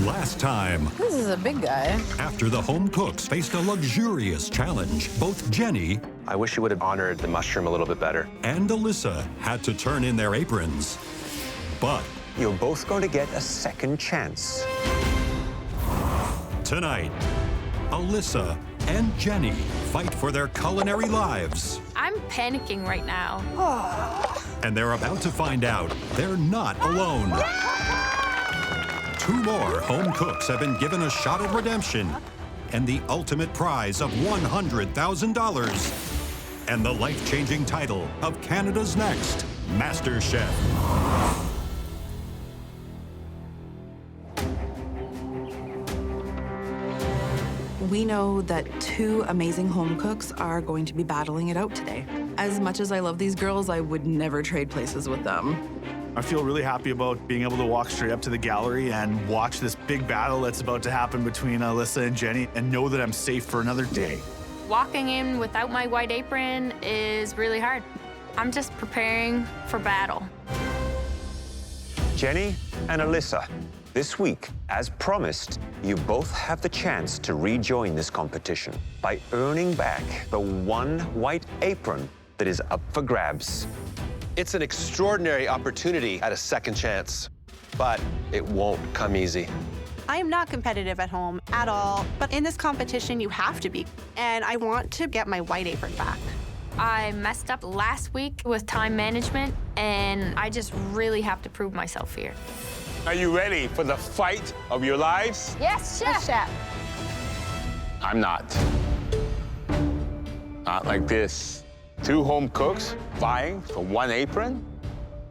Last time, This is a big guy. after the home cooks faced a luxurious challenge, both Jenny I wish you would have honored the mushroom a little bit better. and Alyssa had to turn in their aprons. But You're both going to get a second chance. tonight, Alyssa and Jenny fight for their culinary lives. I'm panicking right now. And they're about to find out they're not alone. Two more home cooks have been given a shot at redemption and the ultimate prize of $100,000 and the life-changing title of Canada's next MasterChef. We know that two amazing home cooks are going to be battling it out today. As much as I love these girls, I would never trade places with them. I feel really happy about being able to walk straight up to the gallery and watch this big battle that's about to happen between Alyssa and Jenny and know that I'm safe for another day. Walking in without my white apron is really hard. I'm just preparing for battle. Jenny and Alyssa, this week, as promised, you both have the chance to rejoin this competition by earning back the one white apron that is up for grabs. It's an extraordinary opportunity at a second chance, but it won't come easy. I am not competitive at home at all, but in this competition, you have to be. And I want to get my white apron back. I messed up last week with time management, and I just really have to prove myself here. Are you ready for the fight of your lives? Yes, chef. I'm not. Not like this. Two home cooks vying for one apron?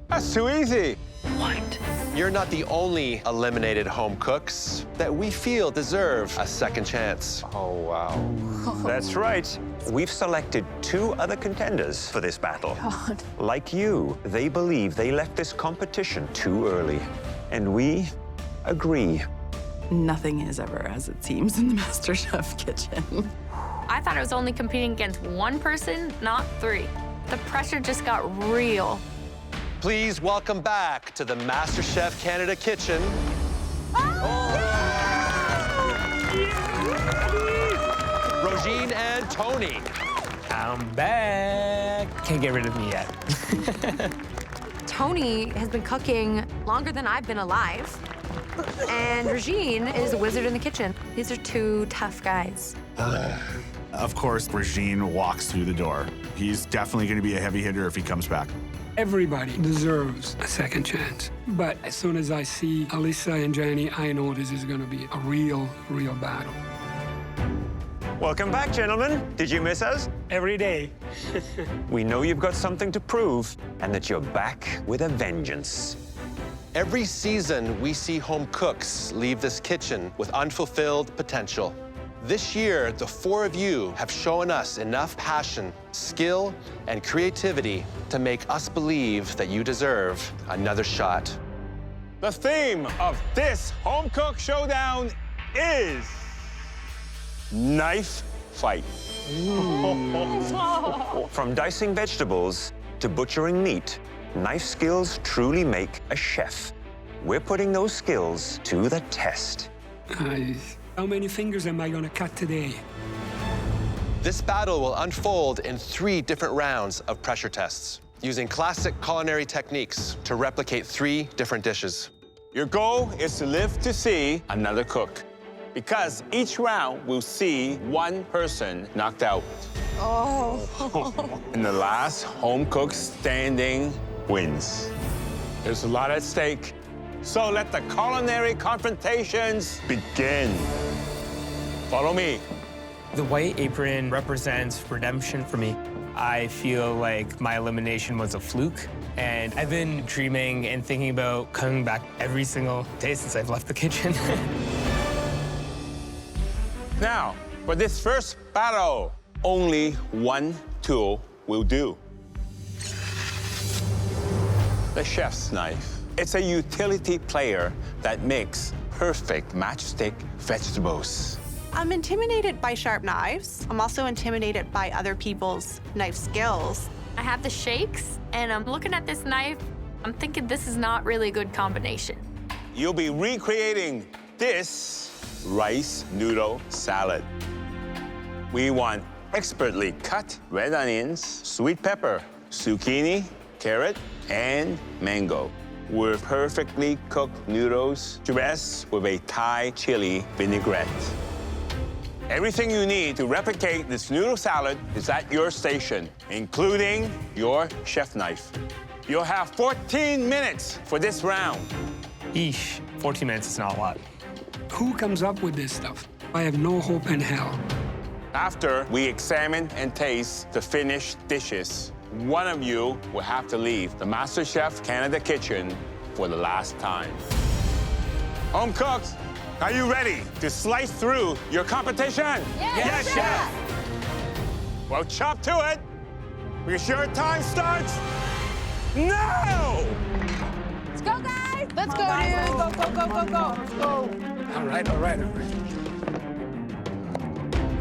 That's too easy. You're not the only eliminated home cooks that we feel deserve a second chance. Oh, wow. That's right. We've selected two other contenders for this battle. Like you, they believe they left this competition too early. And we agree. Nothing is ever as it seems in the MasterChef kitchen. I thought I was only competing against one person, not three. The pressure just got real. Please welcome back to the MasterChef Canada kitchen. Roene and Tony. I'm back. Can't get rid of me yet. Tony has been cooking longer than I've been alive. And Roene is a wizard in the kitchen. These are two tough guys. Of course, Roene walks through the door. He's definitely going to be a heavy hitter if he comes back. Everybody deserves a second chance. But as soon as I see Alyssa and Jenny, I know this is going to be a real battle. Welcome back, gentlemen. Did you miss us? Every day. We know you've got something to prove and that you're back with a vengeance. Every season, we see home cooks leave this kitchen with unfulfilled potential. This year, the four of you have shown us enough passion, skill, and creativity to make us believe that you deserve another shot. The theme of this home cook showdown is knife fight. From dicing vegetables to butchering meat, knife skills truly make a chef. We're putting those skills to the test. How many fingers am I going to cut today? This battle will unfold in 3 different rounds of pressure tests, using classic culinary techniques to replicate 3 different dishes. Your goal is to live to see another cook, because each round will see one person knocked out. And the last home cook standing wins. There's a lot at stake, so let the culinary confrontations begin. Follow me. The white apron represents redemption for me. I feel like my elimination was a fluke, and I've been dreaming and thinking about coming back every single day since I've left the kitchen. Now, for this first battle, only one tool will do. The chef's knife. It's a utility player that makes perfect matchstick vegetables. I'm intimidated by sharp knives. I'm also intimidated by other people's knife skills. I have the shakes, and I'm looking at this knife. I'm thinking this is not really a good combination. you'll be recreating this rice noodle salad. We want expertly cut red onions, sweet pepper, zucchini, carrot, and mango, with perfectly cooked noodles dressed with a Thai chili vinaigrette. Everything you need to replicate this noodle salad is at your station, including your chef knife. You'll have 14 minutes for this round. Eesh, 14 minutes is not a lot. Who comes up with this stuff? I have no hope in hell. After we examine and taste the finished dishes, one of you will have to leave the MasterChef Canada kitchen for the last time. Home cooks, are you ready to slice through your competition? Yes, chef. Well, chop to it, because your time starts now! Let's go, guys! Let's go, dude. Go, go, go, go, go. Let's go. All right, all right, all right.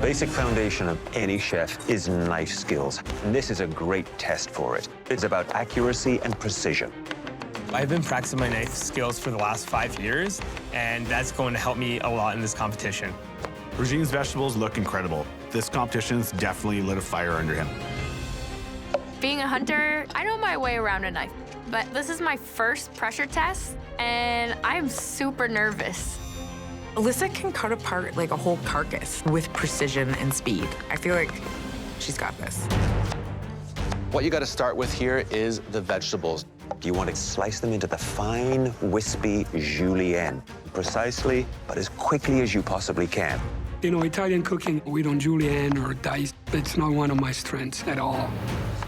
Basic foundation of any chef is knife skills, and this is a great test for it. It's about accuracy and precision. I've been practicing my knife skills for the last 5 years, and that's going to help me a lot in this competition. Roene's vegetables look incredible. This competition's definitely lit a fire under him. Being a hunter, I know my way around a knife, but this is my first pressure test, and I'm super nervous. Alyssa can cut apart like a whole carcass with precision and speed. I feel like she's got this. What you got to start with here is the vegetables. You want to slice them into the fine, wispy julienne, precisely, but as quickly as you possibly can. You know, Italian cooking, we don't julienne or dice. It's not one of my strengths at all.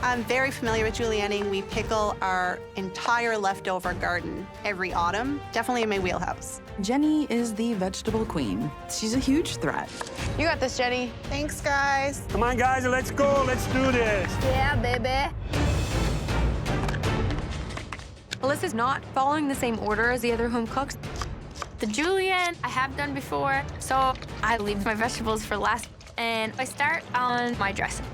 I'm very familiar with julienning. We pickle our entire leftover garden every autumn. Definitely in my wheelhouse. Jenny is the vegetable queen. She's a huge threat. You got this, Jenny. Thanks, guys. Come on, guys, let's go. Let's do this. Yeah, baby. Alyssa's not following the same order as the other home cooks. The julienne I have done before, so I leave my vegetables for last, and I start on my dressing.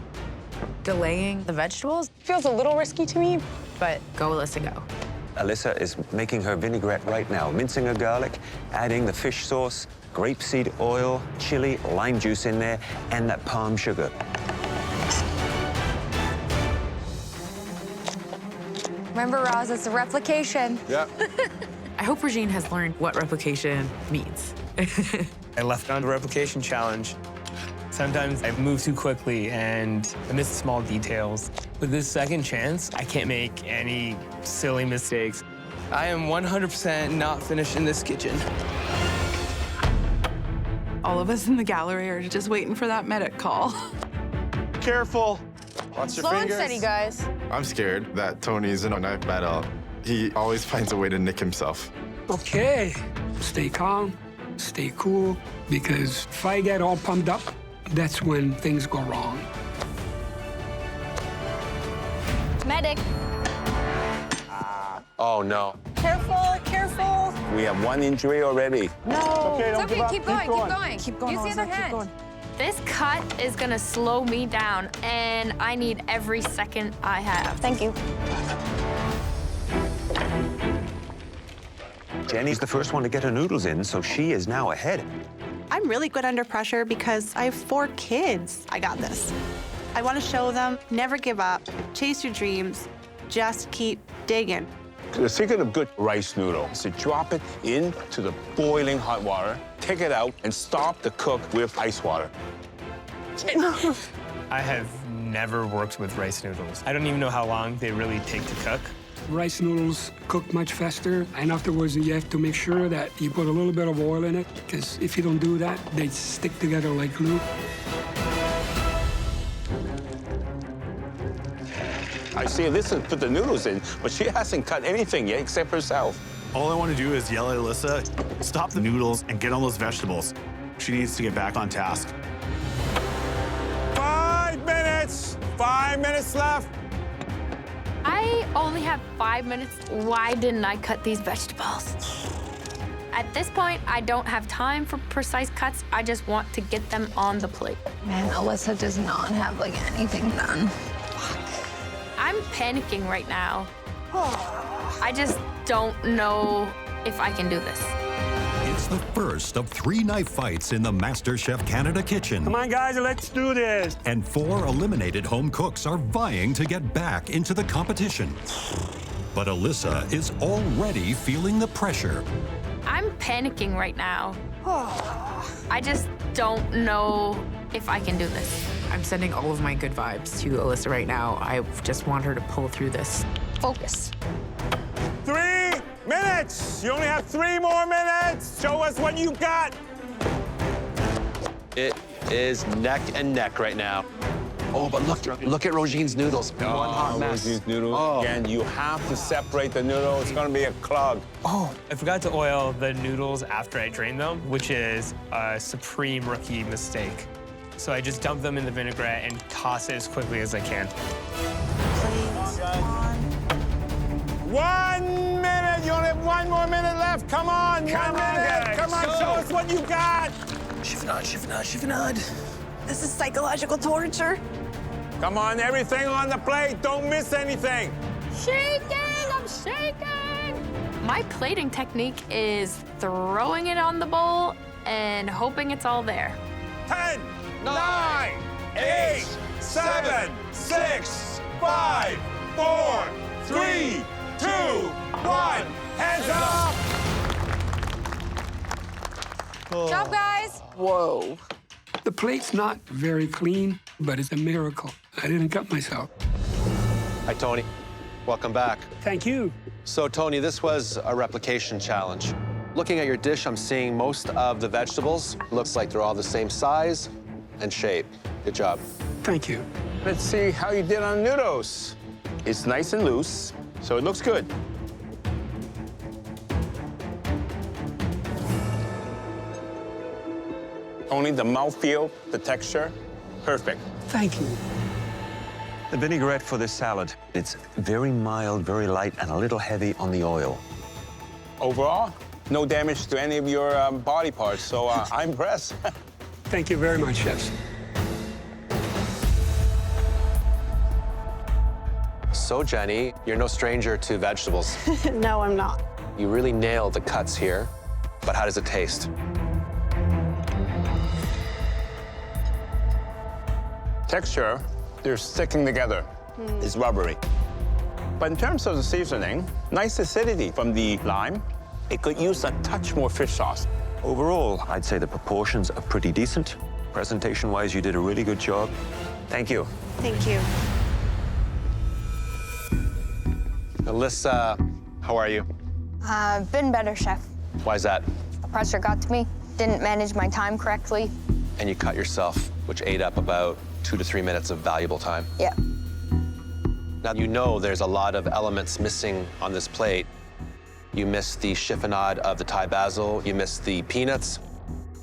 Delaying the vegetables? Feels a little risky to me, but Go, Alyssa, go. Alyssa is making her vinaigrette right now, mincing her garlic, adding the fish sauce, grapeseed oil, chili, lime juice in there, and that palm sugar. Remember, Roz, it's a replication. Yep. I hope Roene has learned what replication means. I left on the replication challenge. Sometimes I move too quickly and I miss small details. With this second chance, I can't make any silly mistakes. I am 100% not finished in this kitchen. All of us in the gallery are just waiting for that medic call. Careful. Watch your slow and fingers. steady, guys. I'm scared that Tony's in a knife battle. He always finds a way to nick himself. Okay, stay calm, stay cool, because if I get all pumped up, that's when things go wrong. Medic. Oh, no. Careful, careful. We have one injury already. No. It's okay, keep going, keep going. Keep going, Use the other Rosa, keep hand. going. This cut is gonna slow me down, and I need every second I have. Thank you. Jenny's the first one to get her noodles in, so she is now ahead. I'm really good under pressure because I have 4 kids. I got this. I want to show them, never give up, chase your dreams, just keep digging. The secret of good rice noodle is to drop it into the boiling hot water, take it out, and stop the cook with ice water. I have never worked with rice noodles. I don't even know how long they really take to cook. Rice noodles cook much faster, and afterwards you have to make sure that you put a little bit of oil in it, because if you don't do that, they stick together like glue. I see Alyssa put the noodles in, but she hasn't cut anything yet except herself. All I want to do is yell at Alyssa, stop the noodles and get on those vegetables. She needs to get back on task. 5 minutes! 5 minutes left. I only have 5 minutes. Why didn't I cut these vegetables? At this point, I don't have time for precise cuts. I just want to get them on the plate. Man, Alyssa does not have, like, anything done. I'm panicking right now. I just don't know if I can do this. It's the first of 3 knife fights in the MasterChef Canada kitchen. Come on, guys, let's do this. And 4 eliminated home cooks are vying to get back into the competition. But Alyssa is already feeling the pressure. I'm panicking right now. I just don't know if I can do this. I'm sending all of my good vibes to Alyssa right now. I just want her to pull through this. Focus. 3 minutes. You only have 3 more minutes. Show us what you got. It is neck and neck right now. Oh, but look at Rogene's noodles. One hot mess. Rogene's noodles. Again, you have to separate the noodle. It's going to be a clog. Oh, I forgot to oil the noodles after I drained them, which is a supreme rookie mistake. So I just dump them in the vinaigrette and toss it as quickly as I can. Please, come on. 1 minute. You only have 1 more minute left. Come on, Come on, guys. Come on, show us what you got. Chiffonade. This is psychological torture. Come on, everything on the plate. Don't miss anything. Shaking, I'm shaking. My plating technique is throwing it on the bowl and hoping it's all there. 10, 9, 8, 7, 6, 5, 4, 3, 2, 1. Hands up! Job, guys. Whoa. The plate's not very clean, but it's a miracle. I didn't cut myself. Hi, Tony. Welcome back. Thank you. So, Tony, this was a replication challenge. Looking at your dish, I'm seeing most of the vegetables. Looks like they're all the same size and shape. Good job. Thank you. Let's see how you did on noodles. It's nice and loose, so it looks good. Only the mouthfeel, the texture, perfect. Thank you. The vinaigrette for this salad, it's very mild, very light, and a little heavy on the oil. Overall, no damage to any of your body parts, so I'm impressed. Thank you very much, chefs. So, Jenny, you're no stranger to vegetables. No, I'm not. You really nailed the cuts here, but how does it taste? Texture, they're sticking together. It's rubbery. But in terms of the seasoning, nice acidity from the lime. It could use a touch more fish sauce. Overall, I'd say the proportions are pretty decent. Presentation-wise, you did a really good job. Thank you. Thank you. Alyssa, how are you? Been better, Chef. Why is that? The pressure got to me. Didn't manage my time correctly. And you cut yourself, which ate up about 2 to 3 minutes of valuable time. Yeah. Now, you know there's a lot of elements missing on this plate. You missed the chiffonade of the Thai basil. You missed the peanuts.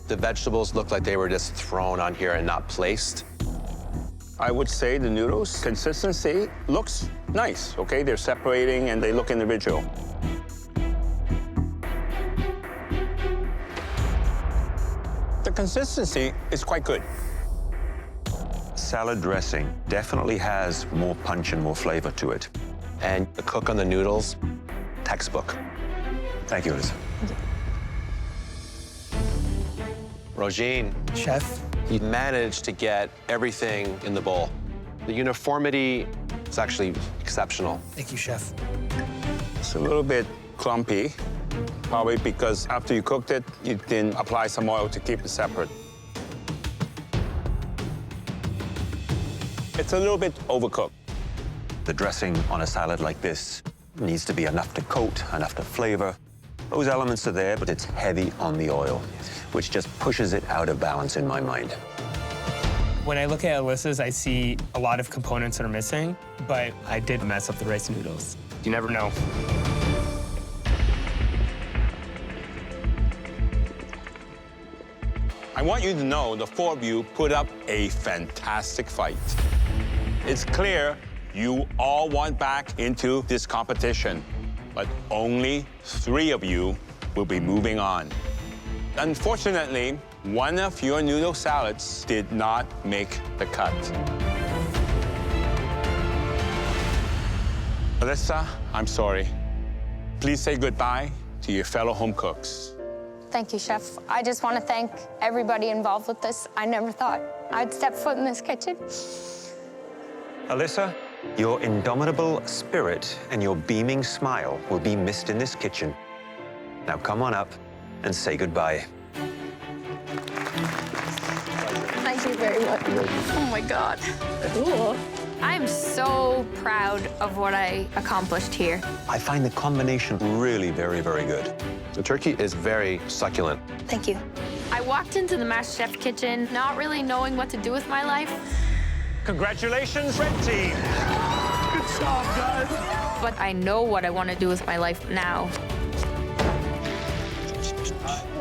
The vegetables look like they were just thrown on here and not placed. I would say the noodles, consistency looks nice, okay? They're separating and they look individual. The consistency is quite good. Salad dressing definitely has more punch and more flavor to it. And the cook on the noodles, textbook. Thank you, Alyssa. Roene. Chef. You managed to get everything in the bowl. The uniformity is actually exceptional. Thank you, Chef. It's a little bit clumpy, probably because after you cooked it, you didn't apply some oil to keep it separate. It's a little bit overcooked. The dressing on a salad like this needs to be enough to coat, enough to flavor. Those elements are there, but it's heavy on the oil, which just pushes it out of balance in my mind. When I look at Alyssa's, I see a lot of components that are missing, but I did mess up the rice noodles. You never know. I want you to know the 4 of you put up a fantastic fight. It's clear you all want back into this competition, but only 3 of you will be moving on. Unfortunately, one of your noodle salads did not make the cut. Alyssa, I'm sorry. Please say goodbye to to your fellow home cooks. Thank you, Chef. I just want to thank everybody involved with this. I never thought I'd step foot in this kitchen. Alyssa, your indomitable spirit and your beaming smile will be missed in this kitchen. Now come on up and say goodbye. Thank you very much. Oh my God. Cool. I'm so proud of what I accomplished here. I find the combination really very, very good. The turkey is very succulent. Thank you. I walked into the MasterChef kitchen not really knowing what to do with my life. Congratulations, Red Team. Good job, guys. But I know what I want to do with my life now.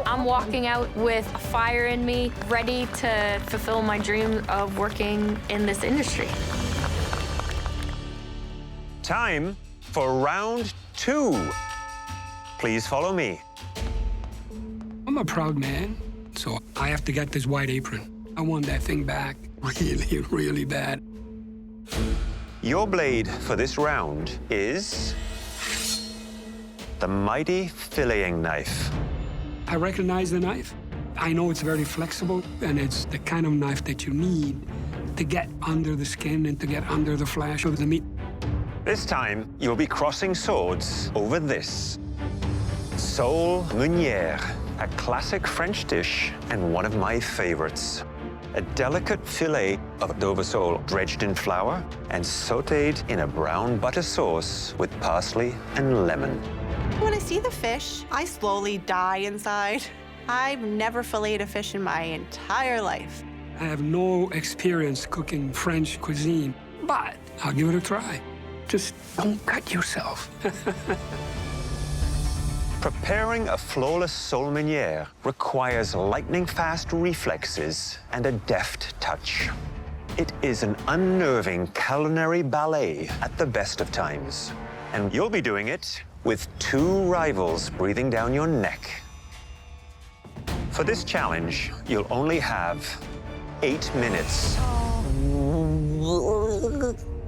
I'm walking out with a fire in me, ready to fulfill my dream of working in this industry. Time for round 2. Please follow me. I'm a proud man, so I have to get this white apron. I want that thing back really, really bad. Your blade for this round is the mighty filleting knife. I recognize the knife. I know it's very flexible, and it's the kind of knife that you need to get under the skin and to get under the flesh of the meat. This time, you'll be crossing swords over this. Sole meuniere, a classic French dish and one of my favorites. A delicate fillet of Dover sole dredged in flour and sautéed in a brown butter sauce with parsley and lemon. When I see the fish, I slowly die inside. I've never filleted a fish in my entire life. I have no experience cooking French cuisine, but I'll give it a try. Just don't cut yourself. Preparing a flawless sole meuniere requires lightning-fast reflexes and a deft touch. It is an unnerving culinary ballet at the best of times. And you'll be doing it with 2 rivals breathing down your neck. For this challenge, you'll only have 8 minutes.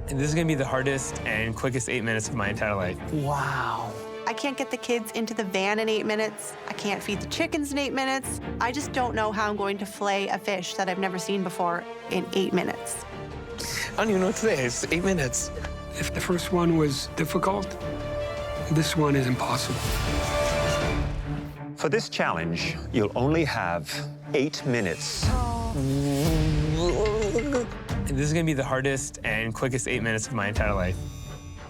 This is gonna be the hardest and quickest 8 minutes of my entire life. Wow. I can't get the kids into the van in 8 minutes. I can't feed the chickens in 8 minutes. I just don't know how I'm going to fillet a fish that I've never seen before in 8 minutes. I don't even know what to say. It's 8 minutes. If the first one was difficult, this one is impossible. For this challenge, you'll only have 8 minutes. This is gonna be the hardest and quickest 8 minutes of my entire life.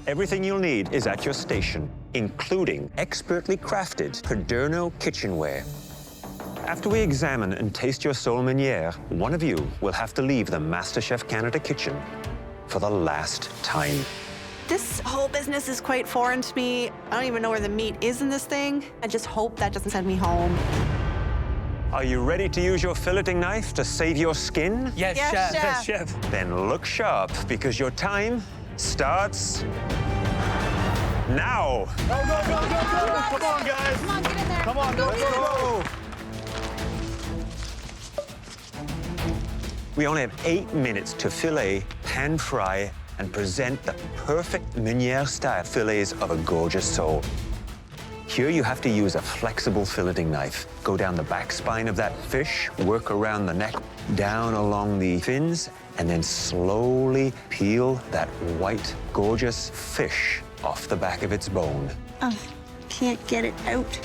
Everything you'll need is at your station, including expertly crafted Paderno kitchenware. After we examine and taste your sole meuniere, one of you will have to leave the MasterChef Canada kitchen for the last time. This whole business is quite foreign to me. I don't even know where the meat is in this thing. I just hope that doesn't send me home. Are you ready to use your filleting knife to save your skin? Yes, Chef. Yes, Chef. Then look sharp, because your time starts now. Go, go, go, go, go. Come on, guys. Come on, get in there. Come on, go, let's go. We only have 8 minutes to fillet, pan fry, and present the perfect meuniere-style fillets of a gorgeous sole. Here you have to use a flexible filleting knife. Go down the back spine of that fish, work around the neck, down along the fins, and then slowly peel that white, gorgeous fish off the back of its bone. Can't get it out.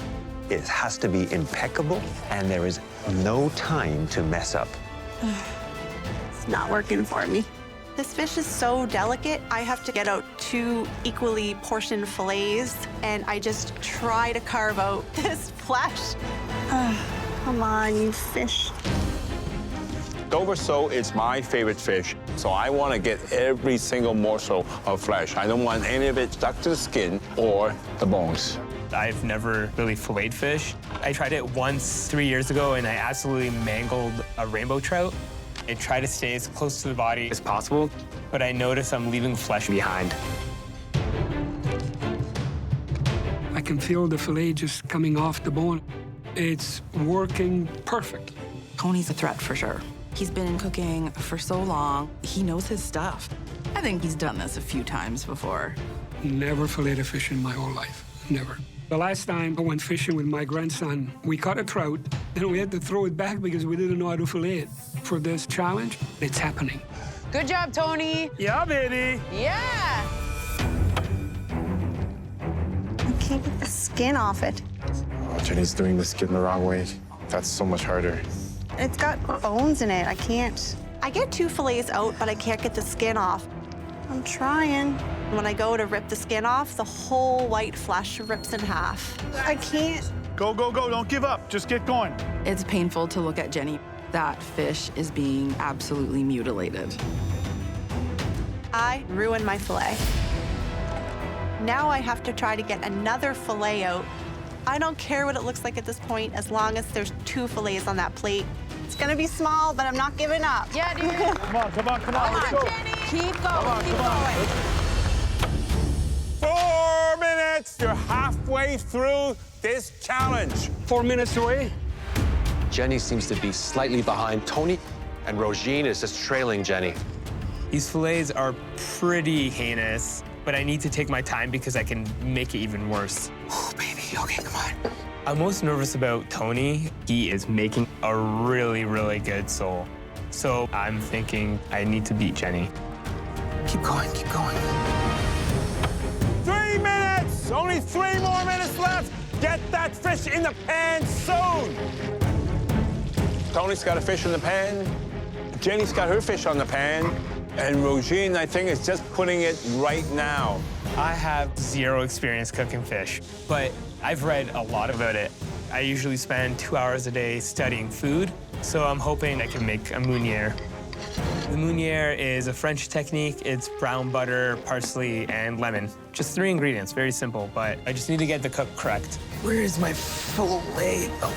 It has to be impeccable, and there is no time to mess up. It's not working for me. This fish is so delicate. I have to get out 2 equally portioned fillets, and I just try to carve out this flesh. Come on, you fish. Dover sole is my favorite fish, so I want to get every single morsel of flesh. I don't want any of it stuck to the skin or the bones. I've never really filleted fish. I tried it once 3 years ago, and I absolutely mangled a rainbow trout. I try to stay as close to the body as possible, but I notice I'm leaving flesh behind. I can feel the fillet just coming off the bone. It's working perfect. Tony's a threat for sure. He's been in cooking for so long. He knows his stuff. I think he's done this a few times before. Never filleted a fish in my whole life. Never. The last time I went fishing with my grandson, we caught a trout, then we had to throw it back because we didn't know how to fillet it. For this challenge, it's happening. Good job, Tony. Yeah, baby. Yeah. I can't get the skin off it. Oh, Jenny's doing the skin the wrong way. That's so much harder. It's got bones in it. I can't. I get 2 fillets out, but I can't get the skin off. I'm trying. When I go to rip the skin off, the whole white flesh rips in half. I can't. Go, go, go. Don't give up. Just get going. It's painful to look at Jenny. That fish is being absolutely mutilated. I ruined my fillet. Now I have to try to get another fillet out. I don't care what it looks like at this point, as long as there's 2 fillets on that plate. It's gonna be small, but I'm not giving up. Yeah, dude. Come on, come on, come on. Let's go. Jenny. Keep going, keep going. 4 minutes. You're halfway through this challenge. 4 minutes away. Jenny seems to be slightly behind Tony, and Roene is just trailing Jenny. These fillets are pretty heinous, but I need to take my time because I can make it even worse. Oh, baby, okay, come on. I'm most nervous about Tony. He is making a really, really good sole. So I'm thinking I need to beat Jenny. Keep going, keep going. 3 minutes! Only 3 more minutes left. Get that fish in the pan soon. Tony's got a fish in the pan. Jenny's got her fish on the pan. And Roene, I think, is just putting it right now. I have 0 experience cooking fish, but I've read a lot about it. I usually spend 2 hours a day studying food, so I'm hoping I can make a meuniere. The meuniere is a French technique. It's brown butter, parsley, and lemon. Just 3 ingredients, very simple, but I just need to get the cook correct. Where is my fillet? Oh.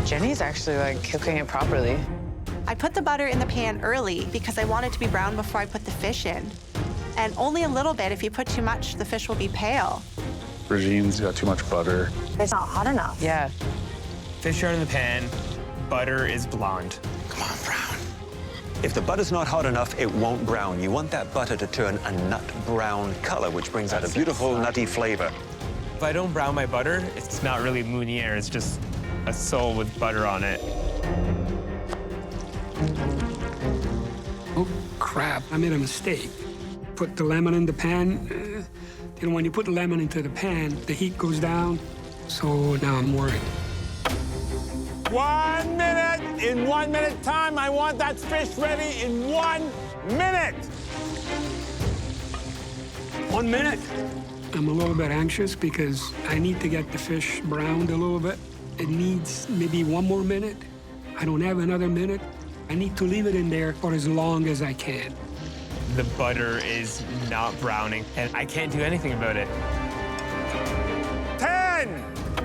Jenny's actually like cooking it properly. I put the butter in the pan early because I want it to be brown before I put the fish in. And only a little bit. If you put too much, the fish will be pale. Regine's got too much butter. It's not hot enough. Yeah. Fish are in the pan, butter is blonde. Come on, brown. If the butter's not hot enough, it won't brown. You want that butter to turn a nut brown color, which brings out a beautiful nutty flavor. If I don't brown my butter, it's not really meuniere, it's just a sole with butter on it. Oh, crap, I made a mistake. Put the lemon in the pan. And when you put the lemon into the pan, the heat goes down. So now I'm worried. 1 minute. In 1 minute time, I want that fish ready in 1 minute. 1 minute. I'm a little bit anxious because I need to get the fish browned a little bit. It needs maybe 1 more minute. I don't have another minute. I need to leave it in there for as long as I can. The butter is not browning, and I can't do anything about it. 10,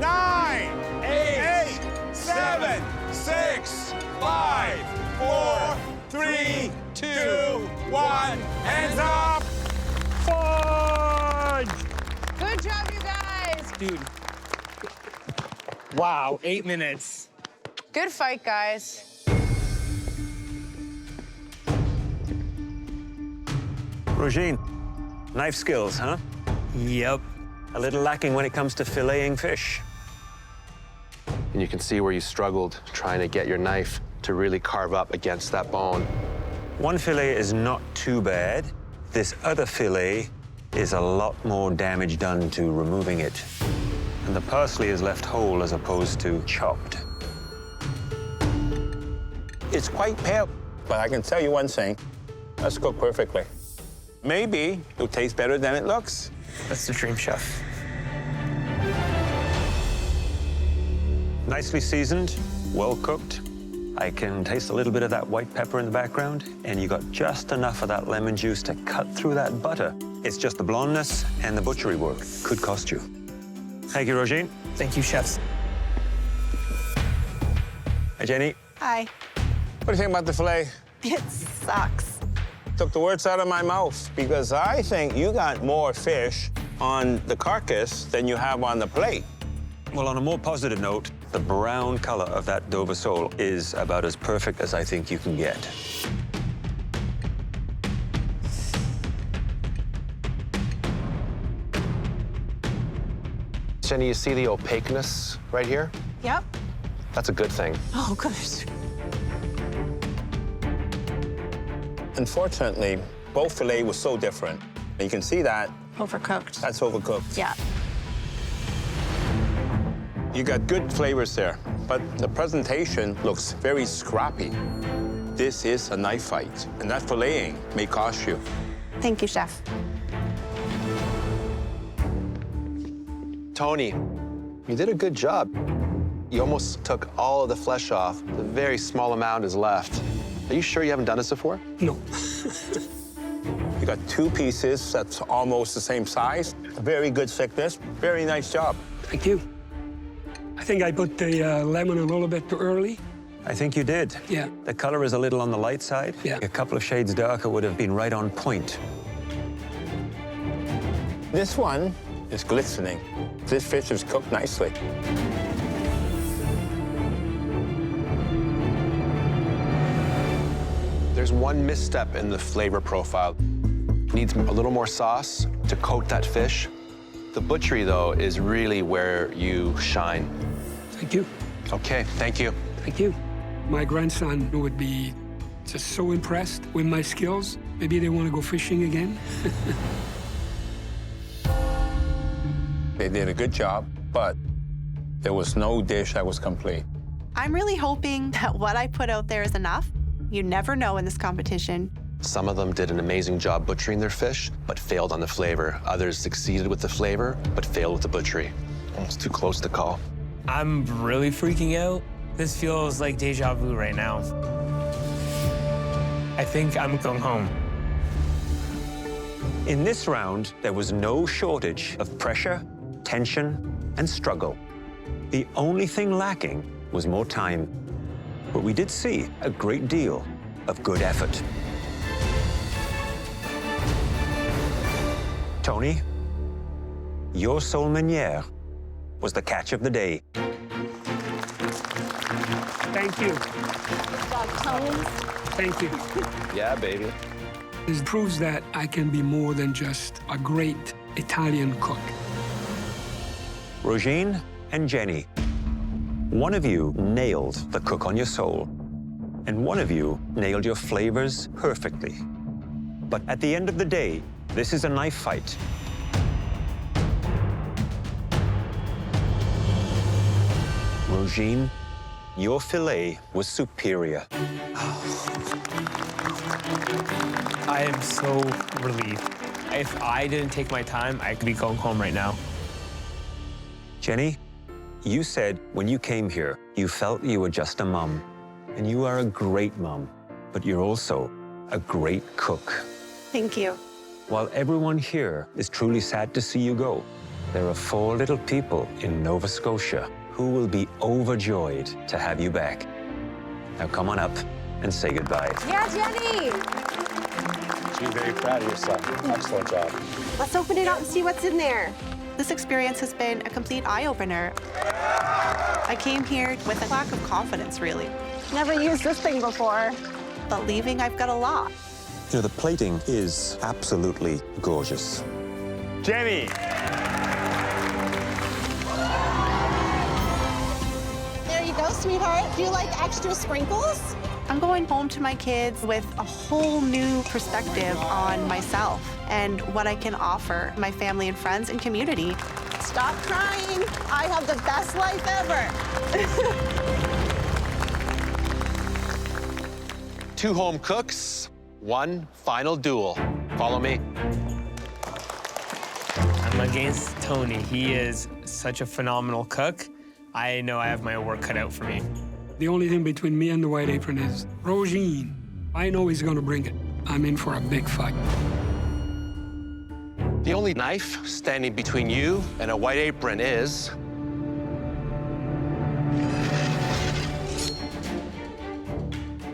9, 8, 7, 6, 5, 4, 3, 2, 1. Hands up. Fudge! Good job, you guys. Dude. Wow, 8 minutes. Good fight, guys. Roene, knife skills, huh? Yep. A little lacking when it comes to filleting fish. And you can see where you struggled trying to get your knife to really carve up against that bone. One fillet is not too bad. This other fillet is a lot more damage done to removing it. And the parsley is left whole as opposed to chopped. It's quite pale, but I can tell you one thing. That's cooked perfectly. Maybe it'll taste better than it looks. That's the dream, chef. Nicely seasoned, well cooked. I can taste a little bit of that white pepper in the background, and you got just enough of that lemon juice to cut through that butter. It's just the blondness and the butchery work could cost you. Thank you, Roene. Thank you, chefs. Hi, Jenny. Hi. What do you think about the filet? It sucks. Took the words out of my mouth because I think you got more fish on the carcass than you have on the plate. Well, on a more positive note, the brown color of that Dover sole is about as perfect as I think you can get. Jenny, you see the opaqueness right here? Yep. That's a good thing. Oh, good. Unfortunately, both fillet was so different. And you can see that. Overcooked. That's overcooked. Yeah. You got good flavors there, but the presentation looks very scrappy. This is a knife fight, and that filleting may cost you. Thank you, chef. Tony, you did a good job. You almost took all of the flesh off. A very small amount is left. Are you sure you haven't done this before? No. You got two pieces that's almost the same size, a very good thickness. Very nice job. Thank you. I think I put the lemon a little bit too early. I think you did. Yeah. The color is a little on the light side. Yeah. A couple of shades darker would have been right on point. This one is glistening. This fish is cooked nicely. There's one misstep in the flavor profile. Needs a little more sauce to coat that fish. The butchery, though, is really where you shine. Thank you. Okay, thank you. Thank you. My grandson would be just so impressed with my skills. Maybe they want to go fishing again. They did a good job, but there was no dish that was complete. I'm really hoping that what I put out there is enough. You never know in this competition. Some of them did an amazing job butchering their fish, but failed on the flavor. Others succeeded with the flavor, but failed with the butchery. Almost too close to call. I'm really freaking out. This feels like deja vu right now. I think I'm going home. In this round, there was no shortage of pressure, tension, and struggle. The only thing lacking was more time. But we did see a great deal of good effort. Tony, your sole meuniere was the catch of the day. Thank you. Good job, Tony. Thank you. Yeah, baby. This proves that I can be more than just a great Italian cook. Roene and Jenny, one of you nailed the cook on your soul, and one of you nailed your flavors perfectly. But at the end of the day, this is a knife fight. Roene, your fillet was superior. I am so relieved. If I didn't take my time, I could be going home right now. Jenny, you said when you came here, you felt you were just a mom. And you are a great mom, but you're also a great cook. Thank you. While everyone here is truly sad to see you go, there are 4 little people in Nova Scotia who will be overjoyed to have you back. Now come on up and say goodbye. Yeah, Jenny. She's very proud of your son. Excellent job. Let's open it up and see what's in there. This experience has been a complete eye-opener. I came here with a lack of confidence, really. Never used this thing before. But leaving, I've got a lot. You know, the plating is absolutely gorgeous. Jenny! There you go, sweetheart. Do you like extra sprinkles? I'm going home to my kids with a whole new perspective on myself and what I can offer my family and friends and community. Stop crying. I have the best life ever. 2 home cooks, 1 final duel. Follow me. I'm against Tony. He is such a phenomenal cook. I know I have my work cut out for me. The only thing between me and the white apron is Roene. I know he's going to bring it. I'm in for a big fight. The only knife standing between you and a white apron is...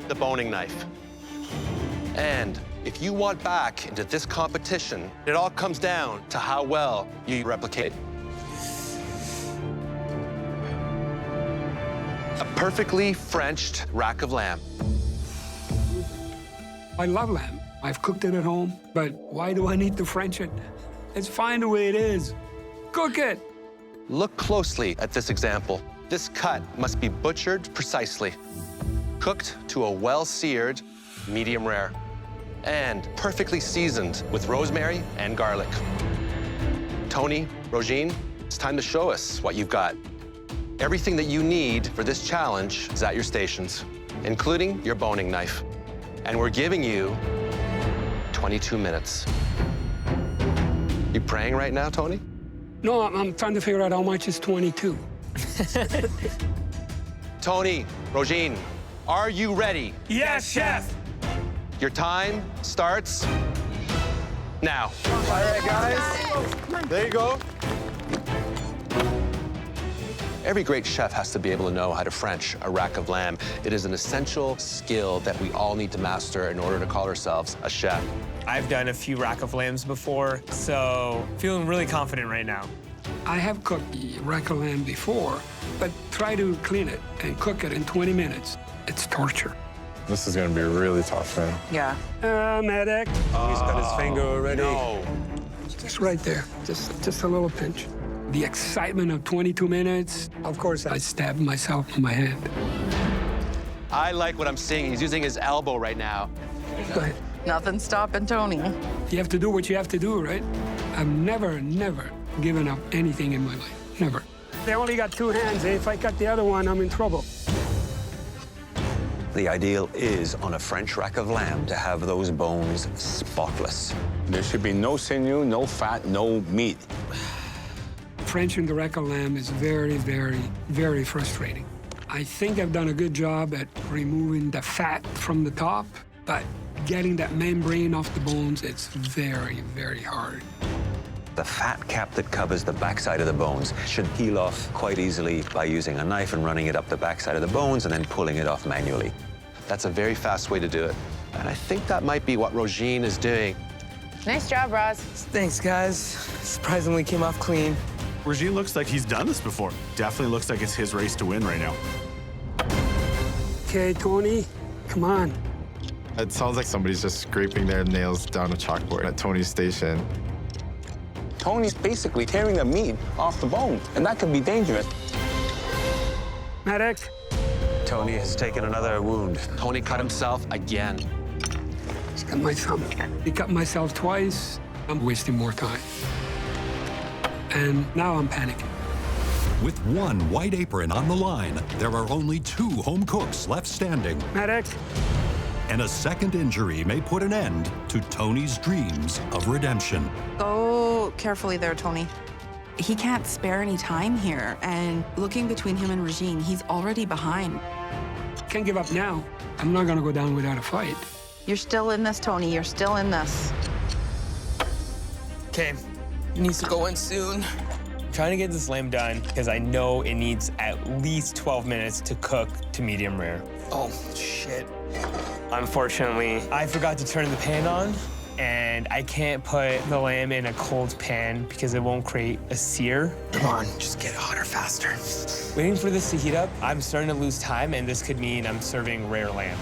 the boning knife. And if you want back into this competition, it all comes down to how well you replicate. A perfectly Frenched rack of lamb. I love lamb. I've cooked it at home, but why do I need to French it? It's fine the way it is. Cook it. Look closely at this example. This cut must be butchered precisely, cooked to a well-seared medium rare, and perfectly seasoned with rosemary and garlic. Tony, Roene, it's time to show us what you've got. Everything that you need for this challenge is at your stations, including your boning knife. And we're giving you 22 minutes. You praying right now, Tony? No, I'm trying to figure out how much is 22. Tony, Roene, are you ready? Yes, chef. Your time starts now. All right, guys. There you go. Every great chef has to be able to know how to French a rack of lamb. It is an essential skill that we all need to master in order to call ourselves a chef. I've done a few rack of lambs before, so feeling really confident right now. I have cooked rack of lamb before, but try to clean it and cook it in 20 minutes. It's torture. This is gonna be really tough, man. Yeah. Medic. He's got his finger already. No. Just right there, just a little pinch. The excitement of 22 minutes, of course, I stabbed myself in my hand. I like what I'm seeing. He's using his elbow right now. Go ahead. Nothing stopping Tony. You have to do what you have to do, right? I've never given up anything in my life. Never. They only got two hands. If I cut the other one, I'm in trouble. The ideal is on a French rack of lamb to have those bones spotless. There should be no sinew, no fat, no meat. Frenching the rack of lamb is very, very, very frustrating. I think I've done a good job at removing the fat from the top, but getting that membrane off the bones, it's very, very hard. The fat cap that covers the backside of the bones should peel off quite easily by using a knife and running it up the backside of the bones and then pulling it off manually. That's a very fast way to do it. And I think that might be what Roene is doing. Nice job, Roz. Thanks, guys. Surprisingly came off clean. Roene looks like he's done this before. Definitely looks like it's his race to win right now. Okay, Tony, come on. It sounds like somebody's just scraping their nails down a chalkboard at Tony's station. Tony's basically tearing the meat off the bone, and that could be dangerous. Medic. Tony has taken another wound. Tony cut himself again. Just cut my thumb. I cut myself twice. I'm wasting more time. And now I'm panicking. With one white apron on the line, there are only 2 home cooks left standing. Medic. And a second injury may put an end to Tony's dreams of redemption. Go carefully there, Tony. He can't spare any time here, and looking between him and Roene, he's already behind. Can't give up now. I'm not gonna go down without a fight. You're still in this, Tony. You're still in this. Okay, it needs to go in soon. I'm trying to get this lamb done because I know it needs at least 12 minutes to cook to medium rare. Oh, shit. Unfortunately, I forgot to turn the pan on, and I can't put the lamb in a cold pan because it won't create a sear. Come on, just get hotter faster. Waiting for this to heat up, I'm starting to lose time, and this could mean I'm serving rare lamb.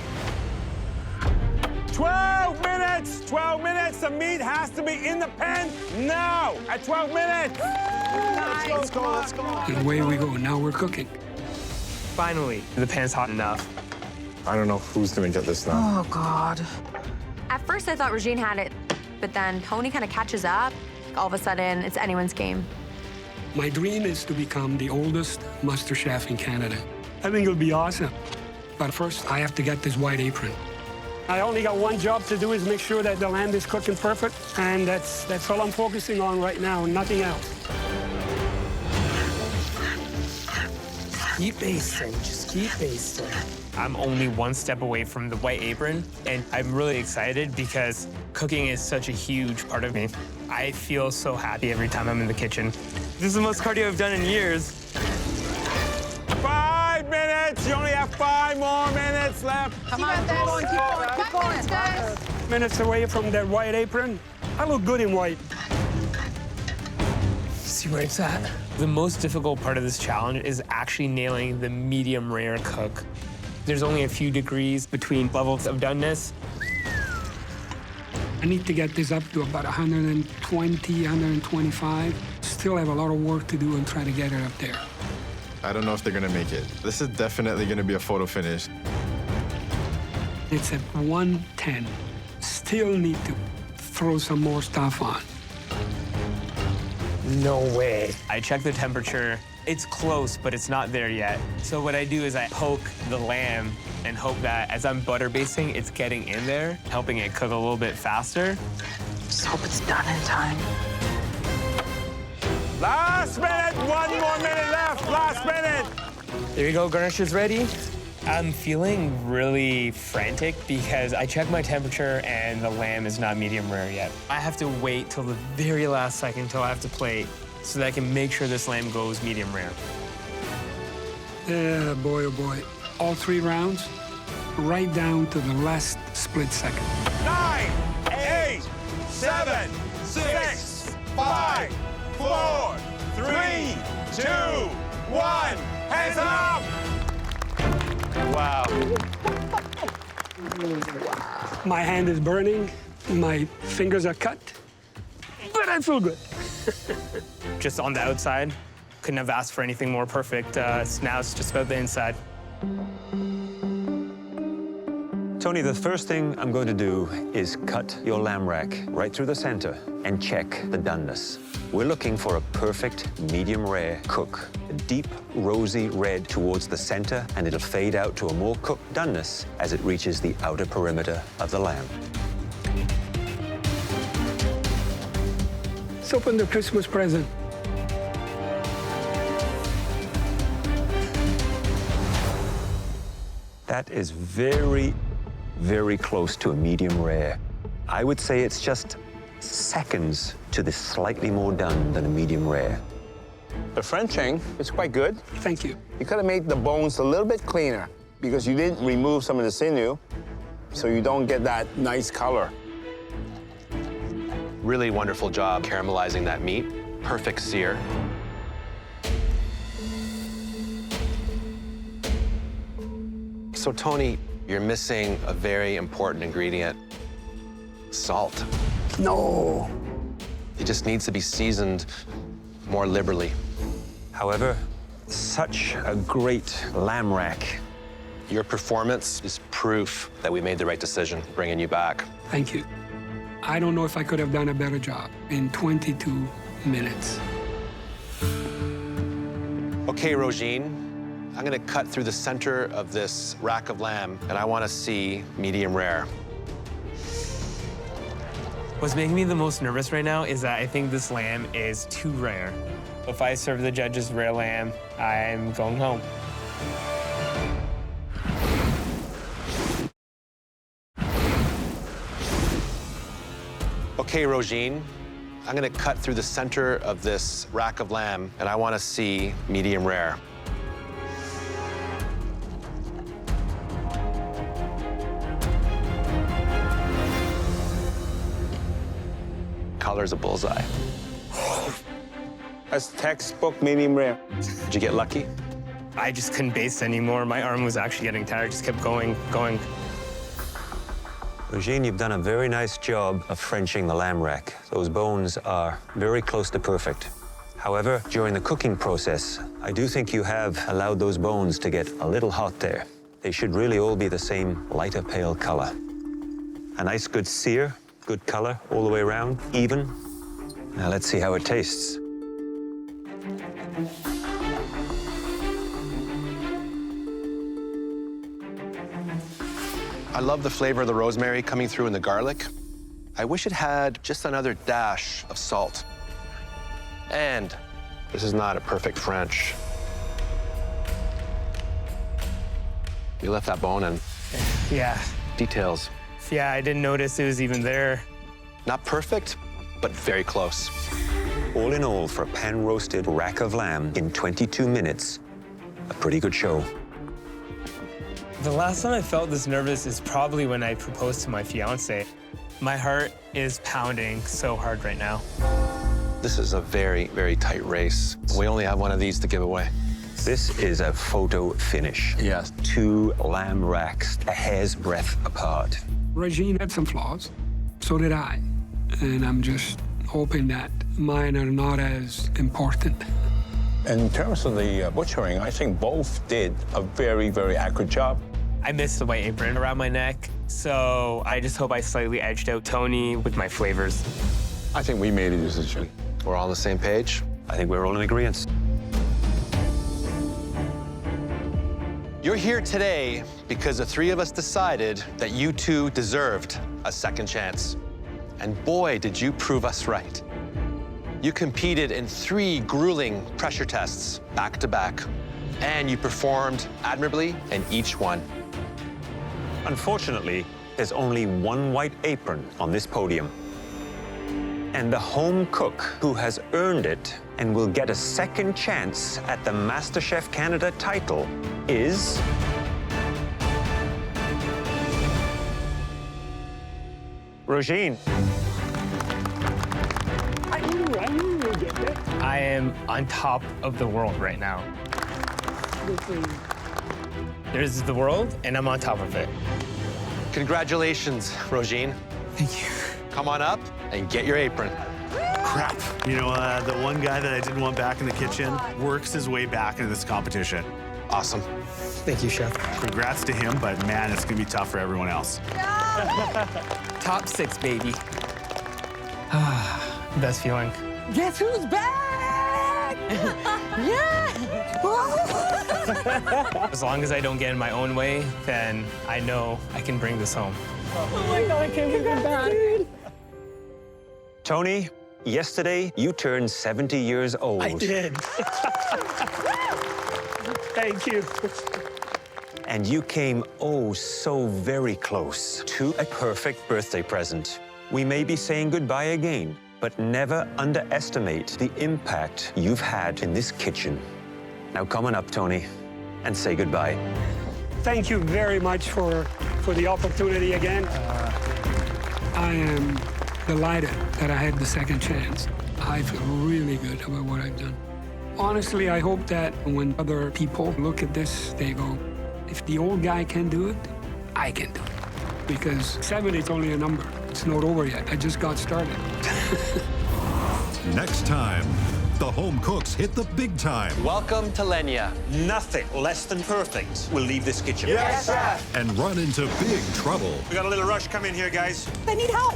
12 minutes! 12 minutes! The meat has to be in the pan now! At 12 minutes! Let's go. And away we go. Now we're cooking. Finally, the pan's hot enough. I don't know who's gonna get this now. Oh, God. At first, I thought Roene had it, but then Tony kind of catches up. All of a sudden, it's anyone's game. My dream is to become the oldest MasterChef in Canada. I think it'll be awesome. But first, I have to get this white apron. I only got one job to do, is make sure that the lamb is cooking perfect, and that's all I'm focusing on right now, nothing else. Keep basting, just keep basting. I'm only one step away from the white apron, and I'm really excited because cooking is such a huge part of me. I feel so happy every time I'm in the kitchen. This is the most cardio I've done in years. 5 minutes! You only have 5 more minutes left. Come on, keep going, keep going, guys. Minutes away from that white apron. I look good in white. See where it's at? The most difficult part of this challenge is actually nailing the medium rare cook. There's only a few degrees between levels of doneness. I need to get this up to about 120, 125. Still still have a lot of work to do and try to get it up there. I don't know if they're gonna make it. This is definitely gonna be a photo finish. It's at 110. Still need to throw some more stuff on. No way. I checked the temperature. It's close, but it's not there yet. So what I do is I poke the lamb and hope that as I'm butter basting, it's getting in there, helping it cook a little bit faster. Just hope it's done in time. Last minute, 1 more minute left, last minute. There you go, garnish is ready. I'm feeling really frantic because I checked my temperature and the lamb is not medium rare yet. I have to wait till the very last second till I have to plate so that I can make sure this lamb goes medium rare. Yeah, boy, oh boy. All 3 rounds, right down to the last split second. 9, 8, 7, 6, 5, 4, 3, 2, 1. Hands up! Wow. My hand is burning, my fingers are cut, but I feel good. Just on the outside, couldn't have asked for anything more perfect. Now it's just about the inside. Tony, the first thing I'm going to do is cut your lamb rack right through the center and check the doneness. We're looking for a perfect medium rare cook. A deep, rosy red towards the center, and it'll fade out to a more cooked doneness as it reaches the outer perimeter of the lamb. Let's open the Christmas present. That is very, very close to a medium rare. I would say it's just seconds to the slightly more done than a medium rare. The Frenching is quite good. Thank you. You could have made the bones a little bit cleaner because you didn't remove some of the sinew, so you don't get that nice color. Really wonderful job caramelizing that meat. Perfect sear. So, Tony, you're missing a very important ingredient, salt. No. It just needs to be seasoned more liberally. However, such a great lamb rack. Your performance is proof that we made the right decision bringing you back. Thank you. I don't know if I could have done a better job in 22 minutes. Okay, Roene, I'm gonna cut through the center of this rack of lamb, and I wanna see medium rare. What's making me the most nervous right now is that I think this lamb is too rare. If I serve the judges rare lamb, I'm going home. Okay, Roene, I'm gonna cut through the center of this rack of lamb, and I wanna see medium rare. Color's a bullseye. That's textbook medium rare. Did you get lucky? I just couldn't baste anymore. My arm was actually getting tired. Just kept going. Roene, you've done a very nice job of Frenching the lamb rack. Those bones are very close to perfect. However, during the cooking process, I do think you have allowed those bones to get a little hot there. They should really all be the same lighter pale color. A nice good sear, good color all the way around, even. Now let's see how it tastes. I love the flavor of the rosemary coming through in the garlic. I wish it had just another dash of salt. And this is not a perfect French. You left that bone in. Yeah. Details. Yeah, I didn't notice it was even there. Not perfect, but very close. All in all, for a pan-roasted rack of lamb in 22 minutes, a pretty good show. The last time I felt this nervous is probably when I proposed to my fiance. My heart is pounding so hard right now. This is a very, very tight race. We only have one of these to give away. This is a photo finish. Yes. 2 lamb racks a hair's breadth apart. Roene had some flaws, so did I. And I'm just hoping that mine are not as important. In terms of the butchering, I think both did a very, very accurate job. I missed the white apron around my neck, so I just hope I slightly edged out Tony with my flavors. I think we made a decision. We're all on the same page? I think we're all in agreement. You're here today because the three of us decided that you two deserved a second chance. And boy, did you prove us right. You competed in 3 grueling pressure tests back to back, and you performed admirably in each one. Unfortunately, there's only one white apron on this podium. And the home cook who has earned it and will get a second chance at the MasterChef Canada title is... Roene. I knew you would get it. I am on top of the world right now. There's the world, and I'm on top of it. Congratulations, Roene. Thank you. Come on up and get your apron. Crap. You know, the one guy that I didn't want back in the kitchen works his way back into this competition. Awesome. Thank you, Chef. Congrats to him, but man, it's gonna be tough for everyone else. Top 6, baby. Best feeling. Guess who's back? Yeah! As long as I don't get in my own way, then I know I can bring this home. Oh my God, I can't believe I'm back. Tony, yesterday you turned 70 years old. I did. Thank you. And you came oh so very close to a perfect birthday present. We may be saying goodbye again, but never underestimate the impact you've had in this kitchen. Now come on up, Tony, and say goodbye. Thank you very much for the opportunity again. I am delighted that I had the second chance. I feel really good about what I've done. Honestly, I hope that when other people look at this, they go, if the old guy can do it, I can do it. Because 70 is only a number. It's not over yet. I just got started. Next time, the home cooks hit the big time. Welcome to Lenya. Nothing less than perfect will leave this kitchen. Yes, chef. And run into big trouble. We got a little rush come in here, guys. I need help.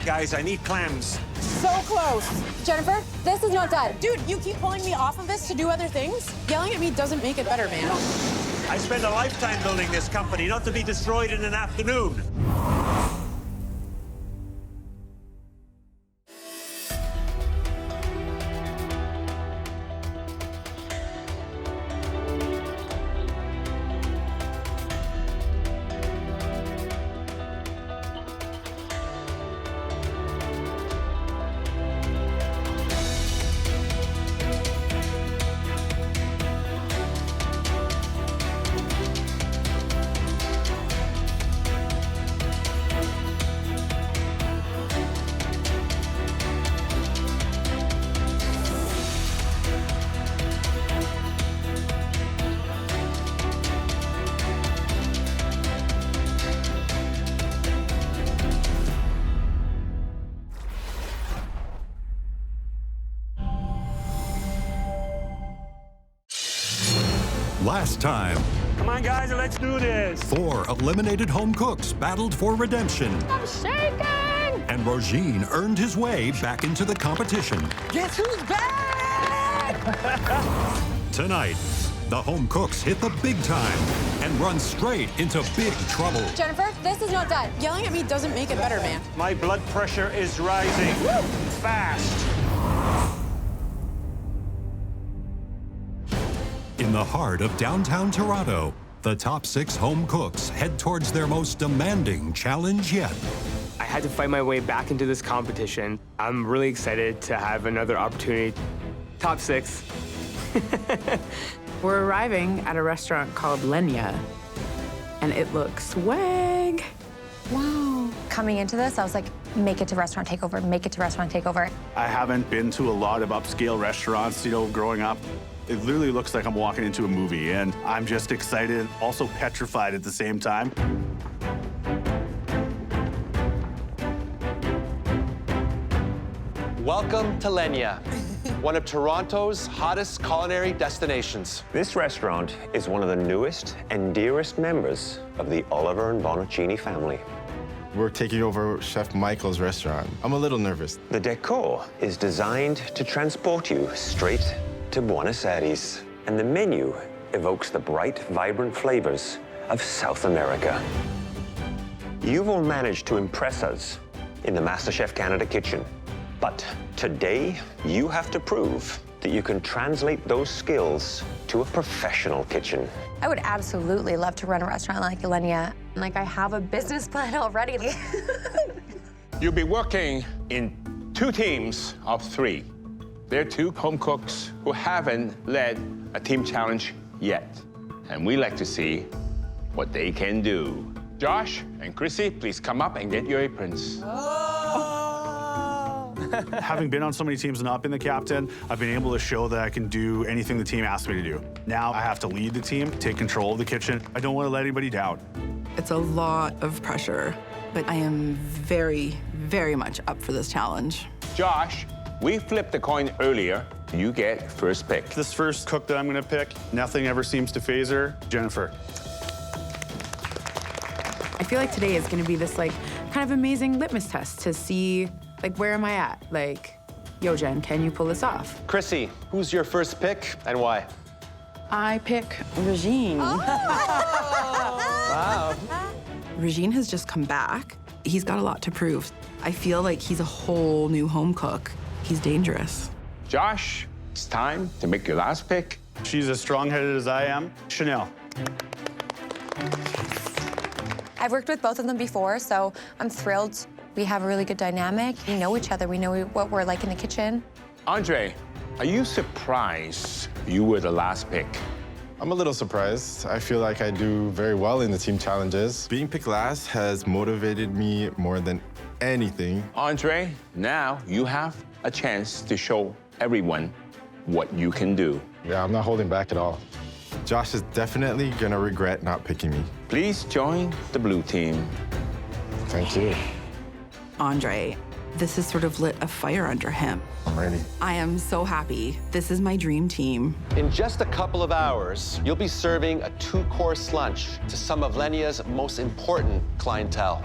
Guys, I need clams. So close. Jennifer, this is not done. Dude, you keep pulling me off of this to do other things. Yelling at me doesn't make it better, man. I spent a lifetime building this company, not to be destroyed in an afternoon. Last time, Come on, guys, let's do this. 4 eliminated home cooks battled for redemption. I'm shaking! And Roene earned his way back into the competition. Guess who's back? Tonight, the home cooks hit the big time and run straight into big trouble. Jennifer, this is not done. Yelling at me doesn't make it better, man. My blood pressure is rising. Fast. In the heart of downtown Toronto, the top 6 home cooks head towards their most demanding challenge yet. I had to fight my way back into this competition. I'm really excited to have another opportunity. Top 6. We're arriving at a restaurant called Lenya, and it looks swag. Wow. Coming into this, I was like, make it to restaurant takeover, make it to restaurant takeover. I haven't been to a lot of upscale restaurants, you know, growing up. It literally looks like I'm walking into a movie, and I'm just excited, also petrified at the same time. Welcome to Lenya, one of Toronto's hottest culinary destinations. This restaurant is one of the newest and dearest members of the Oliver and Bonaccini family. We're taking over Chef Michael's restaurant. I'm a little nervous. The decor is designed to transport you straight to Buenos Aires, and the menu evokes the bright, vibrant flavors of South America. You've all managed to impress us in the MasterChef Canada kitchen, but today you have to prove that you can translate those skills to a professional kitchen. I would absolutely love to run a restaurant like Lenya. Like, I have a business plan already. You'll be working in 2 teams of 3. They're 2 home cooks who haven't led a team challenge yet. And we like to see what they can do. Josh and Chrissy, please come up and get your aprons. Having been on so many teams and not been the captain, I've been able to show that I can do anything the team asks me to do. Now I have to lead the team, take control of the kitchen. I don't want to let anybody down. It's a lot of pressure, but I am very, very much up for this challenge. Josh, we flipped the coin earlier. You get first pick. This first cook that I'm going to pick, nothing ever seems to faze her. Jennifer. I feel like today is going to be this like kind of amazing litmus test to see like where am I at? Like, yo, Jen, can you pull this off? Chrissy, who's your first pick and why? I pick Regine. Wow. Regine has just come back. He's got a lot to prove. I feel like he's a whole new home cook. He's dangerous. Josh, it's time to make your last pick. She's as strong-headed as I am. Chanel. I've worked with both of them before, so I'm thrilled. We have a really good dynamic. We know each other. We know what we're like in the kitchen. Andre, are you surprised you were the last pick? I'm a little surprised. I feel like I do very well in the team challenges. Being picked last has motivated me more than anything. Andre, now you have a chance to show everyone what you can do. Yeah, I'm not holding back at all. Josh is definitely gonna regret not picking me. Please join the blue team. Thank you. Andre, this has sort of lit a fire under him. I'm ready. I am so happy. This is my dream team. In just a couple of hours, you'll be serving a 2-course lunch to some of Lenya's most important clientele.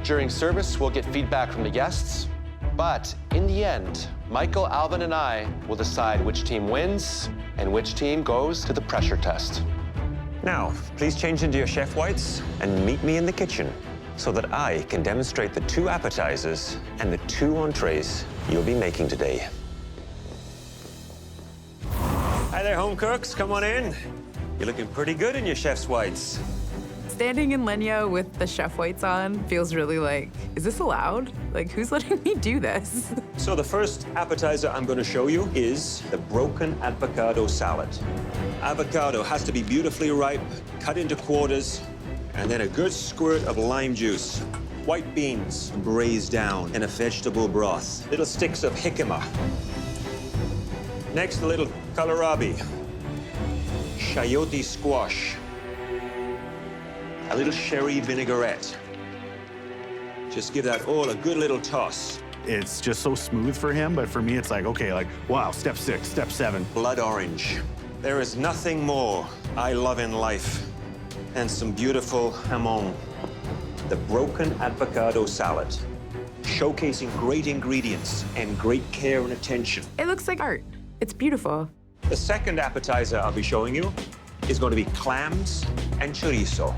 During service, we'll get feedback from the guests, but in the end, Michael, Alvin, and I will decide which team wins and which team goes to the pressure test. Now, please change into your chef whites and meet me in the kitchen so that I can demonstrate the 2 appetizers and the 2 entrees you'll be making today. Hi there, home cooks. Come on in. You're looking pretty good in your chef's whites. Standing in Lenya with the chef whites on feels really like, is this allowed? Like, who's letting me do this? So the first appetizer I'm going to show you is the broken avocado salad. Avocado has to be beautifully ripe, cut into quarters, and then a good squirt of lime juice. White beans braised down in a vegetable broth. Little sticks of jicama. Next, a little kohlrabi. Chayote squash. A little sherry vinaigrette. Just give that all a good little toss. It's just so smooth for him, but for me, it's like, okay, like, wow, step 6, step 7. Blood orange. There is nothing more I love in life than some beautiful jamon. The broken avocado salad, showcasing great ingredients and great care and attention. It looks like art. It's beautiful. The second appetizer I'll be showing you is going to be clams and chorizo.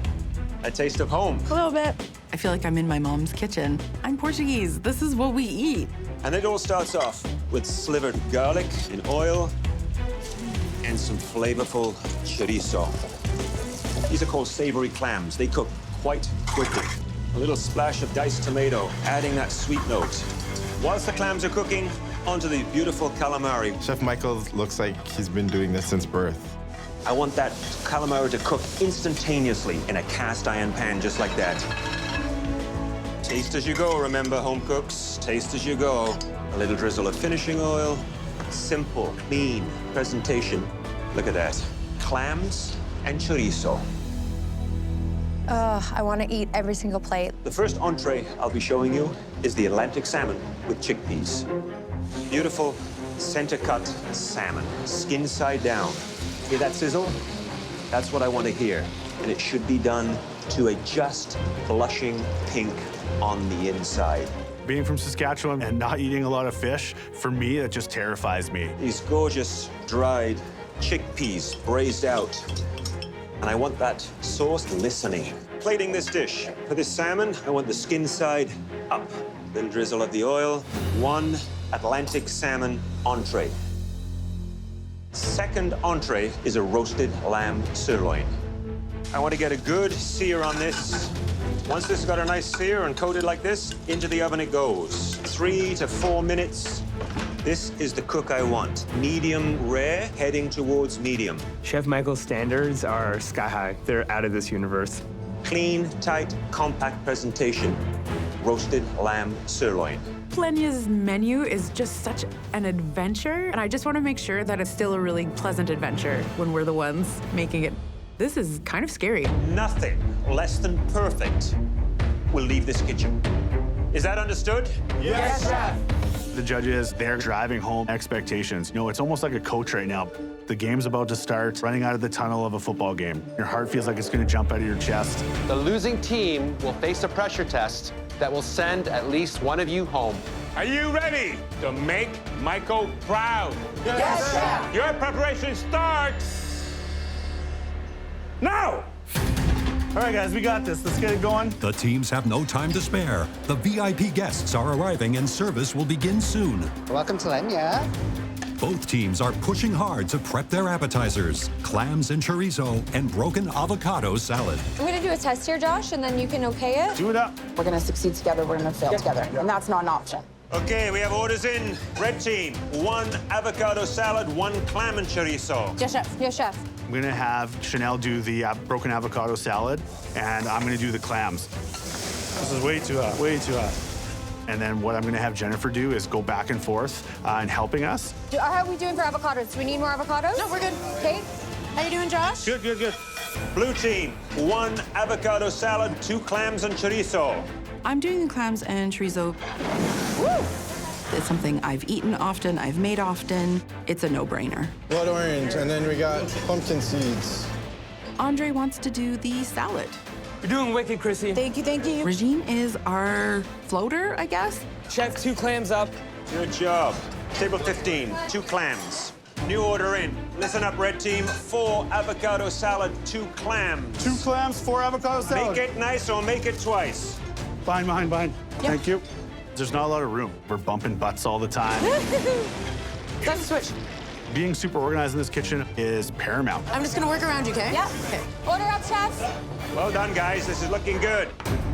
A taste of home. A little bit. I feel like I'm in my mom's kitchen. I'm Portuguese. This is what we eat. And it all starts off with slivered garlic in oil and some flavorful chorizo. These are called savory clams. They cook quite quickly. A little splash of diced tomato, adding that sweet note. Whilst the clams are cooking, onto the beautiful calamari. Chef Michael looks like he's been doing this since birth. I want that calamari to cook instantaneously in a cast iron pan just like that. Taste as you go, remember, home cooks. Taste as you go. A little drizzle of finishing oil. Simple, clean presentation. Look at that. Clams and chorizo. I want to eat every single plate. The first entree I'll be showing you is the Atlantic salmon with chickpeas. Beautiful center-cut salmon, skin side down. Hear that sizzle? That's what I want to hear. And it should be done to a just blushing pink on the inside. Being from Saskatchewan and not eating a lot of fish, for me, it just terrifies me. These gorgeous dried chickpeas braised out. And I want that sauce glistening. Plating this dish. For this salmon, I want the skin side up. Little drizzle of the oil. One Atlantic salmon entree. Second entree is a roasted lamb sirloin. I want to get a good sear on this. Once this has got a nice sear and coated like this, into the oven it goes. 3 to 4 minutes. This is the cook I want. Medium rare, heading towards medium. Chef Michael's standards are sky high. They're out of this universe. Clean, tight, compact presentation. Roasted lamb sirloin. Lenya's menu is just such an adventure, and I just want to make sure that it's still a really pleasant adventure when we're the ones making it. This is kind of scary. Nothing less than perfect will leave this kitchen. Is that understood? Yes, Chef. The judges, they're driving home expectations. You know, it's almost like a coach right now. The game's about to start, running out of the tunnel of a football game. Your heart feels like it's going to jump out of your chest. The losing team will face a pressure test that will send at least one of you home. Are you ready to make Michael proud? Yes, Chef. Your preparation starts now. All right, guys, we got this. Let's get it going. The teams have no time to spare. The VIP guests are arriving and service will begin soon. Welcome to Lenya. Both teams are pushing hard to prep their appetizers, clams and chorizo and broken avocado salad. I'm going to do a test here, Josh, and then you can okay it. Do it up. We're going to succeed together, we're going to fail together, and that's not an option. Okay, we have orders in. Red team, 1 avocado salad, 1 clam and chorizo. Yes, Chef. Yes, Chef. I'm going to have Chanel do the broken avocado salad, and I'm going to do the clams. This is way too hot, way too hot. And then what I'm going to have Jennifer do is go back and forth in helping us. How are we doing for avocados? Do we need more avocados? No, we're good. Okay. How you doing, Josh? Good, good, good. Blue team, 1 avocado salad, 2 clams and chorizo. I'm doing the clams and chorizo. Woo! It's something I've eaten often, I've made often. It's a no-brainer. Blood orange, and then we got pumpkin seeds. Andre wants to do the salad. You're doing wicked, Chrissy. Thank you, thank you. Regine is our floater, I guess. Chef, 2 clams up. Good job. Table 15, 2 clams. New order in. Listen up, red team. 4 avocado salad, 2 clams. 2 clams, 4 avocado salad. Make it nice or make it twice. Fine, fine, fine. Thank you. There's not a lot of room. We're bumping butts all the time. Time to switch. Being super organized in this kitchen is paramount. I'm just going to work around you, okay? Yeah. Okay. Order up, Chef. Well done, guys. This is looking good.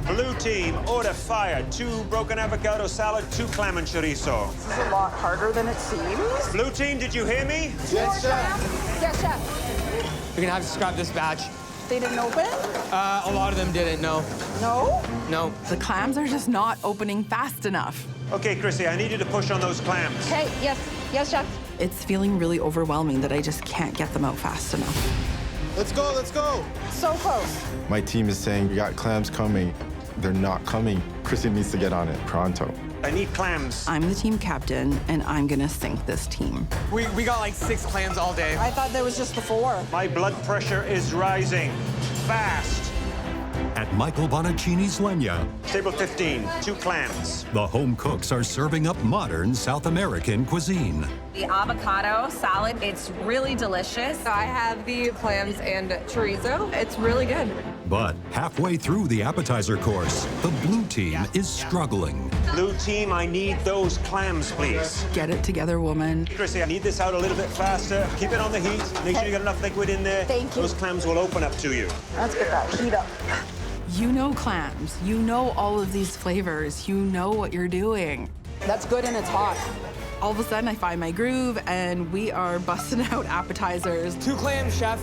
Blue team, order fire. 2 broken avocado salad, 2 clam and chorizo. This is a lot harder than it seems. Blue team, did you hear me? Yes, Chef. Yes, Chef. You're gonna have to scrap this batch. They didn't open? A lot of them didn't, no. No? No. The clams are just not opening fast enough. Okay, Chrissy, I need you to push on those clams. Okay, yes. Yes, Chef. It's feeling really overwhelming that I just can't get them out fast enough. Let's go, let's go. So close. My team is saying we got clams coming. They're not coming. Chrissy needs to get on it pronto. I need clams. I'm the team captain, and I'm gonna sink this team. We got like 6 clams all day. I thought there was just the 4. My blood pressure is rising. Fast. At Michael Bonaccini's Lenya, Table 15, 2 clams. the home cooks are serving up modern South American cuisine. The avocado salad, it's really delicious. I have the clams and chorizo. It's really good. But halfway through the appetizer course, the blue team is struggling. Blue team, I need those clams, please. Get it together, woman. Chrissy, I need this out a little bit faster. Keep it on the heat. Make sure you got enough liquid in there. Thank you. Those clams will open up to you. Let's get that heat up. You know clams. You know all of these flavors. You know what you're doing. That's good and it's hot. All of a sudden, I find my groove, and we are busting out appetizers. 2 clams, Chef.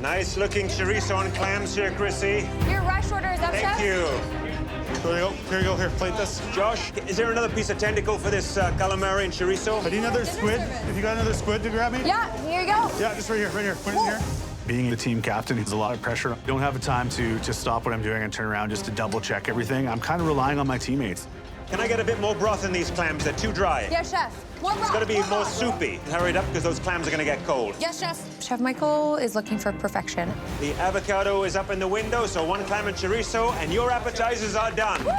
Nice looking chorizo and clams here, Chrissy. Your rush order is up, Chef. Thank you. There you go. Here you go. Here, plate this. Josh, is there another piece of tentacle for this calamari and chorizo? I need another squid. If you got another squid to grab me. Yeah, here you go. Yeah, just right here, right here. Put it in here. Being the team captain is a lot of pressure. I don't have the time to stop what I'm doing and turn around just to double check everything. I'm kind of relying on my teammates. Can I get a bit more broth in these clams? They're too dry. Yes, chef. More broth. It's got to be more soupy. Hurry it up because those clams are going to get cold. Yes, chef. Chef Michael is looking for perfection. The avocado is up in the window, so 1 clam and chorizo, and your appetizers are done. Woo!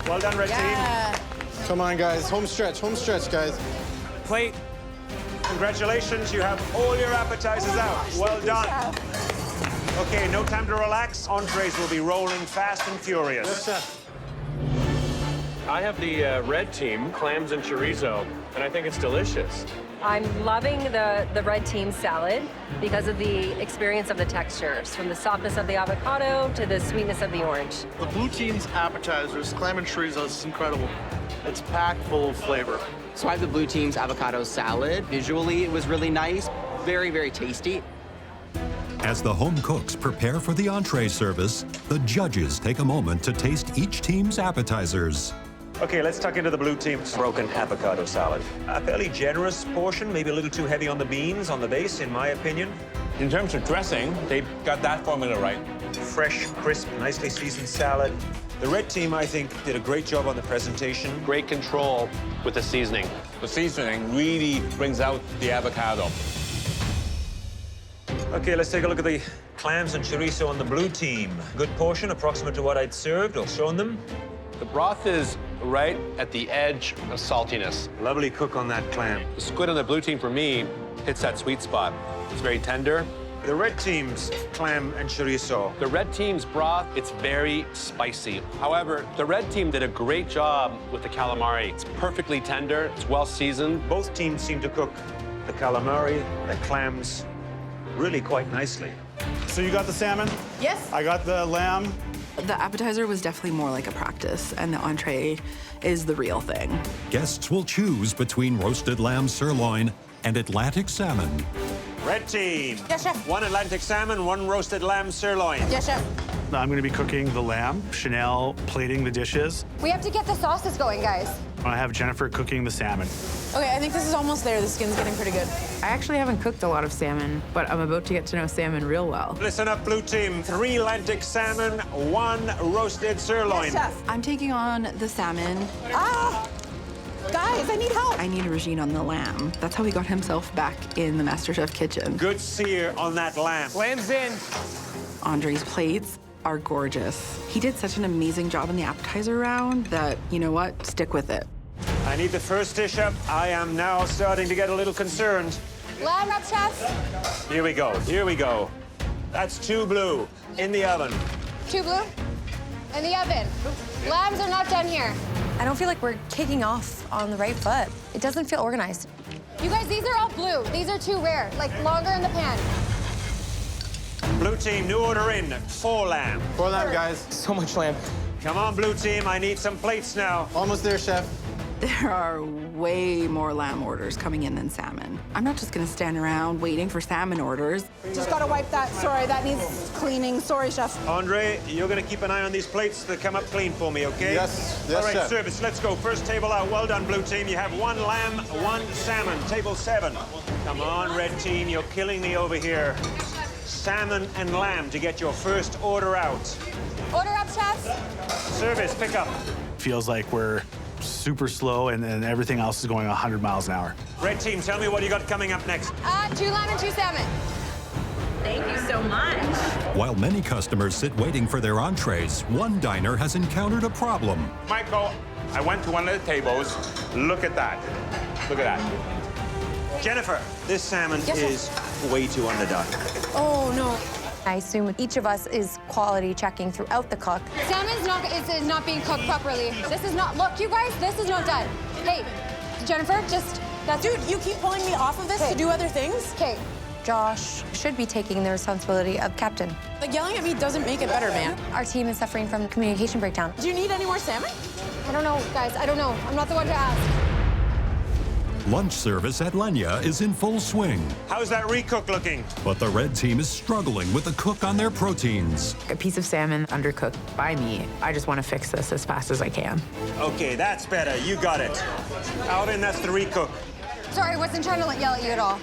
Well done, red team. Come on, guys. Home stretch, guys. Plate. Congratulations, you have all your appetizers out. Well done. Okay, no time to relax. Entrees will be rolling fast and furious. Yes, chef. I have the red team, clams and chorizo, and I think it's delicious. I'm loving the red team salad because of the experience of the textures, from the softness of the avocado to the sweetness of the orange. The blue team's appetizers, clam and chorizo, is incredible. It's packed full of flavor. So I have the blue team's avocado salad. Visually, it was really nice. Very, very tasty. As the home cooks prepare for the entree service, the judges take a moment to taste each team's appetizers. Okay, let's tuck into the blue team's broken avocado salad. A fairly generous portion, maybe a little too heavy on the beans, on the base, in my opinion. In terms of dressing, they got that formula right. Fresh, crisp, nicely seasoned salad. The red team, I think, did a great job on the presentation. Great control with the seasoning. The seasoning really brings out the avocado. Okay, let's take a look at the clams and chorizo on the blue team. Good portion, approximate to what I'd served or shown them. The broth is right at the edge of saltiness. Lovely cook on that clam. The squid on the blue team, for me, hits that sweet spot. It's very tender. The red team's clam and chorizo. The red team's broth, it's very spicy. However, the red team did a great job with the calamari. It's perfectly tender, it's well seasoned. Both teams seem to cook the calamari, the clams, really quite nicely. So you got the salmon? Yes. I got the lamb. The appetizer was definitely more like a practice, and the entree is the real thing. Guests will choose between roasted lamb sirloin and Atlantic salmon. Red team. Yes, chef. 1 Atlantic salmon, 1 roasted lamb sirloin. Yes, chef. I'm going to be cooking the lamb, Chanel plating the dishes. We have to get the sauces going, guys. I have Jennifer cooking the salmon. Okay, I think this is almost there. The skin's getting pretty good. I actually haven't cooked a lot of salmon, but I'm about to get to know salmon real well. Listen up, blue team. 3 Atlantic salmon, 1 roasted sirloin. Yes, chef. I'm taking on the salmon. Ah! Guys, I need help. I need Regine on the lamb. That's how he got himself back in the MasterChef kitchen. Good sear on that lamb. Lamb's in. Andre's plates are gorgeous. He did such an amazing job in the appetizer round that, you know what, stick with it. I need the first dish up. I am now starting to get a little concerned. Lamb up, chef. Here we go, here we go. That's 2 blue in the oven. 2 blue in the oven. Lambs are not done here. I don't feel like we're kicking off on the right foot. It doesn't feel organized. You guys, these are all blue. These are too rare, like longer in the pan. Blue team, new order in. 4 lamb. 4 lamb, guys. So much lamb. Come on, blue team, I need some plates now. Almost there, chef. There are way more lamb orders coming in than salmon. I'm not just gonna stand around waiting for salmon orders. Just gotta wipe that. Sorry, that needs cleaning. Sorry, chef. Andre, you're gonna keep an eye on these plates to come up clean for me, okay? Yes, All right, chef. service, let's go. First table out. Well done, blue team. You have 1 lamb, 1 salmon. Table 7. Come on, red team, you're killing me over here. Salmon and lamb to get your first order out. Order up, chef. Service, pick up. Feels like we're super slow and everything else is going 100 miles an hour. Red team, tell me what you got coming up next. 2 lamb and 2 salmon. Thank you so much. While many customers sit waiting for their entrees, one diner has encountered a problem. Michael, I went to one of the tables. Look at that. Look at that. Jennifer, this salmon Yes, is way too underdone. Oh, no. I assume each of us is quality checking throughout the cook. Salmon's is not being cooked properly. This is not, look, you guys, this is not done. Hey, Jennifer, that's... Dude, you keep pulling me off of this to do other things? Okay. Josh should be taking the responsibility of captain. Like, yelling at me doesn't make it better, man. Our team is suffering from communication breakdown. Do you need any more salmon? I don't know, guys, I don't know. I'm not the one to ask. Lunch service at Lenya is in full swing. How's that recook looking? But the red team is struggling with the cook on their proteins. A piece of salmon undercooked by me. I just want to fix this as fast as I can. Okay, that's better. You got it. Alvin, that's the recook. Sorry, I wasn't trying to yell at you at all.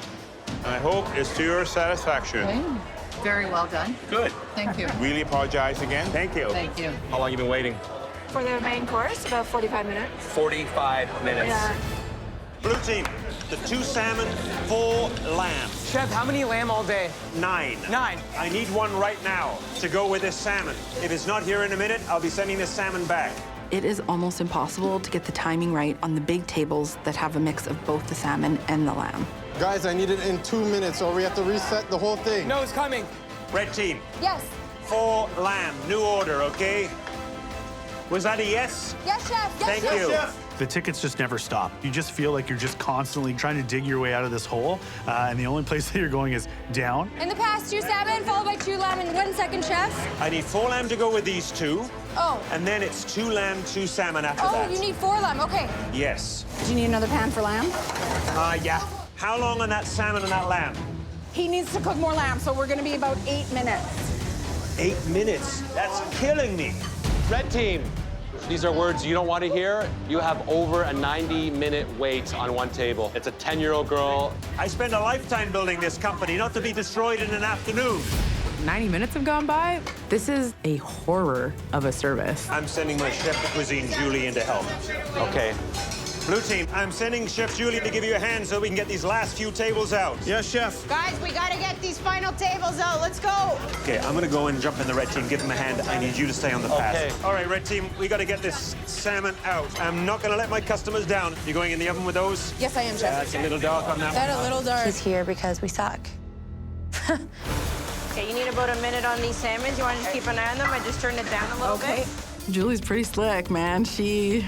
I hope it's to your satisfaction. Very well done. Good. Thank you. Really apologize again. Thank you. Thank you. How long you been waiting? For the main course, about 45 minutes. 45 minutes. Yeah. Blue team, the 2 salmon, 4 lamb. Chef, how many lamb all day? 9. 9. I need one right now to go with this salmon. If it's not here in a minute, I'll be sending this salmon back. It is almost impossible to get the timing right on the big tables that have a mix of both the salmon and the lamb. Guys, I need it in 2 minutes or we have to reset the whole thing. No, it's coming. Red team, Yes. 4 lamb, new order, okay? Was that a yes? Yes, chef. Yes, Thank chef. you. The tickets just never stop. You just feel like you're just constantly trying to dig your way out of this hole, and the only place that you're going is down. In the past, 2 salmon, followed by 2 lamb in 1 second, chef. I need 4 lamb to go with these 2. Oh. And then it's 2 lamb, 2 salmon after Oh, that. you need 4 lamb. Okay. Yes. Do you need another pan for lamb? Yeah. How long on that salmon and that lamb? He needs to cook more lamb, so we're gonna be about 8 minutes. 8 minutes? That's killing me. Red team, these are words you don't want to hear. You have over a 90-minute wait on one table. It's a 10-year-old girl. I spent a lifetime building this company, not to be destroyed in an afternoon. 90 minutes have gone by. This is a horror of a service. I'm sending my chef de cuisine, Julie, in to help. Okay. Blue team, I'm sending Chef Julie to give you a hand so we can get these last few tables out. Yes, chef. Guys, we gotta get these final tables out. Let's go. Okay, I'm gonna go and jump in the red team, give him a hand. I need you to stay on the pass. Okay. All right, red team, we gotta get this salmon out. I'm not gonna let my customers down. You going in the oven with those? Yes, I am, chef. That's a little dark on that That one. a little dark. She's here because we suck. Okay, you need about a minute on these salmons. You want to just keep an eye on them? I just turned it down a little bit. Julie's pretty slick, man. She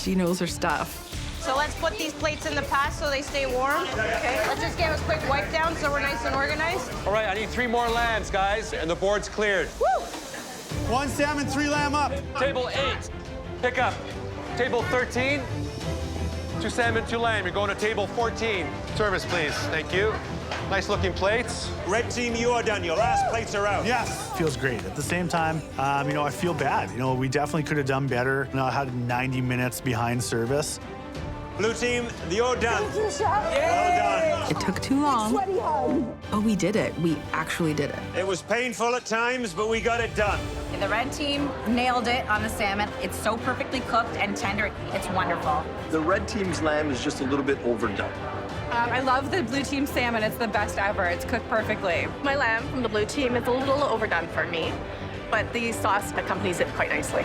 knows her stuff. So let's put these plates in the pass so they stay warm. Okay. Let's just give a quick wipe down so we're nice and organized. All right, I need 3 more lambs, guys, and the board's cleared. Woo! 1 salmon, 3 lamb up. Table 8, pick up. Table 13, 2 salmon, 2 lamb. You're going to table 14. Service, please. Thank you. Nice looking plates. Red team, you are done. Your last plates are out. Yes. Feels great. At the same time, I feel bad. We definitely could have done better. I had 90 minutes behind service. Blue team, you're done. Thank you, chef. Well done. It took too long. Sweaty hug. Oh, we did it. We actually did it. It was painful at times, but we got it done. The red team nailed it on the salmon. It's so perfectly cooked and tender. It's wonderful. The red team's lamb is just a little bit overdone. I love the blue team salmon. It's the best ever. It's cooked perfectly. My lamb from the blue team is a little overdone for me, but the sauce accompanies it quite nicely.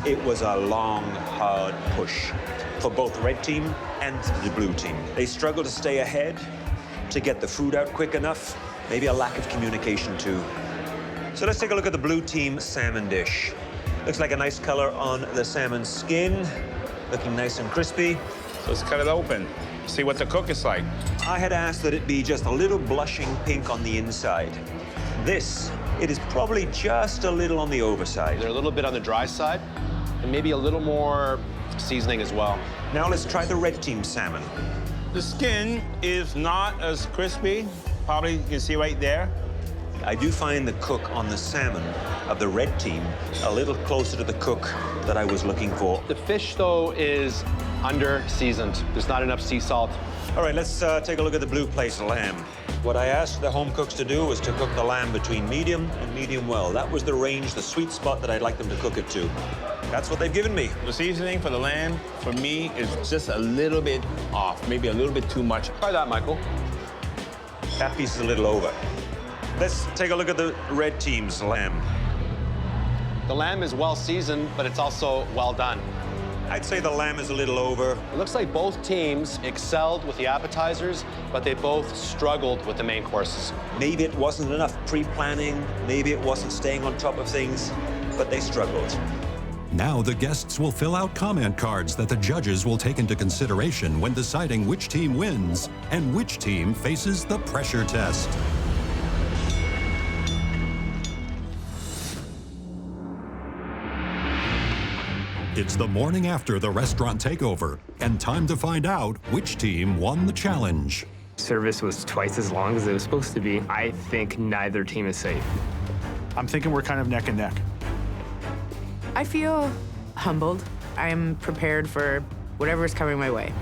It was a long, hard push for both red team and the blue team. They struggled to stay ahead, to get the food out quick enough, maybe a lack of communication too. So let's take a look at the blue team salmon dish. Looks like a nice color on the salmon skin, looking nice and crispy. Let's cut it open, see what the cook is like. I had asked that it be just a little blushing pink on the inside. This, it is probably just a little on the overside. They're a little bit on the dry side, and maybe a little more seasoning as well. Now let's try the red team salmon. The skin is not as crispy. Probably you can see right there. I do find the cook on the salmon of the red team a little closer to the cook that I was looking for. The fish, though, is under-seasoned. There's not enough sea salt. All right, let's take a look at the blue place lamb. What I asked the home cooks to do was to cook the lamb between medium and medium well. That was the range, the sweet spot that I'd like them to cook it to. That's what they've given me. The seasoning for the lamb, for me, is just a little bit off, maybe a little bit too much. Try that, Michael. That piece is a little over. Let's take a look at the red team's lamb. The lamb is well seasoned, but it's also well done. I'd say the lamb is a little over. It looks like both teams excelled with the appetizers, but they both struggled with the main courses. Maybe it wasn't enough pre-planning, maybe it wasn't staying on top of things, but they struggled. Now the guests will fill out comment cards that the judges will take into consideration when deciding which team wins and which team faces the pressure test. It's the morning after the restaurant takeover, and time to find out which team won the challenge. Service was twice as long as it was supposed to be. I think neither team is safe. I'm thinking we're kind of neck and neck. I feel humbled. I'm prepared for whatever's coming my way.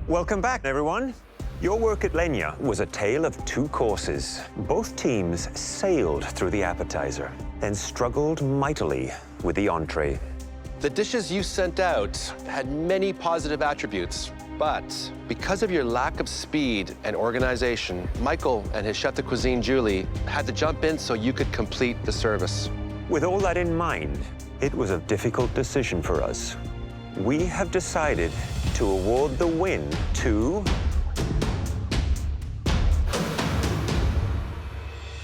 Welcome back, everyone. Your work at Lenya was a tale of two courses. Both teams sailed through the appetizer, then struggled mightily with the entree. The dishes you sent out had many positive attributes, but because of your lack of speed and organization, Michael and his chef de cuisine, Julie, had to jump in so you could complete the service. With all that in mind, it was a difficult decision for us. We have decided to award the win to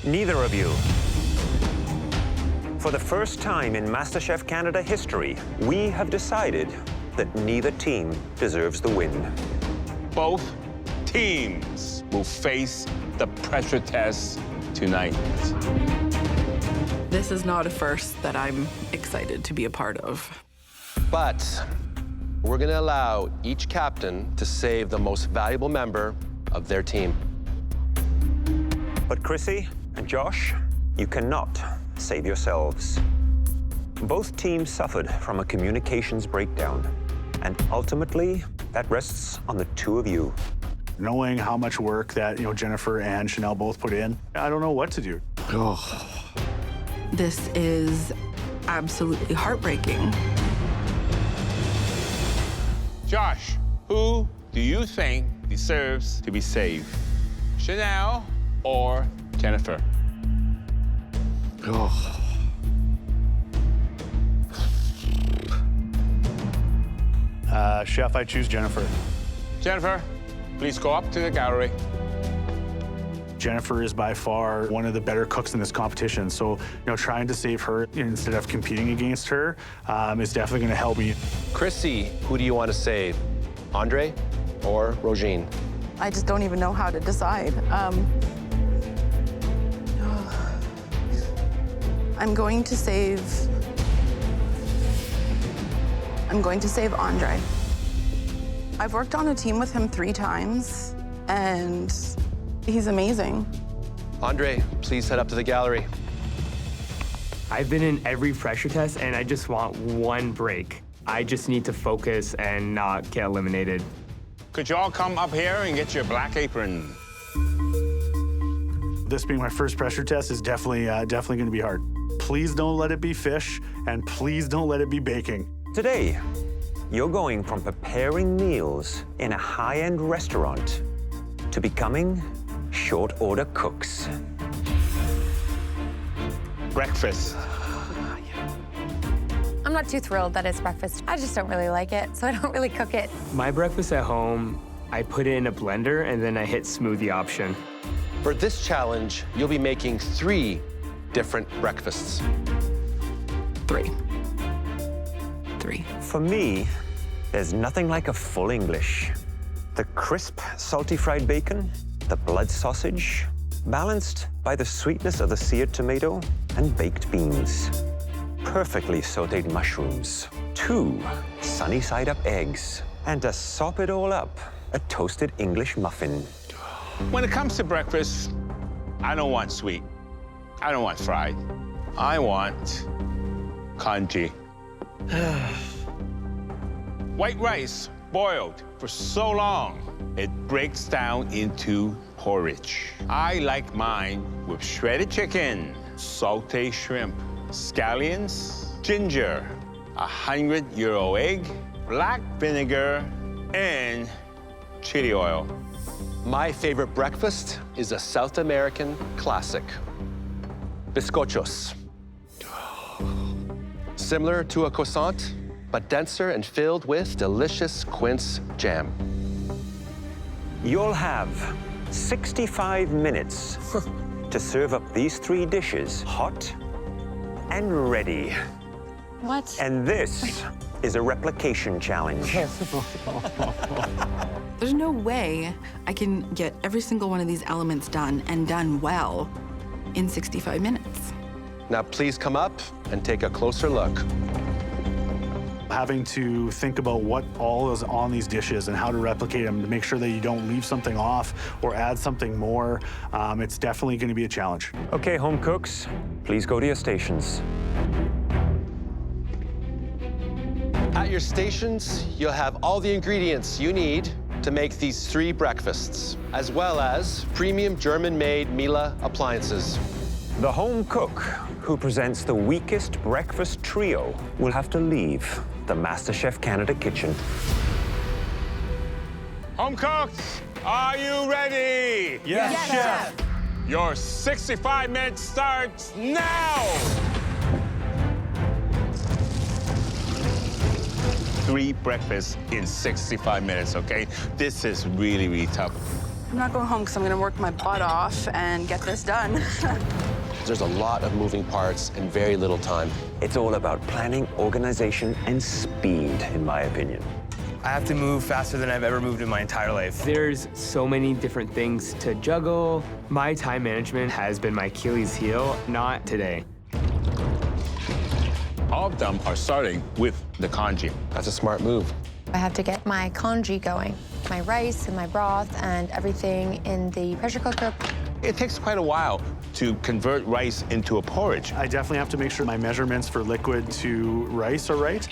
neither of you. For the first time in MasterChef Canada history, we have decided that neither team deserves the win. Both teams will face the pressure test tonight. This is not a first that I'm excited to be a part of. But we're gonna allow each captain to save the most valuable member of their team. But Chrissy and Josh, you cannot save yourselves. Both teams suffered from a communications breakdown, and ultimately, that rests on the two of you. Knowing how much work that, Jennifer and Chanel both put in, I don't know what to do. This is absolutely heartbreaking. Josh, who do you think deserves to be saved? Chanel or Jennifer? Chef, I choose Jennifer. Jennifer, please go up to the gallery. Jennifer is by far one of the better cooks in this competition. So, trying to save her instead of competing against her is definitely going to help me. Chrissy, who do you want to save? Andre or Roene? I just don't even know how to decide. I'm going to save Andre. I've worked on a team with him 3 times, and he's amazing. Andre, please head up to the gallery. I've been in every pressure test, and I just want one break. I just need to focus and not get eliminated. Could you all come up here and get your black apron? This being my first pressure test is definitely going to be hard. Please don't let it be fish, and please don't let it be baking. Today, you're going from preparing meals in a high-end restaurant to becoming short-order cooks. Breakfast. I'm not too thrilled that it's breakfast. I just don't really like it, so I don't really cook it. My breakfast at home, I put it in a blender and then I hit smoothie option. For this challenge, you'll be making 3 different breakfasts. 3. For me, there's nothing like a full English. The crisp, salty fried bacon, the blood sausage, balanced by the sweetness of the seared tomato and baked beans. Perfectly sauteed mushrooms, 2 sunny-side-up eggs, and to sop it all up, a toasted English muffin. When it comes to breakfast, I don't want sweet. I don't want fried. I want congee. White rice boiled for so long, it breaks down into porridge. I like mine with shredded chicken, sauté shrimp, scallions, ginger, a 100-euro egg, black vinegar, and chili oil. My favorite breakfast is a South American classic, bizcochos. Similar to a croissant, but denser and filled with delicious quince jam. You'll have 65 minutes to serve up these 3 dishes hot and ready. What? And this is a replication challenge. There's no way I can get every single one of these elements done and done well in 65 minutes. Now please come up and take a closer look. Having to think about what all is on these dishes and how to replicate them to make sure that you don't leave something off or add something more, it's definitely going to be a challenge. Okay, home cooks, please go to your stations. At your stations, you'll have all the ingredients you need to make these 3 breakfasts, as well as premium German-made Miele appliances. The home cook who presents the weakest breakfast trio will have to leave the MasterChef Canada kitchen. Home cooks, are you ready? Yes, Chef. Your 65 minutes starts now! 3 breakfasts in 65 minutes, okay? This is really, really tough. I'm not going home because I'm going to work my butt off and get this done. There's a lot of moving parts and very little time. It's all about planning, organization, and speed, in my opinion. I have to move faster than I've ever moved in my entire life. There's so many different things to juggle. My time management has been my Achilles heel, not today. All of them are starting with the congee. That's a smart move. I have to get my congee going, my rice and my broth and everything in the pressure cooker. It takes quite a while to convert rice into a porridge. I definitely have to make sure my measurements for liquid to rice are right.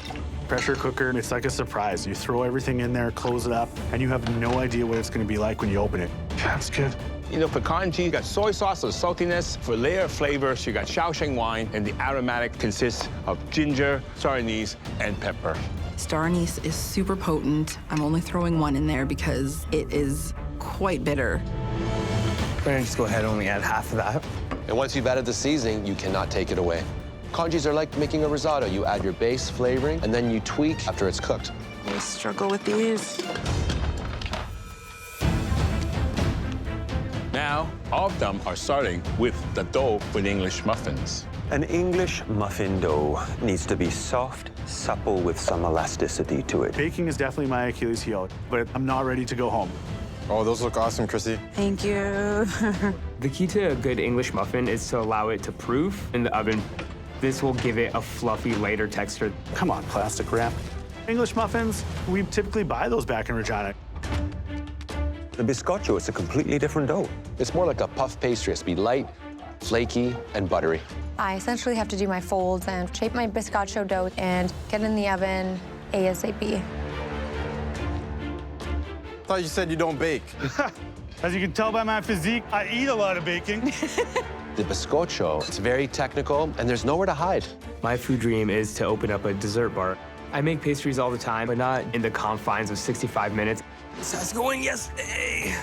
Pressure cooker, it's like a surprise. You throw everything in there, close it up, and you have no idea what it's going to be like when you open it. That's good. You know, for congee, you got soy sauce, the saltiness. For layer of flavors, you got Shaoxing wine, and the aromatic consists of ginger, star anise, and pepper. Star anise is super potent. I'm only throwing 1 in there because it is quite bitter. I'm gonna just go ahead and only add half of that. And once you've added the seasoning, you cannot take it away. Congees are like making a risotto. You add your base flavoring, and then you tweak after it's cooked. I struggle with these. Now, all of them are starting with the dough for the English muffins. An English muffin dough needs to be soft, supple, with some elasticity to it. Baking is definitely my Achilles heel, but I'm not ready to go home. Oh, those look awesome, Chrissy. Thank you. The key to a good English muffin is to allow it to proof in the oven. This will give it a fluffy, lighter texture. Come on, plastic wrap. English muffins, we typically buy those back in Regina. The bizcocho is a completely different dough. It's more like a puff pastry. It has to be light, flaky, and buttery. I essentially have to do my folds and shape my biscotto dough and get in the oven ASAP. I thought you said you don't bake. As you can tell by my physique, I eat a lot of baking. The bizcocho, it's very technical, and there's nowhere to hide. My food dream is to open up a dessert bar. I make pastries all the time, but not in the confines of 65 minutes. So that's going yesterday.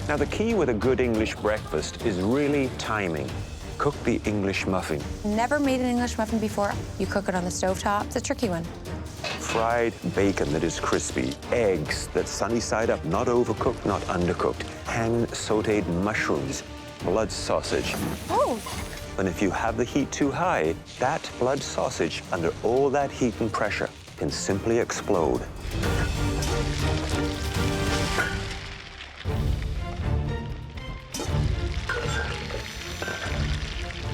Now, the key with a good English breakfast is really timing. Cook the English muffin. Never made an English muffin before. You cook it on the stovetop. It's a tricky one. Fried bacon that is crispy, eggs that's sunny side up, not overcooked, not undercooked, hand-sauteed mushrooms, blood sausage. Oh! And if you have the heat too high, that blood sausage, under all that heat and pressure, can simply explode.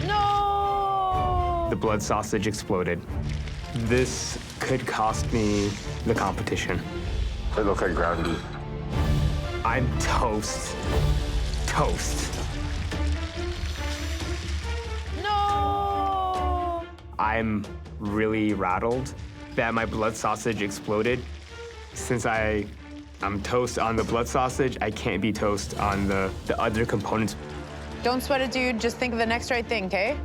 No! The blood sausage exploded. This could cost me the competition. They look like ground beef. I'm toast. Toast. No! I'm really rattled that my blood sausage exploded. Since I'm toast on the blood sausage, I can't be toast on the other components. Don't sweat it, dude. Just think of the next right thing, okay?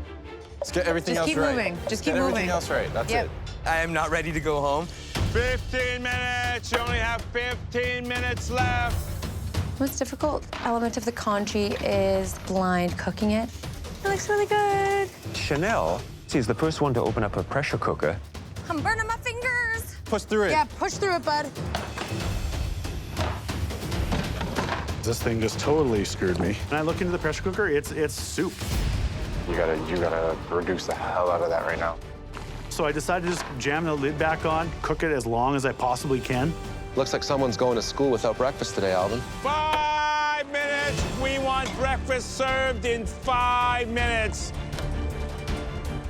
Let's get everything else right. Just keep moving. Just keep moving. Everything else right. That's it. I am not ready to go home. 15 minutes. You only have 15 minutes left. The most difficult element of the congee is blind cooking it. It looks really good. Chanel, she's the first one to open up a pressure cooker. I'm burning my fingers. Push through it. Yeah, push through it, bud. This thing just totally screwed me. When I look into the pressure cooker, it's soup. You gotta reduce the hell out of that right now. So I decided to just jam the lid back on, cook it as long as I possibly can. Looks like someone's going to school without breakfast today, Alvin. 5 minutes. We want breakfast served in 5 minutes.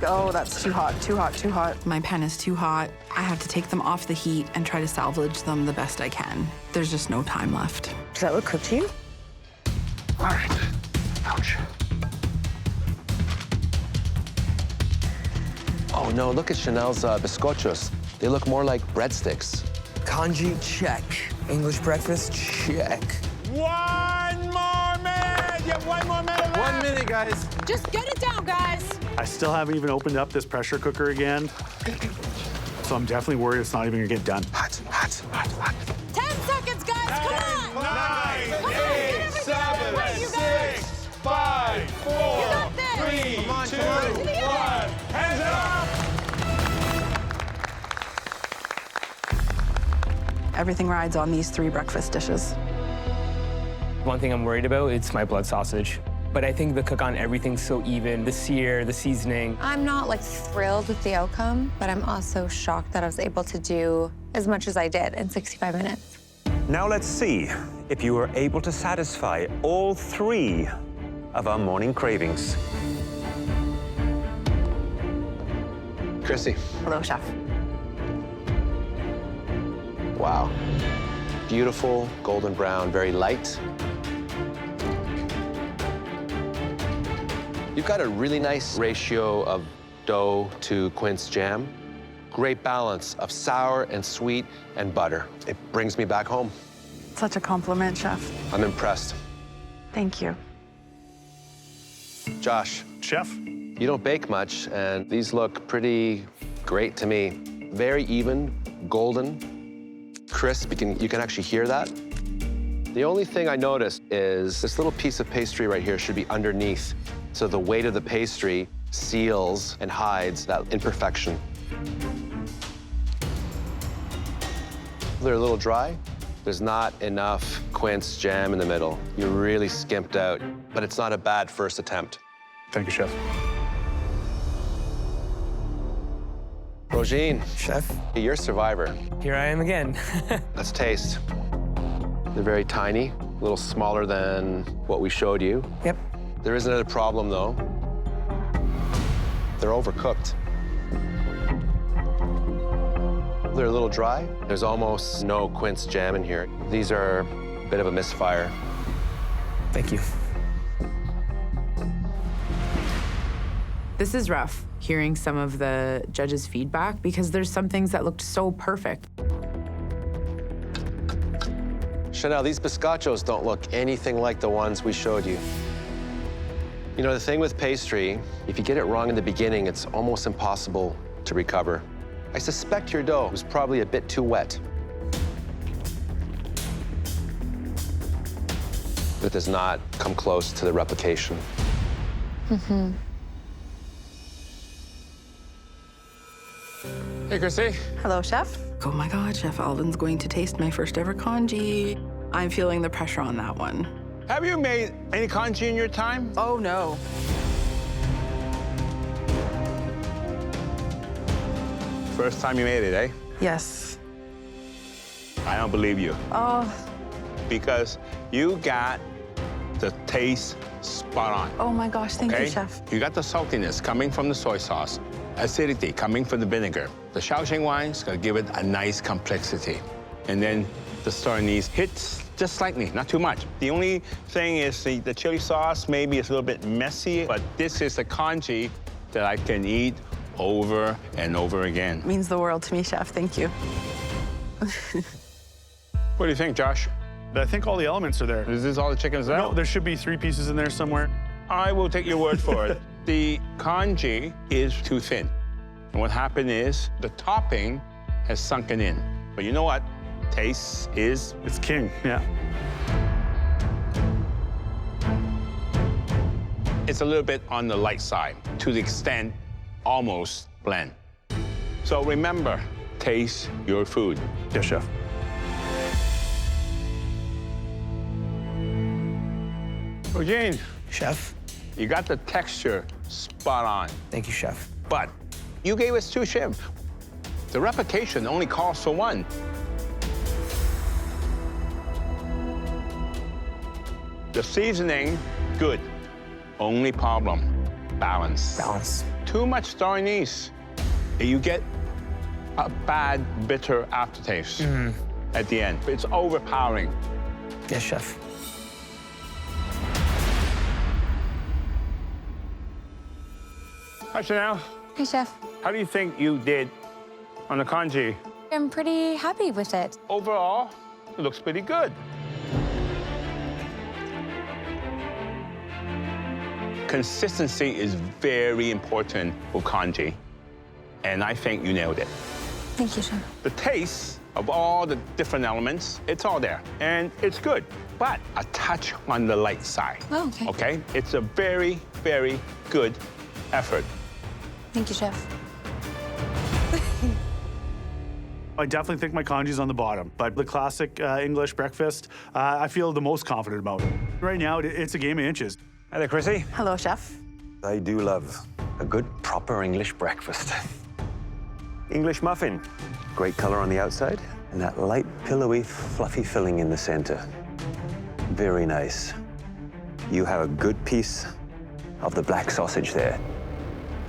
Oh, that's too hot, too hot, too hot. My pan is too hot. I have to take them off the heat and try to salvage them the best I can. There's just no time left. Does that look cooked to you? All right. Ouch. Oh no, look at Chanel's bizcochos. They look more like breadsticks. Congee, check. English breakfast, check. 1 more minute! You have 1 more minute left. 1 minute, guys. Just get it down, guys. I still haven't even opened up this pressure cooker again. So I'm definitely worried it's not even gonna get done. Hot. 10 seconds, guys. Come on. 9, Come on, 8, 7, 6, 5, 4, 3, 2, 1. Hands up! Everything rides on these 3 breakfast dishes. One thing I'm worried about, it's my blood sausage. But I think the cook on everything's so even. The sear, the seasoning. I'm not like thrilled with the outcome, but I'm also shocked that I was able to do as much as I did in 65 minutes. Now let's see if you were able to satisfy all 3 of our morning cravings. Chrissy. Hello, chef. Wow. Beautiful, golden brown, very light. You've got a really nice ratio of dough to quince jam. Great balance of sour and sweet and butter. It brings me back home. Such a compliment, chef. I'm impressed. Thank you. Josh. Chef? You don't bake much, and these look pretty great to me. Very even, golden, crisp. You can actually hear that. The only thing I noticed is this little piece of pastry right here should be underneath, so the weight of the pastry seals and hides that imperfection. They're a little dry. There's not enough quince jam in the middle. You really skimped out, but it's not a bad first attempt. Thank you, chef. Roene. Chef. You're a survivor. Here I am again. Let's taste. They're very tiny, a little smaller than what we showed you. Yep. There is another problem, though. They're overcooked. They're a little dry. There's almost no quince jam in here. These are a bit of a misfire. Thank you. This is rough, hearing some of the judges' feedback, because there's some things that looked so perfect. Chanel, these bizcochos don't look anything like the ones we showed you. You know, the thing with pastry, if you get it wrong in the beginning, it's almost impossible to recover. I suspect your dough was probably a bit too wet. It does not come close to the replication. Mm-hmm. Hey, Chrissy. Hello, chef. Oh my God, Chef Alden's going to taste my first ever congee. I'm feeling the pressure on that one. Have you made any congee in your time? Oh, no. First time you made it, eh? Yes. I don't believe you. Oh. Because you got the taste spot on. Oh my gosh, thank Okay? you, chef. You got the saltiness coming from the soy sauce, acidity coming from the vinegar. The Shaoxing wine is gonna give it a nice complexity. And then the star anise hits just slightly, not too much. The only thing is the chili sauce maybe is a little bit messy, but this is a congee that I can eat over and over again. Means the world to me, chef. Thank you. What do you think, Josh? I think all the elements are there. Is this all the chickens there? No, there should be 3 pieces in there somewhere. I will take your word for it. The congee is too thin. And what happened is the topping has sunken in. But you know what? Taste is... It's king, yeah. It's a little bit on the light side, to the extent almost bland. So remember, taste your food. Yes, chef. Roene. Chef. You got the texture spot on. Thank you, chef. But you gave us 2 shim. The replication only calls for 1. The seasoning, good. Only problem, balance. Balance. Too much star anise. You get a bad, bitter aftertaste at the end. It's overpowering. Yes, chef. Hi, Chanel. Hey, chef. How do you think you did on the congee? I'm pretty happy with it. Overall, it looks pretty good. Consistency is very important for congee, and I think you nailed it. Thank you, Chef. The taste of all the different elements, it's all there, and it's good, but a touch on the light side. Oh, okay. Okay? It's a very, very good effort. Thank you, Chef. I definitely think my congee's on the bottom, but the classic English breakfast, I feel the most confident about. Right now, it's a game of inches. Hi there, Chrissy. Hello, Chef. I do love a good, proper English breakfast. English muffin. Great color on the outside, and that light, pillowy, fluffy filling in the center. Very nice. You have a good piece of the black sausage there.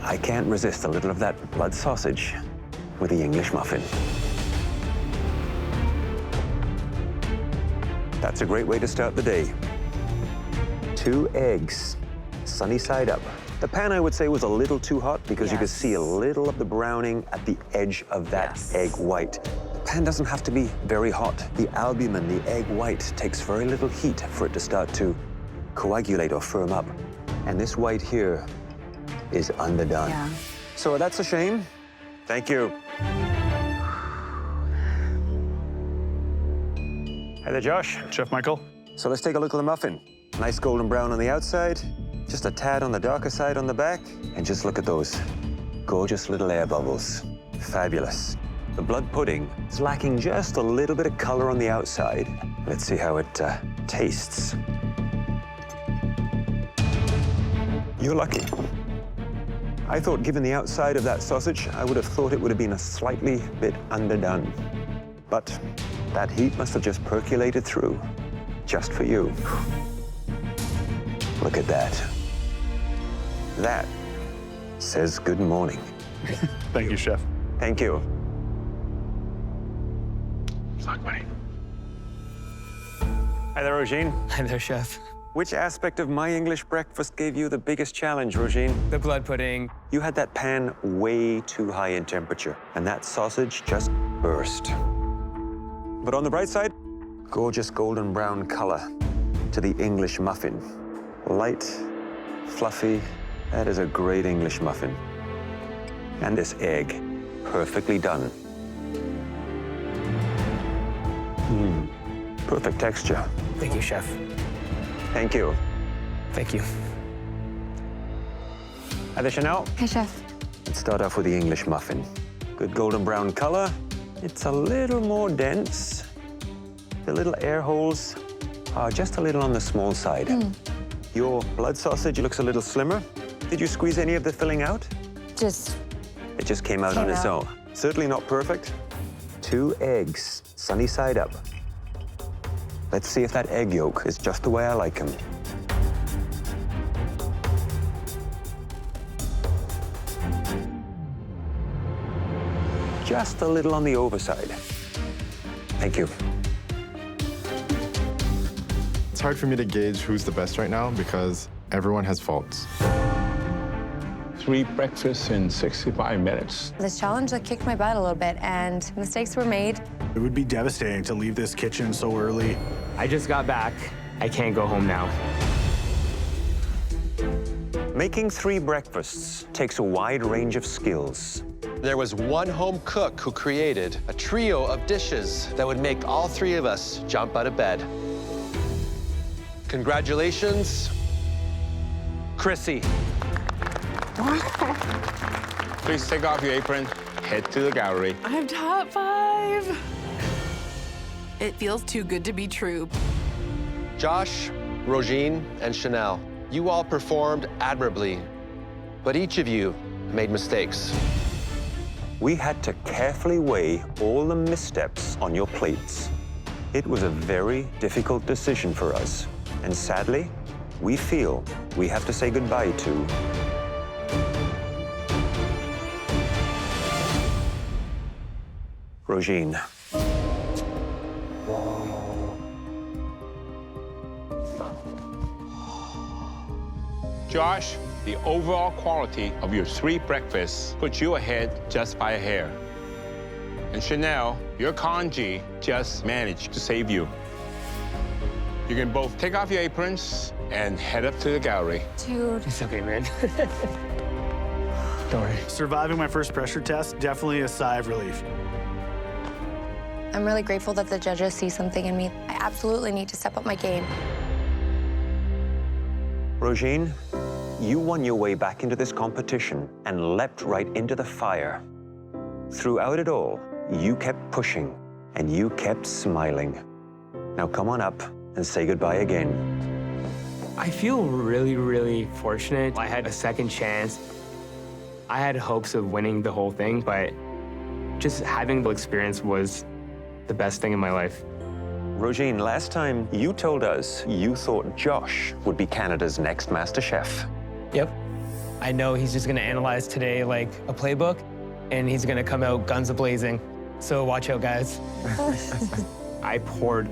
I can't resist a little of that blood sausage with the English muffin. That's a great way to start the day. 2 eggs, sunny side up. The pan, I would say, was a little too hot because you could see a little of the browning at the edge of that egg white. The pan doesn't have to be very hot. The albumin, the egg white, takes very little heat for it to start to coagulate or firm up. And this white here is underdone. Yeah. So that's a shame. Thank you. Hi there, Josh. Chef Michael. So let's take a look at the muffin. Nice golden brown on the outside, just a tad on the darker side on the back, and just look at those gorgeous little air bubbles. Fabulous. The blood pudding is lacking just a little bit of color on the outside. Let's see how it tastes. You're lucky. I thought, given the outside of that sausage, I would have thought it would have been a slightly bit underdone. But that heat must have just percolated through, just for you. Look at that. That says good morning. Thank you, Chef. Thank you. Good luck, buddy. Hi there, Roene. Hi there, Chef. Which aspect of my English breakfast gave you the biggest challenge, Roene? The blood pudding. You had that pan way too high in temperature, and that sausage just burst. But on the bright side, gorgeous golden brown color to the English muffin. Light, fluffy, that is a great English muffin. And this egg, perfectly done. Perfect texture. Thank you, Chef. Thank you. Thank you. Hi there, Chanel. Hi, Chef. Let's start off with the English muffin. Good golden brown color. It's a little more dense. The little air holes are just a little on the small side. Your blood sausage looks a little slimmer. Did you squeeze any of the filling out? It just came out on its own. Certainly not perfect. 2 eggs, sunny side up. Let's see if that egg yolk is just the way I like them. Just a little on the overside. Thank you. It's hard for me to gauge who's the best right now because everyone has faults. 3 breakfasts in 65 minutes. This challenge kicked my butt a little bit, and mistakes were made. It would be devastating to leave this kitchen so early. I just got back. I can't go home now. Making 3 breakfasts takes a wide range of skills. There was one home cook who created a trio of dishes that would make all 3 of us jump out of bed. Congratulations, Chrissy. Please take off your apron, head to the gallery. I'm top 5. It feels too good to be true. Josh, Roene, and Chanel, you all performed admirably, but each of you made mistakes. We had to carefully weigh all the missteps on your plates. It was a very difficult decision for us, and sadly, we feel we have to say goodbye to Roene. Josh, the overall quality of your 3 breakfasts puts you ahead just by a hair. And Chanel, your congee just managed to save you. You can both take off your aprons and head up to the gallery. Dude. It's okay, man. Don't worry. Surviving my first pressure test, definitely a sigh of relief. I'm really grateful that the judges see something in me. I absolutely need to step up my game. Roene, you won your way back into this competition and leapt right into the fire. Throughout it all, you kept pushing and you kept smiling. Now come on up and say goodbye again. I feel really, really fortunate. I had a second chance. I had hopes of winning the whole thing, but just having the experience was the best thing in my life. Roene, last time you told us you thought Josh would be Canada's next MasterChef. Yep. I know he's just gonna analyze today like a playbook, and he's gonna come out guns a-blazing. So watch out, guys. I poured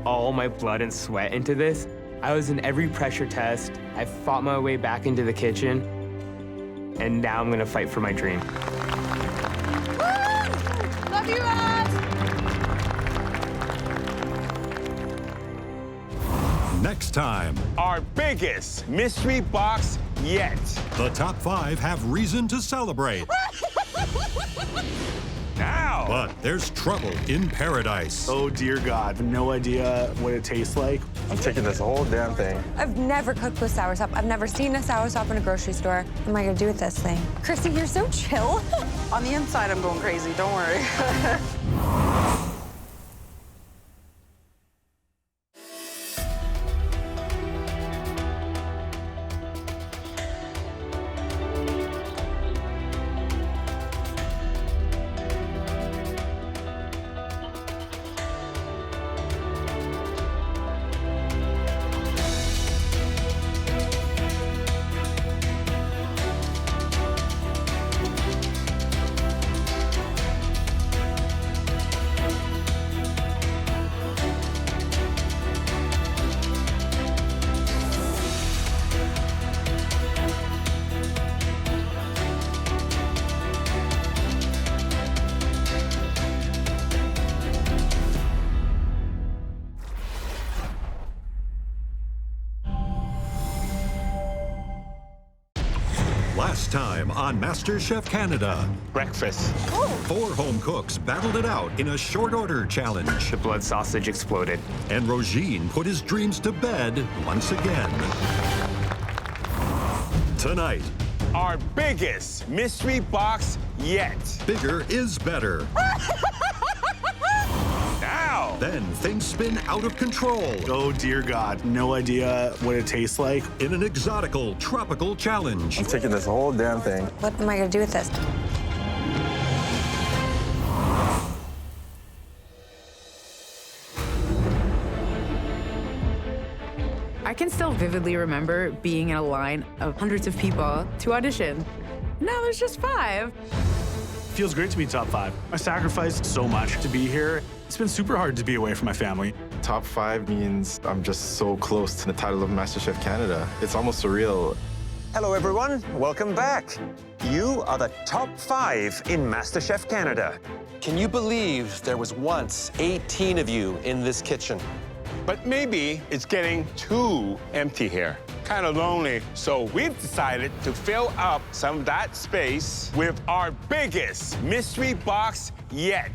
all my blood and sweat into this. I was in every pressure test. I fought my way back into the kitchen, and now I'm gonna fight for my dream. Love you, Roz! Next time, Our biggest mystery box yet. the top 5 have reason to celebrate. Now! But there's trouble in paradise. Oh, dear God. No idea what it tastes like. I'm taking this whole damn thing. I've never cooked with soursop. I've never seen a soursop in a grocery store. What am I gonna do with this thing? Chrissy, you're so chill. On the inside, I'm going crazy. Don't worry. Last time on MasterChef Canada, Breakfast. 4 home cooks battled it out in a short order challenge. The blood sausage exploded. And Roene put his dreams to bed once again. Tonight, Our biggest mystery box yet. bigger is better. Now! Then things spin out of control Oh, dear God. No idea what it tastes like. in an exotical, tropical challenge. I'm taking this whole damn thing. What am I gonna do with this? I can still vividly remember being in a line of hundreds of people to audition. Now there's just 5. Feels great to be top 5. I sacrificed so much to be here. It's been super hard to be away from my family. Top 5 means I'm just so close to the title of MasterChef Canada. It's almost surreal. Hello, everyone. Welcome back. You are the top 5 in MasterChef Canada. Can you believe there was once 18 of you in this kitchen? But maybe it's getting too empty here. Kind of lonely. So we've decided to fill up some of that space with our biggest mystery box yet.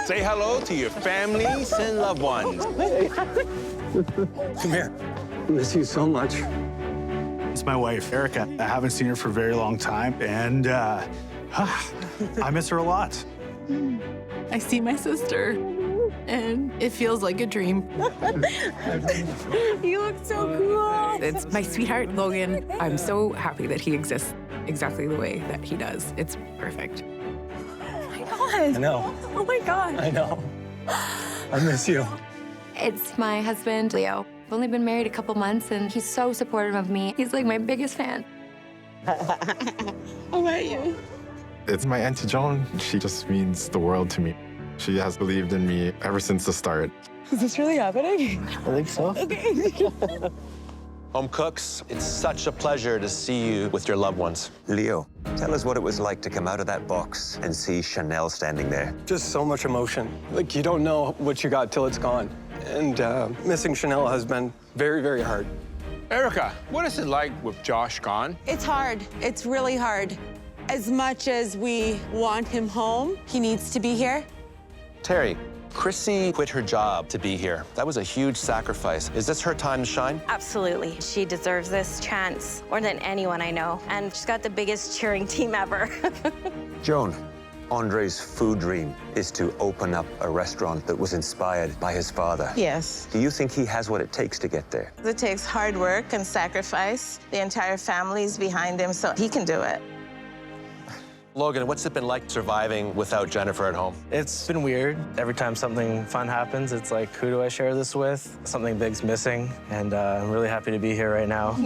Say hello to your families and loved ones. Come here. I miss you so much. It's my wife, Erica. I haven't seen her for a very long time, and I miss her a lot. I see my sister, and it feels like a dream. You look so cool. It's my sweetheart, Logan. I'm so happy that he exists exactly the way that he does. It's perfect. I know. Oh my God. I know. I miss you. It's my husband, Leo. I've only been married a couple months, and he's so supportive of me. He's like my biggest fan. How about you? It's my Auntie Joan. She just means the world to me. She has believed in me ever since the start. Is this really happening? I think so. Okay. Home cooks, it's such a pleasure to see you with your loved ones. Leo, tell us what it was like to come out of that box and see Chanel standing there. Just so much emotion. Like, you don't know what you got till it's gone. And missing Chanel has been very, very hard. Erica, what is it like with Josh gone? It's hard. It's really hard. As much as we want him home, he needs to be here. Terry, Chrissy quit her job to be here. That was a huge sacrifice. Is this her time to shine? Absolutely. She deserves this chance more than anyone I know. And she's got the biggest cheering team ever. Joan, Andre's food dream is to open up a restaurant that was inspired by his father. Yes. Do you think he has what it takes to get there? It takes hard work and sacrifice. The entire family's behind him, so he can do it. Logan, what's it been like surviving without Jennifer at home? It's been weird. Every time something fun happens, it's like, who do I share this with? Something big's missing, and I'm really happy to be here right now.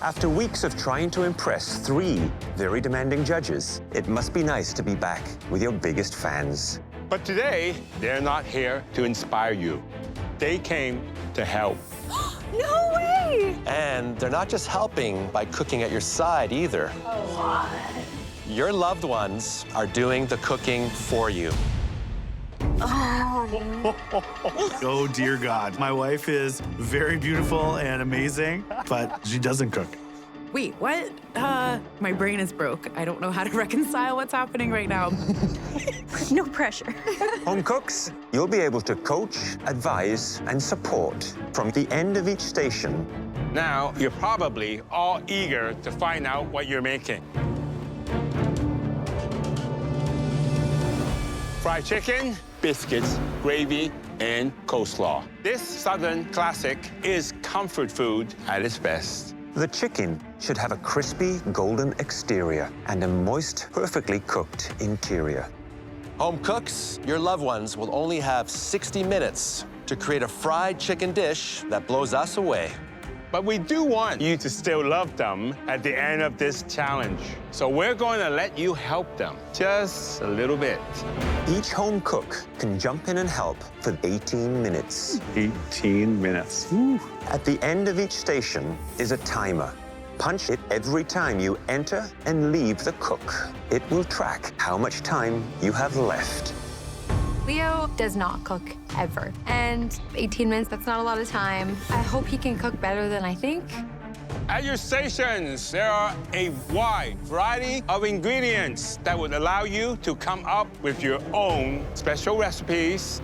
After weeks of trying to impress 3 very demanding judges, it must be nice to be back with your biggest fans. But today, they're not here to inspire you. They came to help. No way! And they're not just helping by cooking at your side either. What? Your loved ones are doing the cooking for you. Oh, dear God. My wife is very beautiful and amazing, but she doesn't cook. Wait, what? My brain is broke. I don't know how to reconcile what's happening right now. No pressure. Home cooks, you'll be able to coach, advise, and support from the end of each station. Now, you're probably all eager to find out what you're making. Fried chicken, biscuits, gravy, and coleslaw. This Southern classic is comfort food at its best. The chicken should have a crispy, golden exterior and a moist, perfectly cooked interior. Home cooks, your loved ones will only have 60 minutes to create a fried chicken dish that blows us away. But we do want you to still love them at the end of this challenge. So we're going to let you help them just a little bit. Each home cook can jump in and help for 18 minutes. 18 minutes. Woo. At the end of each station is a timer. Punch it every time you enter and leave the cook. It will track how much time you have left. Leo does not cook ever. And 18 minutes, that's not a lot of time. I hope he can cook better than I think. At your stations, there are a wide variety of ingredients that would allow you to come up with your own special recipes.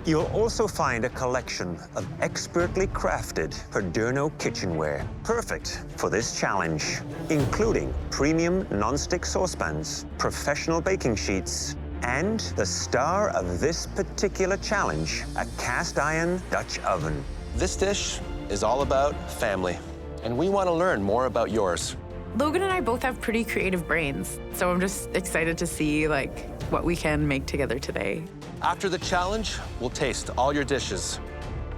You'll also find a collection of expertly crafted Perderno kitchenware, perfect for this challenge, including premium non-stick saucepans, professional baking sheets, and the star of this particular challenge, a cast iron Dutch oven. This dish is all about family, and we want to learn more about yours. Logan and I both have pretty creative brains, so I'm just excited to see what we can make together today. After the challenge, we'll taste all your dishes,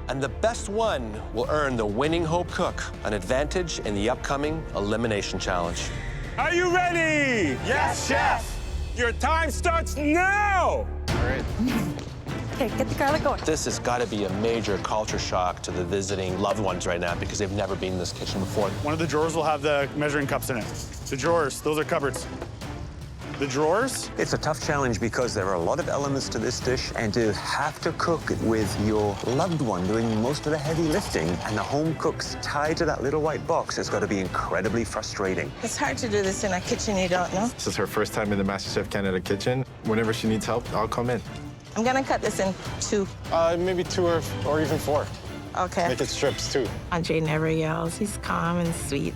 and the best one will earn the winning home cook an advantage in the upcoming elimination challenge. Are you ready? Yes, chef! Your time starts now! All right. Okay, get the garlic going. This has got to be a major culture shock to the visiting loved ones right now because they've never been in this kitchen before. One of the drawers will have the measuring cups in it. The drawers, those are cupboards. The drawers? It's a tough challenge because there are a lot of elements to this dish, and to have to cook it with your loved one doing most of the heavy lifting and the home cooks tied to that little white box has got to be incredibly frustrating. It's hard to do this in a kitchen you don't know. This is her first time in the MasterChef Canada kitchen. Whenever she needs help, I'll come in. I'm gonna cut this in 2. Maybe 2 or even 4. Okay. Make it strips, too. Andre never yells. He's calm and sweet.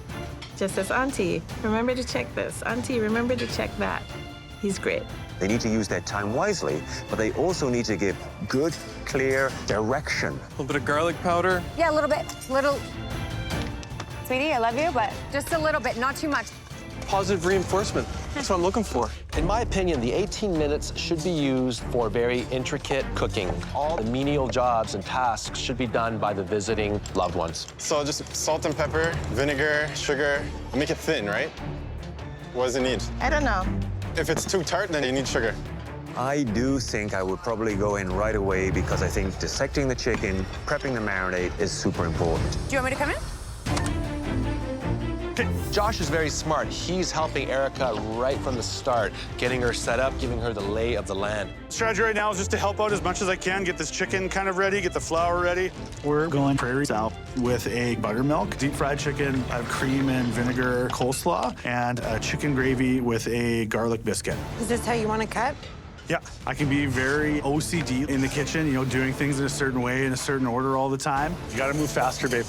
Just says, Auntie, remember to check this. Auntie, remember to check that. He's great. They need to use their time wisely, but they also need to give good, clear direction. A little bit of garlic powder. Yeah, a little bit. Sweetie, I love you, but just a little bit, not too much. Positive reinforcement. That's what I'm looking for. In my opinion, the 18 minutes should be used for very intricate cooking. All the menial jobs and tasks should be done by the visiting loved ones. So just salt and pepper, vinegar, sugar, make it thin, right? What does it need? I don't know. If it's too tart, then you need sugar. I do think I would probably go in right away because I think dissecting the chicken, prepping the marinade is super important. Do you want me to come in? Josh is very smart. He's helping Erica right from the start, getting her set up, giving her the lay of the land. Strategy right now is just to help out as much as I can, get this chicken kind of ready, get the flour ready. We're going prairie style with a buttermilk, deep fried chicken, I have cream and vinegar coleslaw, and a chicken gravy with a garlic biscuit. Is this how you want to cut? Yeah, I can be very OCD in the kitchen, you know, doing things in a certain way, in a certain order all the time. You gotta move faster, babe.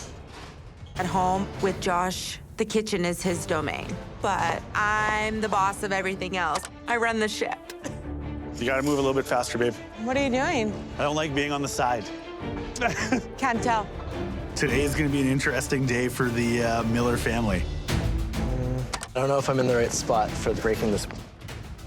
At home with Josh, the kitchen is his domain, but I'm the boss of everything else. I run the ship. You gotta move a little bit faster, babe. What are you doing? I don't like being on the side. Can't tell. Today is gonna be an interesting day for the Miller family. I don't know if I'm in the right spot for breaking this.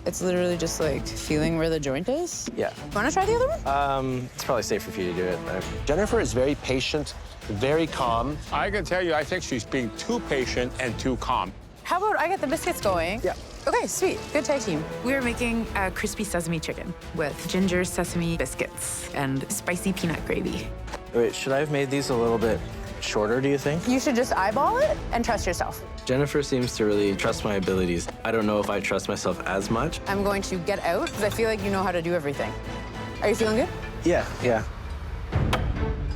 It's literally just like feeling where the joint is. Yeah. Want to try the other one? It's probably safer for you to do it. Jennifer is very patient, very calm. I can tell you, I think she's being too patient and too calm. How about I get the biscuits going? Yeah. Okay, sweet. Good tag team. We are making a crispy sesame chicken with ginger sesame biscuits and spicy peanut gravy. Wait, should I have made these a little bit shorter, do you think? You should just eyeball it and trust yourself. Jennifer seems to really trust my abilities. I don't know if I trust myself as much. I'm going to get out because I feel like you know how to do everything. Are you feeling good? Yeah.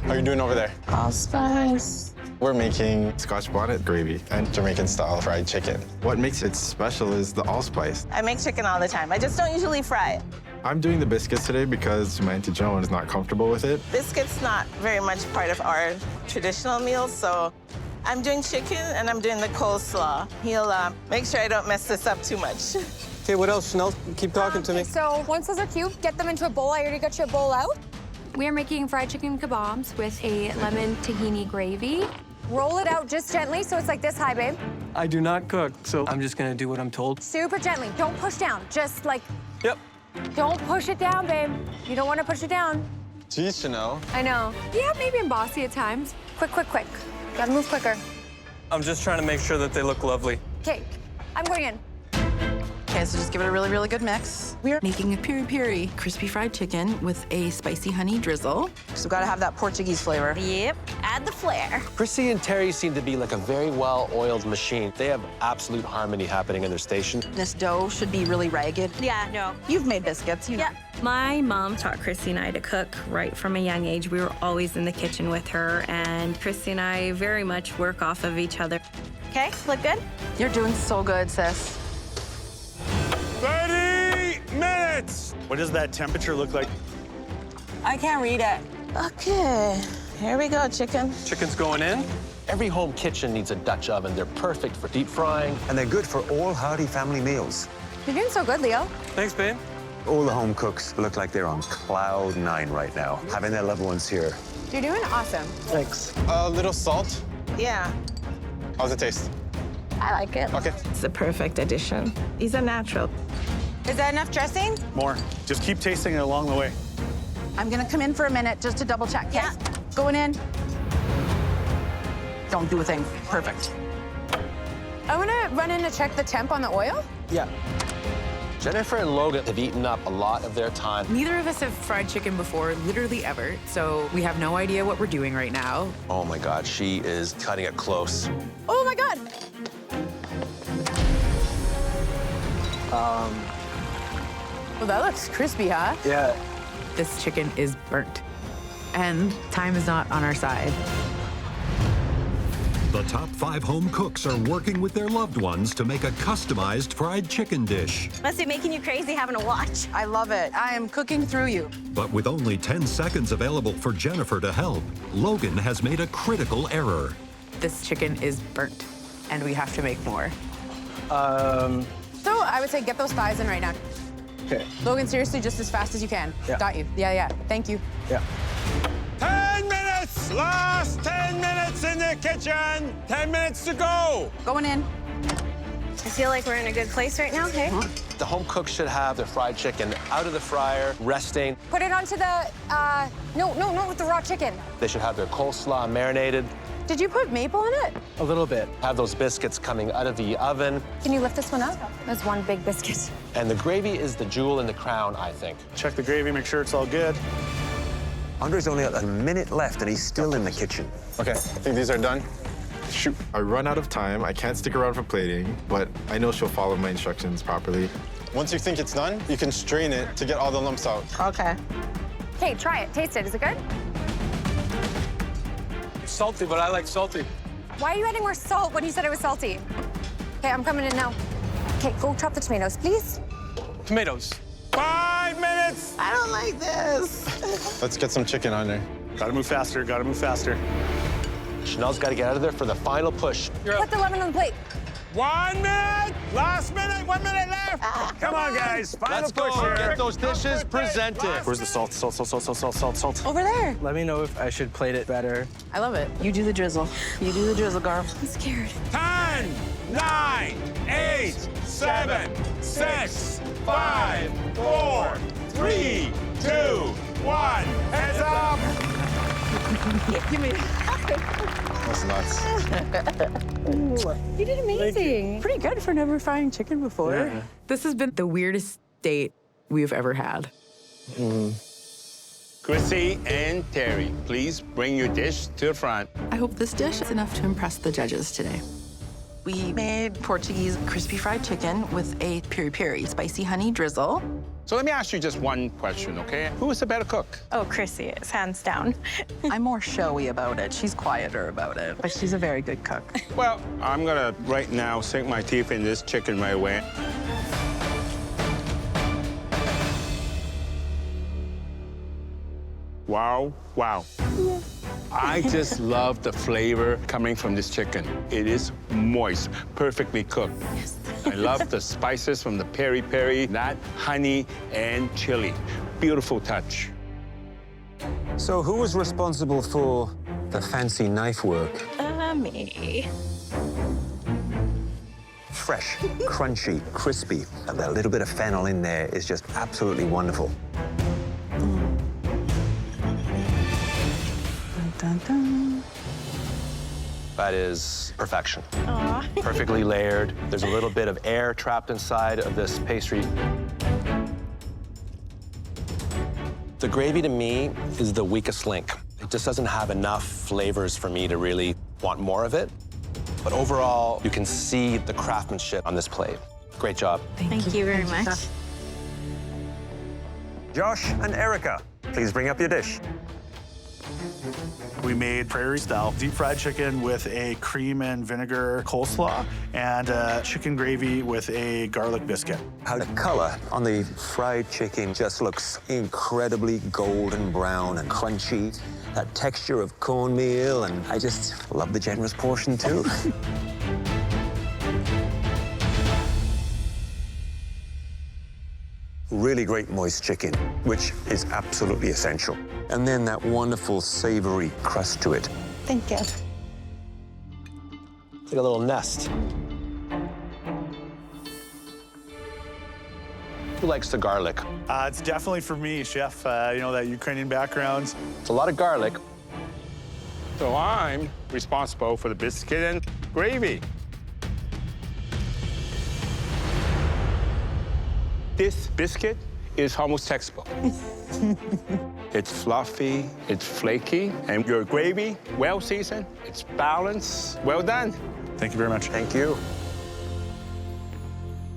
How are you doing over there? Allspice. We're making Scotch bonnet gravy and Jamaican-style fried chicken. What makes it special is the allspice. I make chicken all the time. I just don't usually fry it. I'm doing the biscuits today because my Auntie Joan is not comfortable with it. Biscuits not very much part of our traditional meals, so I'm doing chicken and I'm doing the coleslaw. He'll make sure I don't mess this up too much. Okay, what else, Chanel? Keep talking to me. So once those are cubed, get them into a bowl. I already got your bowl out. We are making fried chicken kebabs with a lemon tahini gravy. Roll it out just gently so it's like this high, babe. I do not cook, so I'm just gonna do what I'm told. Super gently. Don't push down. Just like, Yep. don't push it down, babe. You don't want to push it down. Geez, Chanel. I know. Yeah, maybe I'm bossy at times. Quick. Gotta move quicker. I'm just trying to make sure that they look lovely. Okay, I'm going in. Okay, so just give it a really, really good mix. We're making a piri-piri crispy fried chicken with a spicy honey drizzle. So we've got to have that Portuguese flavor. Yep, add the flair. Chrissy and Terry seem to be like a very well-oiled machine. They have absolute harmony happening in their station. This dough should be really ragged. Yeah, no. You've made biscuits, you know. Yeah. My mom taught Chrissy and I to cook right from a young age. We were always in the kitchen with her, and Chrissy and I very much work off of each other. Okay, look good? You're doing so good, sis. 30 minutes! What does that temperature look like? I can't read it. Okay, here we go, chicken. Chicken's going in. Every home kitchen needs a Dutch oven. They're perfect for deep frying. And they're good for all hearty family meals. You're doing so good, Leo. Thanks, babe. All the home cooks look like they're on cloud 9 right now, having their loved ones here. You're doing awesome. Thanks. A little salt. Yeah. How's it taste? I like it. Okay. It's a perfect addition. He's a natural. Is that enough dressing? More. Just keep tasting it along the way. I'm gonna come in for a minute just to double check. Yeah. Going in. Don't do a thing. Perfect. I want to run in to check the temp on the oil. Yeah. Jennifer and Logan have eaten up a lot of their time. Neither of us have fried chicken before, literally ever, so we have no idea what we're doing right now. Oh my God, she is cutting it close. Oh my God. Well, that looks crispy, huh? Yeah. This chicken is burnt, and time is not on our side. The top 5 home cooks are working with their loved ones to make a customized fried chicken dish. Must be making you crazy having to watch. I love it. I am cooking through you. But with only 10 seconds available for Jennifer to help, Logan has made a critical error. This chicken is burnt, and we have to make more. So I would say get those thighs in right now. Okay. Logan, seriously, just as fast as you can. Yeah. Got you. Yeah. Thank you. Yeah. 10 minutes! Last 10 minutes in the kitchen! 10 minutes to go! Going in. I feel like we're in a good place right now, hey? The home cook should have their fried chicken out of the fryer, resting. Put it onto the, no, with the raw chicken. They should have their coleslaw marinated. Did you put maple in it? A little bit. Have those biscuits coming out of the oven. Can you lift this one up? That's one big biscuit. And the gravy is the jewel in the crown, I think. Check the gravy, make sure it's all good. Andre's only got a minute left and he's still in the kitchen. Okay, I think these are done. Shoot, I run out of time. I can't stick around for plating, but I know she'll follow my instructions properly. Once you think it's done, you can strain it to get all the lumps out. Okay. Okay, try it. Taste it. Is it good? It's salty, but I like salty. Why are you adding more salt when you said it was salty? Okay, I'm coming in now. Okay, go chop the tomatoes, please. Tomatoes. 5 minutes! I don't like this. Let's get some chicken on there. Gotta move faster, gotta move faster. Chanel's got to get out of there for the final push. Put the lemon on the plate. 1 minute! Last minute, 1 minute left! Come on, guys, final Let's push go. here. Get those dishes presented. Where's the salt? Salt. Over there. Let me know if I should plate it better. I love it. You do the drizzle. You do the drizzle, girl. I'm scared. 10, 9, 8, 7, 6, 5, 4, 3, 2, 1. Heads up! Give me. That's nuts. You did amazing. Pretty good for never frying chicken before. Yeah. This has been the weirdest date we've ever had. Chrissy and Terry, please bring your dish to the front. I hope this dish is enough to impress the judges today. We made Portuguese crispy fried chicken with a peri-peri spicy honey drizzle. So let me ask you just one question, okay? Who is the better cook? Oh, Chrissy is, hands down. I'm more showy about it. She's quieter about it, but she's a very good cook. Well, I'm gonna right now sink my teeth in this chicken right away. Wow, wow. I just love the flavor coming from this chicken. It is moist, perfectly cooked. I love the spices from the peri-peri, that honey and chili. Beautiful touch. So who was responsible for the fancy knife work? Me. Fresh, crunchy, crispy, and that little bit of fennel in there is just absolutely wonderful. Dun, dun. That is perfection. Aw. Perfectly layered. There's a little bit of air trapped inside of this pastry. The gravy, to me, is the weakest link. It just doesn't have enough flavors for me to really want more of it. But overall, you can see the craftsmanship on this plate. Great job. Thank you very much. Josh and Erica, please bring up your dish. We made prairie-style deep-fried chicken with a cream and vinegar coleslaw and chicken gravy with a garlic biscuit. How the color on the fried chicken just looks incredibly golden brown and crunchy. That texture of cornmeal, and I just love the generous portion too. Really great moist chicken, which is absolutely essential. And then that wonderful savory crust to it. Thank you. It's like a little nest. Who likes the garlic? It's definitely for me, chef. You know, that Ukrainian background. It's a lot of garlic. So I'm responsible for the biscuit and gravy. This biscuit is hummus textbook. It's fluffy, it's flaky, and your gravy, well seasoned, it's balanced, well done. Thank you very much. Thank you.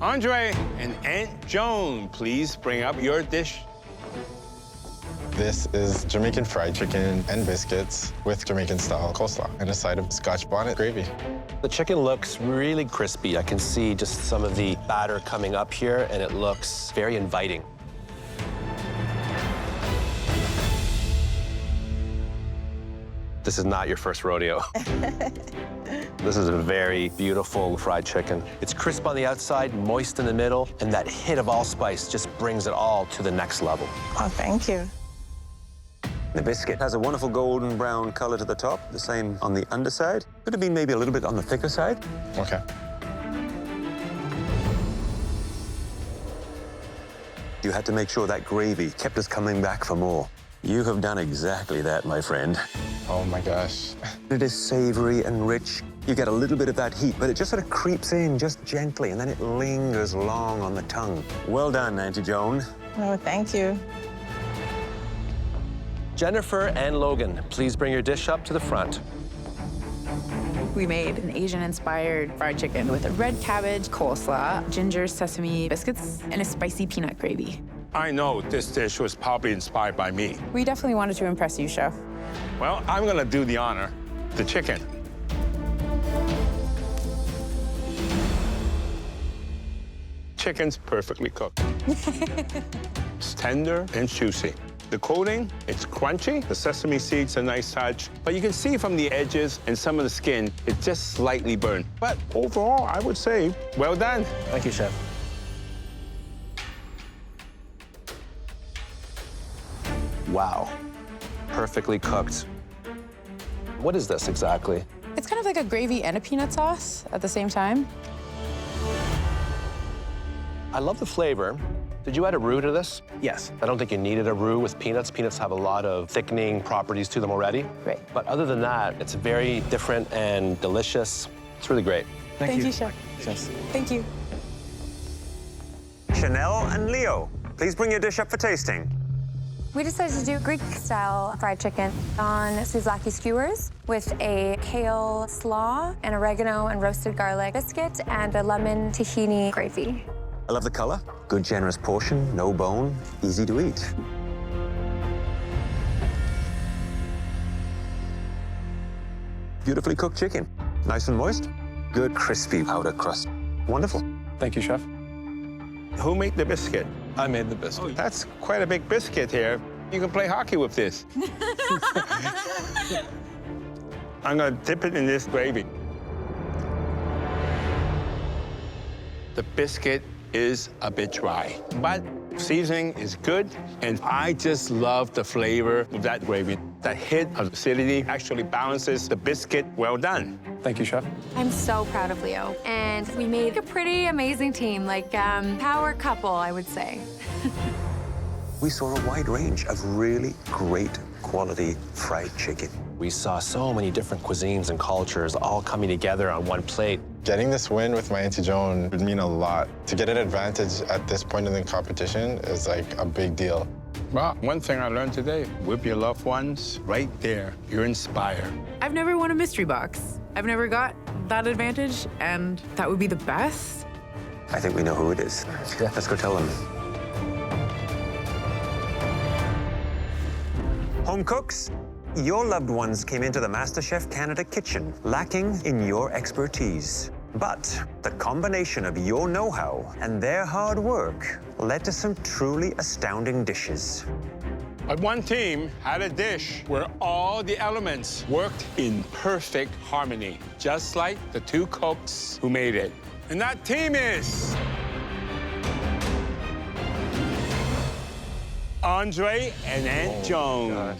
Andre and Aunt Joan, please bring up your dish. This is Jamaican fried chicken and biscuits with Jamaican-style coleslaw and a side of Scotch bonnet gravy. The chicken looks really crispy. I can see just some of the batter coming up here, and it looks very inviting. This is not your first rodeo. This is a very beautiful fried chicken. It's crisp on the outside, moist in the middle, and that hit of allspice just brings it all to the next level. Oh, thank you. The biscuit has a wonderful golden brown color to the top, the same on the underside. Could have been maybe a little bit on the thicker side. Okay. You had to make sure that gravy kept us coming back for more. You have done exactly that, my friend. Oh my gosh. It is savory and rich. You get a little bit of that heat, but it just sort of creeps in just gently, and then it lingers long on the tongue. Well done, Auntie Joan. Oh, thank you. Jennifer and Logan, please bring your dish up to the front. We made an Asian-inspired fried chicken with a red cabbage, coleslaw, ginger sesame biscuits, and a spicy peanut gravy. I know this dish was probably inspired by me. We definitely wanted to impress you, Chef. Well, I'm gonna do the honor. The chicken. Chicken's perfectly cooked. It's tender and juicy. The coating, it's crunchy. The sesame seeds are nice touch. But you can see from the edges and some of the skin, it's just slightly burned. But overall, I would say, well done. Thank you, Chef. Wow, perfectly cooked. What is this exactly? It's kind of like a gravy and a peanut sauce at the same time. I love the flavor. Did you add a roux to this? Yes. I don't think you needed a roux with peanuts. Peanuts have a lot of thickening properties to them already. Right. But other than that, it's very different and delicious. It's really great. Thank you, Chef. Yes. Thank you. Chanel and Leo, please bring your dish up for tasting. We decided to do Greek-style fried chicken on souvlaki skewers with a kale slaw, and oregano and roasted garlic biscuit, and a lemon tahini gravy. I love the color. Good, generous portion, no bone, easy to eat. Beautifully cooked chicken. Nice and moist. Good, crispy outer crust. Wonderful. Thank you, Chef. Who made the biscuit? I made the biscuit. That's quite a big biscuit here. You can play hockey with this. I'm gonna dip it in this gravy. The biscuit is a bit dry, but seasoning is good, and I just love the flavor of that gravy. That hit of acidity actually balances the biscuit. Well done. Thank you, Chef. I'm so proud of Leo. And we made a pretty amazing team, like power couple, I would say. We saw a wide range of really great quality fried chicken. We saw so many different cuisines and cultures all coming together on one plate. Getting this win with my Auntie Joan would mean a lot. To get an advantage at this point in the competition is like a big deal. Well, one thing I learned today, with your loved ones, right there, you're inspired. I've never won a mystery box. I've never got that advantage, and that would be the best. I think we know who it is. Yeah, let's go tell them. Home cooks, your loved ones came into the MasterChef Canada kitchen lacking in your expertise. But the combination of your know-how and their hard work led to some truly astounding dishes. But one team had a dish where all the elements worked in perfect harmony, just like the two cooks who made it. And that team is Andre and Aunt Joan.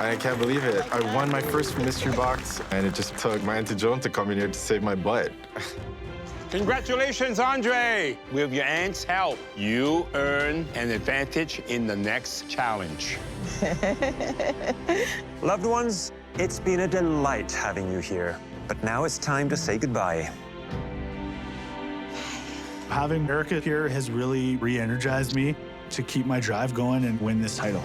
I can't believe it. I won my first mystery box, and it just took my Auntie Joan to come in here to save my butt. Congratulations, Andre! With your aunt's help, you earn an advantage in the next challenge. Loved ones, it's been a delight having you here. But now it's time to say goodbye. Having Erica here has really re-energized me to keep my drive going and win this title.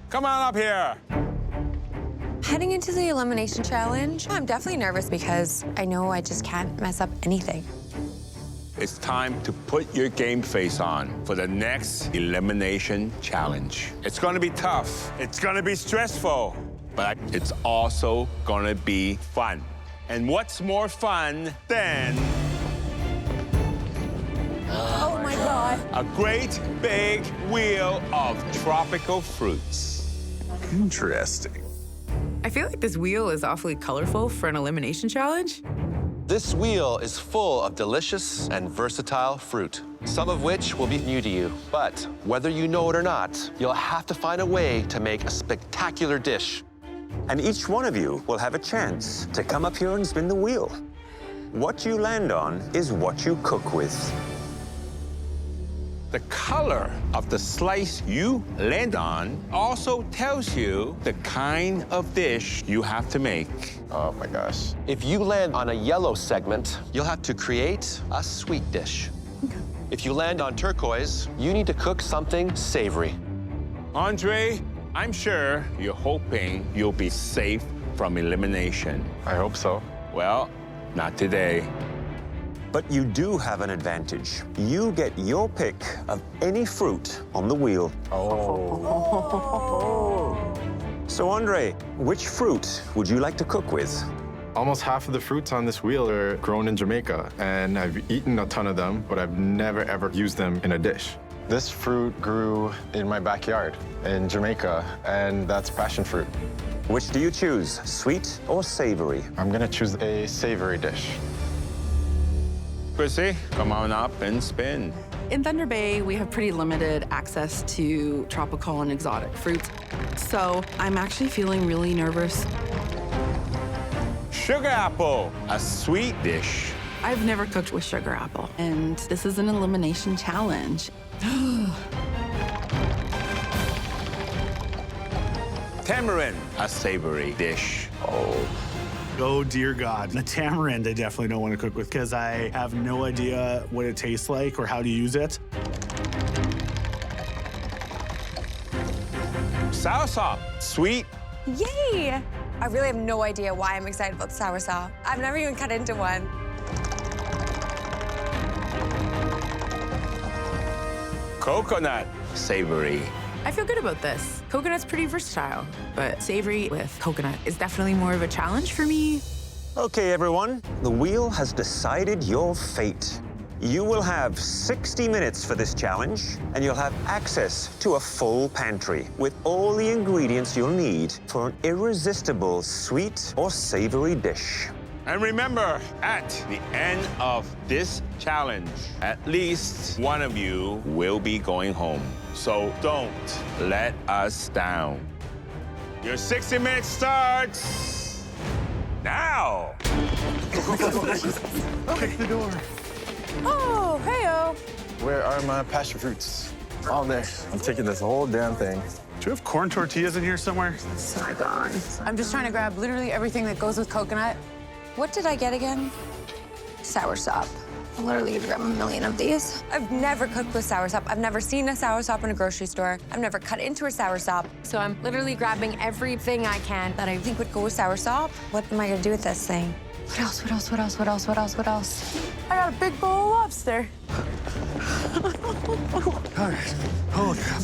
Come on up here. Heading into the elimination challenge, I'm definitely nervous because I know I just can't mess up anything. It's time to put your game face on for the next elimination challenge. It's gonna be tough, it's gonna be stressful, but it's also gonna be fun. And what's more fun than Oh my God. a great big wheel of tropical fruits? Interesting. I feel like this wheel is awfully colorful for an elimination challenge. This wheel is full of delicious and versatile fruit, some of which will be new to you. But whether you know it or not, you'll have to find a way to make a spectacular dish. And each one of you will have a chance to come up here and spin the wheel. What you land on is what you cook with. The color of the slice you land on also tells you the kind of dish you have to make. Oh my gosh. If you land on a yellow segment, you'll have to create a sweet dish. If you land on turquoise, you need to cook something savory. Andre, I'm sure you're hoping you'll be safe from elimination. I hope so. Well, not today. But you do have an advantage. You get your pick of any fruit on the wheel. So, Andre, which fruit would you like to cook with? Almost half of the fruits on this wheel are grown in Jamaica, and I've eaten a ton of them, but I've never, ever used them in a dish. This fruit grew in my backyard in Jamaica, and that's passion fruit. Which do you choose, sweet or savory? I'm gonna choose a savory dish. Chrissy, come on up and spin. In Thunder Bay, we have pretty limited access to tropical and exotic fruits. So I'm actually feeling really nervous. Sugar apple, a sweet dish. I've never cooked with sugar apple, and this is an elimination challenge. Tamarind, a savory dish. Oh, dear God. The tamarind I definitely don't want to cook with because I have no idea what it tastes like or how to use it. Soursop, sweet. Yay! I really have no idea why I'm excited about the soursop. I've never even cut into one. Coconut, savory. I feel good about this. Coconut's pretty versatile, but savory with coconut is definitely more of a challenge for me. Okay, everyone, the wheel has decided your fate. You will have 60 minutes for this challenge, and you'll have access to a full pantry with all the ingredients you'll need for an irresistible sweet or savory dish. And remember, at the end of this challenge, at least one of you will be going home. So don't let us down. Your 60 minutes starts now. Okay, the door. Oh, hey-oh. Where are my passion fruits? All there. I'm taking this whole damn thing. Do you have corn tortillas in here somewhere? Saigon. I'm just trying to grab literally everything that goes with coconut. What did I get again? Soursop. I'm literally gonna grab a million of these. I've never cooked with soursop. I've never seen a soursop in a grocery store. I've never cut into a soursop. So I'm literally grabbing everything I can that I think would go with soursop. What am I gonna do with this thing? What else, what else, what else, what else, what else, what else? I got a big bowl of lobster. All right. Holy crap.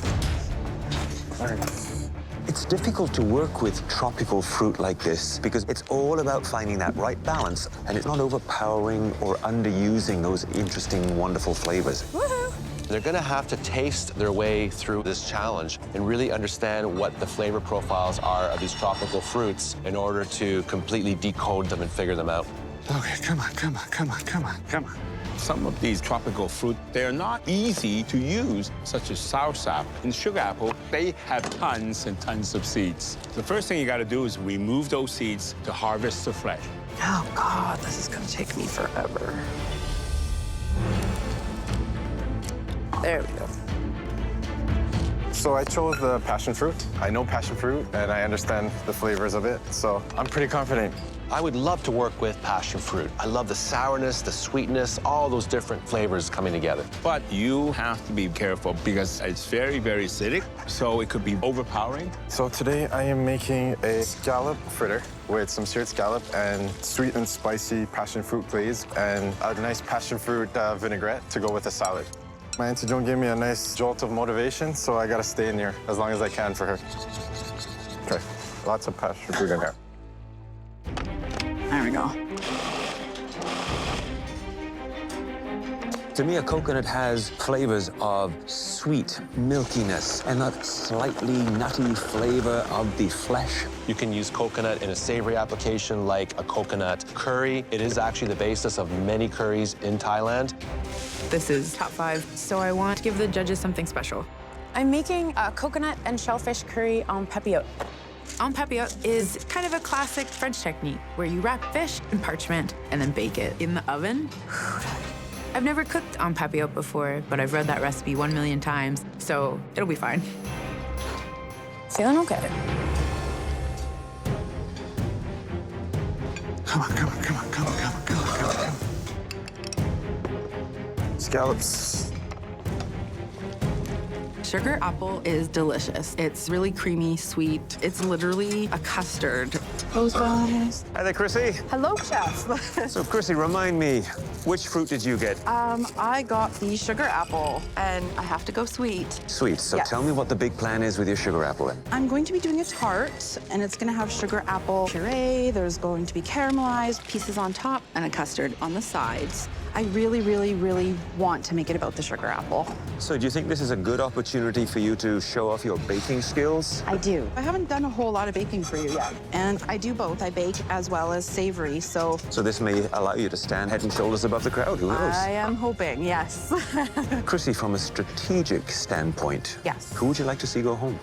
All right. It's difficult to work with tropical fruit like this because it's all about finding that right balance, and it's not overpowering or underusing those interesting, wonderful flavors. Woohoo! They're gonna have to taste their way through this challenge and really understand what the flavor profiles are of these tropical fruits in order to completely decode them and figure them out. Okay, come on, come on, come on, come on, come on. Some of these tropical fruit, they're not easy to use, such as soursop and sugar apple. They have tons and tons of seeds. The first thing you gotta do is remove those seeds to harvest the flesh. Oh, God, this is gonna take me forever. There we go. So I chose the passion fruit. I know passion fruit, and I understand the flavors of it, so I'm pretty confident. I would love to work with passion fruit. I love the sourness, the sweetness, all those different flavors coming together. But you have to be careful because it's very, very acidic, so it could be overpowering. So today I am making a scallop fritter with some seared scallop and sweet and spicy passion fruit glaze and a nice passion fruit vinaigrette to go with the salad. My Auntie Joan gave me a nice jolt of motivation, so I gotta stay in here as long as I can for her. Okay, lots of passion fruit in there. There we go. To me, a coconut has flavors of sweet milkiness and that slightly nutty flavor of the flesh. You can use coconut in a savory application like a coconut curry. It is actually the basis of many curries in Thailand. This is top 5, so I want to give the judges something special. I'm making a coconut and shellfish curry en papillote. En papillote is kind of a classic French technique where you wrap fish in parchment and then bake it in the oven. I've never cooked en papillote before, but I've read that recipe 1 million times, so it'll be fine. Feeling okay. Come on, come on, come on, come on, come on, come on, come on, come on. Scallops. Sugar apple is delicious. It's really creamy, sweet. It's literally a custard. Those guys. Hi there, Chrissy. Hello, chef. So, Chrissy, remind me, which fruit did you get? I got the sugar apple, and I have to go sweet. Sweet. So Yes. tell me what the big plan is with your sugar apple then. I'm going to be doing a tart, and it's going to have sugar apple puree. There's going to be caramelized pieces on top and a custard on the sides. I really, really, really want to make it about the sugar apple. So do you think this is a good opportunity for you to show off your baking skills? I do. I haven't done a whole lot of baking for you yet, and I do both. I bake as well as savory, so So this may allow you to stand head and shoulders above the crowd, who knows? I am hoping, yes. Chrissy, from a strategic standpoint, Yes. who would you like to see go home?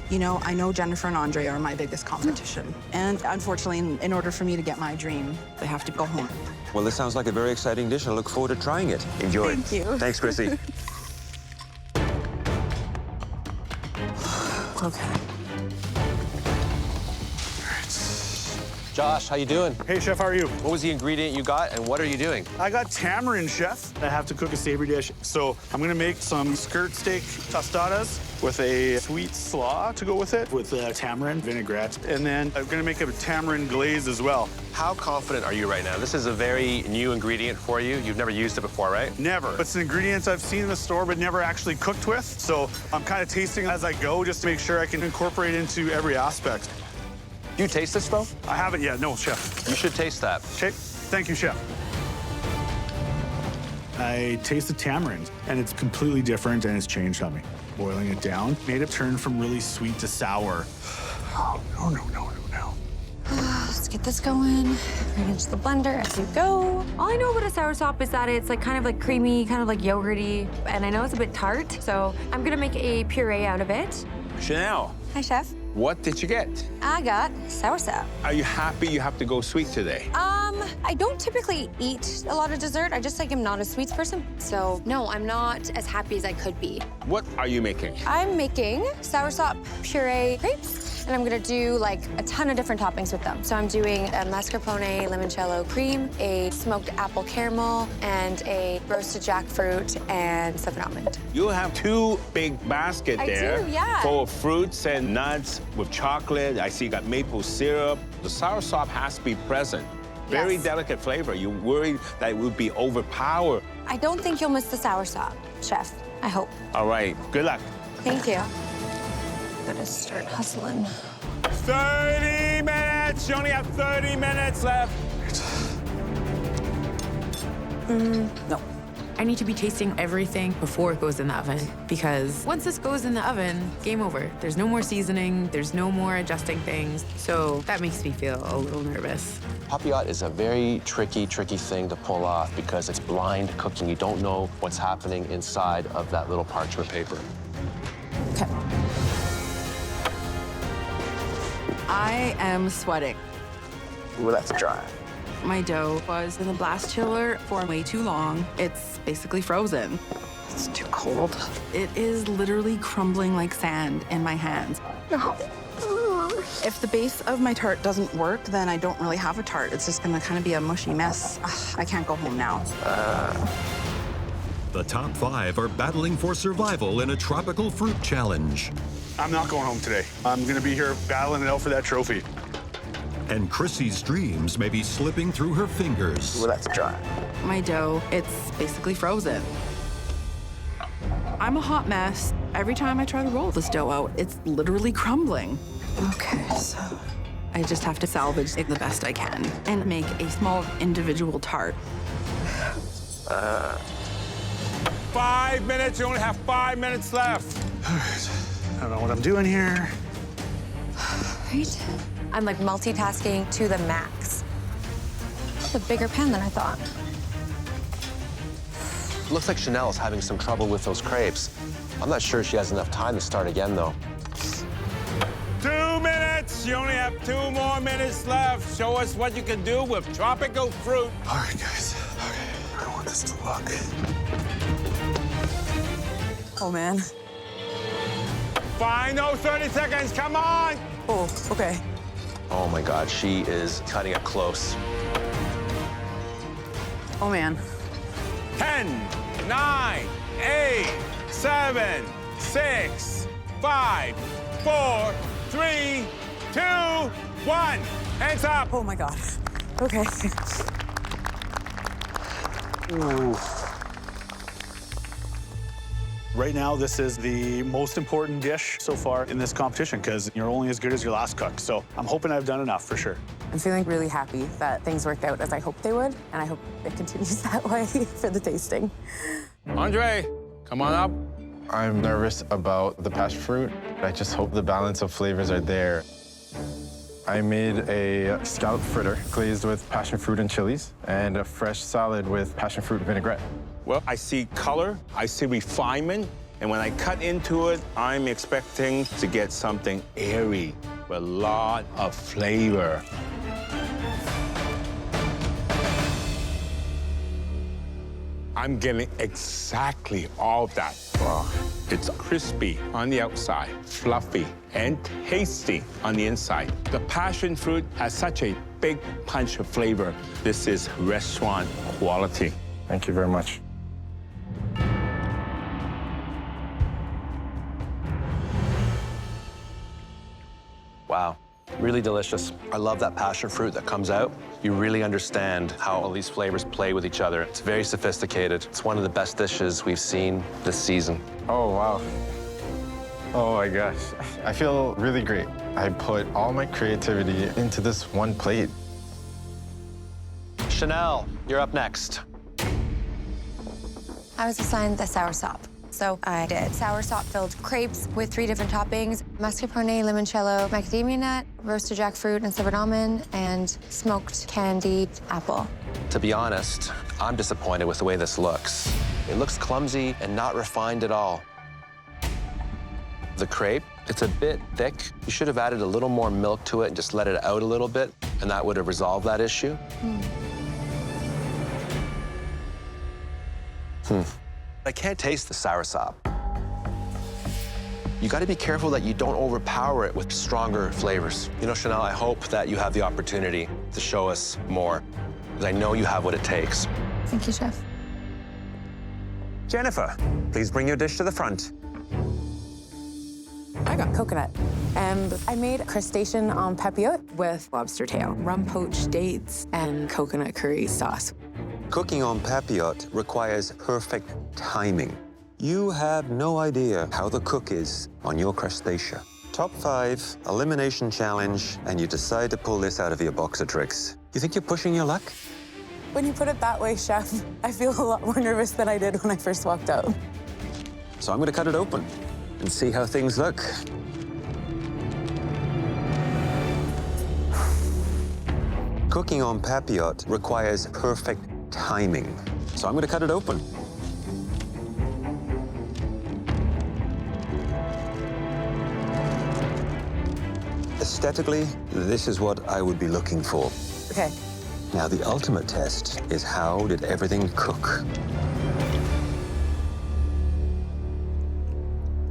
You know, I know Jennifer and Andre are my biggest competition, and unfortunately, in order for me to get my dream, they have to go home. Well, this sounds like a very exciting dish. I look forward to trying it. Enjoy. Thank you. Thanks, Chrissy. Okay. Josh, how you doing? Hey, chef, how are you? What was the ingredient you got, and what are you doing? I got tamarind, chef. I have to cook a savory dish, so I'm gonna make some skirt steak tostadas with a sweet slaw to go with it, with tamarind vinaigrette, and then I'm gonna make a tamarind glaze as well. How confident are you right now? This is a very new ingredient for you. You've never used it before, right? Never. It's an ingredient I've seen in the store, but never actually cooked with, so I'm kind of tasting as I go just to make sure I can incorporate into every aspect. You taste this, though? I haven't yet, no, chef. You should taste that. Okay, thank you, chef. I tasted tamarind, and it's completely different, and it's changed on me. Boiling it down made it turn from really sweet to sour. Oh, no, no, no, no, no. Let's get this going. Right into the blender as you go. All I know about a soursop is that it's like kind of like creamy, kind of like yogurty, and I know it's a bit tart, so I'm gonna make a puree out of it. Chanel, Hi, chef. what did you get? I got soursop. Are you happy you have to go sweet today? I don't typically eat a lot of dessert. I just like am not a sweets person. So no, I'm not as happy as I could be. What are you making? I'm making soursop puree crepes, and I'm gonna do like a ton of different toppings with them. So I'm doing a mascarpone limoncello cream, a smoked apple caramel, and a roasted jackfruit and stuffed almond. You'll have two big baskets I there do, yeah. full of fruits and nuts with chocolate. I see you got maple syrup. The soursop has to be present. Very Yes. delicate flavor. You worried that it would be overpowered. I don't think you'll miss the soursop, chef. I hope. All right, good luck. Thank you. Gotta start hustling. 30 minutes. You only have 30 minutes left. No. I need to be tasting everything before it goes in the oven, because once this goes in the oven, game over. There's no more seasoning, there's no more adjusting things, so that makes me feel a little nervous. Papillote is a very tricky thing to pull off because it's blind cooking. You don't know what's happening inside of that little parchment paper. Okay. I am sweating. Ooh, that's dry. My dough was in the blast chiller for way too long. It's basically frozen. It's too cold. It is literally crumbling like sand in my hands. If the base of my tart doesn't work, then I don't really have a tart. It's just gonna kind of be a mushy mess. Ugh, I can't go home now. The top 5 are battling for survival in a tropical fruit challenge. I'm not going home today. I'm gonna be here battling it out for that trophy. And Chrissy's dreams may be slipping through her fingers. Ooh, that's dry. My dough, it's basically frozen. I'm a hot mess. Every time I try to roll this dough out, it's literally crumbling. Okay, so I just have to salvage it the best I can and make a small individual tart. 5 minutes. You only have 5 minutes left. All right, I don't know what I'm doing here. Right? I'm like multitasking to the max. It's a bigger pan than I thought. Looks like Chanel's having some trouble with those crepes. I'm not sure she has enough time to start again, though. 2 Chris, you only have 2 more minutes left. Show us what you can do with tropical fruit. All right, guys. Okay, I want this to look. Oh, man. Final 30 seconds, come on! Oh, okay. Oh my God, she is cutting it close. Oh, man. 10, 9, 8, 7, 6, 5, 4, 3, 2, 1. Hands up. Oh, my God. Okay. Ooh. Right now, this is the most important dish so far in this competition because you're only as good as your last cook. So I'm hoping I've done enough for sure. I'm feeling really happy that things worked out as I hoped they would, and I hope it continues that way for the tasting. Andre, come on up. I'm nervous about the passion fruit. I just hope the balance of flavors are there. I made a scallop fritter glazed with passion fruit and chilies and a fresh salad with passion fruit vinaigrette. Well, I see color, I see refinement, and when I cut into it, I'm expecting to get something airy with a lot of flavor. I'm getting exactly all of that. Wow. It's crispy on the outside, fluffy, and tasty on the inside. The passion fruit has such a big punch of flavor. This is restaurant quality. Thank you very much. Wow, really delicious. I love that passion fruit that comes out. You really understand how all these flavors play with each other. It's very sophisticated. It's one of the best dishes we've seen this season. Oh, wow. Oh my gosh. I feel really great. I put all my creativity into this one plate. Chanel, you're up next. I was assigned the soursop. So I did soursop-filled crepes with 3 different toppings: mascarpone, limoncello, macadamia nut, roasted jackfruit and slivered almond, and smoked candied apple. To be honest, I'm disappointed with the way this looks. It looks clumsy and not refined at all. The crepe, it's a bit thick. You should have added a little more milk to it and just let it out a little bit, and that would have resolved that issue. I can't taste the soursop. You gotta be careful that you don't overpower it with stronger flavors. You know, Chanel, I hope that you have the opportunity to show us more, because I know you have what it takes. Thank you, Chef. Jennifer, please bring your dish to the front. I got coconut, and I made crustacean en papillote with lobster tail, rum poached dates, and coconut curry sauce. Cooking on papillote requires perfect timing. You have no idea how the cook is on your crustacea. Top 5, elimination challenge, and you decide to pull this out of your box of tricks. You think you're pushing your luck? When you put it that way, Chef, I feel a lot more nervous than I did when I first walked out. So I'm gonna cut it open and see how things look. Cooking on papillote requires perfect timing. So I'm gonna cut it open. Aesthetically, this is what I would be looking for. Okay. Now, the ultimate test is how did everything cook?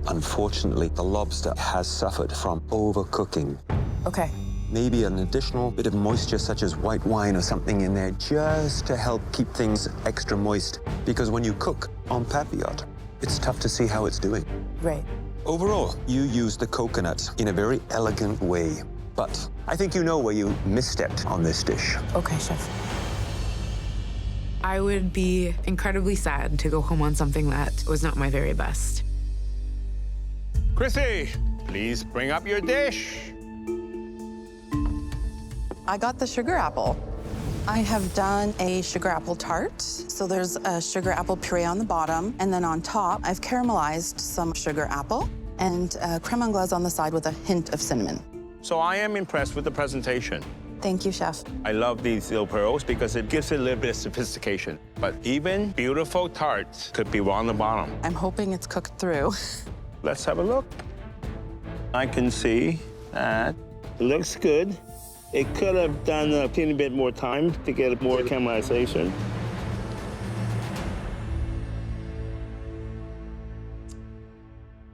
Unfortunately, the lobster has suffered from overcooking. Okay. Maybe an additional bit of moisture, such as white wine or something in there, just to help keep things extra moist. Because when you cook on papillote, it's tough to see how it's doing. Right. Overall, you used the coconut in a very elegant way. But I think you know where you misstepped on this dish. Okay, Chef. I would be incredibly sad to go home on something that was not my very best. Chrissy, please bring up your dish. I got the sugar apple. I have done a sugar apple tart. So there's a sugar apple puree on the bottom, and then on top, I've caramelized some sugar apple and creme anglaise on the side with a hint of cinnamon. So I am impressed with the presentation. Thank you, Chef. I love these little pearls because it gives it a little bit of sophistication. But even beautiful tarts could be on the bottom. I'm hoping it's cooked through. Let's have a look. I can see that It looks good. It could have done a teeny bit more time to get more caramelization.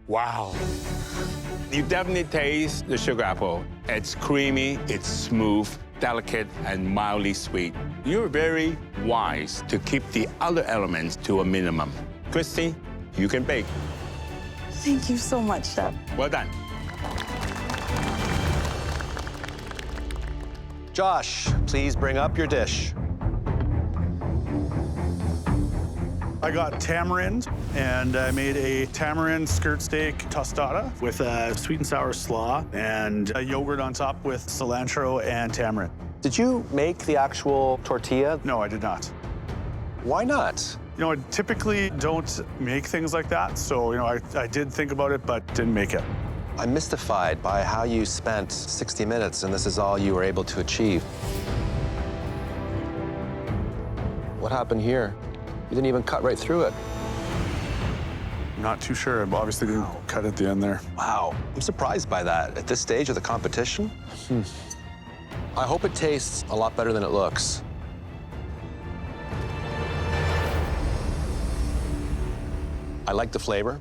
Wow. You definitely taste the sugar apple. It's creamy, it's smooth, delicate, and mildly sweet. You're very wise to keep the other elements to a minimum. Christy, you can bake. Thank you so much, Chef. Well done. Josh, please bring up your dish. I got tamarind, and I made a tamarind skirt steak tostada with a sweet and sour slaw and a yogurt on top with cilantro and tamarind. Did you make the actual tortilla? No, I did not. Why not? You know, I typically don't make things like that, so, you know, I did think about it, but didn't make it. I'm mystified by how you spent 60 minutes and this is all you were able to achieve. What happened here? You didn't even cut right through it. Not too sure. I obviously didn't cut at the end there. Wow, I'm surprised by that. At this stage of the competition? I hope it tastes a lot better than it looks. I like the flavor.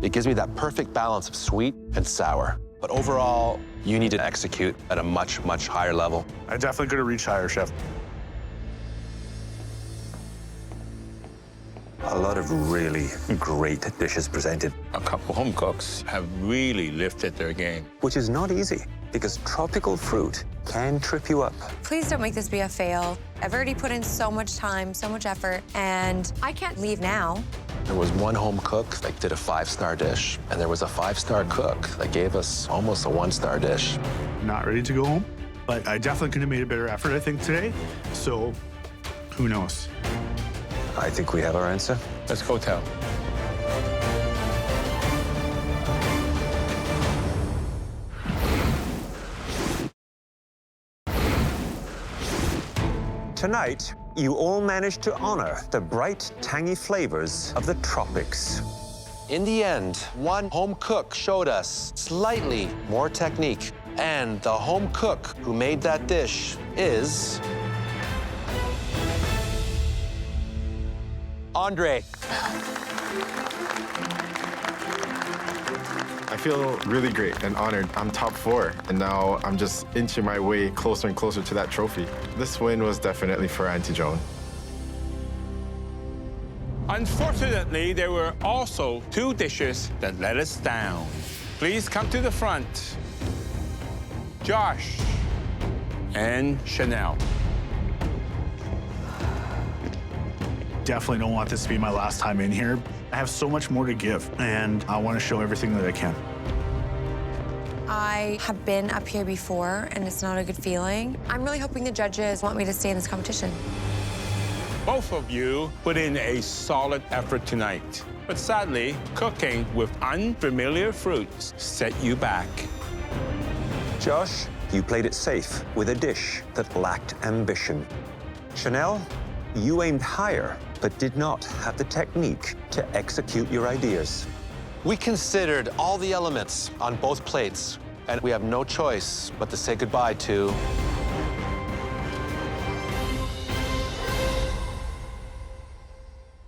It gives me that perfect balance of sweet and sour. But overall, you need to execute at a much, much higher level. I definitely could have reached higher, Chef. A lot of really great dishes presented. A couple home cooks have really lifted their game. Which is not easy, because tropical fruit can trip you up. Please don't make this be a fail. I've already put in so much time, so much effort, and I can't leave now. There was one home cook that did a 5-star dish, and there was a 5-star cook that gave us almost a 1-star dish. Not ready to go home, but I definitely could have made a better effort, I think, today. So, who knows? I think we have our answer. Let's go tell. Tonight, you all managed to honor the bright, tangy flavors of the tropics. In the end, one home cook showed us slightly more technique, and the home cook who made that dish is Andre. I feel really great and honored. I'm top 4, and now I'm just inching my way closer and closer to that trophy. This win was definitely for Auntie Joan. Unfortunately, there were also 2 dishes that let us down. Please come to the front. Josh and Chanel. Definitely don't want this to be my last time in here. I have so much more to give, and I want to show everything that I can. I have been up here before, and it's not a good feeling. I'm really hoping the judges want me to stay in this competition. Both of you put in a solid effort tonight. But sadly, cooking with unfamiliar fruits set you back. Josh, you played it safe with a dish that lacked ambition. Chanel, you aimed higher, but did not have the technique to execute your ideas. We considered all the elements on both plates, and we have no choice but to say goodbye to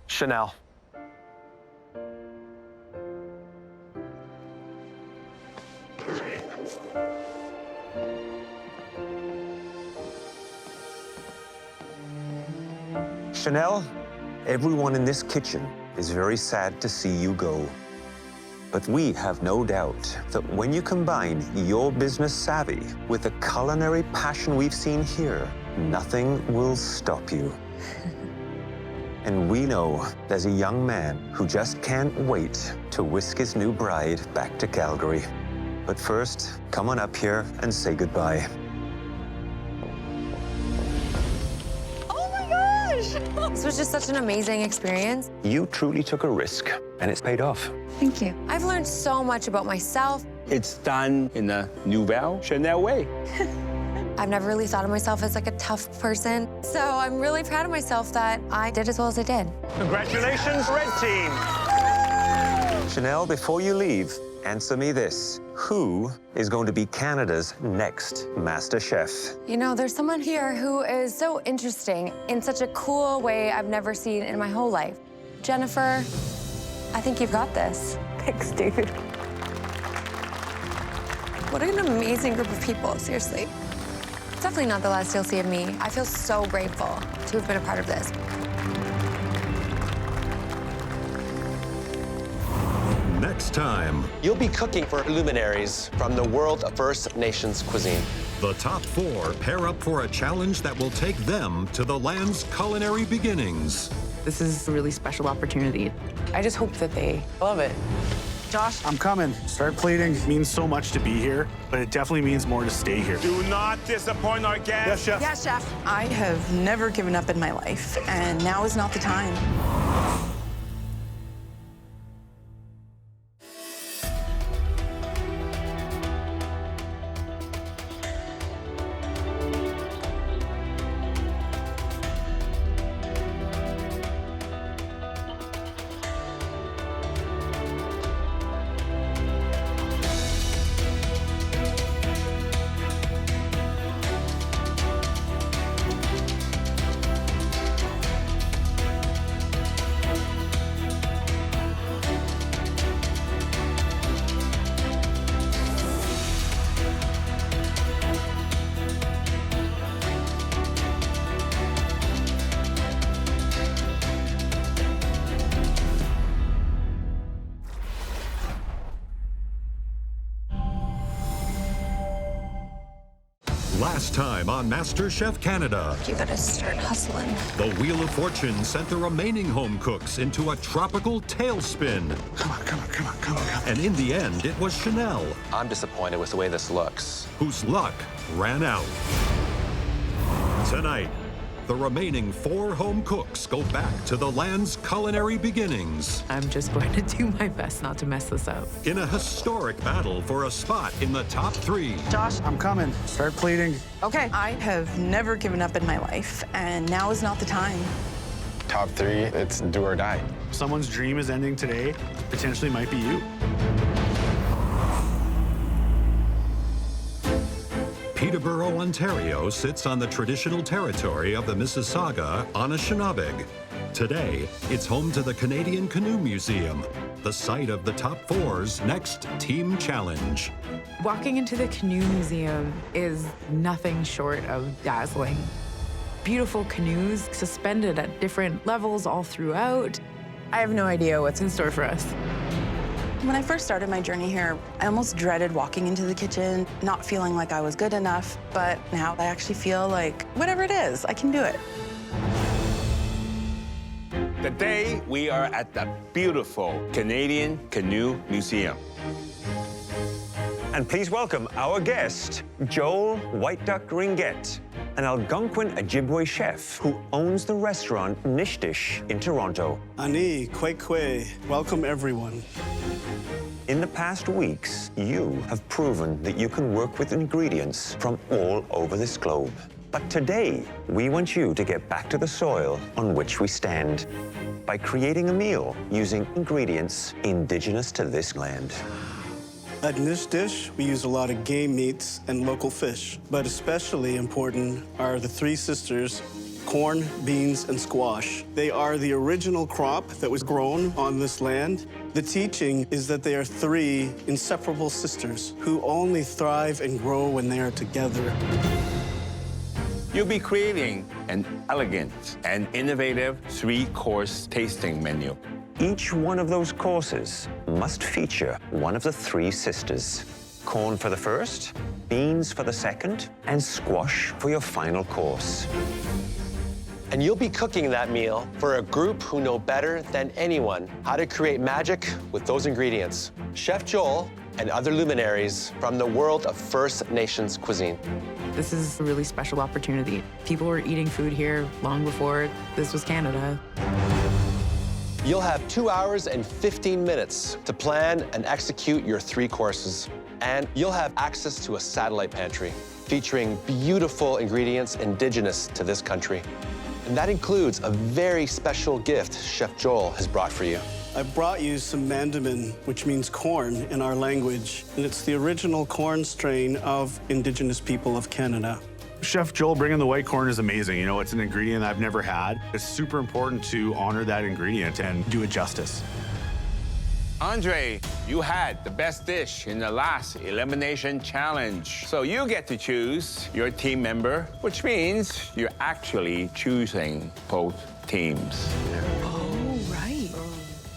Chanel. Chanel, everyone in this kitchen is very sad to see you go. But we have no doubt that when you combine your business savvy with the culinary passion we've seen here, nothing will stop you. And we know there's a young man who just can't wait to whisk his new bride back to Calgary. But first, come on up here and say goodbye. This was just such an amazing experience. You truly took a risk, and it's paid off. Thank you. I've learned so much about myself. It's done in the Nouvelle Chanel way. I've never really thought of myself as like a tough person. So I'm really proud of myself that I did as well as I did. Congratulations, Red Team. Chanel, before you leave, answer me this. Who is going to be Canada's next Master Chef? You know, there's someone here who is so interesting in such a cool way I've never seen in my whole life. Jennifer, I think you've got this. Thanks, dude. What an amazing group of people, seriously. It's definitely not the last you'll see of me. I feel so grateful to have been a part of this. Next time, you'll be cooking for luminaries from the world of First Nations cuisine. the top 4 pair up for a challenge that will take them to the land's culinary beginnings. This is a really special opportunity. I just hope that they love it. Josh, I'm coming. Start plating. It means so much to be here, but it definitely means more to stay here. Do not disappoint our guests. Yes, Chef. Yes, Chef. I have never given up in my life, and now is not the time. Last time on MasterChef Canada, You gotta start hustling. the Wheel of Fortune sent the remaining home cooks into a tropical tailspin. Come on. And in the end, it was Chanel, I'm disappointed with the way this looks. whose luck ran out. Tonight, the remaining 4 home cooks go back to the land's culinary beginnings. I'm just going to do my best not to mess this up. In a historic battle for a spot in the top 3. Josh, I'm coming. Start plating. Okay. I have never given up in my life, and now is not the time. Top 3, it's do or die. If someone's dream is ending today, potentially might be you. Peterborough, Ontario sits on the traditional territory of the Mississauga Anishinaabe. Today, it's home to the Canadian Canoe Museum, the site of the top 4's next team challenge. Walking into the Canoe Museum is nothing short of dazzling. Beautiful canoes suspended at different levels all throughout. I have no idea what's in store for us. When I first started my journey here, I almost dreaded walking into the kitchen, not feeling like I was good enough. But now I actually feel like, whatever it is, I can do it. Today, we are at the beautiful Canadian Canoe Museum. And please welcome our guest, Joel White Duck Ringgit, an Algonquin Ojibwe chef who owns the restaurant Nish Dish in Toronto. Ani, kwe, welcome everyone. In the past weeks, you have proven that you can work with ingredients from all over this globe. But today, we want you to get back to the soil on which we stand by creating a meal using ingredients indigenous to this land. At Nish Dish, we use a lot of game meats and local fish, but especially important are the 3 sisters, corn, beans, and squash. They are the original crop that was grown on this land. The teaching is that they are 3 inseparable sisters who only thrive and grow when they are together. You'll be creating an elegant and innovative 3-course tasting menu. Each one of those courses must feature one of the 3 sisters. Corn for the first, beans for the second, and squash for your final course. And you'll be cooking that meal for a group who know better than anyone how to create magic with those ingredients. Chef Joel and other luminaries from the world of First Nations cuisine. This is a really special opportunity. People were eating food here long before this was Canada. You'll have 2 hours and 15 minutes to plan and execute your 3 courses. And you'll have access to a satellite pantry featuring beautiful ingredients indigenous to this country. And that includes a very special gift Chef Joel has brought for you. I brought you some mandamin, which means corn in our language, and it's the original corn strain of Indigenous people of Canada. Chef Joel bringing the white corn is amazing. You know, it's an ingredient I've never had. It's super important to honor that ingredient and do it justice. Andre, you had the best dish in the last elimination challenge. So you get to choose your team member, which means you're actually choosing both teams. Oh, right.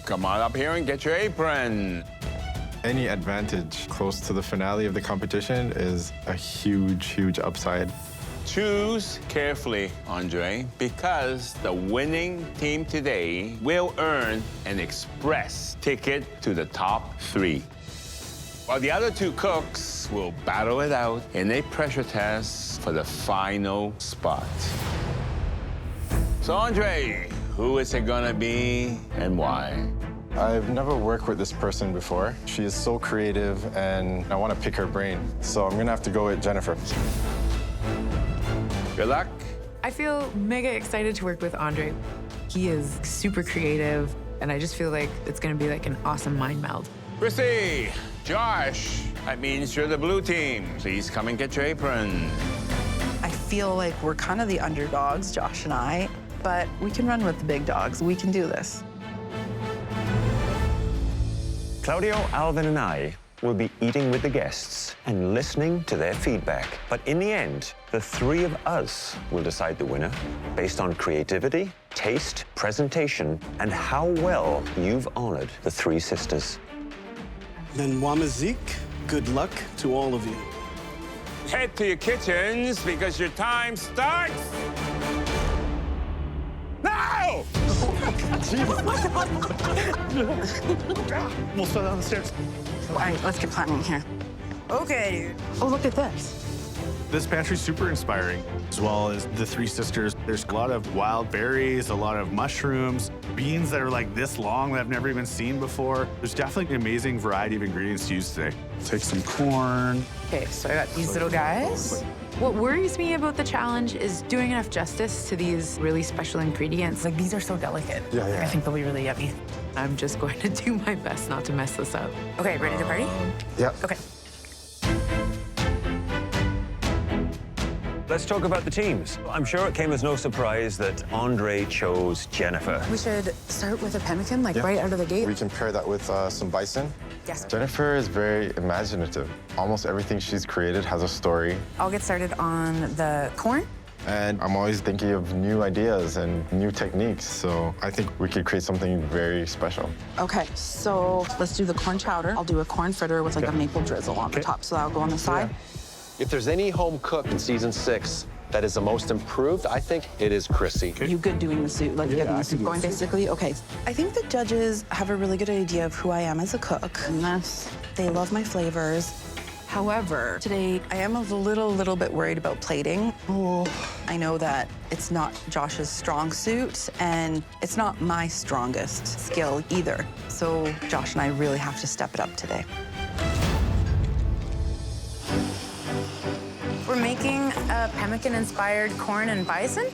Come on up here and get your apron. Any advantage close to the finale of the competition is a huge, huge upside. Choose carefully, Andre, because the winning team today will earn an express ticket to the top 3. While the other 2 cooks will battle it out in a pressure test for the final spot. So, Andre, who is it gonna be and why? I've never worked with this person before. She is so creative, and I want to pick her brain. So I'm gonna have to go with Jennifer. Good luck. I feel mega excited to work with Andre. He is super creative, and I just feel like it's gonna be like an awesome mind meld. Chrissy, Josh, that means you're the blue team. Please come and get your apron. I feel like we're kind of the underdogs, Josh and I, but we can run with the big dogs. We can do this. Claudio, Alvin, and I will be eating with the guests and listening to their feedback. But in the end, the 3 of us will decide the winner based on creativity, taste, presentation, and how well you've honored the 3 sisters. Then Wamazik, good luck to all of you. Head to your kitchens because your time starts now! We'll start down the stairs. All right, let's get planning here. Okay. Oh, look at this. This pantry's super inspiring, as well as the 3 sisters. There's a lot of wild berries, a lot of mushrooms, beans that are like this long that I've never even seen before. There's definitely an amazing variety of ingredients to use today. Take some corn. Okay, so I got these little guys. What worries me about the challenge is doing enough justice to these really special ingredients. Like, these are so delicate. Yeah. I think they'll be really yummy. I'm just going to do my best not to mess this up. Okay, ready to party? Yeah. Okay. Let's talk about the teams. I'm sure it came as no surprise that Andre chose Jennifer. We should start with a pemmican, like right out of the gate. We can pair that with some bison. Yes. Jennifer is very imaginative. Almost everything she's created has a story. I'll get started on the corn. And I'm always thinking of new ideas and new techniques, so I think we could create something very special. Okay, so let's do the corn chowder. I'll do a corn fritter with like a maple drizzle on the top, so that'll go on the side. If there's any home cook in season 6 that is the most improved, I think it is Chrissy. You good doing the soup, like getting the soup going, basically? Okay. I think the judges have a really good idea of who I am as a cook. Yes. They love my flavors. However, today I am a little bit worried about plating. Oh, I know that it's not Josh's strong suit, and it's not my strongest skill either. So Josh and I really have to step it up today. We're making a pemmican-inspired corn and bison.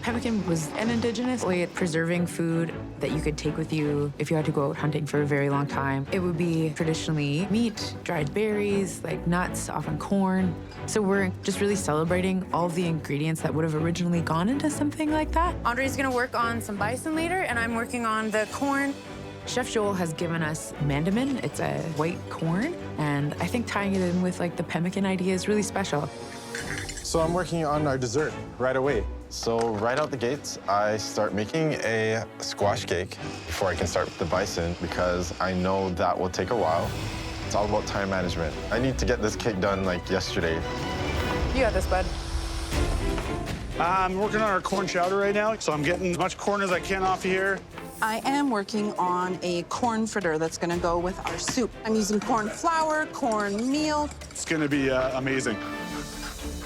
Pemmican was an indigenous way of preserving food that you could take with you if you had to go out hunting for a very long time. It would be traditionally meat, dried berries, like nuts, often corn. So we're just really celebrating all of the ingredients that would have originally gone into something like that. Andre's gonna work on some bison later, and I'm working on the corn. Chef Joel has given us mandamin. It's a white corn, and I think tying it in with like the pemmican idea is really special. So I'm working on our dessert right away. So right out the gates, I start making a squash cake before I can start with the bison because I know that will take a while. It's all about time management. I need to get this cake done like yesterday. You got this, bud. I'm working on our corn chowder right now, so I'm getting as much corn as I can off of here. I am working on a corn fritter that's gonna go with our soup. I'm using corn flour, corn meal. It's gonna be amazing.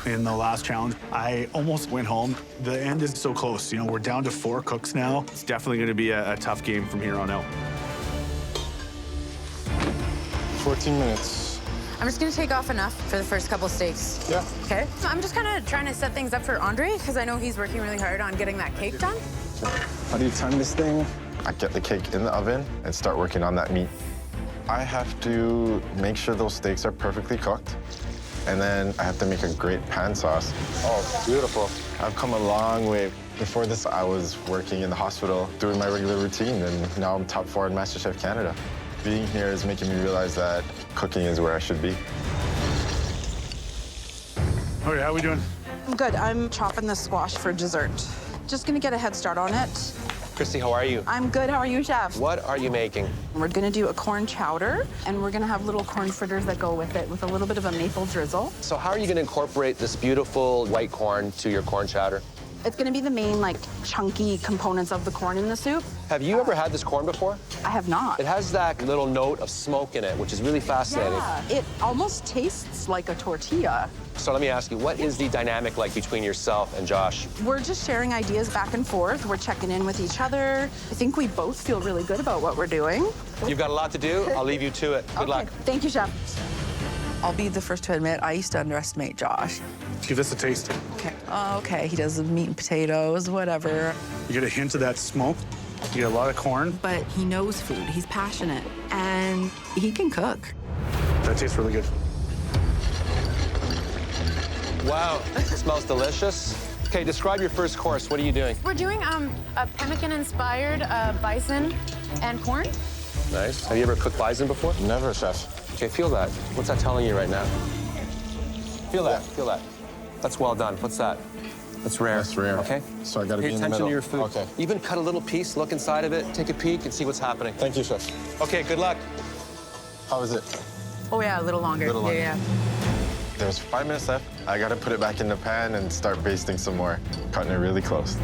In the last challenge, I almost went home. The end is so close. You know, we're down to 4 cooks now. It's definitely gonna be a tough game from here on out. 14 minutes. I'm just gonna take off enough for the first couple steaks. Yeah. Okay. I'm just kind of trying to set things up for Andre because I know he's working really hard on getting that cake done. How do you time this thing? I get the cake in the oven and start working on that meat. I have to make sure those steaks are perfectly cooked. And then I have to make a great pan sauce. Oh, beautiful. I've come a long way. Before this, I was working in the hospital doing my regular routine, and now I'm top 4 in MasterChef Canada. Being here is making me realize that cooking is where I should be. Okay, how are we doing? I'm good. I'm chopping the squash for dessert. Just gonna get a head start on it. Christy, how are you? I'm good. How are you, Chef? What are you making? We're gonna do a corn chowder, and we're gonna have little corn fritters that go with it with a little bit of a maple drizzle. So how are you gonna incorporate this beautiful white corn to your corn chowder? It's gonna be the main, like, chunky components of the corn in the soup. Have you ever had this corn before? I have not. It has that little note of smoke in it, which is really fascinating. Yeah, it almost tastes like a tortilla. So let me ask you, what is the dynamic like between yourself and Josh? We're just sharing ideas back and forth. We're checking in with each other. I think we both feel really good about what we're doing. You've got a lot to do. I'll leave you to it. Good luck. Thank you, Chef. I'll be the first to admit, I used to underestimate Josh. Give this a taste. Okay. Okay, he does the meat and potatoes, whatever. You get a hint of that smoke. You get a lot of corn. But he knows food. He's passionate. And he can cook. That tastes really good. Wow, it smells delicious. Okay, describe your first course. What are you doing? We're doing a pemmican-inspired bison and corn. Nice. Have you ever cooked bison before? Never, Chef. Okay, feel that. What's that telling you right now? Feel that, feel that. That's well done. What's that? That's rare. That's rare. Okay? So I gotta be in the Pay attention middle. to your food. Okay. Even cut a little piece, look inside of it, take a peek, and see what's happening. Thank you, Chef. Okay, good luck. How is it? Oh, yeah, a little longer. Little longer. Yeah. There's 5 minutes left. I gotta put it back in the pan and start basting some more, cutting it really close.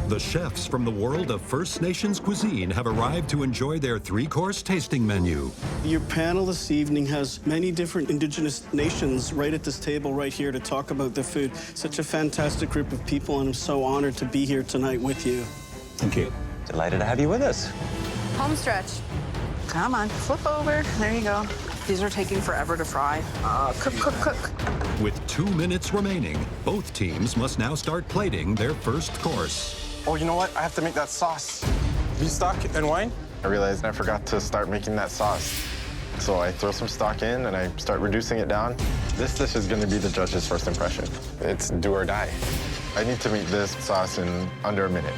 The chefs from the world of First Nations cuisine have arrived to enjoy their 3-course tasting menu. Your panel this evening has many different Indigenous nations right at this table right here to talk about their food. Such a fantastic group of people, and I'm so honored to be here tonight with you. Thank you. Delighted to have you with us. Home stretch. Come on, flip over. There you go. These are taking forever to fry. Cook, cook, cook. With 2 minutes remaining, both teams must now start plating their first course. Oh, you know what? I have to make that sauce. Beef stock and wine? I realized I forgot to start making that sauce. So I throw some stock in and I start reducing it down. This dish is gonna be the judge's first impression. It's do or die. I need to make this sauce in under a minute.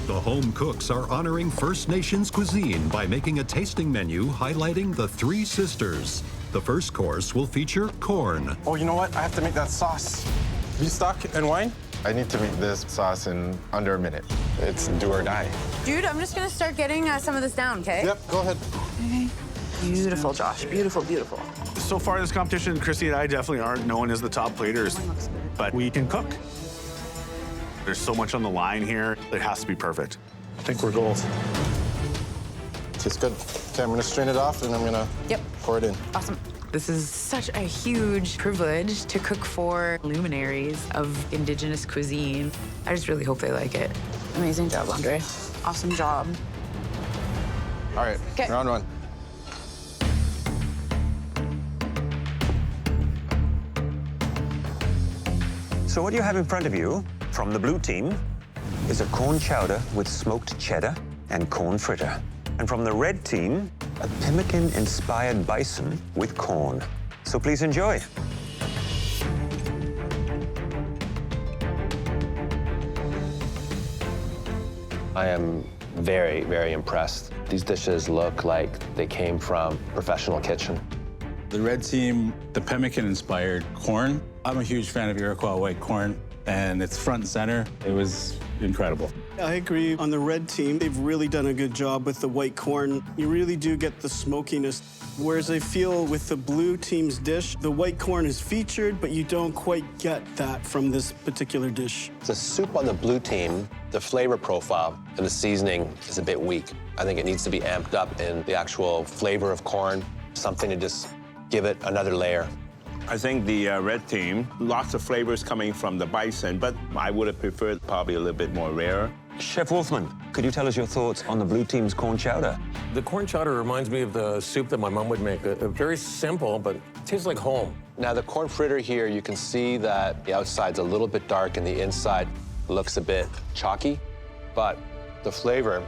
The home cooks are honoring First Nations cuisine by making a tasting menu highlighting the 3 sisters. The first course will feature corn. Oh, you know what? I have to make that sauce. Beef stock and wine? I need to make this sauce in under a minute. It's do or die. Dude, I'm just gonna start getting some of this down, okay? Yep, go ahead. Okay. Beautiful, Josh. Beautiful, beautiful. So far in this competition, Christy and I definitely aren't known as the top platers, but we can cook. There's so much on the line here. It has to be perfect. I think we're gold. Tastes good. Okay, I'm gonna strain it off and I'm gonna pour it in. Awesome. This is such a huge privilege to cook for luminaries of Indigenous cuisine. I just really hope they like it. Amazing job, Andre. Awesome job. All right, round 1. So what you have in front of you from the blue team is a corn chowder with smoked cheddar and corn fritter. And from the red team, a pemmican-inspired bison with corn. So please enjoy. I am very, very impressed. These dishes look like they came from a professional kitchen. The red team, the pemmican-inspired corn. I'm a huge fan of Iroquois white corn, and it's front and center. It was incredible. I agree. On the red team, they've really done a good job with the white corn. You really do get the smokiness. Whereas I feel with the blue team's dish, the white corn is featured, but you don't quite get that from this particular dish. The soup on the blue team, the flavor profile and the seasoning is a bit weak. I think it needs to be amped up in the actual flavor of corn, something to just give it another layer. I think the red team, lots of flavors coming from the bison, but I would have preferred probably a little bit more rare. Chef Wolfman, could you tell us your thoughts on the blue team's corn chowder? The corn chowder reminds me of the soup that my mom would make. Very simple, but it tastes like home. Now, the corn fritter here, you can see that the outside's a little bit dark and the inside looks a bit chalky. but the flavor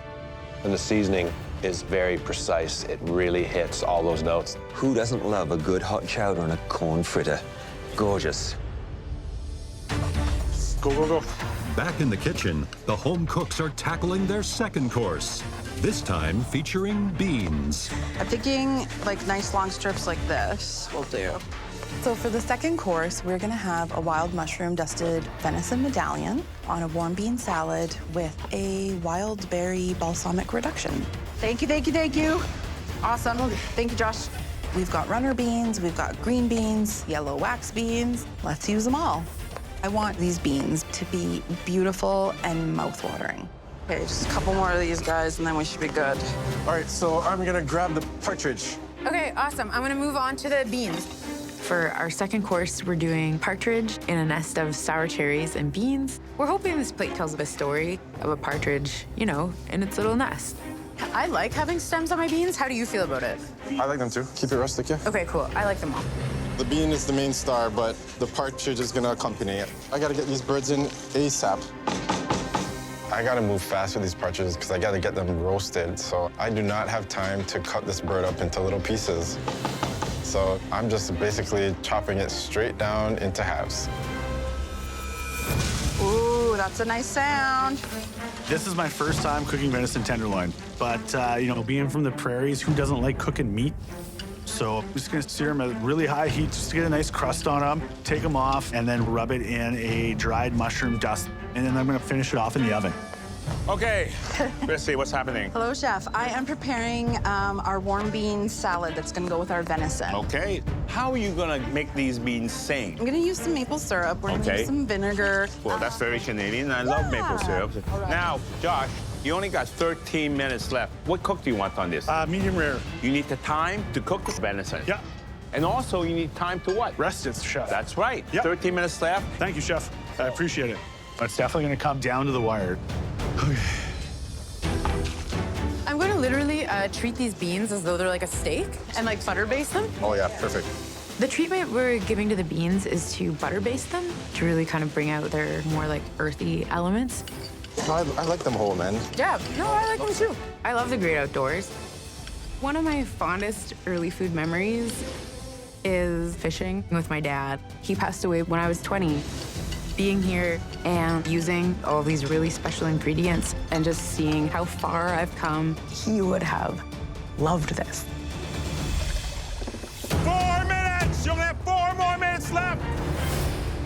and the seasoning is very precise. It really hits all those notes. Who doesn't love a good hot chowder and a corn fritter? Gorgeous. Go, go, go. Back in the kitchen, the home cooks are tackling their second course, this time featuring beans. I'm thinking like nice long strips like this will do. So for the second course, we're gonna have a wild mushroom dusted venison medallion on a warm bean salad with a wild berry balsamic reduction. Thank you, thank you, thank you. Awesome. Thank you, Josh. We've got runner beans, we've got green beans, yellow wax beans. Let's use them all. I want these beans to be beautiful and mouth-watering. Okay, just a couple more of these guys and then we should be good. All right, so I'm gonna grab the partridge. Okay, awesome. I'm gonna move on to the beans. For our second course, we're doing partridge in a nest of sour cherries and beans. We're hoping this plate tells a story of a partridge, you know, in its little nest. I like having stems on my beans. How do you feel about it? I like them too. Keep it rustic, yeah? Okay, cool. I like them all. The bean is the main star, but the partridge is gonna accompany it. I gotta get these birds in ASAP. I gotta move fast with these partridges because I gotta get them roasted, so I do not have time to cut this bird up into little pieces. So I'm just basically chopping it straight down into halves. Ooh, that's a nice sound. This is my first time cooking venison tenderloin, but you know, being from the prairies, who doesn't like cooking meat? So I'm just gonna sear them at really high heat just to get a nice crust on them, take them off, and then rub it in a dried mushroom dust. And then I'm gonna finish it off in the oven. Okay, Chrissy, what's happening? Hello, Chef. I am preparing our warm bean salad that's gonna go with our venison. Okay, how are you gonna make these beans sing? I'm gonna use some maple syrup. We're gonna Okay. use some vinegar. Well, that's very Canadian. I love maple syrup. All right. Now, Josh, you only got 13 minutes left. What cook do you want on this? Medium rare. You need the time to cook the venison. Yeah. And also, you need time to what? Rest it, Chef. That's right. Yep. 13 minutes left. Thank you, Chef. I appreciate it. But it's definitely gonna come down to the wire. I'm going to literally treat these beans as though they're like a steak and like butter baste them. Oh yeah, perfect. The treatment we're giving to the beans is to butter baste them to really kind of bring out their more like earthy elements. No, I like them whole, man. Yeah, no, I like them too. I love the great outdoors. One of my fondest early food memories is fishing with my dad. He passed away when I was 20. Being here and using all these really special ingredients and just seeing how far I've come, he would have loved this. 4 minutes! You only have 4 more minutes left!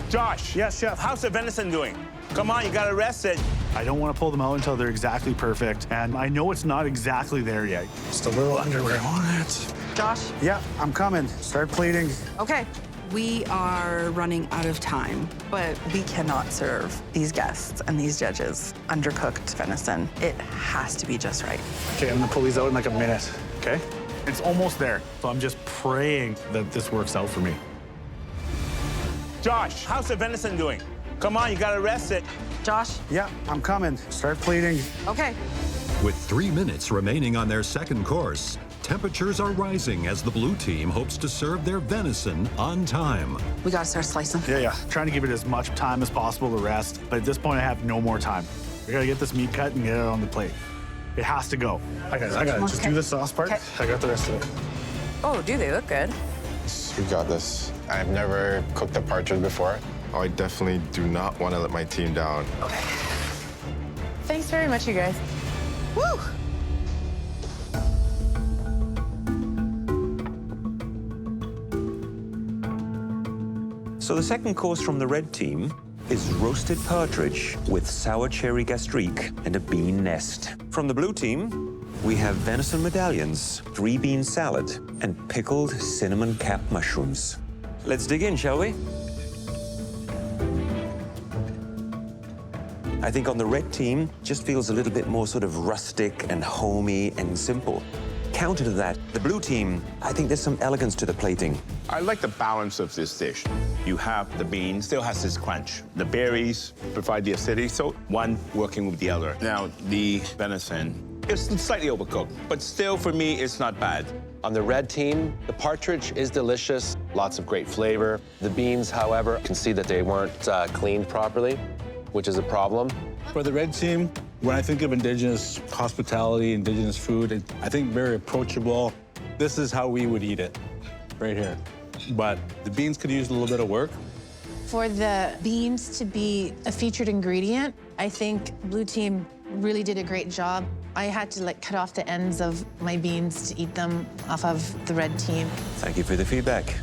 Josh. Yes, Chef. How's the venison doing? Come on, you gotta rest it. I don't want to pull them out until they're exactly perfect, and I know it's not exactly there yet. Just a little underwear on it. Josh? Yeah, I'm coming. Start plating. Okay. We are running out of time, but we cannot serve these guests and these judges undercooked venison. It has to be just right. Okay, I'm gonna pull these out in like a minute, okay? It's almost there, so I'm just praying that this works out for me. Josh, how's the venison doing? Come on, you gotta rest it. Josh? Yeah, I'm coming. Start plating. Okay. With 3 minutes remaining on their second course, temperatures are rising as the blue team hopes to serve their venison on time. We gotta start slicing. Yeah. Trying to give it as much time as possible to rest, but at this point I have no more time. We gotta get this meat cut and get it on the plate. It has to go. I got it. Just do the sauce part. Okay. I got the rest of it. Oh, do they look good? We got this. I've never cooked a partridge before. Oh, I definitely do not want to let my team down. Okay. Thanks very much, you guys. Woo! So the second course from the red team is roasted partridge with sour cherry gastrique and a bean nest. From the blue team, we have venison medallions, 3-bean salad, and pickled cinnamon cap mushrooms. Let's dig in, shall we? I think on the red team, just feels a little bit more sort of rustic and homey and simple. Counter to that, the blue team, I think there's some elegance to the plating. I like the balance of this dish. You have the bean, still has this crunch. The berries provide the acidity, so one working with the other. Now, the venison is slightly overcooked, but still, for me, it's not bad. On the red team, the partridge is delicious, lots of great flavor. The beans, however, you can see that they weren't cleaned properly, which is a problem. For the red team, When I think of Indigenous hospitality, Indigenous food, I think very approachable. This is how we would eat it, right here. But the beans could use a little bit of work. For the beans to be a featured ingredient, I think Blue Team really did a great job. I had to cut off the ends of my beans to eat them off of the Red Team. Thank you for the feedback.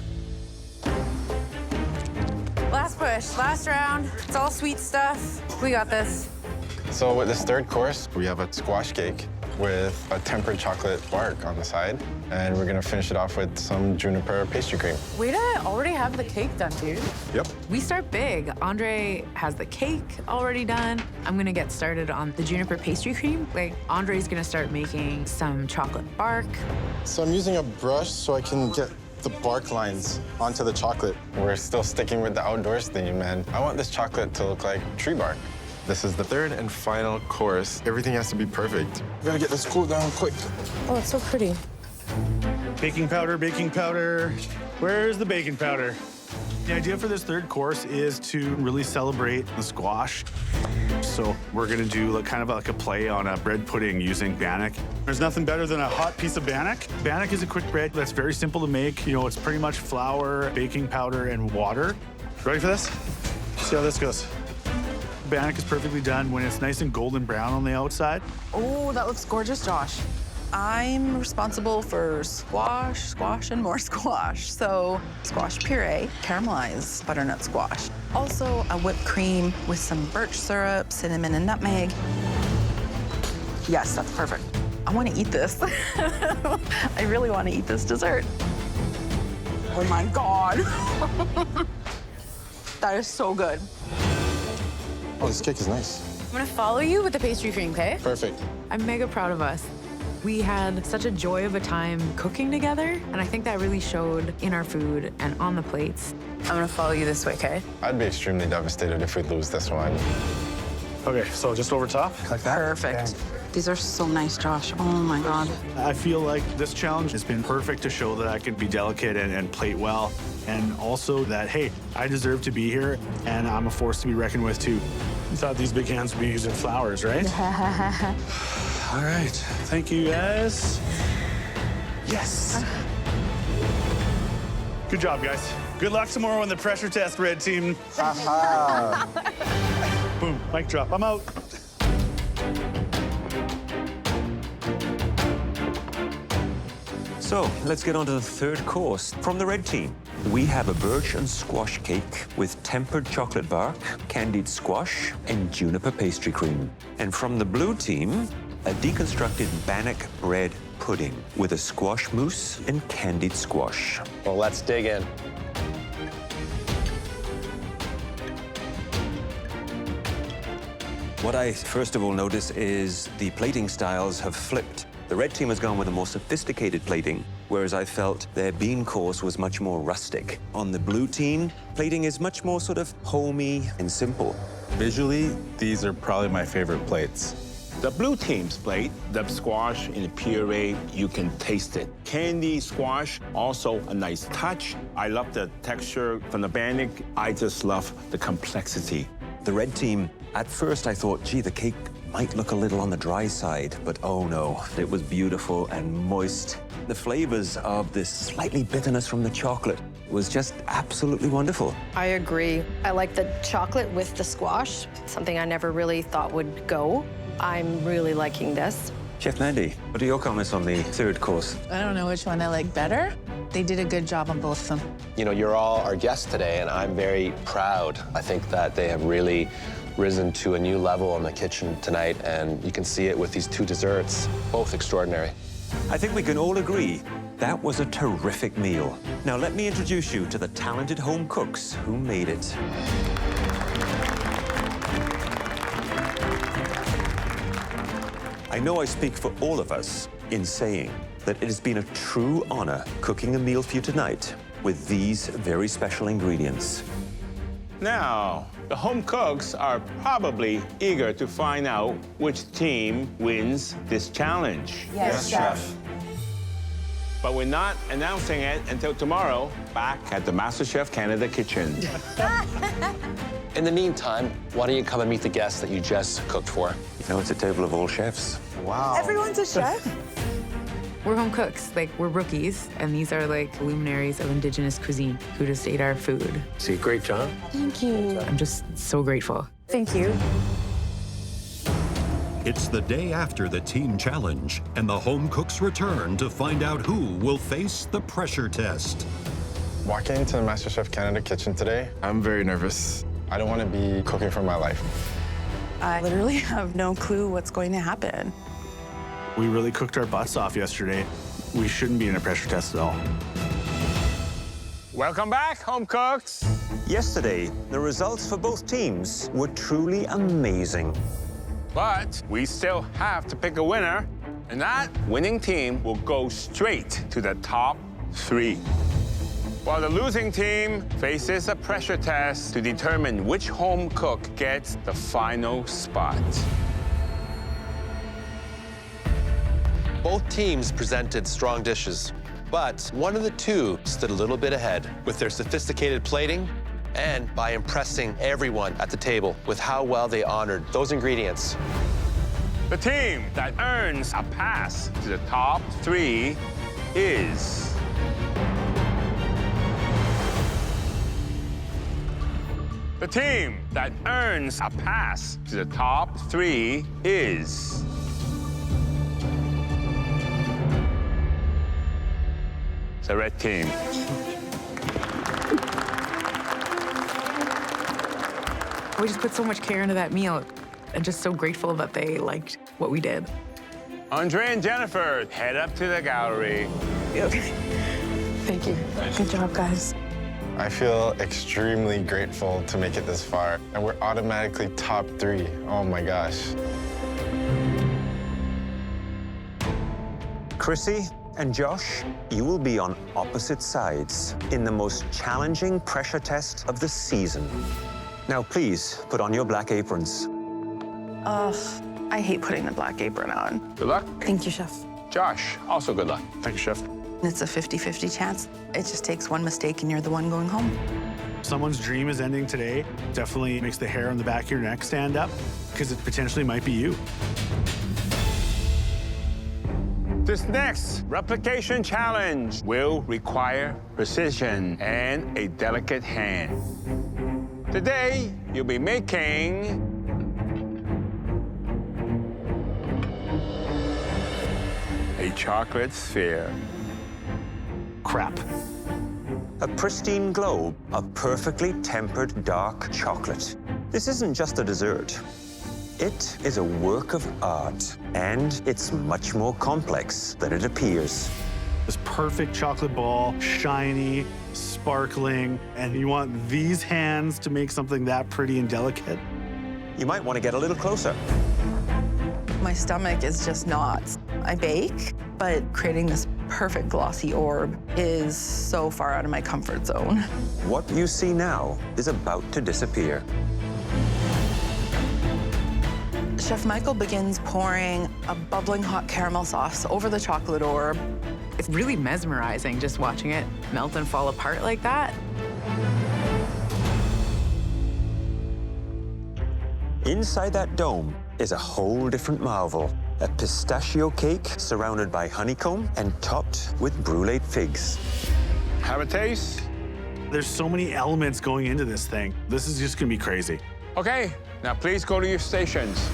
Last push, last round. It's all sweet stuff. We got this. So with this third course, we have a squash cake with a tempered chocolate bark on the side. And we're gonna finish it off with some juniper pastry cream. Way to already have the cake done, dude. Yep. We start big. Andre has the cake already done. I'm gonna get started on the juniper pastry cream. Andre's gonna start making some chocolate bark. So I'm using a brush so I can get the bark lines onto the chocolate. We're still sticking with the outdoors theme, and I want this chocolate to look like tree bark. This is the third and final course. Everything has to be perfect. We gotta get this cooled down quick. Oh, it's so pretty. Baking powder, baking powder. Where's the baking powder? The idea for this third course is to really celebrate the squash. So we're gonna do kind of like a play on a bread pudding using bannock. There's nothing better than a hot piece of bannock. Bannock is a quick bread that's very simple to make. You know, it's pretty much flour, baking powder, and water. Ready for this? See how this goes. Bannock is perfectly done when it's nice and golden brown on the outside. Oh, that looks gorgeous, Josh. I'm responsible for squash, and more squash. So squash puree, caramelized butternut squash. Also a whipped cream with some birch syrup, cinnamon, and nutmeg. Yes, that's perfect. I want to eat this. I really want to eat this dessert. Oh my God. That is so good. Oh, this cake is nice. I'm gonna follow you with the pastry cream, okay? Perfect. I'm mega proud of us. We had such a joy of a time cooking together, and I think that really showed in our food and on the plates. I'm gonna follow you this way, okay? I'd be extremely devastated if we lose this one. Okay, so just over top, like that. Perfect. These are so nice, Josh. Oh my God. I feel like this challenge has been perfect to show that I can be delicate and plate well. And also that, hey, I deserve to be here, and I'm a force to be reckoned with, too. You thought these big hands would be using flowers, right? All right, thank you, guys. Yes. Good job, guys. Good luck tomorrow on the pressure test, Red Team. Boom, mic drop, I'm out. So let's get on to the third course. From the Red Team, we have a birch and squash cake with tempered chocolate bark, candied squash, and juniper pastry cream. And from the Blue Team, a deconstructed bannock bread pudding with a squash mousse and candied squash. Well, let's dig in. What I first of all notice is the plating styles have flipped. The Red Team has gone with a more sophisticated plating, whereas I felt their bean course was much more rustic. On the Blue Team, plating is much more sort of homey and simple. Visually, these are probably my favorite plates. The Blue Team's plate, the squash in the puree, you can taste it. Candy squash, also a nice touch. I love the texture from the bannock. I just love the complexity. The Red Team, at first I thought, gee, the cake might look a little on the dry side, but oh no, it was beautiful and moist. The flavors of this slightly bitterness from the chocolate was just absolutely wonderful. I agree. I like the chocolate with the squash, something I never really thought would go. I'm really liking this. Chef Mandy, what are your comments on the third course? I don't know which one I like better. They did a good job on both of them. You know, you're all our guests today, and I'm very proud. I think that they have really risen to a new level in the kitchen tonight, and you can see it with these two desserts, both extraordinary. I think we can all agree that was a terrific meal. Now let me introduce you to the talented home cooks who made it. I know I speak for all of us in saying that it has been a true honor cooking a meal for you tonight with these very special ingredients. Now, the home cooks are probably eager to find out which team wins this challenge. Yes, Chef. But we're not announcing it until tomorrow, back at the MasterChef Canada kitchen. In the meantime, why don't you come and meet the guests that you just cooked for? You know, it's a table of all chefs. Wow. Everyone's a chef? We're home cooks, like we're rookies, and these are like luminaries of Indigenous cuisine who just ate our food. See, great job. Thank you. I'm just so grateful. Thank you. It's the day after the team challenge, and the home cooks return to find out who will face the pressure test. Walking into the MasterChef Canada kitchen today, I'm very nervous. I don't want to be cooking for my life. I literally have no clue what's going to happen. We really cooked our butts off yesterday. We shouldn't be in a pressure test at all. Welcome back, home cooks. Yesterday, the results for both teams were truly amazing. But we still have to pick a winner, and that winning team will go straight to the top 3. While the losing team faces a pressure test to determine which home cook gets the final spot. Both teams presented strong dishes, but one of the two stood a little bit ahead with their sophisticated plating and by impressing everyone at the table with how well they honored those ingredients. The team that earns a pass to the top 3 is... The team that earns a pass to the top 3 is... the red team. We just put so much care into that meal. I'm just so grateful that they liked what we did. Andre and Jennifer, head up to the gallery. Okay. Thank you. Good job, guys. I feel extremely grateful to make it this far, and we're automatically top 3. Oh my gosh. Chrissy and Josh, you will be on opposite sides in the most challenging pressure test of the season. Now, please put on your black aprons. I hate putting the black apron on. Good luck. Thank you, Chef. Josh, also good luck. Thank you, Chef. It's a 50-50 chance. It just takes one mistake and you're the one going home. Someone's dream is ending today. Definitely makes the hair on the back of your neck stand up, because it potentially might be you. This next replication challenge will require precision and a delicate hand. Today, you'll be making a chocolate sphere. Crap. A pristine globe of perfectly tempered dark chocolate. This isn't just a dessert. It is a work of art, and it's much more complex than it appears. This perfect chocolate ball, shiny, sparkling, and you want these hands to make something that pretty and delicate? You might want to get a little closer. My stomach is just knots. I bake, but creating this perfect glossy orb is so far out of my comfort zone. What you see now is about to disappear. Chef Michael begins pouring a bubbling hot caramel sauce over the chocolate orb. It's really mesmerizing just watching it melt and fall apart like that. Inside that dome is a whole different marvel. A pistachio cake surrounded by honeycomb and topped with brulee figs. Have a taste? There's so many elements going into this thing. This is just gonna be crazy. Okay, now please go to your stations.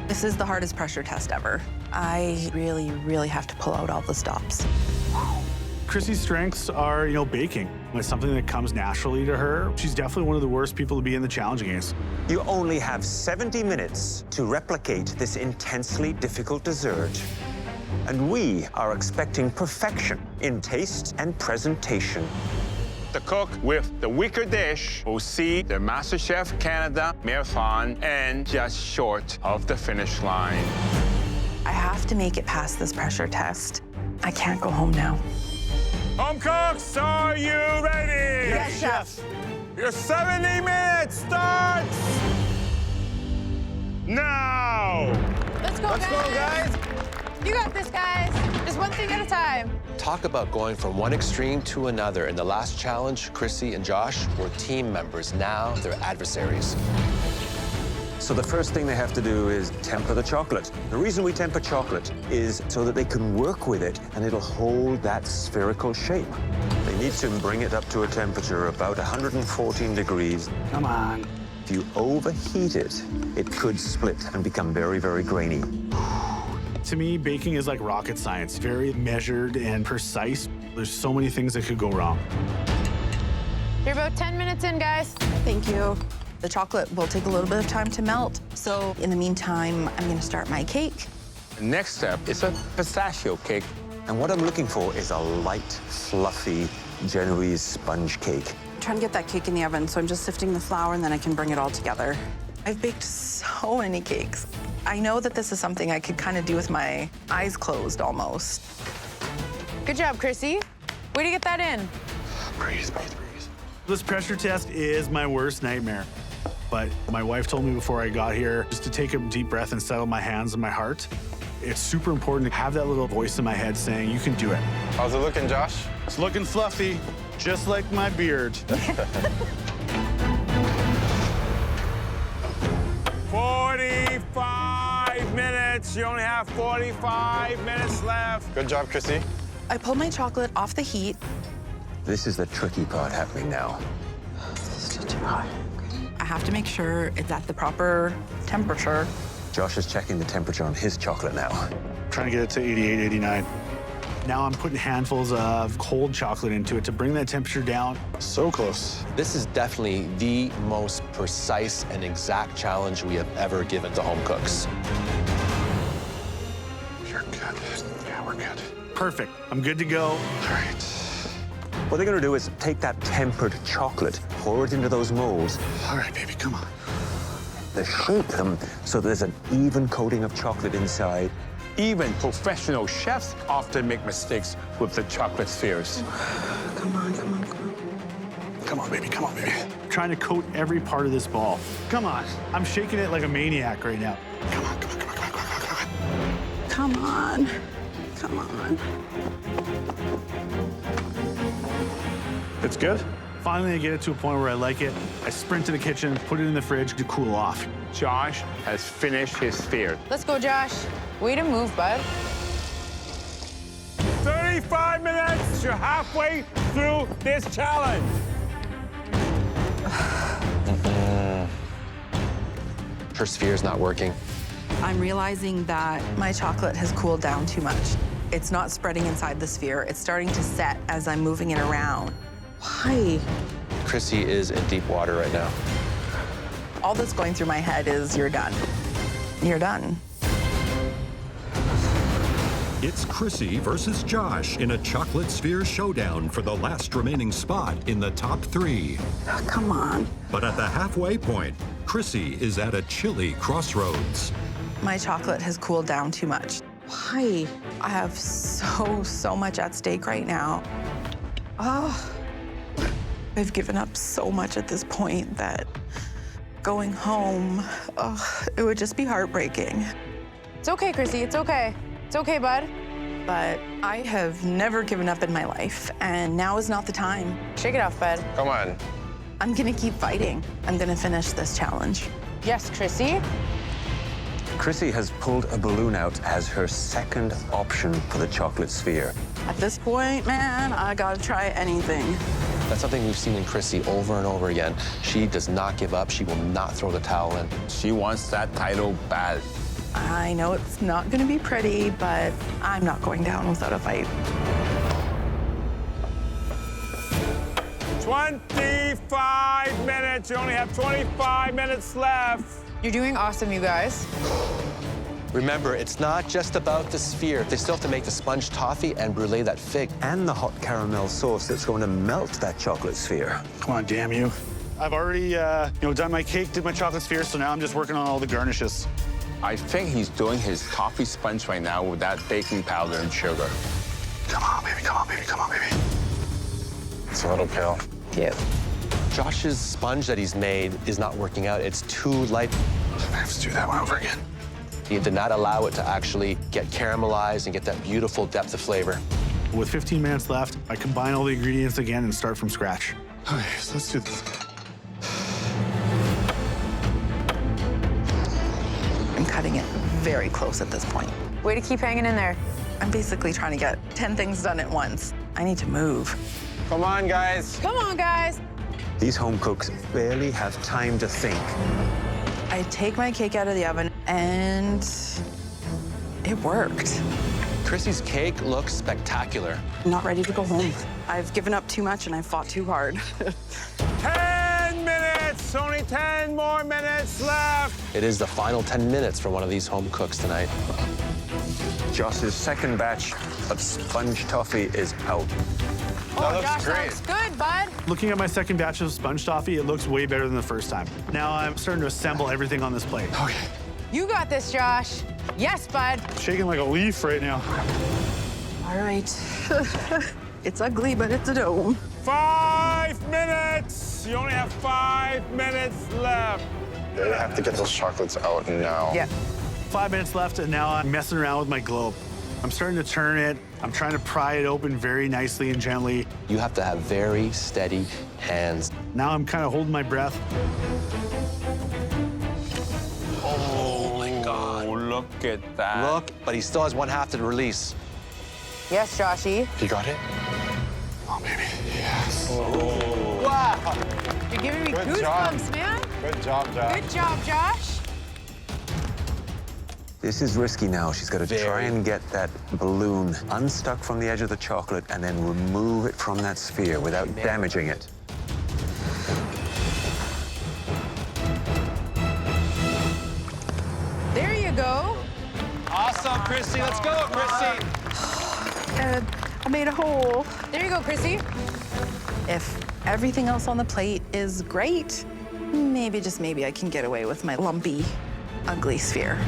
This is the hardest pressure test ever. I really, really have to pull out all the stops. Chrissy's strengths are, baking. It's something that comes naturally to her. She's definitely one of the worst people to be in the challenge against. You only have 70 minutes to replicate this intensely difficult dessert. And we are expecting perfection in taste and presentation. The cook with the weaker dish will see the MasterChef Canada marathon end just short of the finish line. I have to make it past this pressure test. I can't go home now. Home cooks, are you ready? Yes, Chef. Your 70 minutes starts now. Let's go, guys. You got this, guys. Just one thing at a time. Talk about going from one extreme to another. In the last challenge, Chrissy and Josh were team members. Now they're adversaries. So the first thing they have to do is temper the chocolate. The reason we temper chocolate is so that they can work with it and it'll hold that spherical shape. They need to bring it up to a temperature of about 114 degrees. Come on. If you overheat it, it could split and become very, very grainy. To me, baking is like rocket science, very measured and precise. There's so many things that could go wrong. You're about 10 minutes in, guys. Thank you. The chocolate will take a little bit of time to melt. So in the meantime, I'm gonna start my cake. The next step is a pistachio cake. And what I'm looking for is a light, fluffy Genoese sponge cake. I'm trying to get that cake in the oven, so I'm just sifting the flour and then I can bring it all together. I've baked so many cakes. I know that this is something I could kind of do with my eyes closed almost. Good job, Chrissy. Way to get that in. Breathe, breathe, breathe. This pressure test is my worst nightmare. But my wife told me before I got here just to take a deep breath and settle my hands and my heart. It's super important to have that little voice in my head saying, you can do it. How's it looking, Josh? It's looking fluffy, just like my beard. 45 minutes. You only have 45 minutes left. Good job, Chrissy. I pulled my chocolate off the heat. This is the tricky part happening now. Still too hot. I have to make sure it's at the proper temperature. Josh is checking the temperature on his chocolate now. Trying to get it to 88, 89. Now I'm putting handfuls of cold chocolate into it to bring that temperature down. So close. This is definitely the most precise and exact challenge we have ever given to home cooks. You're good. Yeah, we're good. Perfect. I'm good to go. All right. What they're gonna do is take that tempered chocolate, pour it into those molds. All right, baby, come on. They shape them so there's an even coating of chocolate inside. Even professional chefs often make mistakes with the chocolate spheres. Come on, come on, come on. Come on, baby, come on, baby. Trying to coat every part of this ball. Come on. I'm shaking it like a maniac right now. Come on, come on, come on, come on, come on, come on. Come on. Come on. It's good. Finally, I get it to a point where I like it. I sprint to the kitchen, put it in the fridge to cool off. Josh has finished his sphere. Let's go, Josh. Way to move, bud. 35 minutes. You're halfway through this challenge. Her sphere's not working. I'm realizing that my chocolate has cooled down too much. It's not spreading inside the sphere. It's starting to set as I'm moving it around. Why? Chrissy is in deep water right now. All that's going through my head is, you're done. You're done. It's Chrissy versus Josh in a chocolate sphere showdown for the last remaining spot in the top 3. Oh, come on. But at the halfway point, Chrissy is at a chilly crossroads. My chocolate has cooled down too much. Why? I have so much at stake right now. Oh, I've given up so much at this point that going home, it would just be heartbreaking. It's okay, Chrissy. It's okay. It's okay, bud. But I have never given up in my life, and now is not the time. Shake it off, bud. Come on. I'm gonna keep fighting. I'm gonna finish this challenge. Yes, Chrissy. Chrissy has pulled a balloon out as her second option for the chocolate sphere. At this point, man, I gotta try anything. That's something we've seen in Chrissy over and over again. She does not give up. She will not throw the towel in. She wants that title bad. I know it's not gonna be pretty, but I'm not going down without a fight. 25 minutes. You only have 25 minutes left. You're doing awesome, you guys. Remember, it's not just about the sphere. They still have to make the sponge toffee and brulee that fig. And the hot caramel sauce that's going to melt that chocolate sphere. Come on, damn you. I've already, done my cake, did my chocolate sphere, so now I'm just working on all the garnishes. I think he's doing his toffee sponge right now with that baking powder and sugar. Come on, baby, come on, baby, come on, baby. It's a little pale. Yep. Josh's sponge that he's made is not working out. It's too light. I have to do that one over again. You need to not allow it to actually get caramelized and get that beautiful depth of flavor. With 15 minutes left, I combine all the ingredients again and start from scratch. Okay, so let's do this. I'm cutting it very close at this point. Way to keep hanging in there. I'm basically trying to get 10 things done at once. I need to move. Come on, guys. Come on, guys. These home cooks barely have time to think. I take my cake out of the oven, and it worked. Chrissy's cake looks spectacular. I'm not ready to go home. I've given up too much, and I've fought too hard. 10 minutes! Only 10 more minutes left! It is the final 10 minutes for one of these home cooks tonight. Josh's second batch of sponge toffee is out. Oh, Josh, that looks good, bud. Looking at my second batch of sponge toffee, it looks way better than the first time. Now I'm starting to assemble everything on this plate. Okay. You got this, Josh. Yes, bud. Shaking like a leaf right now. All right. It's ugly, but it's a dome. 5 minutes! You only have 5 minutes left. I have to get those chocolates out now. Yeah. 5 minutes left, and now I'm messing around with my globe. I'm starting to turn it. I'm trying to pry it open very nicely and gently. You have to have very steady hands. Now I'm kind of holding my breath. Oh my God. Look at that. Look, but he still has one half to release. Yes, Joshy. You got it? Oh, baby, yes. Oh. Wow. You're giving me Good goosebumps, job. man. Good job, Josh. Good job, Josh. This is risky now. She's got to try and get that balloon unstuck from the edge of the chocolate and then remove it from that sphere without damaging it. There you go. Awesome, Chrissy. Let's go, Chrissy. Good. I made a hole. There you go, Chrissy. If everything else on the plate is great, maybe, just maybe, I can get away with my lumpy, ugly sphere.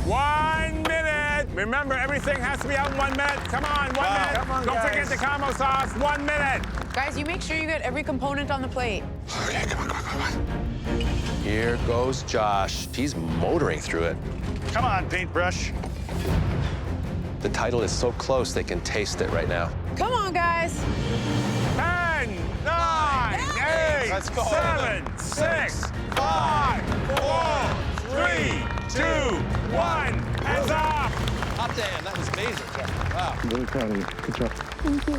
1 minute! Remember, everything has to be out in 1 minute. Come on, 1 minute. Come on, Don't guys. forget the caramel sauce. 1 minute. Guys, you make sure you get every component on the plate. Okay, come on. Here goes Josh. He's motoring through it. Come on, paintbrush. The title is so close they can taste it right now. Come on, guys. 10, 9, 8, Let's go. 7, 6, 5, 4, 3, 2, 1. Hands up. Hot damn, that was amazing. Wow. I'm really proud of you. Good job. Thank you.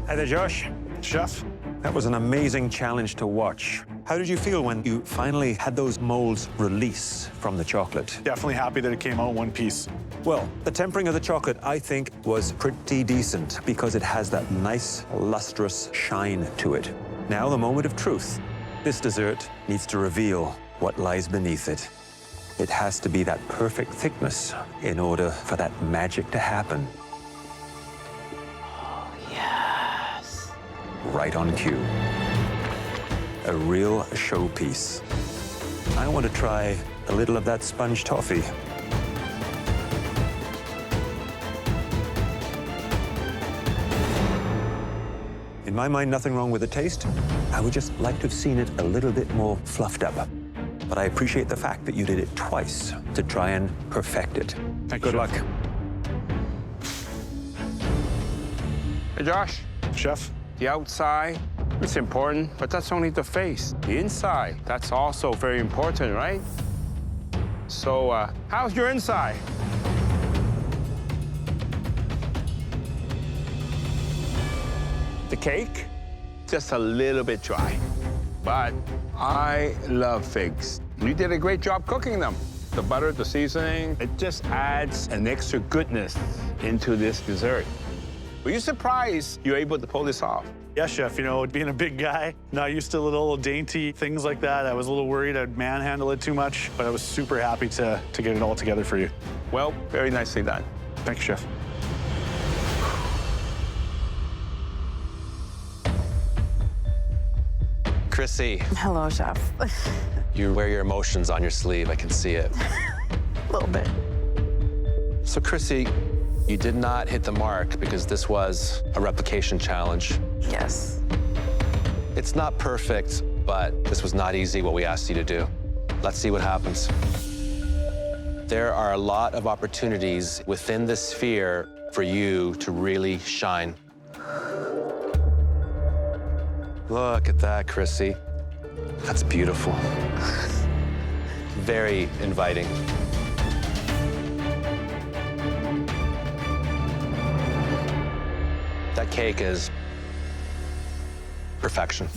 Hi there, Josh. Chef? That was an amazing challenge to watch. How did you feel when you finally had those molds release from the chocolate? Definitely happy that it came out in one piece. Well, the tempering of the chocolate, I think, was pretty decent because it has that nice, lustrous shine to it. Now, the moment of truth. This dessert needs to reveal what lies beneath it. It has to be that perfect thickness in order for that magic to happen. Oh, yes. Right on cue. A real showpiece. I want to try a little of that sponge toffee. In my mind, nothing wrong with the taste. I would just like to have seen it a little bit more fluffed up. But I appreciate the fact that you did it twice to try and perfect it. Good luck. Hey, Josh. Chef? The outside, it's important, but that's only the face. The inside, that's also very important, right? So, how's your inside? The cake, just a little bit dry. But I love figs. You did a great job cooking them. The butter, the seasoning, it just adds an extra goodness into this dessert. Were you surprised you were able to pull this off? Yeah, Chef, you know, being a big guy, not used to little dainty things like that. I was a little worried I'd manhandle it too much, but I was super happy to get it all together for you. Well, very nicely done. Thanks, Chef. Chrissy. Hello, Chef. You wear your emotions on your sleeve. I can see it. A little bit. So, Chrissy, You did not hit the mark because this was a replication challenge. Yes. It's not perfect, but this was not easy what we asked you to do. Let's see what happens. There are a lot of opportunities within this sphere for you to really shine. Look at that, Chrissy. That's beautiful. Very inviting. That cake is perfection.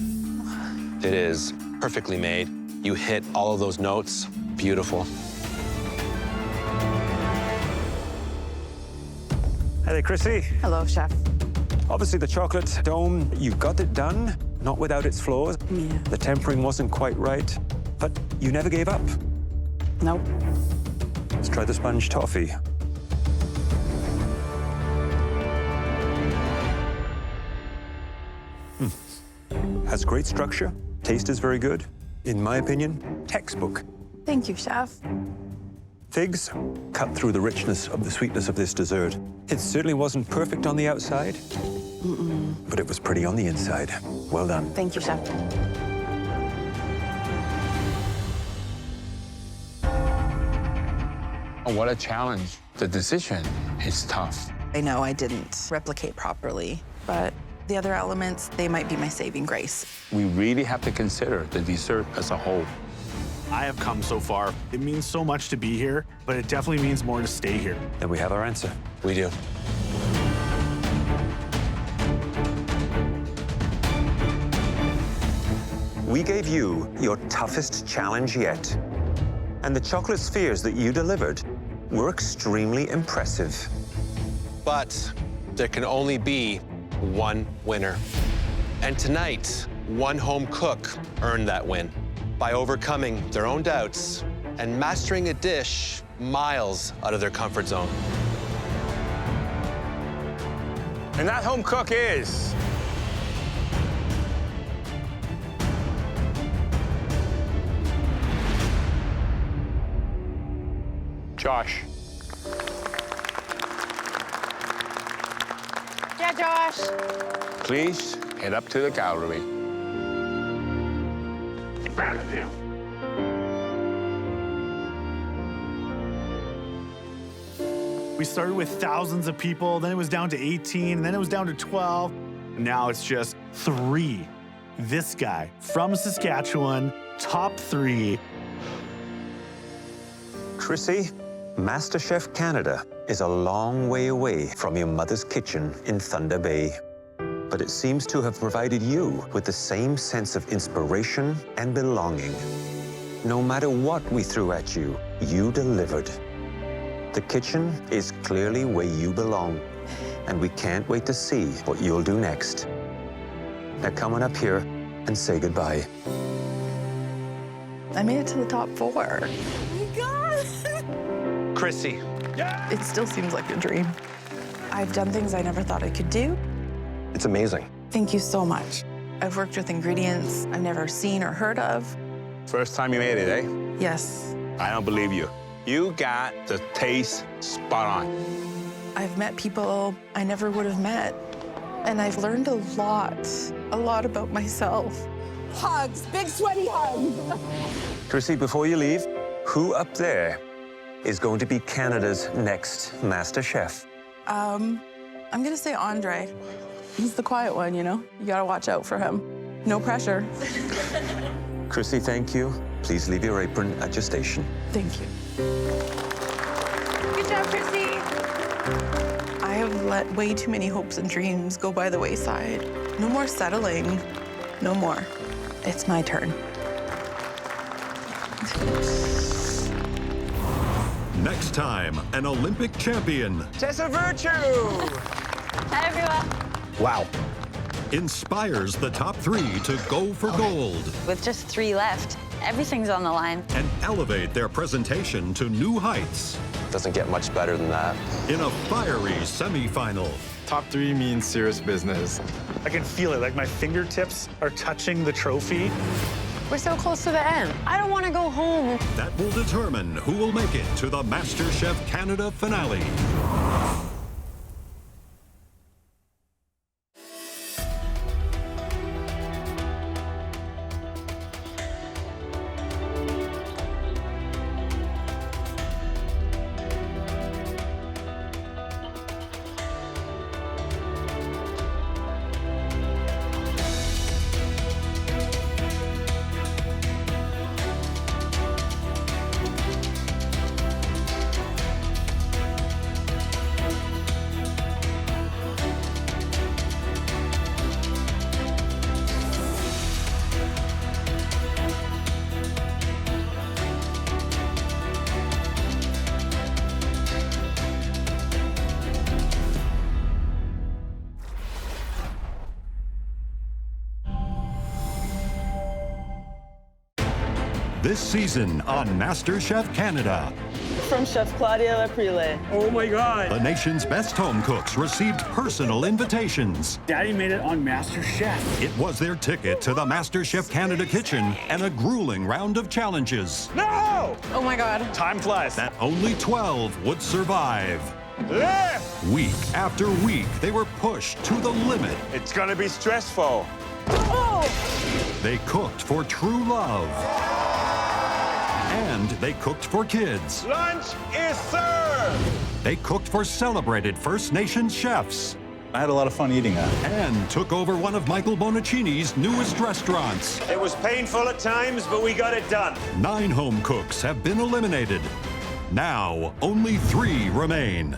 It is perfectly made. You hit all of those notes. Beautiful. Hey there, Chrissy. Hello, chef. Obviously, the chocolate dome, you got it done, not without its flaws. Yeah. The tempering wasn't quite right, but you never gave up. Nope. Let's try the sponge toffee. Has great structure. Taste is very good. In my opinion, textbook. Thank you, chef. Figs cut through the richness of the sweetness of this dessert. It certainly wasn't perfect on the outside, but it was pretty on the inside. Well done. Thank you, chef. Oh, what a challenge. The decision is tough. I know I didn't replicate properly, but the other elements, they might be my saving grace. We really have to consider the dessert as a whole. I have come so far. It means so much to be here, but it definitely means more to stay here. Then we have our answer. We do. We gave you your toughest challenge yet. And the chocolate spheres that you delivered were extremely impressive. But there can only be one winner. And tonight, one home cook earned that win by overcoming their own doubts and mastering a dish miles out of their comfort zone. And that home cook is... Josh. Yeah, Josh. Please head up to the gallery. I'm proud of you. We started with thousands of people, then it was down to 18, and then it was down to 12. Now it's just 3. This guy from Saskatchewan, top 3. Chrissy, MasterChef Canada is a long way away from your mother's kitchen in Thunder Bay. But it seems to have provided you with the same sense of inspiration and belonging. No matter what we threw at you, you delivered. The kitchen is clearly where you belong, and we can't wait to see what you'll do next. Now come on up here and say goodbye. I made it to the top 4. Chrissy. It still seems like a dream. I've done things I never thought I could do. It's amazing. Thank you so much. I've worked with ingredients I've never seen or heard of. First time you made it, eh? Yes. I don't believe you. You got the taste spot on. I've met people I never would have met. And I've learned a lot about myself. Hugs, big sweaty hugs. Chrissy, before you leave, who up there is going to be Canada's next Master Chef? I'm gonna say Andre. He's the quiet one, you know? You gotta watch out for him. No pressure. Chrissy, thank you. Please leave your apron at your station. Thank you. Good job, Chrissy. I have let way too many hopes and dreams go by the wayside. No more settling. No more. It's my turn. Next time, an Olympic champion. Tessa Virtue! Hi, everyone. Wow. Inspires the top 3 to go for gold With just 3 left, everything's on the line. and elevate their presentation to new heights Doesn't get much better than that. in a fiery semifinal. Top 3 means serious business. I can feel it, like my fingertips are touching the trophy. We're so close to the end. I don't want to go home. That will determine who will make it to the MasterChef Canada finale. This season on MasterChef Canada. From Chef Claudia Laprile. Oh my God. The nation's best home cooks received personal invitations. Daddy made it on MasterChef. It was their ticket to the MasterChef Canada kitchen and a grueling round of challenges. No! Oh my God. Time flies. That only 12 would survive. Left! Week after week, they were pushed to the limit. It's gonna be stressful. Oh! They cooked for true love. And they cooked for kids. Lunch is served! They cooked for celebrated First Nations chefs. I had a lot of fun eating that. And took over one of Michael Bonaccini's newest restaurants. It was painful at times, but we got it done. 9 home cooks have been eliminated. Now, only 3 remain.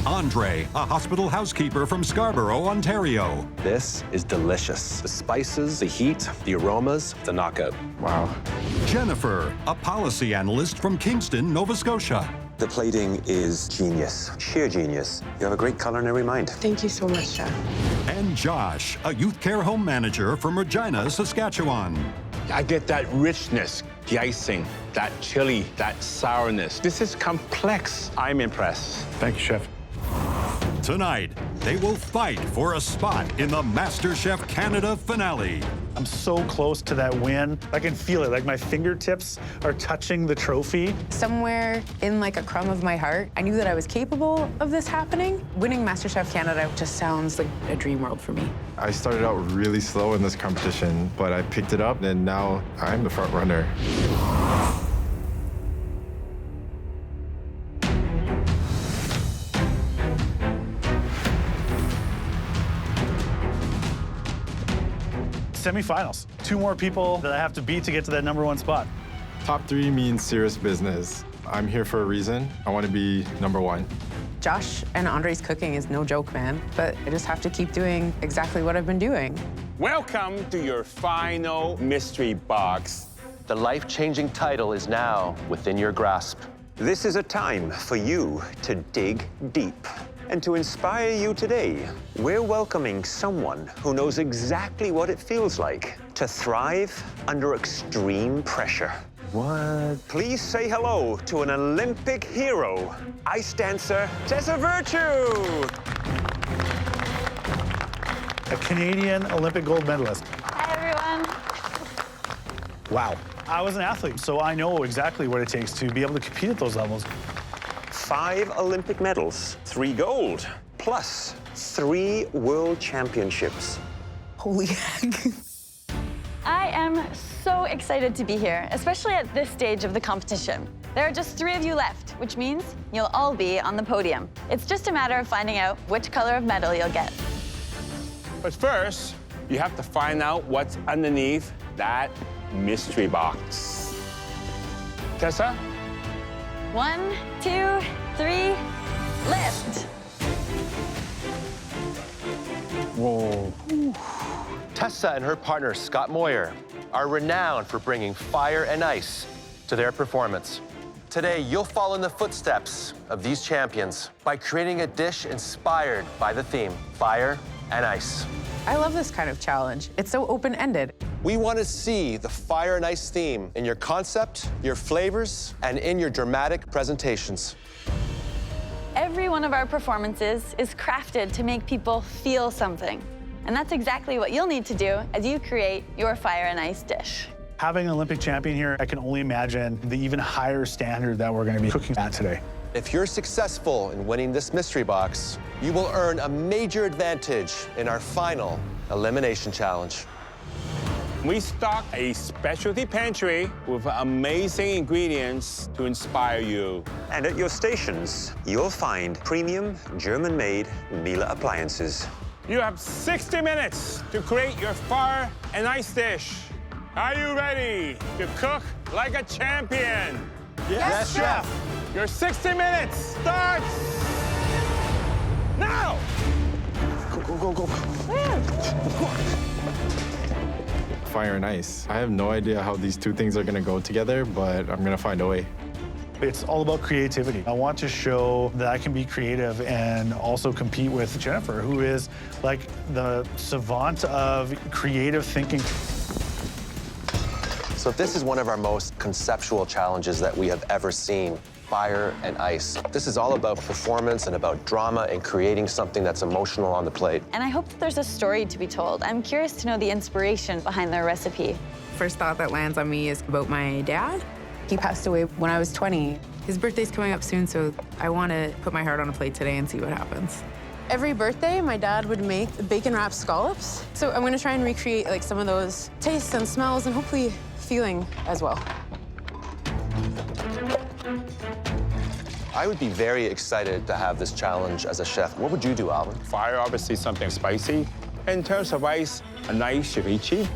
Andre, a hospital housekeeper from Scarborough, Ontario. This is delicious. The spices, the heat, the aromas, the knockout. Wow. Jennifer, a policy analyst from Kingston, Nova Scotia. The plating is genius, sheer genius. You have a great culinary mind. Thank you so much, Chef. And Josh, a youth care home manager from Regina, Saskatchewan. I get that richness, the icing, that chili, that sourness. This is complex. I'm impressed. Thank you, Chef. Tonight, they will fight for a spot in the MasterChef Canada finale. I'm so close to that win. I can feel it, like my fingertips are touching the trophy. Somewhere in like a crumb of my heart, I knew that I was capable of this happening. Winning MasterChef Canada just sounds like a dream world for me. I started out really slow in this competition, but I picked it up, and now I'm the front runner. Semifinals. 2 more people that I have to beat to get to that #1 spot. Top 3 means serious business. I'm here for a reason. I want to be #1. Josh and Andre's cooking is no joke, man. But I just have to keep doing exactly what I've been doing. Welcome to your final mystery box. The life-changing title is now within your grasp. This is a time for you to dig deep. And to inspire you today, we're welcoming someone who knows exactly what it feels like to thrive under extreme pressure. What? Please say hello to an Olympic hero, ice dancer Tessa Virtue. A Canadian Olympic gold medalist. Hi, everyone. Wow. I was an athlete, so I know exactly what it takes to be able to compete at those levels. 5 Olympic medals, 3 gold, plus 3 world championships. Holy heck. I am so excited to be here, especially at this stage of the competition. There are just 3 of you left, which means you'll all be on the podium. It's just a matter of finding out which color of medal you'll get. But first, you have to find out what's underneath that mystery box. Tessa? 1, 2, 3, lift. Whoa. Tessa and her partner, Scott Moyer, are renowned for bringing fire and ice to their performance. Today, you'll follow in the footsteps of these champions by creating a dish inspired by the theme, fire and ice. I love this kind of challenge. It's so open-ended. We want to see the fire and ice theme in your concept, your flavors, and in your dramatic presentations. Every one of our performances is crafted to make people feel something. And that's exactly what you'll need to do as you create your fire and ice dish. Having an Olympic champion here, I can only imagine the even higher standard that we're going to be cooking at today. If you're successful in winning this mystery box, you will earn a major advantage in our final elimination challenge. We stock a specialty pantry with amazing ingredients to inspire you. And at your stations, you'll find premium German-made Miele appliances. You have 60 minutes to create your fire and ice dish. Are you ready to cook like a champion? Yes, Chef. Your 60 minutes starts now! Go. Fire and ice. I have no idea how these 2 things are gonna go together, but I'm gonna find a way. It's all about creativity. I want to show that I can be creative and also compete with Jennifer, who is like the savant of creative thinking. So So this is one of our most conceptual challenges that we have ever seen. Fire and ice. This is all about performance and about drama and creating something that's emotional on the plate. And I hope that there's a story to be told. I'm curious to know the inspiration behind their recipe. First thought that lands on me is about my dad. He passed away when I was 20. His birthday's coming up soon, so I want to put my heart on a plate today and see what happens. Every birthday, my dad would make bacon-wrapped scallops. So I'm going to try and recreate like some of those tastes and smells and hopefully feeling as well. I would be very excited to have this challenge as a chef. What would you do, Alvin? Fire, obviously something spicy. In terms of ice, a nice ceviche.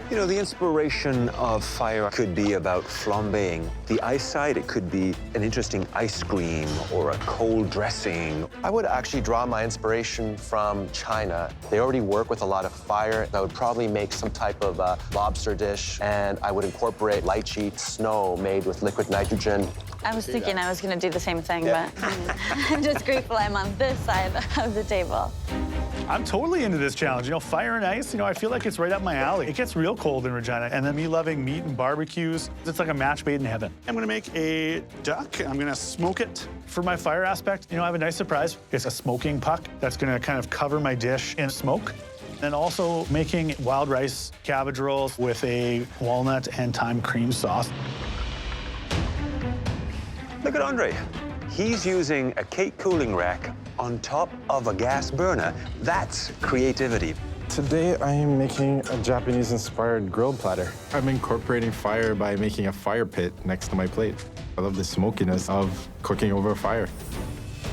You know, the inspiration of fire could be about flambeing. The ice side, it could be an interesting ice cream or a cold dressing. I would actually draw my inspiration from China. They already work with a lot of fire. I would probably make some type of lobster dish, and I would incorporate lychee snow made with liquid nitrogen. I was thinking I was going to do the same thing, but I'm just grateful I'm on this side of the table. I'm totally into this challenge. You know, fire and ice, I feel like it's right up my alley. It gets real cold in Regina, and then me loving meat and barbecues, it's like a match made in heaven. I'm gonna make a duck. I'm gonna smoke it for my fire aspect. I have a nice surprise. It's a smoking puck that's gonna kind of cover my dish in smoke. And also making wild rice cabbage rolls with a walnut and thyme cream sauce. Look at Andre. He's using a cake cooling rack on top of a gas burner. That's creativity. Today I am making a Japanese-inspired grilled platter. I'm incorporating fire by making a fire pit next to my plate. I love the smokiness of cooking over fire.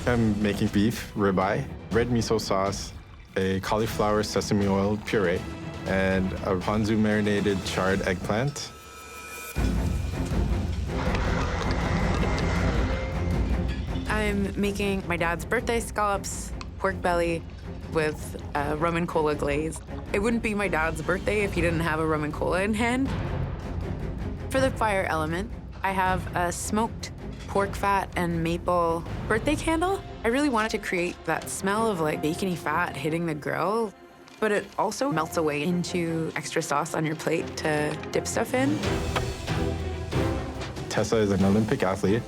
I'm making beef ribeye, red miso sauce, a cauliflower sesame oil puree, and a ponzu marinated charred eggplant. I'm making my dad's birthday scallops, pork belly with rum and cola glaze. It wouldn't be my dad's birthday if he didn't have a rum and cola in hand. For the fire element, I have a smoked pork fat and maple birthday candle. I really wanted to create that smell of like bacony fat hitting the grill, but it also melts away into extra sauce on your plate to dip stuff in. Tessa is an Olympic athlete,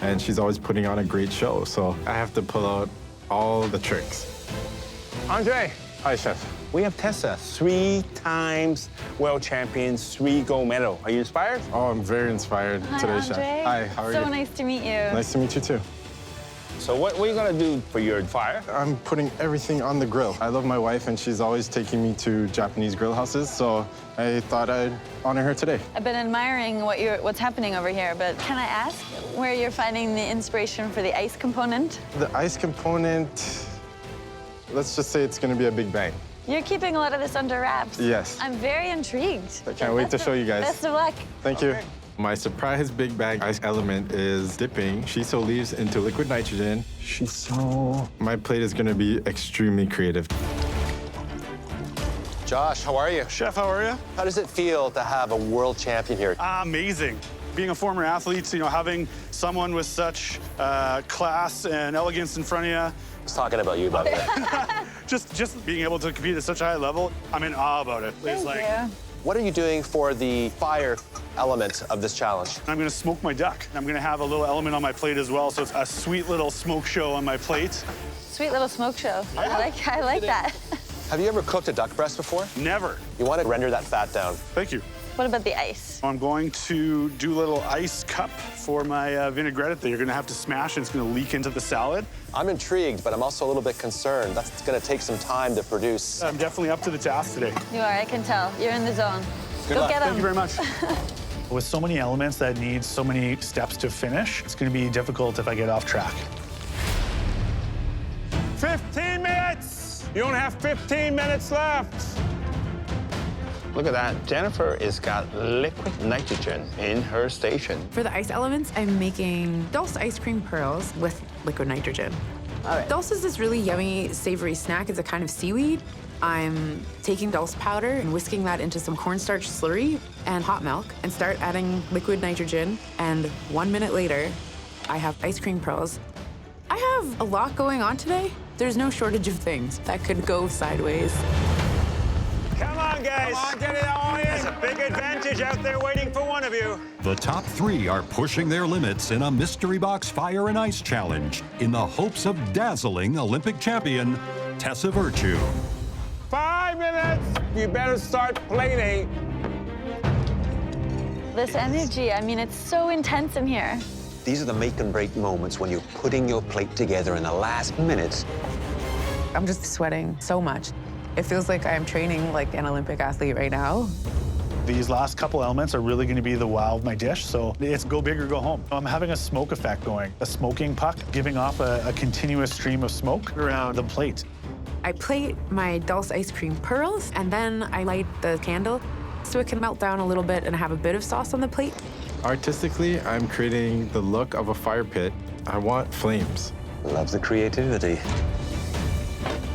and she's always putting on a great show, so I have to pull out all the tricks. Andre. Hi, Chef. We have Tessa, 3 times world champion, 3 gold medal. Are you inspired? Oh, I'm very inspired today, Chef. Hi, how are you? So nice to meet you. Nice to meet you, too. So what are you gonna do for your fire? I'm putting everything on the grill. I love my wife, and she's always taking me to Japanese grill houses, so I thought I'd honor her today. I've been admiring what's happening over here, but can I ask where you're finding the inspiration for the ice component? The ice component, let's just say it's gonna be a big bang. You're keeping a lot of this under wraps. Yes. I'm very intrigued. I can't wait to show you guys. Best of luck. Thank you. My surprise big bang ice element is dipping shiso leaves into liquid nitrogen. Shiso. My plate is gonna be extremely creative. Josh, how are you? Chef, how are you? How does it feel to have a world champion here? Amazing. Being a former athlete, having someone with such class and elegance in front of you. I was talking about you, by the way. Just being able to compete at such a high level, I'm in awe about it. Thank you. What are you doing for the fire element of this challenge? I'm gonna smoke my duck. I'm gonna have a little element on my plate as well, so it's a sweet little smoke show on my plate. Sweet little smoke show. I like that. Have you ever cooked a duck breast before? Never. You want to render that fat down. Thank you. What about the ice? I'm going to do a little ice cup for my vinaigrette that you're gonna have to smash, and it's gonna leak into the salad. I'm intrigued, but I'm also a little bit concerned. That's gonna take some time to produce. I'm definitely up to the task today. You are, I can tell. You're in the zone. Good Go luck. get them. Thank you very much. With so many elements that need so many steps to finish, it's gonna be difficult if I get off track. 15 minutes! You only have 15 minutes left. Look at that. Jennifer has got liquid nitrogen in her station. For the ice elements, I'm making Dulce ice cream pearls with liquid nitrogen. All right. Dulce is this really yummy, savory snack. It's a kind of seaweed. I'm taking dulse powder and whisking that into some cornstarch slurry and hot milk and start adding liquid nitrogen. And 1 minute later, I have ice cream pearls. I have a lot going on today. There's no shortage of things that could go sideways. Come on, on, guys. Come on, get it all in. There's a big advantage out there waiting for one of you. The top 3 are pushing their limits in a mystery box fire and ice challenge in the hopes of dazzling Olympic champion Tessa Virtue. 5 minutes. You better start plating. This energy, I mean, it's so intense in here. These are the make and break moments when you're putting your plate together in the last minutes. I'm just sweating so much. It feels like I'm training like an Olympic athlete right now. These last couple elements are really going to be the wow of my dish, so it's go big or go home. I'm having a smoke effect going, a smoking puck, giving off a continuous stream of smoke around the plate. I plate my dulce ice cream pearls, and then I light the candle so it can melt down a little bit and have a bit of sauce on the plate. Artistically, I'm creating the look of a fire pit. I want flames. Love the creativity.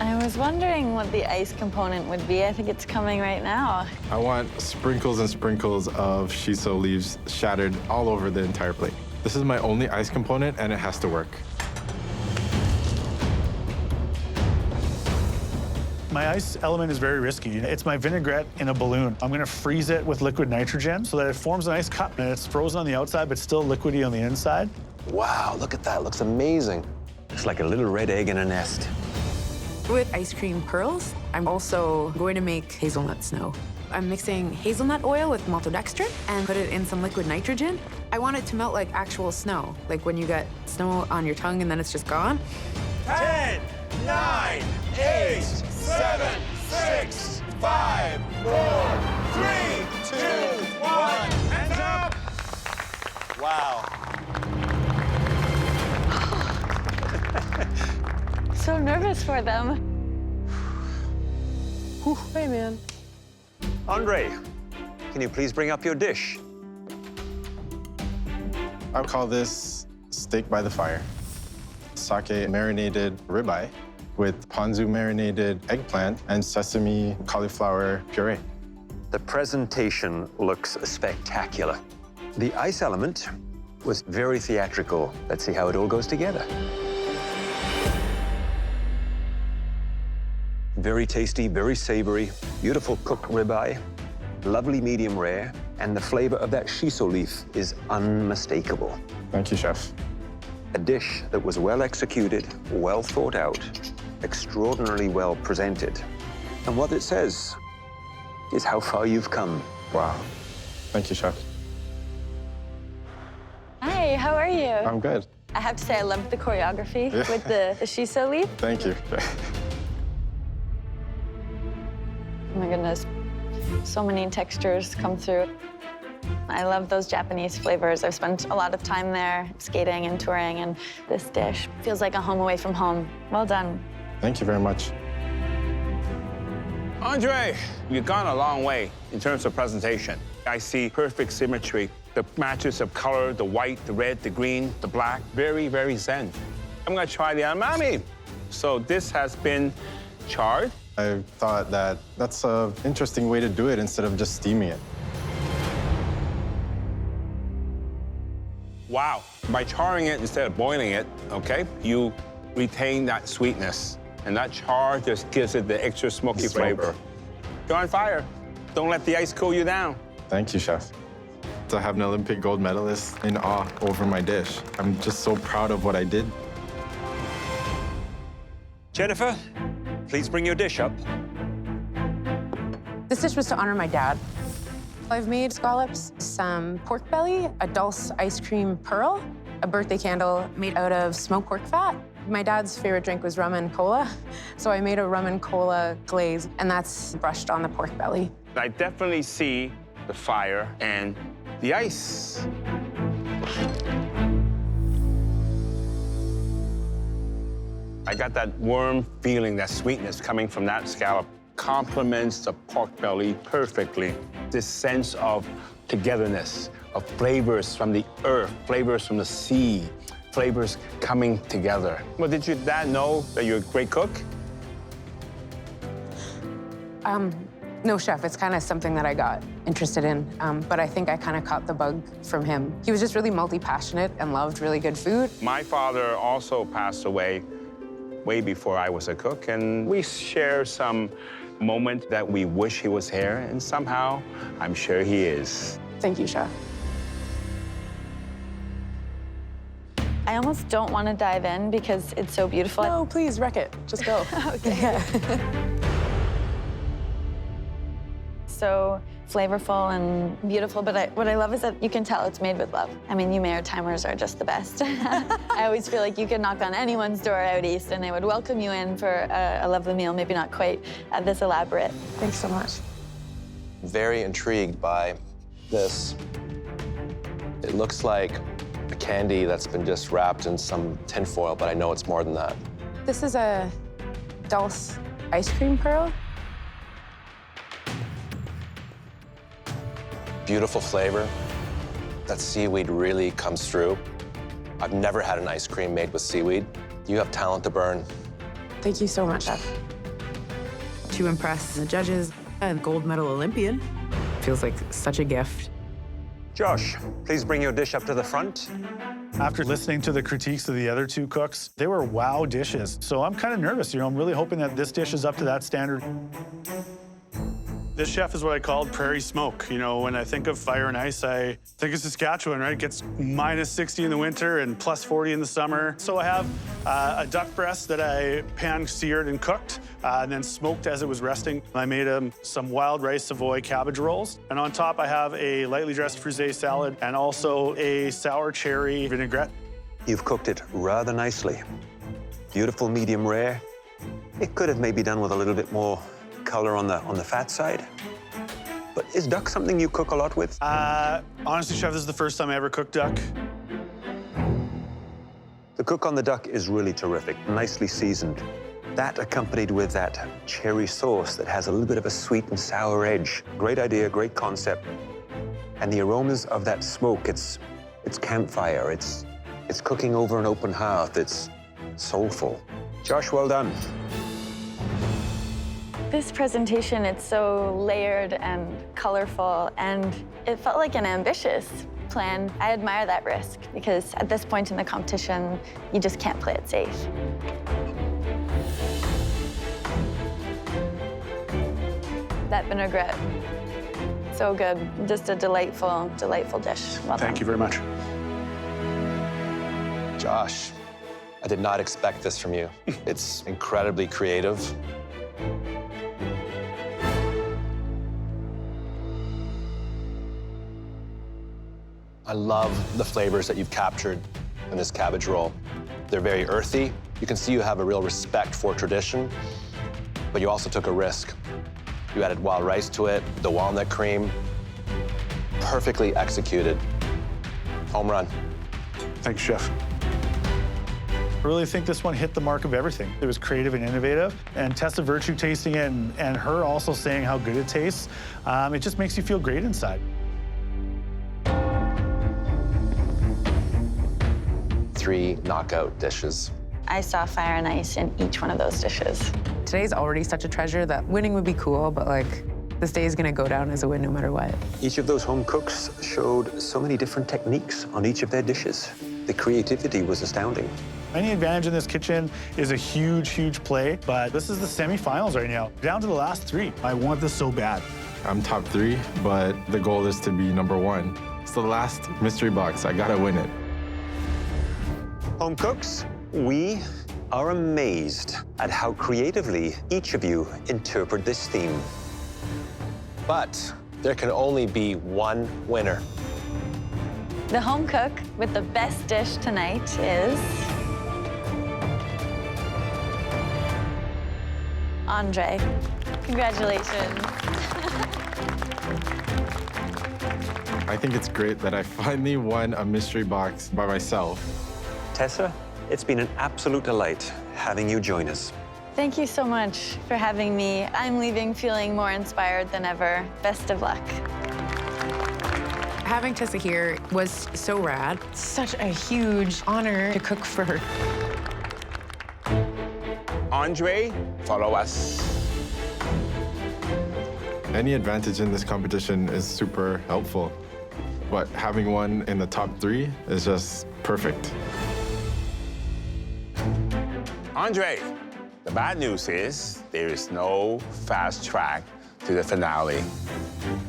I was wondering what the ice component would be. I think it's coming right now. I want sprinkles and sprinkles of shiso leaves shattered all over the entire plate. This is my only ice component, and it has to work. My ice element is very risky. It's my vinaigrette in a balloon. I'm gonna freeze it with liquid nitrogen so that it forms a nice cup, and it's frozen on the outside, but still liquidy on the inside. Wow, look at that. Looks amazing. It's like a little red egg in a nest. With ice cream pearls, I'm also going to make hazelnut snow. I'm mixing hazelnut oil with maltodextrin and put it in some liquid nitrogen. I want it to melt like actual snow, like when you get snow on your tongue and then it's just gone. 10, 9, 8, 7, 6, 5, 4, 3, 2, 1. Hands up! Wow. So nervous for them. Hey, man. Andre, can you please bring up your dish? I'll call this steak by the fire. Sake marinated ribeye with ponzu marinated eggplant and sesame cauliflower puree. The presentation looks spectacular. The ice element was very theatrical. Let's see how it all goes together. Very tasty, very savory, beautiful cooked ribeye, lovely medium rare, and the flavor of that shiso leaf is unmistakable. Thank you, chef. A dish that was well executed, well thought out, extraordinarily well presented. And what it says is how far you've come. Wow. Thank you, chef. Hi, how are you? I'm good. I have to say, I loved the choreography with the shiso leaf. Thank you. Oh my goodness, so many textures come through. I love those Japanese flavors. I've spent a lot of time there skating and touring, and this dish feels like a home away from home. Well done. Thank you very much. Andre, you've gone a long way in terms of presentation. I see perfect symmetry. The matches of color, the white, the red, the green, the black, very, very zen. I'm gonna try the amami. So this has been charred. I thought that that's an interesting way to do it instead of just steaming it. Wow. By charring it instead of boiling it, okay, you retain that sweetness. And that char just gives it the extra smoky flavor. You're on fire. Don't let the ice cool you down. Thank you, chef. To have an Olympic gold medalist in awe over my dish. I'm just so proud of what I did. Jennifer, please bring your dish up. This dish was to honor my dad. I've made scallops, some pork belly, a dulce ice cream pearl, a birthday candle made out of smoked pork fat. My dad's favorite drink was rum and cola, so I made a rum and cola glaze, and that's brushed on the pork belly. I definitely see the fire and the ice. I got that warm feeling, that sweetness coming from that scallop. Complements the pork belly perfectly. This sense of togetherness, of flavors from the earth, flavors from the sea, flavors coming together. Well, did your dad know that you're a great cook? No, chef, it's kind of something that I got interested in, but I think I kind of caught the bug from him. He was just really multi-passionate and loved really good food. My father also passed away way before I was a cook, and we share some moment that we wish he was here, and somehow I'm sure he is. Thank you, Chef. I almost don't want to dive in because it's so beautiful. No, please, wreck it. Just go. Okay. So flavorful and beautiful, but what I love is that you can tell it's made with love. I mean, meuniere timers are just the best. I always feel like you could knock on anyone's door out east and they would welcome you in for a lovely meal, maybe not quite this elaborate. Thanks so much. Very intrigued by this. It looks like a candy that's been just wrapped in some tin foil, but I know it's more than that. This is a Dulce ice cream pearl. Beautiful flavor. That seaweed really comes through. I've never had an ice cream made with seaweed. You have talent to burn. Thank you so much, Chef. To impress the judges, a gold medal Olympian. Feels like such a gift. Josh, please bring your dish up to the front. After listening to the critiques of the other two cooks, they were wow dishes. So I'm kind of nervous, I'm really hoping that this dish is up to that standard. This chef is what I called prairie smoke. When I think of fire and ice, I think of Saskatchewan, right? It gets minus 60 in the winter and plus 40 in the summer. So I have a duck breast that I pan-seared and cooked, and then smoked as it was resting. I made some wild rice Savoy cabbage rolls. And on top, I have a lightly dressed frisee salad and also a sour cherry vinaigrette. You've cooked it rather nicely. Beautiful medium rare. It could have maybe done with a little bit more color on the fat side. But is duck something you cook a lot with? Honestly, Chef, this is the first time I ever cooked duck. The cook on the duck is really terrific, nicely seasoned. That accompanied with that cherry sauce that has a little bit of a sweet and sour edge. Great idea, great concept. And the aromas of that smoke, it's campfire, it's cooking over an open hearth, it's soulful. Josh, well done. This presentation, it's so layered and colorful, and it felt like an ambitious plan. I admire that risk, because at this point in the competition, you just can't play it safe. That vinaigrette, so good. Just a delightful, delightful dish. Well done. Thank you very much. Josh, I did not expect this from you. It's incredibly creative. I love the flavors that you've captured in this cabbage roll. They're very earthy. You can see you have a real respect for tradition, but you also took a risk. You added wild rice to it, the walnut cream. Perfectly executed. Home run. Thanks, Chef. I really think this one hit the mark of everything. It was creative and innovative, and Tessa Virtue tasting it and her also saying how good it tastes, it just makes you feel great inside. 3 knockout dishes. I saw fire and ice in each one of those dishes. Today's already such a treasure that winning would be cool, but this day is gonna go down as a win no matter what. Each of those home cooks showed so many different techniques on each of their dishes. The creativity was astounding. Any advantage in this kitchen is a huge, huge play, but this is the semifinals right now, down to the last 3. I want this so bad. I'm top 3, but the goal is to be number 1. It's the last mystery box. I gotta win it. Home cooks, we are amazed at how creatively each of you interpret this theme. But there can only be one winner. The home cook with the best dish tonight is Andre. Congratulations. I think it's great that I finally won a mystery box by myself. Tessa, it's been an absolute delight having you join us. Thank you so much for having me. I'm leaving feeling more inspired than ever. Best of luck. Having Tessa here was so rad. Such a huge honor to cook for her. Andre, follow us. Any advantage in this competition is super helpful, but having one in the top 3 is just perfect. Andre, The bad news is there is no fast track to the finale.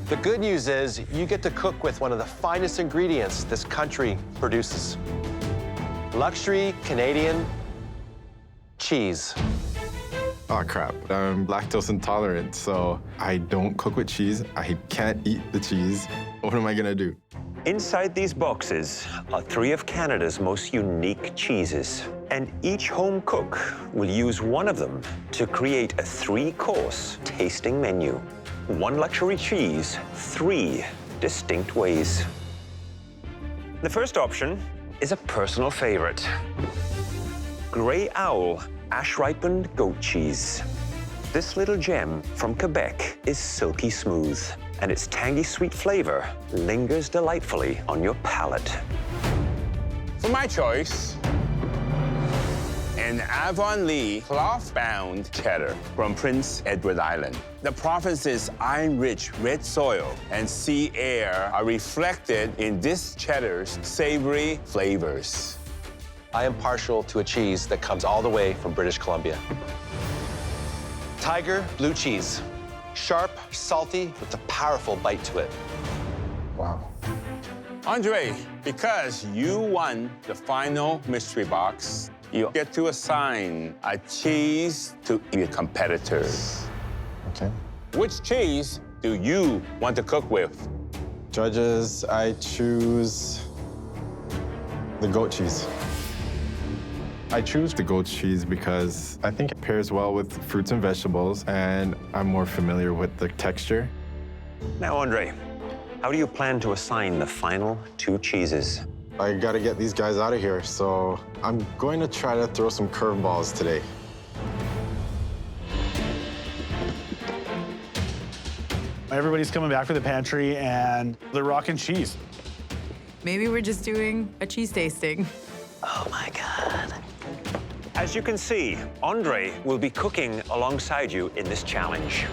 The good news is you get to cook with one of the finest ingredients this country produces. Luxury Canadian cheese. Oh, crap. I'm lactose intolerant, so I don't cook with cheese. I can't eat the cheese. What am I gonna do? Inside these boxes are 3 of Canada's most unique cheeses, and each home cook will use one of them to create a 3-course tasting menu. 1 luxury cheese, 3 distinct ways. The first option is a personal favorite. Grey Owl ash-ripened goat cheese. This little gem from Quebec is silky smooth, and its tangy sweet flavor lingers delightfully on your palate. For my choice, an Avonlea cloth-bound cheddar from Prince Edward Island. The province's iron-rich red soil and sea air are reflected in this cheddar's savory flavors. I am partial to a cheese that comes all the way from British Columbia. Tiger blue cheese. Sharp, salty, with a powerful bite to it. Wow. Andre, because you won the final mystery box, you get to assign a cheese to your competitors. Okay. Which cheese do you want to cook with? Judges, I choose the goat cheese. I choose the goat cheese because I think it pairs well with fruits and vegetables, and I'm more familiar with the texture. Now, Andre, how do you plan to assign the final 2 cheeses? I gotta get these guys out of here, so I'm going to try to throw some curveballs today. Everybody's coming back to the pantry, and they're rocking cheese. Maybe we're just doing a cheese tasting. Oh, my God. As you can see, Andre will be cooking alongside you in this challenge.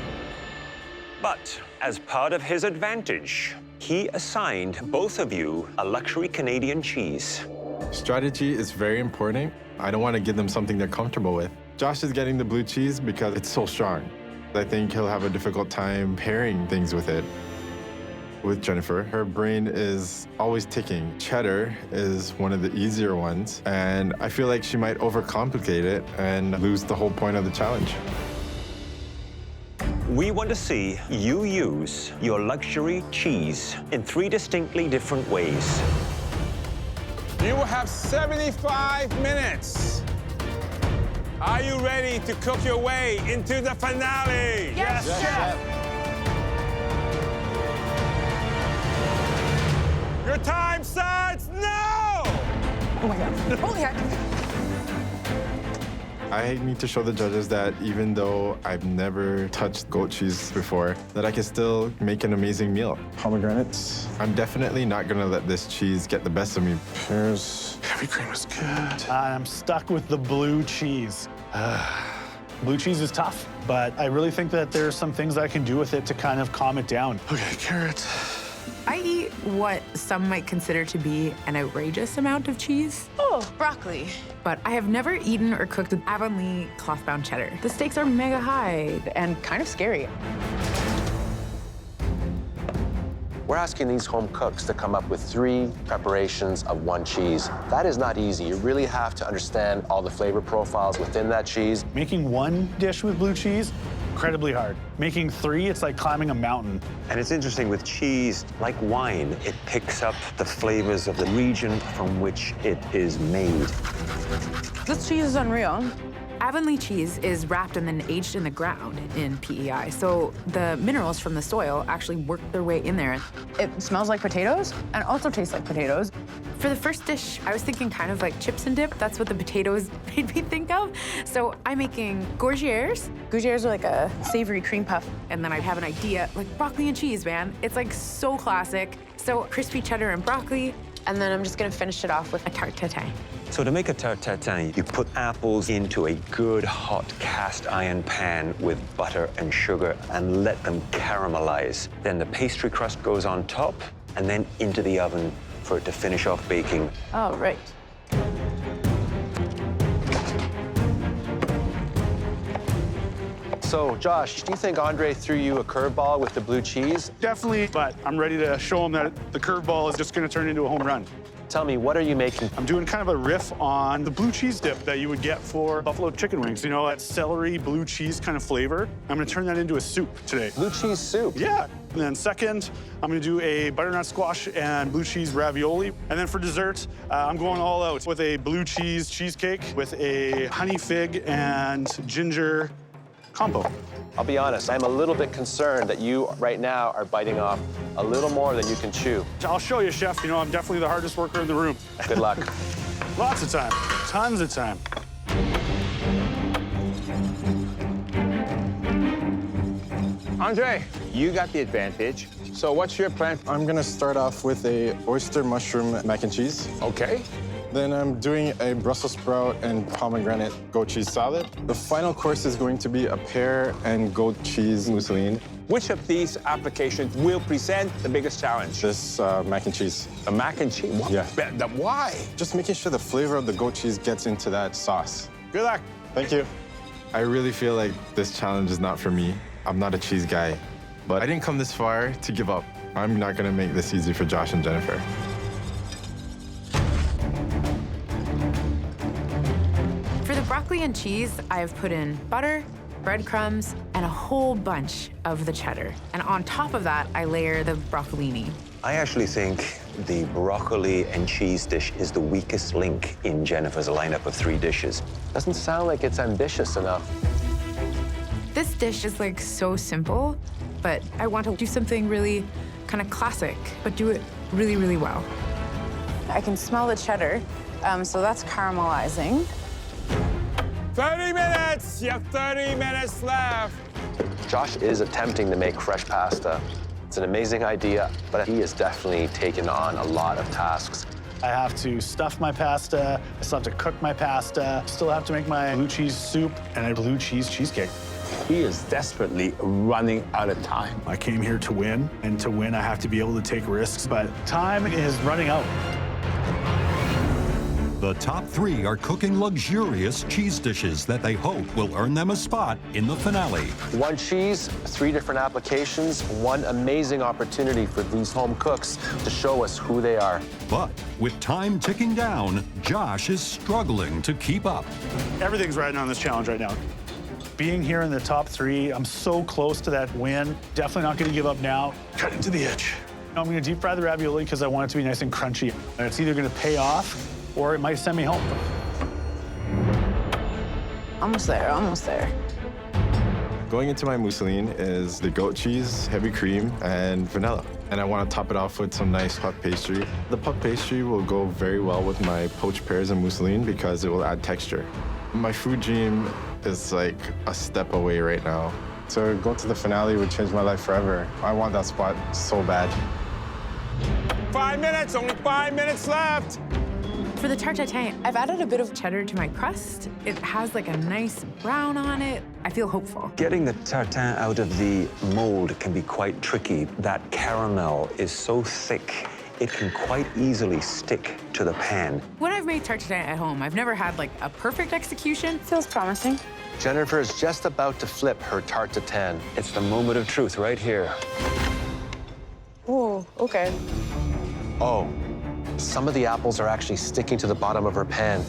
But as part of his advantage, he assigned both of you a luxury Canadian cheese. Strategy is very important. I don't want to give them something they're comfortable with. Josh is getting the blue cheese because it's so strong. I think he'll have a difficult time pairing things with it. With Jennifer, her brain is always ticking. Cheddar is one of the easier ones, and I feel like she might overcomplicate it and lose the whole point of the challenge. We want to see you use your luxury cheese in 3 distinctly different ways. You will have 75 minutes. Are you ready to cook your way into the finale? Yes, Chef! Your time starts now! Oh my God. Holy heck. I need to show the judges that even though I've never touched goat cheese before, that I can still make an amazing meal. Pomegranates. I'm definitely not gonna let this cheese get the best of me. Pears. Heavy cream is good. I'm stuck with the blue cheese. Blue cheese is tough, but I really think that there's some things I can do with it to kind of calm it down. Okay, carrot. I eat what some might consider to be an outrageous amount of cheese. Oh, broccoli. But I have never eaten or cooked with Avonlea cloth-bound cheddar. The stakes are mega high and kind of scary. We're asking these home cooks to come up with 3 preparations of 1 cheese. That is not easy. You really have to understand all the flavor profiles within that cheese. Making 1 dish with blue cheese, incredibly hard. Making 3, it's like climbing a mountain. And it's interesting with cheese, like wine, it picks up the flavors of the region from which it is made. This cheese is unreal. Avonlea cheese is wrapped and then aged in the ground in PEI, so the minerals from the soil actually work their way in there. It smells like potatoes and also tastes like potatoes. For the first dish, I was thinking kind of like chips and dip. That's what the potatoes made me think of. So I'm making gougères. Gougères are like a savory cream puff. And then I have an idea, like broccoli and cheese, man. It's like so classic. So crispy cheddar and broccoli. And then I'm just gonna finish it off with a tart tatin. So to make a tart tatin, you put apples into a good hot cast iron pan with butter and sugar and let them caramelize. Then the pastry crust goes on top and then into the oven for it to finish off baking. Oh, right. So, Josh, do you think Andre threw you a curveball with the blue cheese? Definitely, but I'm ready to show him that the curveball is just going to turn into a home run. Tell me, what are you making? I'm doing kind of a riff on the blue cheese dip that you would get for buffalo chicken wings. You know, that celery blue cheese kind of flavor. I'm gonna turn that into a soup today. Blue cheese soup? Yeah. And then second, I'm gonna do a butternut squash and blue cheese ravioli. And then for dessert, I'm going all out with a blue cheese cheesecake with a honey fig and ginger combo. I'll be honest, I'm a little bit concerned that you right now are biting off a little more than you can chew. I'll show you, Chef. You know, I'm definitely the hardest worker in the room. Good luck. Lots of time, tons of time. Andre, you got the advantage. So what's your plan? I'm gonna start off with a oyster mushroom mac and cheese. Okay. Then I'm doing a Brussels sprout and pomegranate goat cheese salad. The final course is going to be a pear and goat cheese mousseline. Which of these applications will present the biggest challenge? This mac and cheese. The mac and cheese? What? Yeah. Why? Just making sure the flavor of the goat cheese gets into that sauce. Good luck. Thank you. I really feel like this challenge is not for me. I'm not a cheese guy, but I didn't come this far to give up. I'm not gonna make this easy for Josh and Jennifer. For the broccoli and cheese, I've put in butter, breadcrumbs, and a whole bunch of the cheddar. And on top of that, I layer the broccolini. I actually think the broccoli and cheese dish is the weakest link in Jennifer's lineup of 3 dishes. Doesn't sound like it's ambitious enough. This dish is like so simple, but I want to do something really kind of classic, but do it really, really well. I can smell the cheddar, so that's caramelizing. 30 minutes! You have 30 minutes left. Josh is attempting to make fresh pasta. It's an amazing idea, but he is definitely taken on a lot of tasks. I have to stuff my pasta, I still have to cook my pasta, still have to make my blue cheese soup and a blue cheese cheesecake. He is desperately running out of time. I came here to win, and to win, I have to be able to take risks, but time is running out. The top 3 are cooking luxurious cheese dishes that they hope will earn them a spot in the finale. 1 cheese, 3 different applications, 1 amazing opportunity for these home cooks to show us who they are. But with time ticking down, Josh is struggling to keep up. Everything's riding on this challenge right now. Being here in the top 3, I'm so close to that win. Definitely not gonna give up now. Cut into the edge. I'm gonna deep fry the ravioli because I want it to be nice and crunchy. And it's either gonna pay off or it might send me home. Almost there, almost there. Going into my mousseline is the goat cheese, heavy cream, and vanilla. And I want to top it off with some nice puff pastry. The puff pastry will go very well with my poached pears and mousseline because it will add texture. My food dream is like a step away right now. So going to the finale would change my life forever. I want that spot so bad. 5 minutes, only 5 minutes left. For the tart tatin, I've added a bit of cheddar to my crust. It has like a nice brown on it. I feel hopeful. Getting the tartin out of the mold can be quite tricky. That caramel is so thick, it can quite easily stick to the pan. When I've made tart tatin at home, I've never had like a perfect execution. Feels promising. Jennifer is just about to flip her tart tatin. It's the moment of truth right here. Ooh, okay. Oh, some of the apples are actually sticking to the bottom of her pan.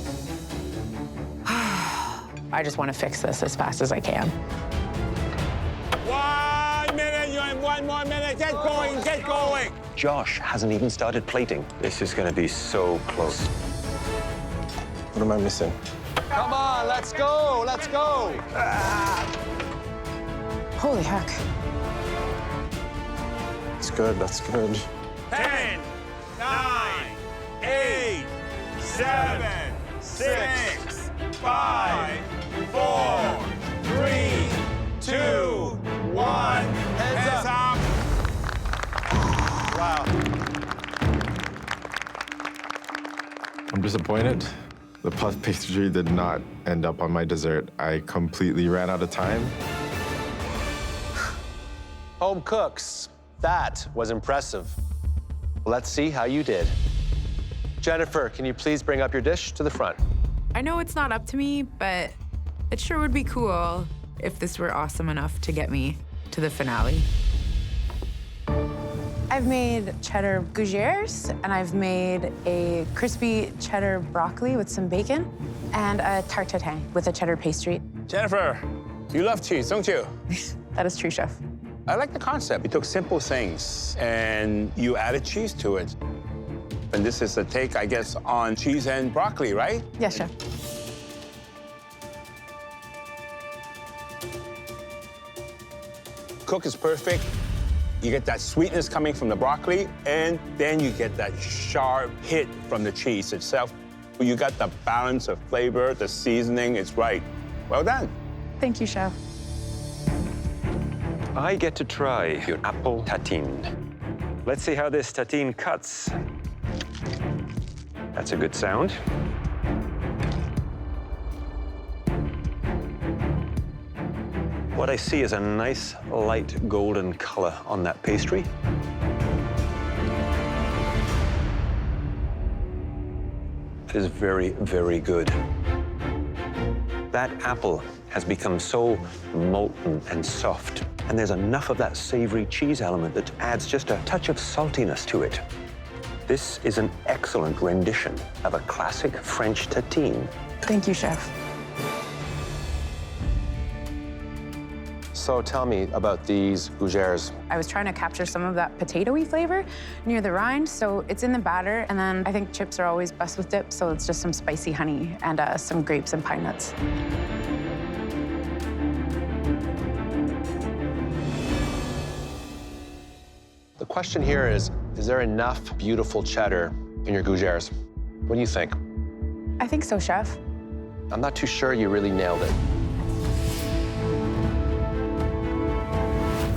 I just want to fix this as fast as I can. 1 minute, you have 1 more minute. Get going, get going. Josh hasn't even started plating. This is gonna be so close. What am I missing? Come on, let's go, let's go. Holy heck. That's good, that's good. 10, 9, 8, 7, 6, 5, 4, 3, 2, 1. Heads up. Wow. I'm disappointed. The puff pastry did not end up on my dessert. I completely ran out of time. Home cooks, that was impressive. Let's see how you did. Jennifer, can you please bring up your dish to the front? I know it's not up to me, but it sure would be cool if this were awesome enough to get me to the finale. I've made cheddar gougères, and I've made a crispy cheddar broccoli with some bacon, and a tart tatin with a cheddar pastry. Jennifer, you love cheese, don't you? That is true, chef. I like the concept. You took simple things and you added cheese to it. And this is a take, I guess, on cheese and broccoli, right? Yes, chef. Cook is perfect. You get that sweetness coming from the broccoli, and then you get that sharp hit from the cheese itself. You got the balance of flavor, the seasoning, it's right. Well done. Thank you, chef. I get to try your apple tatine. Let's see how this tatine cuts. That's a good sound. What I see is a nice light golden color on that pastry. It is very, very good. That apple has become so molten and soft, and there's enough of that savory cheese element that adds just a touch of saltiness to it. This is an excellent rendition of a classic French tatine. Thank you, chef. So tell me about these gougères. I was trying to capture some of that potato-y flavor near the rind, so it's in the batter, and then I think chips are always best with dip, so it's just some spicy honey and some grapes and pine nuts. The question here is there enough beautiful cheddar in your gougères? What do you think? I think so, chef. I'm not too sure you really nailed it.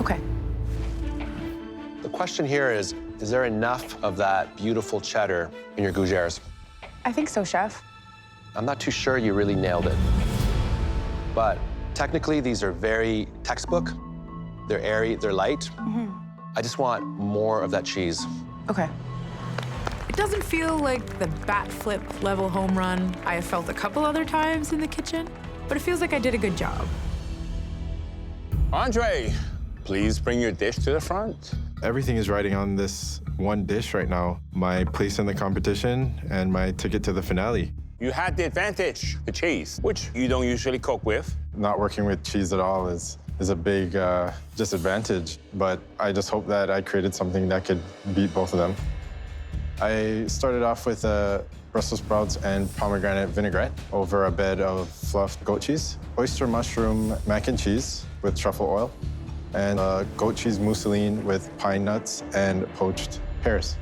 Okay. The question here is there enough of that beautiful cheddar in your gougères? I think so, chef. I'm not too sure you really nailed it. But technically, these are very textbook. They're airy, they're light. Mm-hmm. I just want more of that cheese. Okay. It doesn't feel like the bat flip level home run I have felt a couple other times in the kitchen, but it feels like I did a good job. Andre, please bring your dish to the front. Everything is riding on this one dish right now. My place in the competition and my ticket to the finale. You had the advantage, the cheese, which you don't usually cook with. Not working with cheese at all is a big disadvantage, but I just hope that I created something that could beat both of them. I started off with Brussels sprouts and pomegranate vinaigrette over a bed of fluffed goat cheese, oyster mushroom mac and cheese with truffle oil, and goat cheese mousseline with pine nuts and poached pears.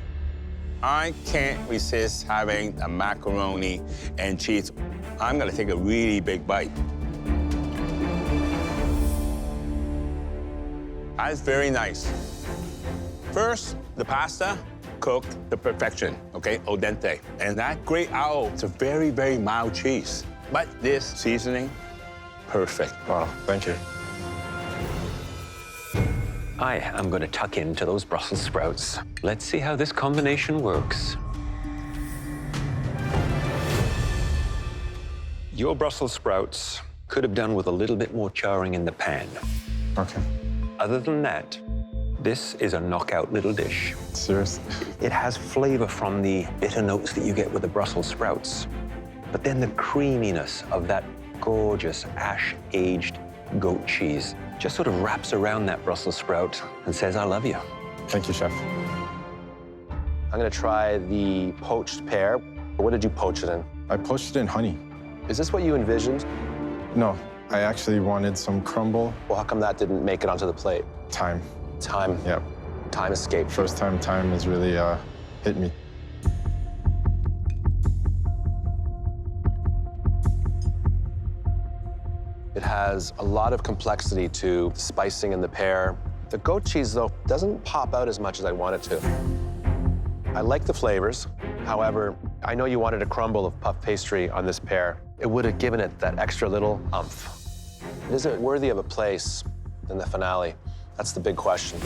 I can't resist having a macaroni and cheese. I'm gonna take a really big bite. That's very nice. First, the pasta cooked to perfection, okay, al dente. And that gray owl, it's a very, very mild cheese. But this seasoning, perfect. Wow, thank you. I am going to tuck into those Brussels sprouts. Let's see how this combination works. Your Brussels sprouts could have done with a little bit more charring in the pan. Okay. Other than that, this is a knockout little dish. Seriously? It has flavor from the bitter notes that you get with the Brussels sprouts, but then the creaminess of that gorgeous ash-aged goat cheese just sort of wraps around that Brussels sprout and says, I love you. Thank you, chef. I'm gonna try the poached pear. What did you poach it in? I poached it in honey. Is this what you envisioned? No, I actually wanted some crumble. Well, how come that didn't make it onto the plate? Time. Time. Yep. Time escaped. First time has really hit me. It has a lot of complexity to the spicing in the pear. The goat cheese, though, doesn't pop out as much as I want it to. I like the flavors. However, I know you wanted a crumble of puff pastry on this pear. It would have given it that extra little oomph. Is it worthy of a place in the finale? That's the big question.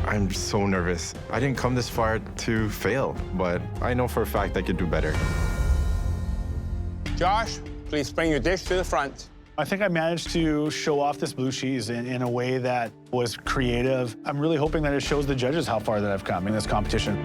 I'm so nervous. I didn't come this far to fail, but I know for a fact I could do better. Josh, please bring your dish to the front. I think I managed to show off this blue cheese in a way that was creative. I'm really hoping that it shows the judges how far that I've come in this competition.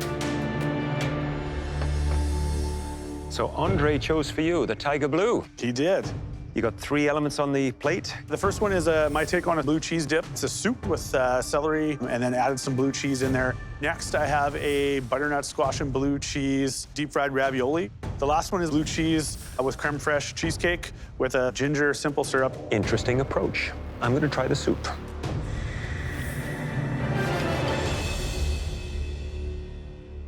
So Andre chose for you the tiger blue. He did. You got 3 elements on the plate. The first one is my take on a blue cheese dip. It's a soup with celery and then added some blue cheese in there. Next, I have a butternut squash and blue cheese deep fried ravioli. The last one is blue cheese with creme fraiche cheesecake with a ginger simple syrup. Interesting approach. I'm going to try the soup.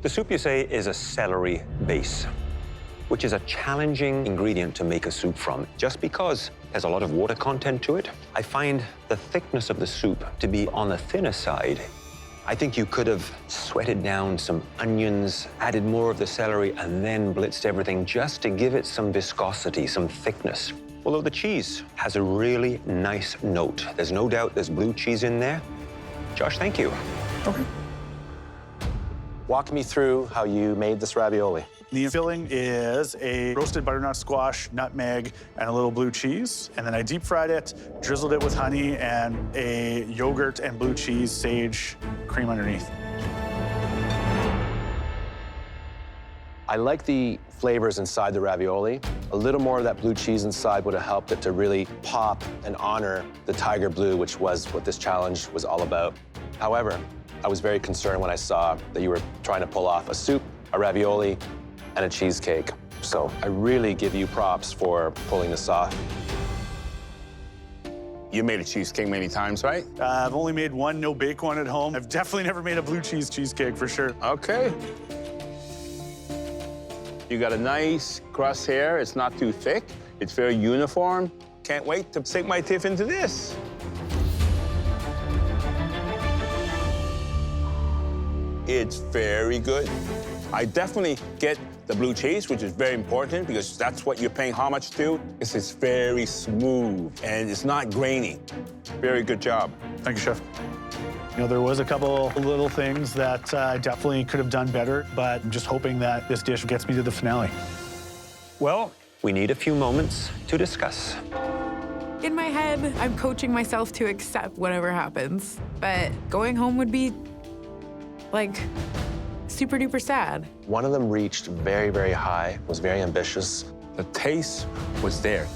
The soup, you say, is a celery base, which is a challenging ingredient to make a soup from. Just because there's a lot of water content to it, I find the thickness of the soup to be on the thinner side. I think you could have sweated down some onions, added more of the celery, and then blitzed everything just to give it some viscosity, some thickness. Although the cheese has a really nice note. There's no doubt there's blue cheese in there. Josh, thank you. Okay. Walk me through how you made this ravioli. The filling is a roasted butternut squash, nutmeg, and a little blue cheese. And then I deep fried it, drizzled it with honey and a yogurt and blue cheese sage cream underneath. I like the flavors inside the ravioli. A little more of that blue cheese inside would have helped it to really pop and honor the tiger blue, which was what this challenge was all about. However, I was very concerned when I saw that you were trying to pull off a soup, a ravioli, and a cheesecake. So I really give you props for pulling this off. You made a cheesecake many times, right? I've only made one no-bake one at home. I've definitely never made a blue cheese cheesecake for sure. Okay. You got a nice crust here. It's not too thick. It's very uniform. Can't wait to sink my teeth into this. It's very good. I definitely get the blue cheese, which is very important because that's what you're paying homage to. It's very smooth and it's not grainy. Very good job. Thank you, Chef. You know, there was a couple little things that I definitely could have done better, but I'm just hoping that this dish gets me to the finale. Well, we need a few moments to discuss. In my head, I'm coaching myself to accept whatever happens, but going home would be, like, super duper sad. One of them reached very, very high, was very ambitious. The taste was there.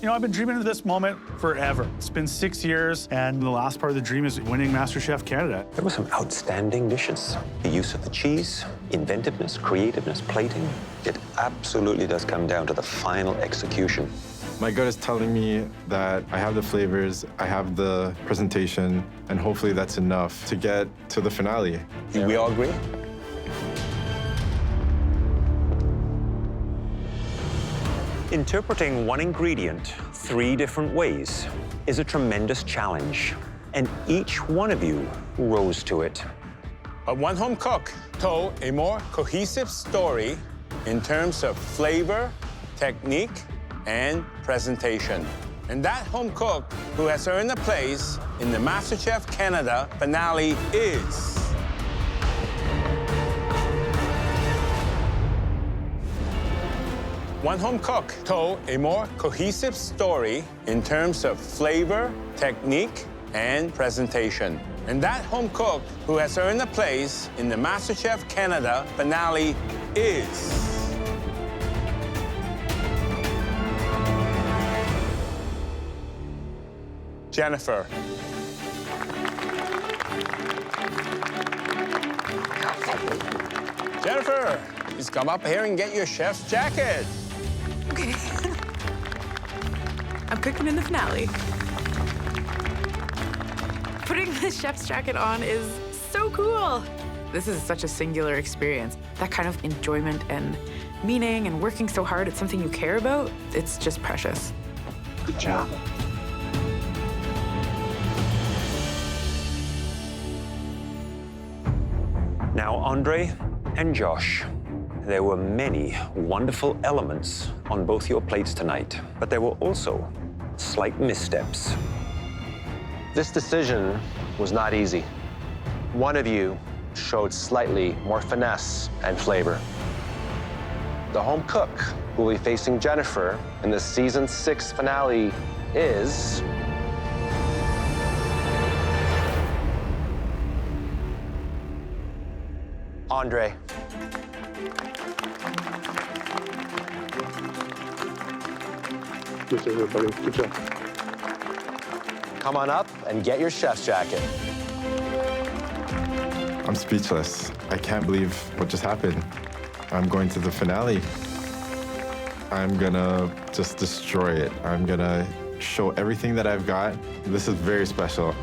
You know, I've been dreaming of this moment forever. It's been 6 years, and the last part of the dream is winning MasterChef Canada. There were some outstanding dishes. The use of the cheese, inventiveness, creativeness, plating. It absolutely does come down to the final execution. My gut is telling me that I have the flavors, I have the presentation, and hopefully that's enough to get to the finale. Do we all agree? Interpreting one ingredient 3 different ways is a tremendous challenge, and each one of you rose to it. But one home cook told a more cohesive story in terms of flavor, technique, and presentation. And that home cook who has earned a place in the MasterChef Canada finale is... One home cook told a more cohesive story in terms of flavor, technique, and presentation. And that home cook who has earned a place in the MasterChef Canada finale is... Jennifer. Jennifer, please come up here and get your chef's jacket. Okay. I'm cooking in the finale. Putting the chef's jacket on is so cool. This is such a singular experience. That kind of enjoyment and meaning and working so hard at something you care about, it's just precious. Good job. Now, Andre and Josh, there were many wonderful elements on both your plates tonight, but there were also slight missteps. This decision was not easy. One of you showed slightly more finesse and flavor. The home cook who will be facing Jennifer in the season 6 finale is... Andre. Good job, buddy. Good job. Come on up and get your chef's jacket. I'm speechless. I can't believe what just happened. I'm going to the finale. I'm gonna just destroy it. I'm gonna show everything that I've got. This is very special.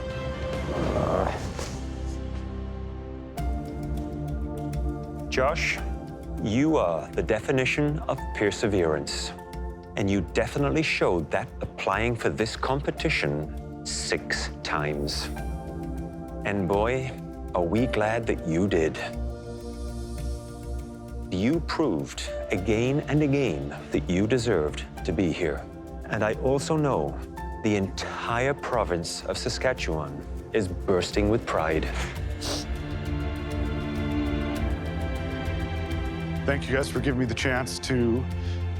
Josh, you are the definition of perseverance. And you definitely showed that applying for this competition 6 times. And boy, are we glad that you did. You proved again and again that you deserved to be here. And I also know the entire province of Saskatchewan is bursting with pride. Thank you guys for giving me the chance to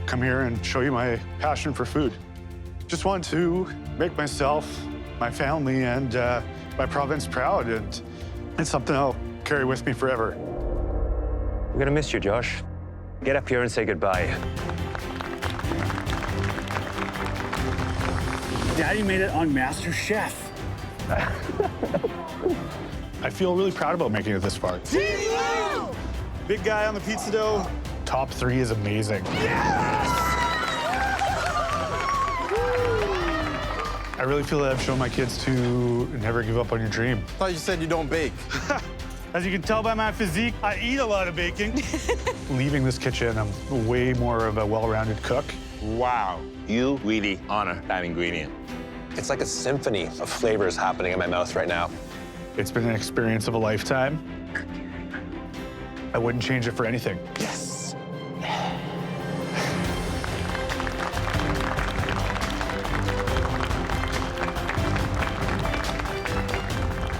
come here and show you my passion for food. Just want to make myself, my family, and my province proud, and it's something I'll carry with me forever. We're gonna miss you, Josh. Get up here and say goodbye. Daddy made it on MasterChef. I feel really proud about making it this far. Big guy on the pizza dough. Top 3 is amazing. Yes! I really feel that I've shown my kids to never give up on your dream. I thought you said you don't bake. As you can tell by my physique, I eat a lot of baking. Leaving this kitchen, I'm way more of a well-rounded cook. Wow, you really honor that ingredient. It's like a symphony of flavors happening in my mouth right now. It's been an experience of a lifetime. I wouldn't change it for anything. Yes.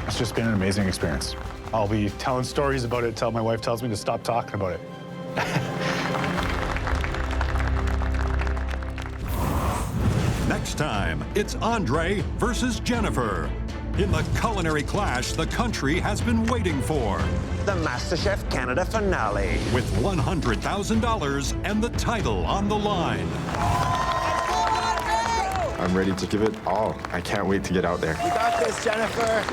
It's just been an amazing experience. I'll be telling stories about it until my wife tells me to stop talking about it. Next time, it's Andre versus Jennifer. In the culinary clash the country has been waiting for. The MasterChef Canada finale. With $100,000 and the title on the line. I'm ready to give it all. I can't wait to get out there. You got this, Jennifer.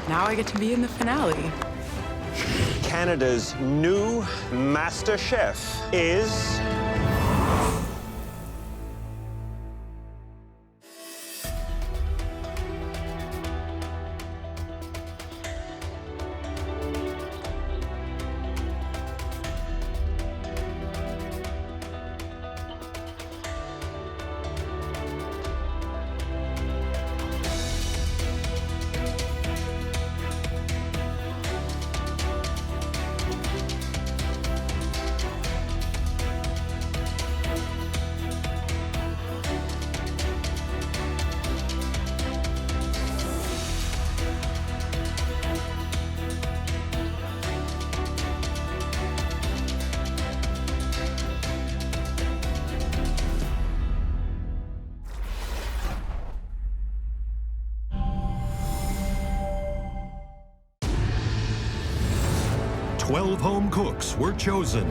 Now I get to be in the finale. Canada's new Master Chef is... "12 home cooks were chosen.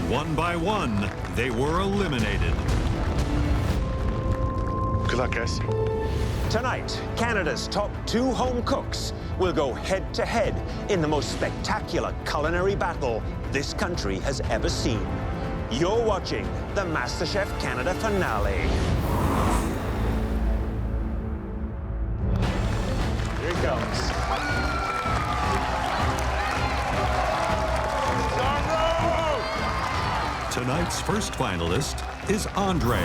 One by one, they were eliminated. Good luck, guys. Tonight, Canada's top 2 home cooks will go head-to-head in the most spectacular culinary battle this country has ever seen. You're watching the MasterChef Canada finale. Here it comes. Tonight's first finalist is Andre,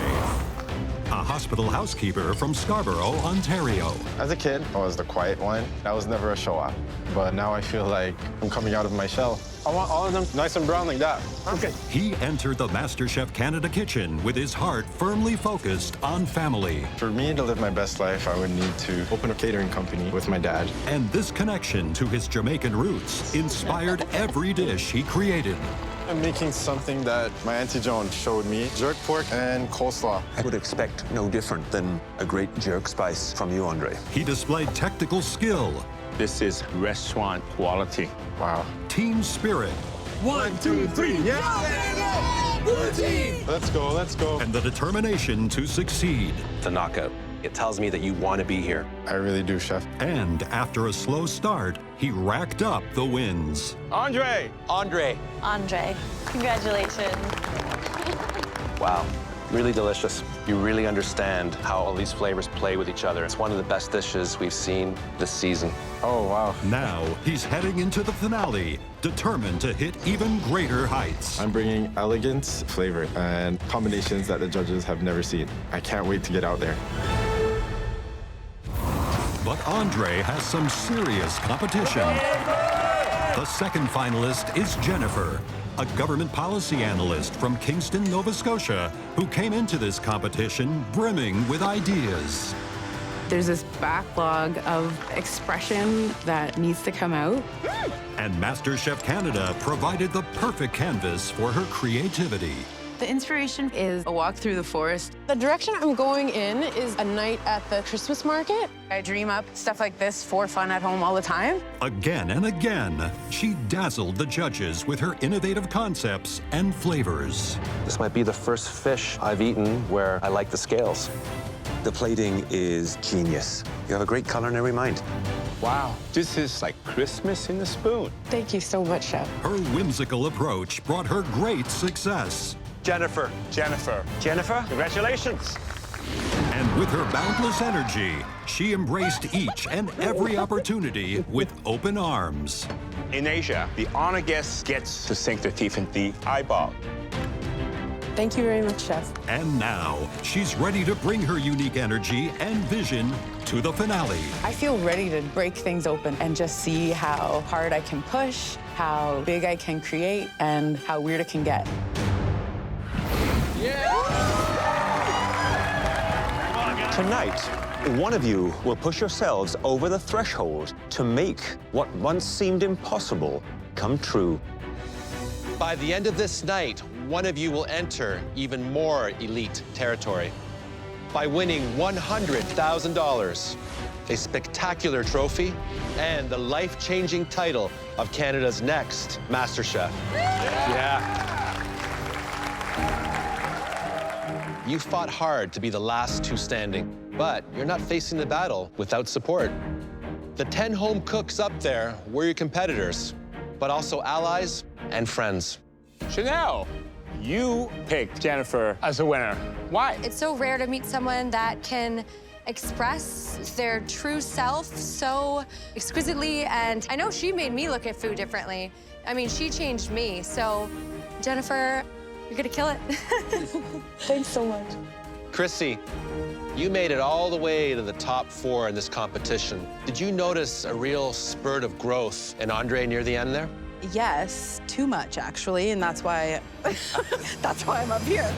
a hospital housekeeper from Scarborough, Ontario. As a kid, I was the quiet one. I was never a show-off. But now I feel like I'm coming out of my shell. I want all of them nice and brown like that. Okay. He entered the MasterChef Canada kitchen with his heart firmly focused on family. For me to live my best life, I would need to open a catering company with my dad. And this connection to his Jamaican roots inspired every dish he created. I'm making something that my Auntie Joan showed me, jerk pork and coleslaw. I would expect no different than a great jerk spice from you, Andre. He displayed technical skill. This is restaurant quality. Wow. Team spirit. 1, 2, 3, yeah! Blue team! Let's go, let's go. And the determination to succeed. The knockout. It tells me that you want to be here. I really do, Chef. And after a slow start, he racked up the wins. Andre! Andre. Andre, congratulations. Wow. Really delicious. You really understand how all these flavors play with each other. It's one of the best dishes we've seen this season. Oh, wow. Now he's heading into the finale, determined to hit even greater heights. I'm bringing elegance, flavor, and combinations that the judges have never seen. I can't wait to get out there. But Andre has some serious competition. The second finalist is Jennifer, a government policy analyst from Kingston, Nova Scotia, who came into this competition brimming with ideas. There's this backlog of expression that needs to come out. And MasterChef Canada provided the perfect canvas for her creativity. The inspiration is a walk through the forest. The direction I'm going in is a night at the Christmas market. I dream up stuff like this for fun at home all the time. Again and again, she dazzled the judges with her innovative concepts and flavors. This might be the first fish I've eaten where I like the scales. The plating is genius. You have a great culinary mind. Wow, this is like Christmas in a spoon. Thank you so much, Chef. Her whimsical approach brought her great success. Jennifer. Jennifer. Jennifer, Congratulations. And with her boundless energy, she embraced each and every opportunity with open arms. In Asia, the honor guest gets to sink their teeth in the eyeball. Thank you very much, Chef. And now, she's ready to bring her unique energy and vision to the finale. I feel ready to break things open and just see how hard I can push, how big I can create, and how weird it can get. Tonight, one of you will push yourselves over the threshold to make what once seemed impossible come true. By the end of this night, one of you will enter even more elite territory by winning $100,000, a spectacular trophy, and the life-changing title of Canada's next MasterChef. Yeah. You fought hard to be the last two standing, but you're not facing the battle without support. The 10 home cooks up there were your competitors, but also allies and friends. Chanel, you picked Jennifer as a winner. Why? It's so rare to meet someone that can express their true self so exquisitely, and I know she made me look at food differently. I mean, she changed me, so Jennifer, you're gonna kill it. Thanks so much. Chrissy, you made it all the way to the top 4 in this competition. Did you notice a real spurt of growth in Andre near the end there? Yes, too much, actually, and that's why I'm up here.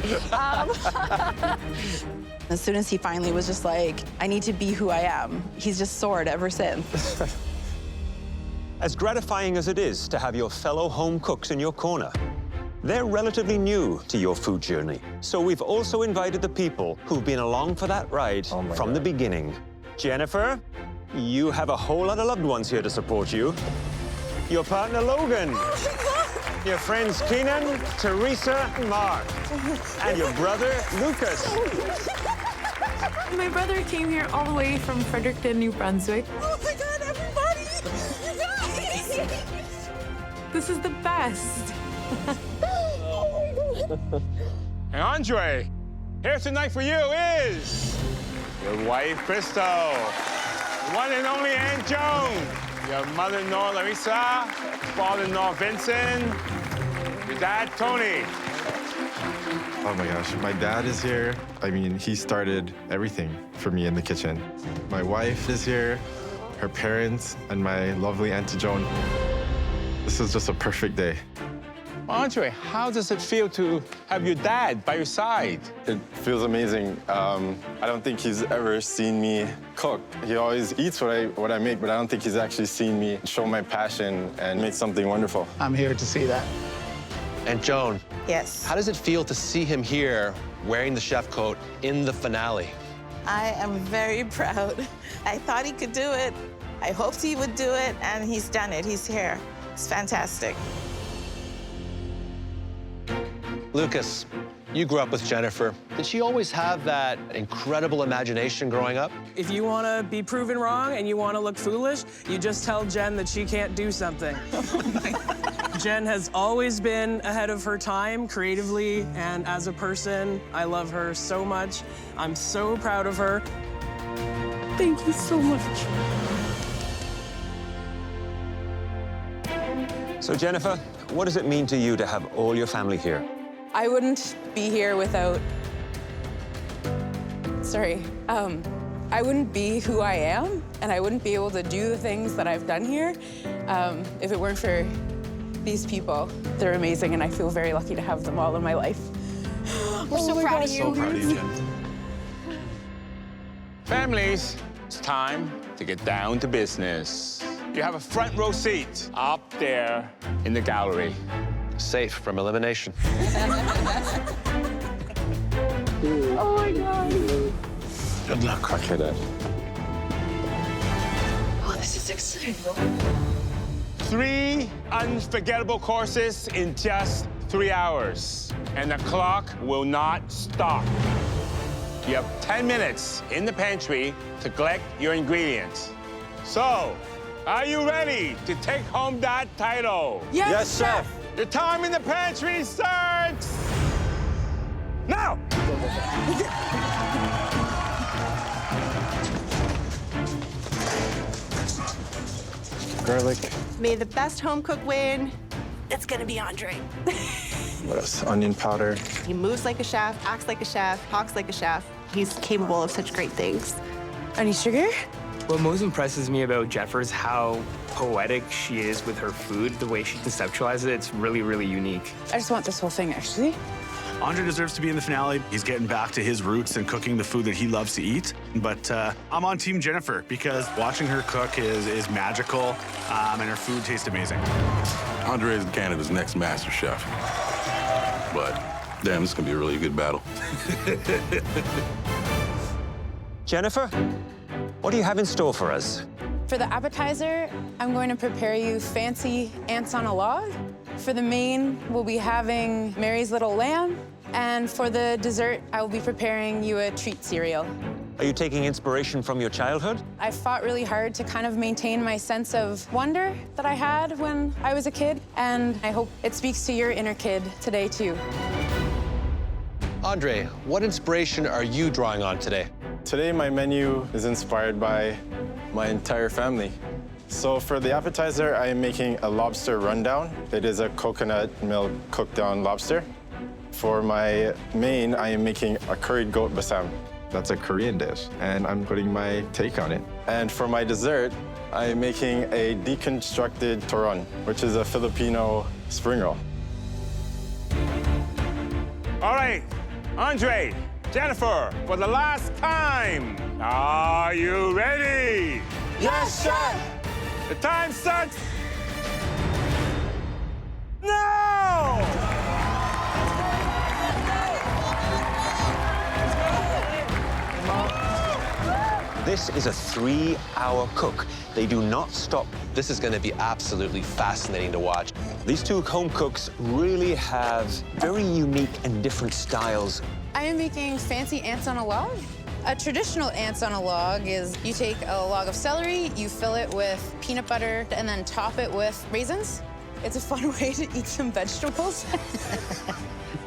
As soon as he finally was just like, I need to be who I am, he's just soared ever since. As gratifying as it is to have your fellow home cooks in your corner, they're relatively new to your food journey. So we've also invited the people who've been along for that ride from the beginning. Jennifer, you have a whole lot of loved ones here to support you. Your partner, Logan. Your friends, Keenan, Teresa, and Mark. And your brother, Lucas. My brother came here all the way from Fredericton, New Brunswick. Oh my God, everybody! You guys! This is the best. And Andre, here tonight for you is your wife, Crystal, one and only Aunt Joan, your mother-in-law, Larissa, father-in-law, Vincent, your dad, Tony. Oh my gosh, my dad is here. I mean, he started everything for me in the kitchen. My wife is here, her parents, and my lovely Auntie Joan. This is just a perfect day. Andre, how does it feel to have your dad by your side? It feels amazing. I don't think he's ever seen me cook. He always eats what I make, but I don't think he's actually seen me show my passion and make something wonderful. I'm here to see that. And Joan. Yes. How does it feel to see him here wearing the chef coat in the finale? I am very proud. I thought he could do it. I hoped he would do it, and he's done it. He's here. It's fantastic. Lucas, you grew up with Jennifer. Did she always have that incredible imagination growing up? If you want to be proven wrong and you want to look foolish, you just tell Jen that she can't do something. Jen has always been ahead of her time creatively, and as a person, I love her so much. I'm so proud of her. Thank you so much. So, Jennifer, what does it mean to you to have all your family here? I wouldn't be here without... Sorry. I wouldn't be who I am, and I wouldn't be able to do the things that I've done here if it weren't for these people. They're amazing, and I feel very lucky to have them all in my life. We're so proud of you. So proud of you, Jen. Families, it's time to get down to business. You have a front row seat up there in the gallery. Safe from elimination. Oh my God. Good luck, Crockett. Oh, this is exciting. 3 unforgettable courses in just 3 hours. And the clock will not stop. You have 10 minutes in the pantry to collect your ingredients. So, are you ready to take home that title? Yes, Chef. Your time in the pantry starts now! Garlic. May the best home cook win. It's gonna be Andre. What else? Onion powder. He moves like a chef, acts like a chef, talks like a chef. He's capable of such great things. Any sugar? What most impresses me about Jennifer is how poetic she is with her food, the way she conceptualizes it. It's really, really unique. I just want this whole thing, actually. Andre deserves to be in the finale. He's getting back to his roots and cooking the food that he loves to eat. But I'm on Team Jennifer because watching her cook is magical, and her food tastes amazing. Andre is Canada's next MasterChef. But damn, this is gonna be a really good battle. Jennifer, what do you have in store for us? For the appetizer, I'm going to prepare you fancy ants on a log. For the main, we'll be having Mary's Little Lamb. And for the dessert, I will be preparing you a treat cereal. Are you taking inspiration from your childhood? I fought really hard to kind of maintain my sense of wonder that I had when I was a kid, and I hope it speaks to your inner kid today, too. Andre, what inspiration are you drawing on today? Today, my menu is inspired by my entire family. So for the appetizer, I am making a lobster rundown. It is a coconut milk cooked down lobster. For my main, I am making a curried goat basam. That's a Korean dish, and I'm putting my take on it. And for my dessert, I am making a deconstructed turon, which is a Filipino spring roll. All right, Andre, Jennifer, for the last time, are you ready? Yes, Chef! The time starts now! This is a 3-hour cook. They do not stop. This is going to be absolutely fascinating to watch. These two home cooks really have very unique and different styles. I am making fancy ants on a log. A traditional ants on a log is you take a log of celery, you fill it with peanut butter, and then top it with raisins. It's a fun way to eat some vegetables.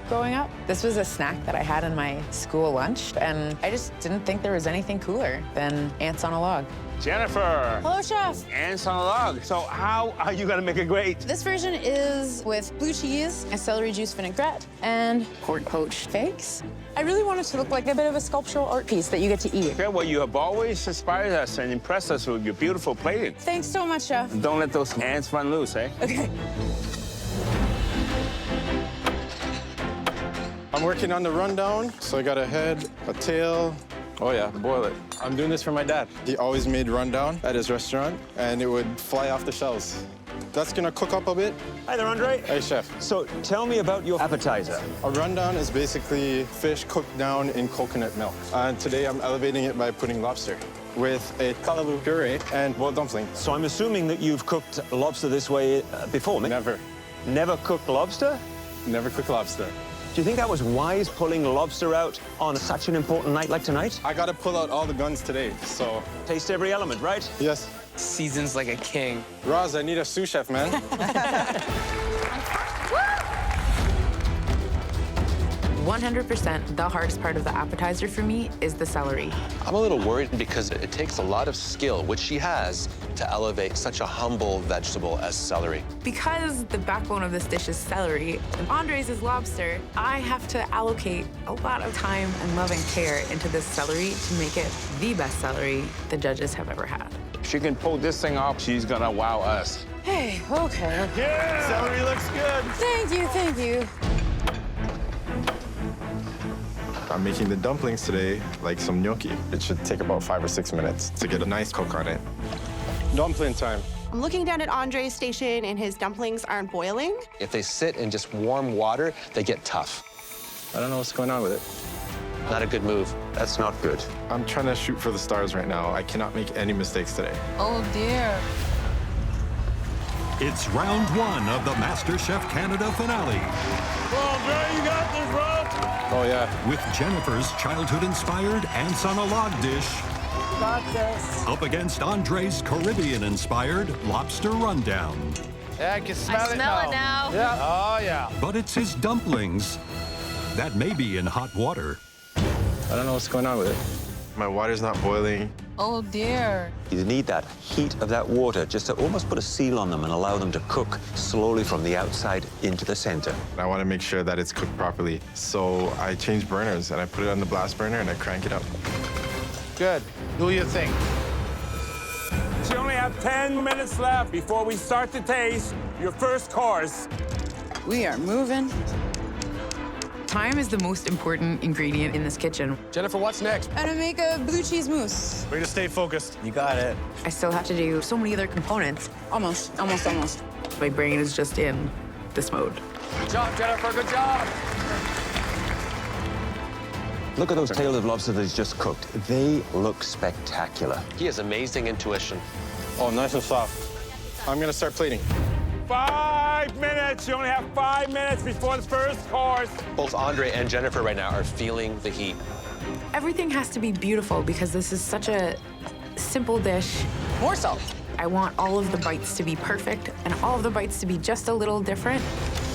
Growing up, this was a snack that I had in my school lunch, and I just didn't think there was anything cooler than ants on a log. Jennifer. Hello, Chef. Ants on a log. So how are you gonna make it great? This version is with blue cheese, a celery juice vinaigrette, and corn poached figs. I really want it to look like a bit of a sculptural art piece that you get to eat. Okay, well, you have always inspired us and impressed us with your beautiful plating. Thanks so much, Chef. Don't let those ants run loose, eh? Okay. I'm working on the rundown, so I got a head, a tail. Oh yeah, boil it. I'm doing this for my dad. He always made rundown at his restaurant, and it would fly off the shelves. That's gonna cook up a bit. Hi there, Andre. Hey, chef. So tell me about your appetizer. A rundown is basically fish cooked down in coconut milk. And today I'm elevating it by putting lobster with a callaloo puree and boiled dumpling. So I'm assuming that you've cooked lobster this way before, Mick? Never. Never cooked lobster? Never cooked lobster. Do you think that was wise, pulling lobster out on such an important night like tonight? I gotta pull out all the guns today, so... Taste every element, right? Yes. Seasons like a king. Roz, I need a sous chef, man. 100%, the hardest part of the appetizer for me is the celery. I'm a little worried because it takes a lot of skill, which she has, to elevate such a humble vegetable as celery. Because the backbone of this dish is celery, and Andre's is lobster, I have to allocate a lot of time and love and care into this celery to make it the best celery the judges have ever had. If she can pull this thing off, she's gonna wow us. Hey, okay. Yeah! Celery looks good. Thank you, thank you. I'm making the dumplings today like some gnocchi. It should take about 5 or 6 minutes to get a nice cook on it. Dumpling time. I'm looking down at Andre's station, and his dumplings aren't boiling. If they sit in just warm water, they get tough. I don't know what's going on with it. Not a good move. That's not good. I'm trying to shoot for the stars right now. I cannot make any mistakes today. Oh, dear. It's round 1 of the MasterChef Canada finale. Andre, you got this, bro. Oh, yeah. With Jennifer's childhood-inspired ants on a log dish Got this. up against Andre's Caribbean-inspired lobster rundown. Yeah, I can smell it now. Yeah. Oh, yeah. But it's his dumplings that may be in hot water. I don't know what's going on with it. My water's not boiling. Oh, dear. You need that heat of that water just to almost put a seal on them and allow them to cook slowly from the outside into the center. I want to make sure that it's cooked properly. So I change burners and I put it on the blast burner and I crank it up. Good. Do your thing. So you only have 10 minutes left before we start to taste your first course. We are moving. Time is the most important ingredient in this kitchen. Jennifer, what's next? I'm gonna make a blue cheese mousse. Way to stay focused. You got it. I still have to do so many other components. Almost. My brain is just in this mode. Good job, Jennifer. Good job. Look at those tails of lobster that he's just cooked. They look spectacular. He has amazing intuition. Oh, nice and soft. I'm going to start plating. 5 minutes. You only have 5 minutes before the first course. Both Andre and Jennifer right now are feeling the heat. Everything has to be beautiful because this is such a simple dish. More salt. I want all of the bites to be perfect and all of the bites to be just a little different.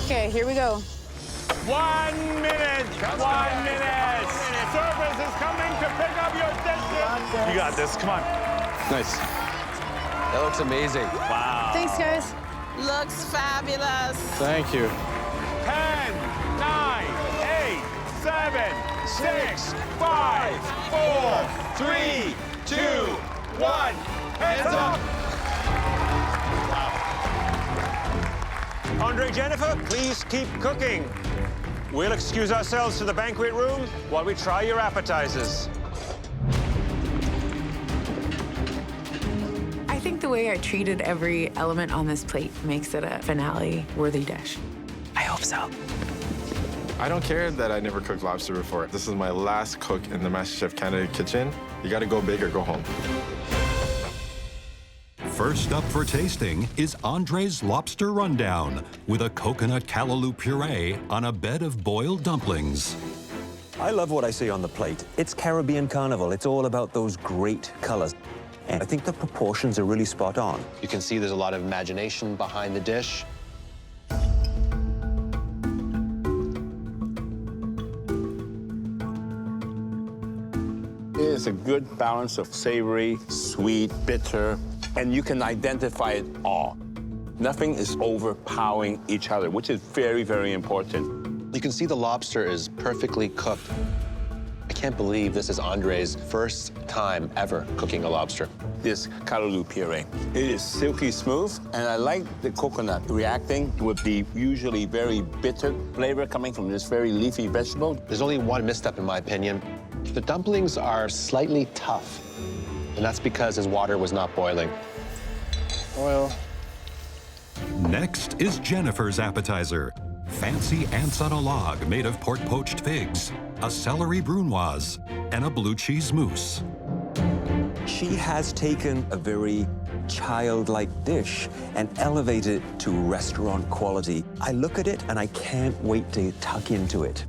Okay, here we go. 1 minute. 1 minute. Service is coming to pick up your dishes. You got this. Come on. Nice. That looks amazing. Wow. Thanks, guys. Looks fabulous. Thank you. 10, 9, 8, 7, 6, 5, 4, 3, 2, 1. Hands up. Andre, Jennifer, please keep cooking. We'll excuse ourselves to the banquet room while we try your appetizers. I think the way I treated every element on this plate makes it a finale-worthy dish. I hope so. I don't care that I never cooked lobster before. This is my last cook in the MasterChef Canada kitchen. You got to go big or go home. First up for tasting is Andre's Lobster Rundown with a coconut callaloo puree on a bed of boiled dumplings. I love what I see on the plate. It's Caribbean Carnival. It's all about those great colors. And I think the proportions are really spot on. You can see there's a lot of imagination behind the dish. It is a good balance of savory, sweet, bitter, and you can identify it all. Nothing is overpowering each other, which is very, very important. You can see the lobster is perfectly cooked. I can't believe this is Andre's first time ever cooking a lobster. This callaloo puree. It is silky smooth, and I like the coconut reacting with the usually very bitter flavor coming from this very leafy vegetable. There's only one misstep, in my opinion. The dumplings are slightly tough, and that's because his water was not boiling. Oil. Next is Jennifer's appetizer. Fancy ants on a log made of pork poached figs, a celery brunoise, and a blue cheese mousse. She has taken a very childlike dish and elevated it to restaurant quality. I look at it and I can't wait to tuck into it.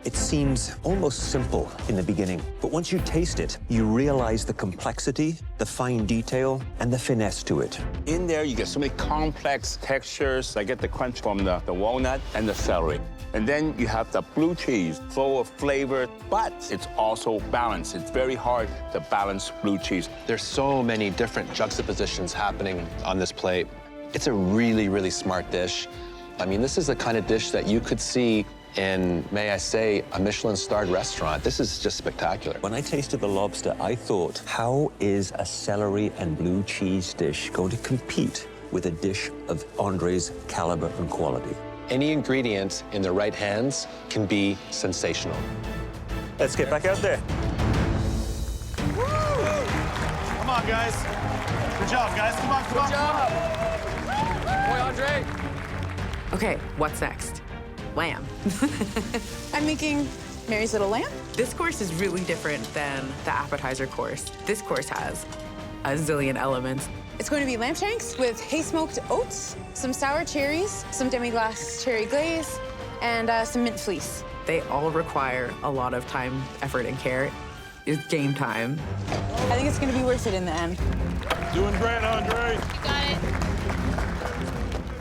It seems almost simple in the beginning, but once you taste it, you realize the complexity, the fine detail, and the finesse to it. In there, you get so many complex textures. I get the crunch from the walnut and the celery. And then you have the blue cheese, full of flavor, but it's also balanced. It's very hard to balance blue cheese. There's so many different juxtapositions happening on this plate. It's a really, really smart dish. I mean, this is the kind of dish that you could see in, may I say, a Michelin-starred restaurant. This is just spectacular. When I tasted the lobster, I thought, how is a celery and blue cheese dish going to compete with a dish of Andre's caliber and quality? Any ingredient in the right hands can be sensational. Let's get back out there. Woo! Come on, guys. Good job, guys. Come on, come on. Good job. Boy, Andre. Okay, what's next? Lamb. I'm making Mary's Little Lamb. This course is really different than the appetizer course. This course has a zillion elements. It's going to be lamb shanks with hay-smoked oats, some sour cherries, some demi-glace cherry glaze, and some mint fleece. They all require a lot of time, effort, and care. It's game time. I think it's going to be worth it in the end. Doing great, Andre. You got it.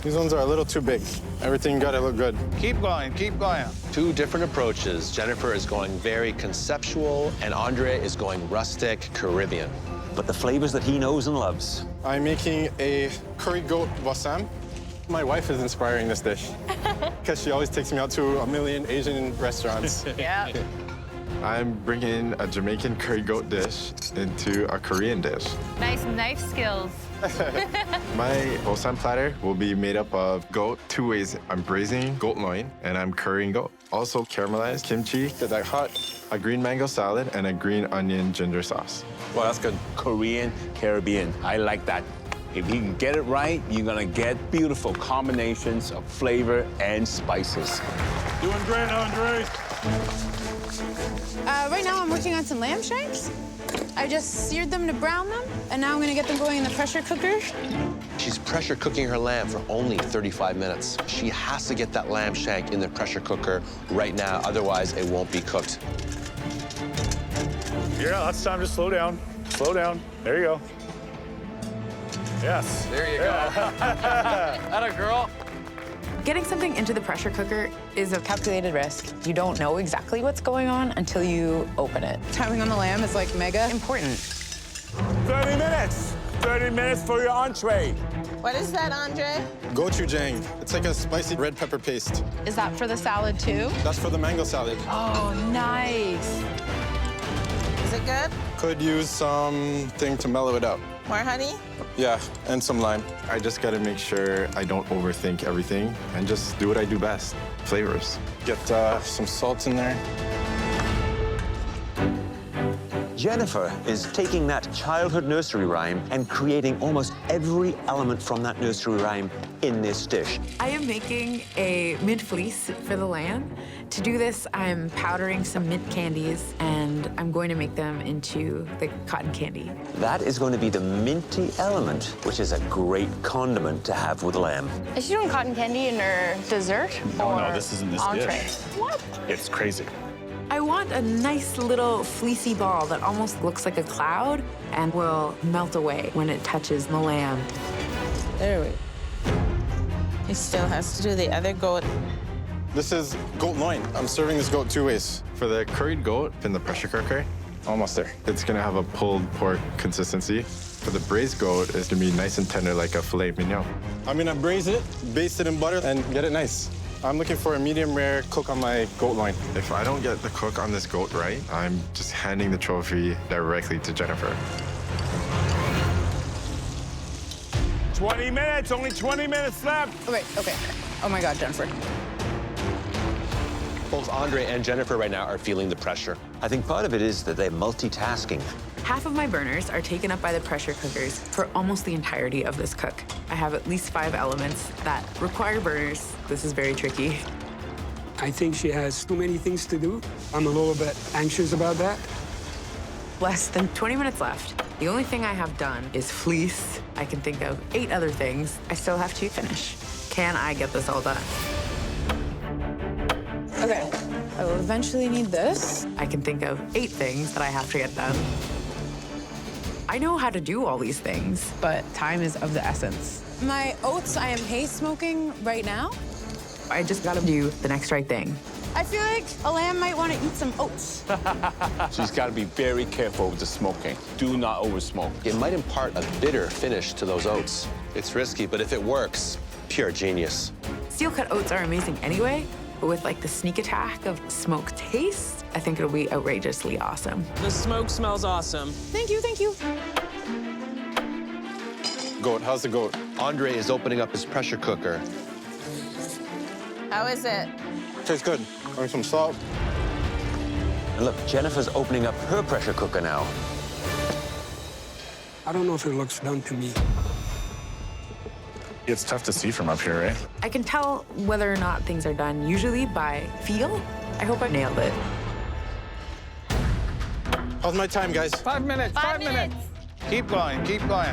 These ones are a little too big. Everything got to look good. Keep going, keep going. Two different approaches. Jennifer is going very conceptual, and Andre is going rustic, Caribbean. But the flavors that he knows and loves. I'm making a curry goat bossam. My wife is inspiring this dish because she always takes me out to a million Asian restaurants. Yeah. I'm bringing a Jamaican curry goat dish into a Korean dish. Nice knife skills. My bossam platter will be made up of goat two ways. I'm braising goat loin and I'm currying goat. Also caramelized kimchi that I hot, a green mango salad, and a green onion ginger sauce. Well, that's good. Korean, Caribbean. I like that. If you can get it right, you're gonna get beautiful combinations of flavor and spices. Doing great, Andre. Right now I'm working on some lamb shanks. I just seared them to brown them, and now I'm gonna get them going in the pressure cooker. She's pressure cooking her lamb for only 35 minutes. She has to get that lamb shank in the pressure cooker right now, otherwise it won't be cooked. Yeah, that's time to slow down. Slow down. There you go. Yes. There you go. Atta girl. Getting something into the pressure cooker is a calculated risk. You don't know exactly what's going on until you open it. Timing on the lamb is like mega important. 30 minutes. 30 minutes for your entree. What is that, Andre? Gochujang. It's like a spicy red pepper paste. Is that for the salad too? That's for the mango salad. Oh, nice. Is it good? Could use something to mellow it up. More honey? Yeah, and some lime. I just gotta make sure I don't overthink everything and just do what I do best. Flavors. Get some salt in there. Jennifer is taking that childhood nursery rhyme and creating almost every element from that nursery rhyme in this dish. I am making a mint fleece for the lamb. To do this, I'm powdering some mint candies, and I'm going to make them into the cotton candy. That is going to be the minty element, which is a great condiment to have with lamb. Is she doing cotton candy in her dessert? No, this isn't this entree? dish. What? It's crazy. I want a nice little fleecy ball that almost looks like a cloud and will melt away when it touches the lamb. There we go. He still has to do the other goat. This is goat loin. I'm serving this goat two ways. For the curried goat in the pressure cooker, almost there. It's gonna have a pulled pork consistency. For the braised goat, it's gonna be nice and tender like a filet mignon. I'm gonna braise it, baste it in butter, and get it nice. I'm looking for a medium rare cook on my goat loin. If I don't get the cook on this goat right, I'm just handing the trophy directly to Jennifer. 20 minutes, only 20 minutes left. Okay. Oh my God, Jennifer. Both Andre and Jennifer right now are feeling the pressure. I think part of it is that they're multitasking. Half of my burners are taken up by the pressure cookers for almost the entirety of this cook. I have at least 5 elements that require burners. This is very tricky. I think she has too many things to do. I'm a little bit anxious about that. Less than 20 minutes left. The only thing I have done is fleece. I can think of 8 other things I still have to finish. Can I get this all done? Okay, I will eventually need this. I can think of 8 things that I have to get done. I know how to do all these things, but time is of the essence. My oats, I am haze smoking right now. I just gotta do the next right thing. I feel like a lamb might want to eat some oats. She's got to be very careful with the smoking. Do not over-smoke. It might impart a bitter finish to those oats. It's risky, but if it works, pure genius. Steel-cut oats are amazing anyway, but with like the sneak attack of smoke taste, I think it'll be outrageously awesome. The smoke smells awesome. Thank you, thank you. Goat, how's the goat? Andre is opening up his pressure cooker. How is it? Tastes good. Bring some salt. And look, Jennifer's opening up her pressure cooker now. I don't know if it looks done to me. It's tough to see from up here, right? I can tell whether or not things are done usually by feel. I hope I nailed it. How's my time, guys? 5 minutes. 5 minutes. Keep going. Keep going.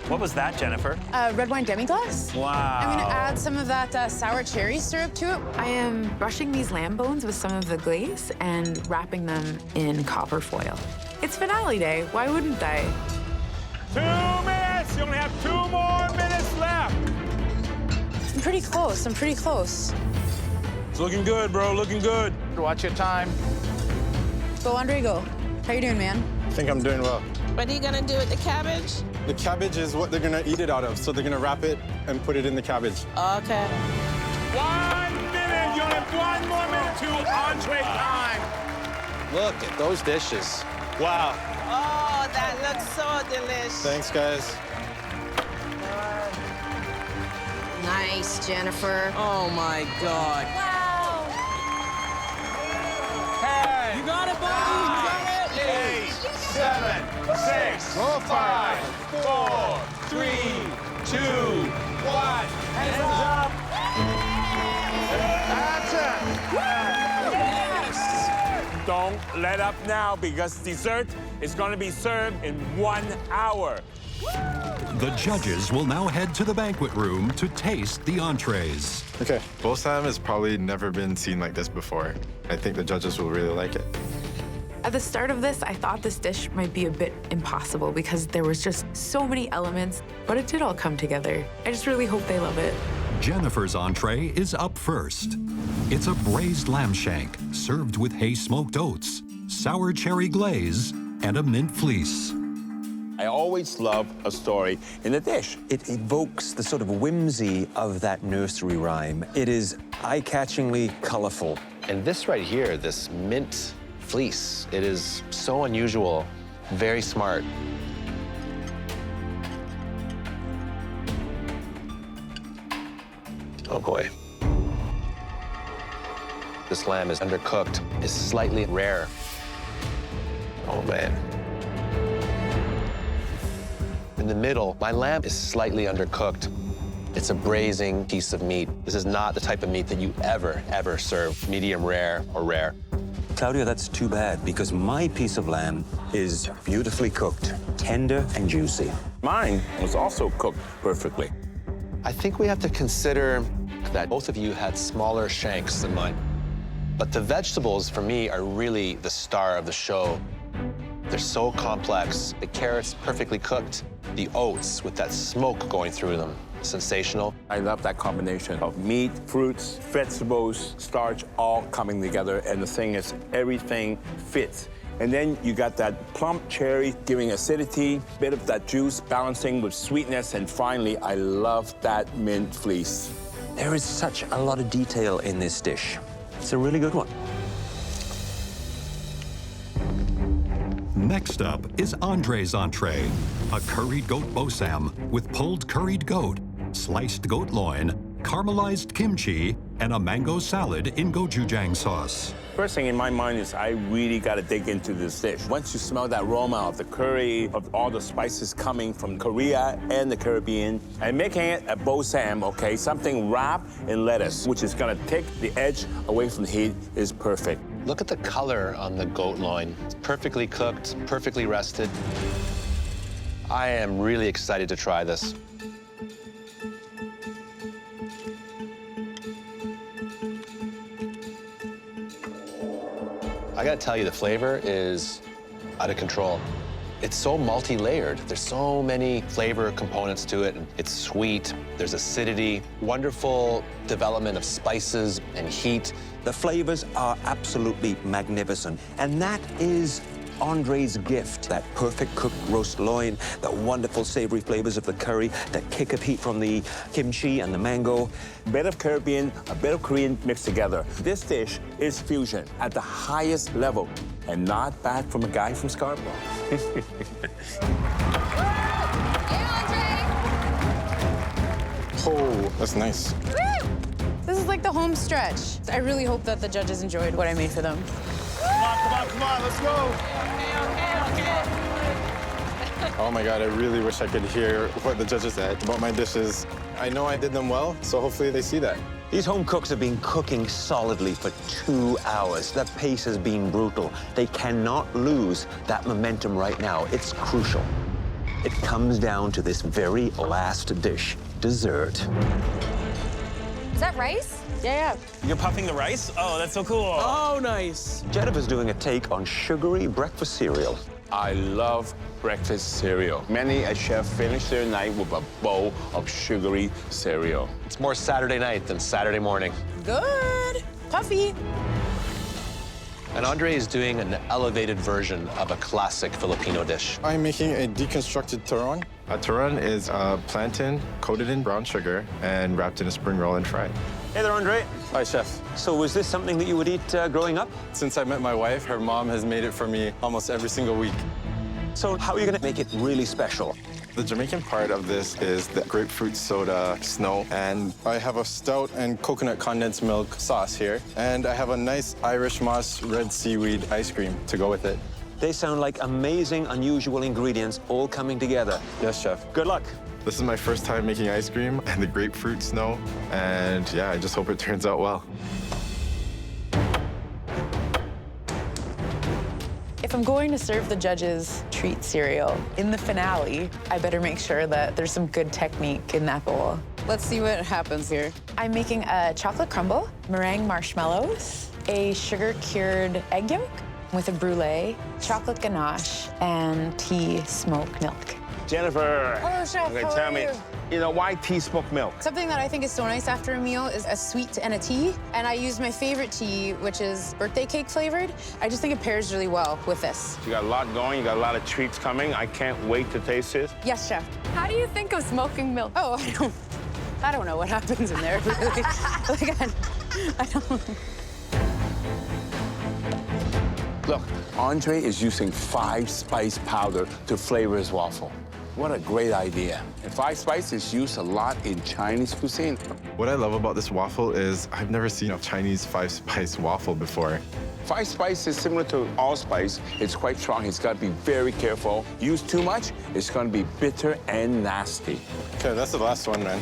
What was that, Jennifer? Red wine demi-glace. Wow. I'm gonna add some of that sour cherry syrup to it. I am brushing these lamb bones with some of the glaze and wrapping them in copper foil. It's finale day. Why wouldn't I? 2 minutes! You only have 2 more minutes left. I'm pretty close. I'm pretty close. It's looking good, bro. Looking good. Watch your time. Go, Andre, go. How you doing, man? I think I'm doing well. What are you gonna do with the cabbage? The cabbage is what they're gonna eat it out of, so they're gonna wrap it and put it in the cabbage. Okay. 1 minute. You only have 1 more minute to entree time. Look at those dishes. Wow. Oh, that looks so delicious. Thanks, guys. Nice, Jennifer. Oh my God. Wow. Hey. You got it, buddy. You got it. 8, 7, 6, 5, 4, 3, 2, 1. Hands up. That's it. Yes. Don't let up now because dessert is going to be served in 1 hour. The judges will now head to the banquet room to taste the entrees. Okay, Bolsam has probably never been seen like this before. I think the judges will really like it. At the start of this, I thought this dish might be a bit impossible because there was just so many elements, but it did all come together. I just really hope they love it. Jennifer's entree is up first. It's a braised lamb shank served with hay-smoked oats, sour cherry glaze, and a mint fleece. I always love a story in a dish. It evokes the sort of whimsy of that nursery rhyme. It is eye-catchingly colorful. And this right here, this mint fleece, it is so unusual, very smart. Oh boy. This lamb is undercooked, is slightly rare. Oh man. In the middle, my lamb is slightly undercooked. It's a braising piece of meat. This is not the type of meat that you ever serve medium rare or rare. Claudia, that's too bad because my piece of lamb is beautifully cooked, tender and juicy. Mine was also cooked perfectly. I think we have to consider that both of you had smaller shanks than mine. But the vegetables, for me, are really the star of the show. They're so complex. The carrots perfectly cooked. The oats with that smoke going through them, sensational. I love that combination of meat, fruits, vegetables, starch, all coming together. And the thing is, everything fits. And then you got that plump cherry giving acidity, bit of that juice balancing with sweetness. And finally, I love that mint fleece. There is such a lot of detail in this dish. It's a really good one. Next up is Andre's entree, a curried goat bosam with pulled curried goat, sliced goat loin, caramelized kimchi, and a mango salad in gochujang sauce. First thing in my mind is I really got to dig into this dish. Once you smell that aroma of the curry, of all the spices coming from Korea and the Caribbean, and making it a balsam, okay, something wrapped in lettuce, which is going to take the edge away from the heat, is perfect. Look at the color on the goat loin. It's perfectly cooked, perfectly rested. I am really excited to try this. I gotta tell you, the flavor is out of control. It's so multi-layered. There's so many flavor components to it. It's sweet, there's acidity, wonderful development of spices and heat. The flavors are absolutely magnificent, and that is Andre's gift. That perfect cooked roast loin, the wonderful savory flavors of the curry, that kick of heat from the kimchi and the mango. A bit of Caribbean, a bit of Korean mixed together. This dish is fusion at the highest level, and not bad from a guy from Scarborough. Oh, that's nice. This is like the home stretch. I really hope that the judges enjoyed what I made for them. Come on, let's go. Oh my God, I really wish I could hear what the judges said about my dishes. I know I did them well, so hopefully they see that. These home cooks have been cooking solidly for 2 hours. The pace has been brutal. They cannot lose that momentum right now. It's crucial. It comes down to this very last dish, dessert. Is that rice? Yeah. You're puffing the rice? Oh, that's so cool. Oh, nice. Jennifer's doing a take on sugary breakfast cereal. I love breakfast cereal. Many a chef finish their night with a bowl of sugary cereal. It's more Saturday night than Saturday morning. Good. Puffy. And Andre is doing an elevated version of a classic Filipino dish. I'm making a deconstructed turon. A turon is a plantain coated in brown sugar and wrapped in a spring roll and fried. Hey there, Andre. Hi, chef. So was this something that you would eat growing up? Since I met my wife, her mom has made it for me almost every single week. So how are you going to make it really special? The Jamaican part of this is the grapefruit soda snow, and I have a stout and coconut condensed milk sauce here, and I have a nice Irish moss red seaweed ice cream to go with it. They sound like amazing, unusual ingredients all coming together. Yes, chef. Good luck. This is my first time making ice cream and the grapefruit snow, and yeah, I just hope it turns out well. If I'm going to serve the judges treat cereal in the finale, I better make sure that there's some good technique in that bowl. Let's see what happens here. I'm making a chocolate crumble, meringue marshmallows, a sugar-cured egg yolk with a brulee, chocolate ganache, and tea smoked milk. Jennifer, Hello, Chef. okay, How tell are me, you? why tea smoked milk? Something that I think is so nice after a meal is a sweet and a tea. And I use my favorite tea, which is birthday cake flavored. I just think it pairs really well with this. You got a lot going, you got a lot of treats coming. I can't wait to taste this. Yes, chef. How do you think of smoking milk? Oh, I don't know what happens in there, really. Like, I don't. Look, Andre is using 5-spice powder to flavor his waffle. What a great idea. And 5-spice is used a lot in Chinese cuisine. What I love about this waffle is I've never seen a Chinese 5-spice waffle before. 5-spice is similar to allspice. It's quite strong. He's got to be very careful. Use too much, it's going to be bitter and nasty. Okay, that's the last one, man.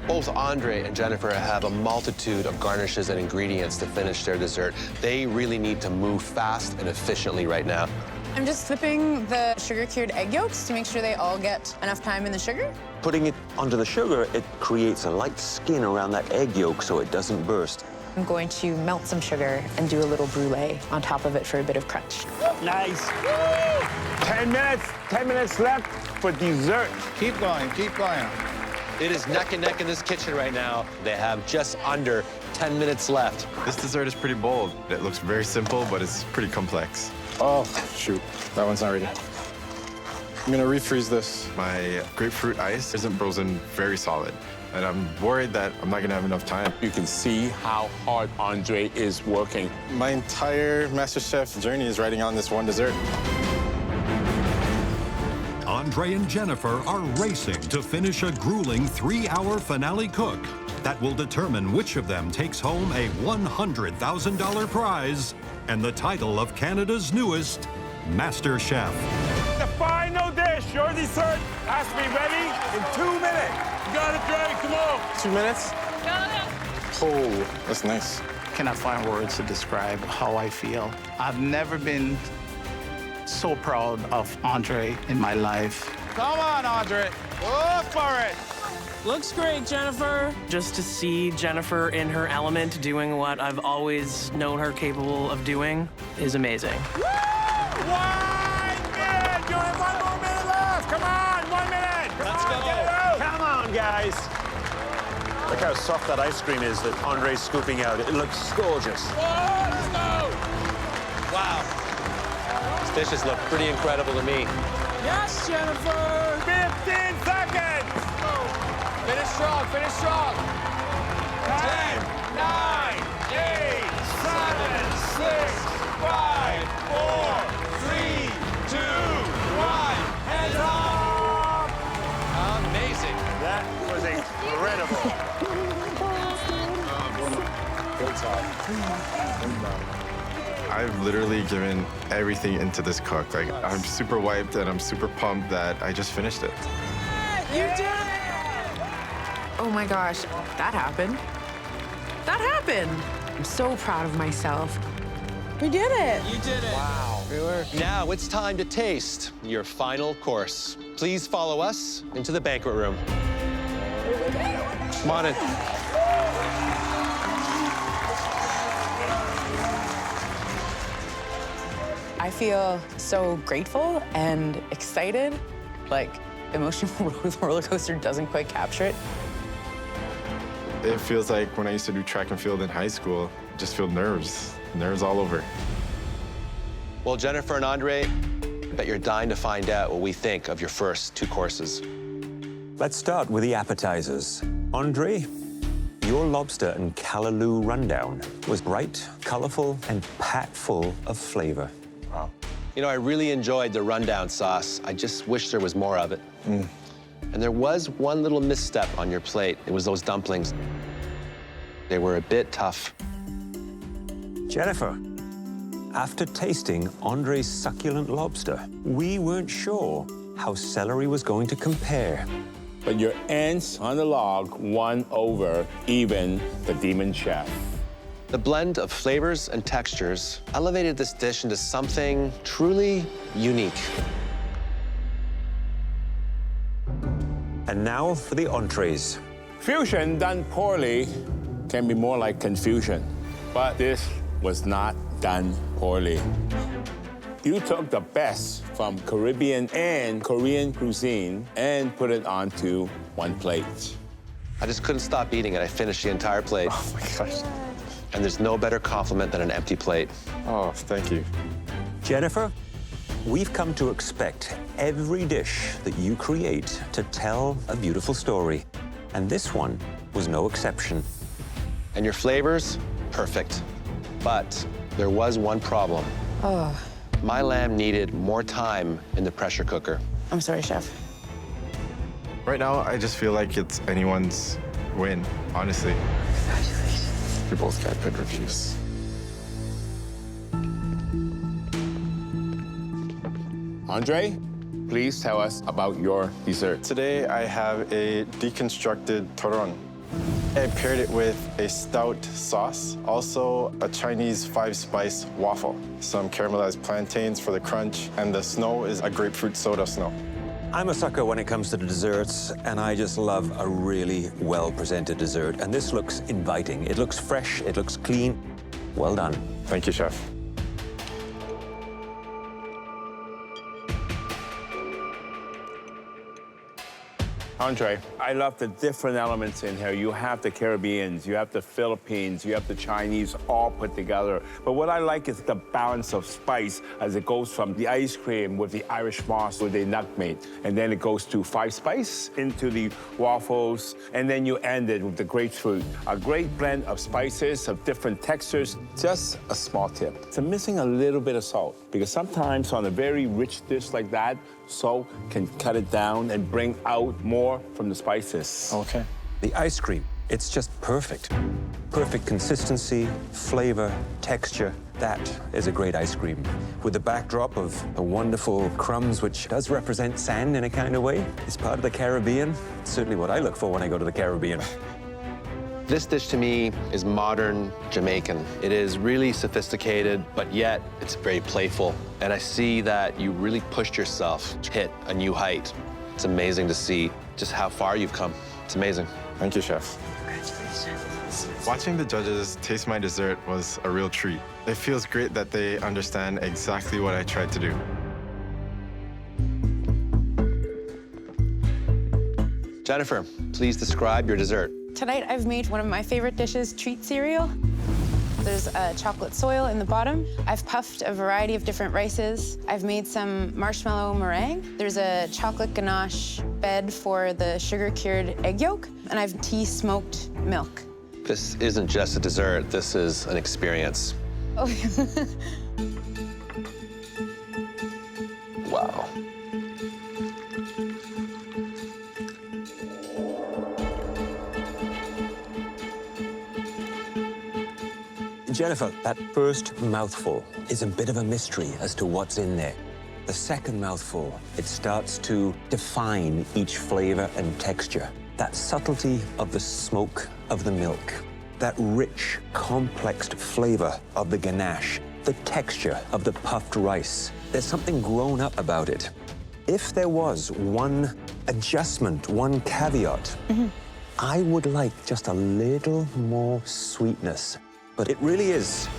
Both Andre and Jennifer have a multitude of garnishes and ingredients to finish their dessert. They really need to move fast and efficiently right now. I'm just flipping the sugar-cured egg yolks to make sure they all get enough time in the sugar. Putting it onto the sugar, it creates a light skin around that egg yolk so it doesn't burst. I'm going to melt some sugar and do a little brulee on top of it for a bit of crunch. Nice. 10 minutes left for dessert. Keep going, keep going. It is neck and neck in this kitchen right now. They have just under 10 minutes left. This dessert is pretty bold. It looks very simple, but it's pretty complex. Oh, shoot. That one's not ready. I'm gonna refreeze this. My grapefruit ice isn't frozen very solid, and I'm worried that I'm not gonna have enough time. You can see how hard Andre is working. My entire MasterChef journey is riding on this one dessert. Andre and Jennifer are racing to finish a grueling 3-hour finale cook. that will determine which of them takes home a $100,000 prize and the title of Canada's newest MasterChef. The final dish, your dessert, has to be ready in 2 minutes. You got it, Dre, come on. 2 minutes? Got it. Oh, that's nice. Cannot find words to describe how I feel. I've never been so proud of Andre in my life. Come on, Andre. Go for it. Looks great, Jennifer. Just to see Jennifer in her element doing what I've always known her capable of doing is amazing. Woo! 1 minute! You have 1 more minute left. Come on, 1 minute. Let's go. Get it out. Come on, guys. Look how soft that ice cream is that Andre's scooping out. It looks gorgeous. Whoa, let's go. Wow. These dishes look pretty incredible to me. Yes, Jennifer! 15 seconds. Finish strong, finish strong. 10, 9, 8, 7, 6, 5, 4, 3, 2, 1. Hands up! Amazing. That was incredible. Good job. I've literally given everything into this cook. Like, I'm super wiped and I'm super pumped that I just finished it. You did it! Oh my gosh, that happened. That happened. I'm so proud of myself. We did it. You did it. Wow. Now it's time to taste your final course. Please follow us into the banquet room. Come on in. I feel so grateful and excited. Like, emotional roller coaster doesn't quite capture it. It feels like when I used to do track and field in high school, just feel nerves all over. Well, Jennifer and Andre, I bet you're dying to find out what we think of your first 2 courses. Let's start with the appetizers. Andre, your lobster and callaloo rundown was bright, colorful, and packed full of flavor. Wow. You know, I really enjoyed the rundown sauce. I just wish there was more of it. And there was one little misstep on your plate. It was those dumplings. They were a bit tough. Jennifer, after tasting Andre's succulent lobster, we weren't sure how celery was going to compare. But your ants on the log won over even the demon chef. The blend of flavors and textures elevated this dish into something truly unique. And now for the entrees. Fusion done poorly can be more like confusion. But this was not done poorly. You took the best from Caribbean and Korean cuisine and put it onto one plate. I just couldn't stop eating it. I finished the entire plate. Oh my gosh. And there's no better compliment than an empty plate. Oh, thank you. Jennifer, we've come to expect every dish that you create to tell a beautiful story. And this one was no exception. And your flavors, perfect. But there was one problem. Oh, My lamb needed more time in the pressure cooker. I'm sorry, Chef. Right now, I just feel like it's anyone's win, honestly. We both got good reviews. Andre, please tell us about your dessert. Today, I have a deconstructed toron. I paired it with a stout sauce, also a Chinese 5-spice waffle, some caramelized plantains for the crunch, and the snow is a grapefruit soda snow. I'm a sucker when it comes to the desserts, and I just love a really well-presented dessert. And this looks inviting. It looks fresh, it looks clean. Well done. Thank you, Chef. Andre, I love the different elements in here. You have the Caribbeans, you have the Philippines, you have the Chinese all put together. But what I like is the balance of spice as it goes from the ice cream with the Irish moss with the nutmeg. And then it goes to 5-spice into the waffles. And then you end it with the grapefruit. A great blend of spices, of different textures. Just a small tip. It's missing a little bit of salt. Because sometimes on a very rich dish like that, salt can cut it down and bring out more from the spices. Okay. The ice cream It's just perfect. Perfect consistency, flavor, texture. That is a great ice cream. With the backdrop of the wonderful crumbs, which does represent sand in a kind of way. It's part of the Caribbean. It's certainly what I look for when I go to the Caribbean. This dish to me is modern Jamaican. It is really sophisticated, but yet it's very playful. And I see that you really pushed yourself to hit a new height. It's amazing to see just how far you've come. It's amazing. Thank you, Chef. Congratulations. Watching the judges taste my dessert was a real treat. It feels great that they understand exactly what I tried to do. Jennifer, please describe your dessert. Tonight I've made one of my favorite dishes, treat cereal. There's a chocolate soil in the bottom. I've puffed a variety of different rices. I've made some marshmallow meringue. There's a chocolate ganache bed for the sugar-cured egg yolk, and I've tea-smoked milk. This isn't just a dessert, this is an experience. Oh. Wow. Jennifer, that first mouthful is a bit of a mystery as to what's in there. The second mouthful, it starts to define each flavor and texture. That subtlety of the smoke of the milk, that rich, complex flavor of the ganache, the texture of the puffed rice. There's something grown up about it. If there was one adjustment, one caveat, I would like just a little more sweetness. But it really is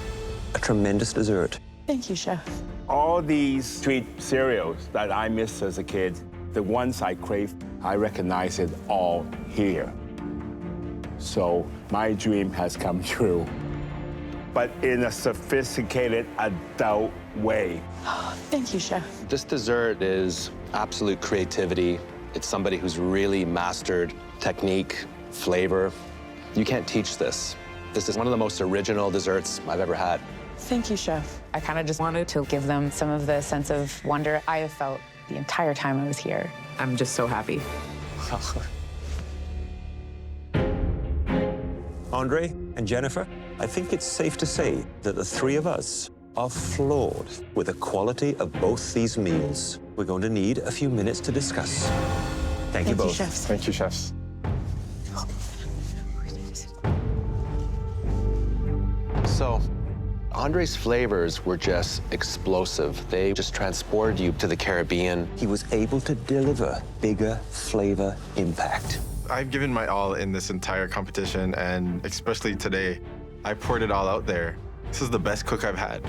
a tremendous dessert. Thank you, Chef. All these treat cereals that I missed as a kid, the ones I crave, I recognize it all here. So my dream has come true, but in a sophisticated adult way. Thank you, Chef. This dessert is absolute creativity. It's somebody who's really mastered technique, flavor. You can't teach this. This is one of the most original desserts I've ever had. Thank you, Chef. I kind of just wanted to give them some of the sense of wonder I have felt the entire time I was here. I'm just so happy. Andre and Jennifer, I think it's safe to say that the three of us are floored with the quality of both these meals. We're going to need a few minutes to discuss. Thank you both. Chefs. Thank you, chefs. So, Andre's flavors were just explosive. They just transported you to the Caribbean. He was able to deliver bigger flavor impact. I've given my all in this entire competition, and especially today, I poured it all out there. This is the best cook I've had.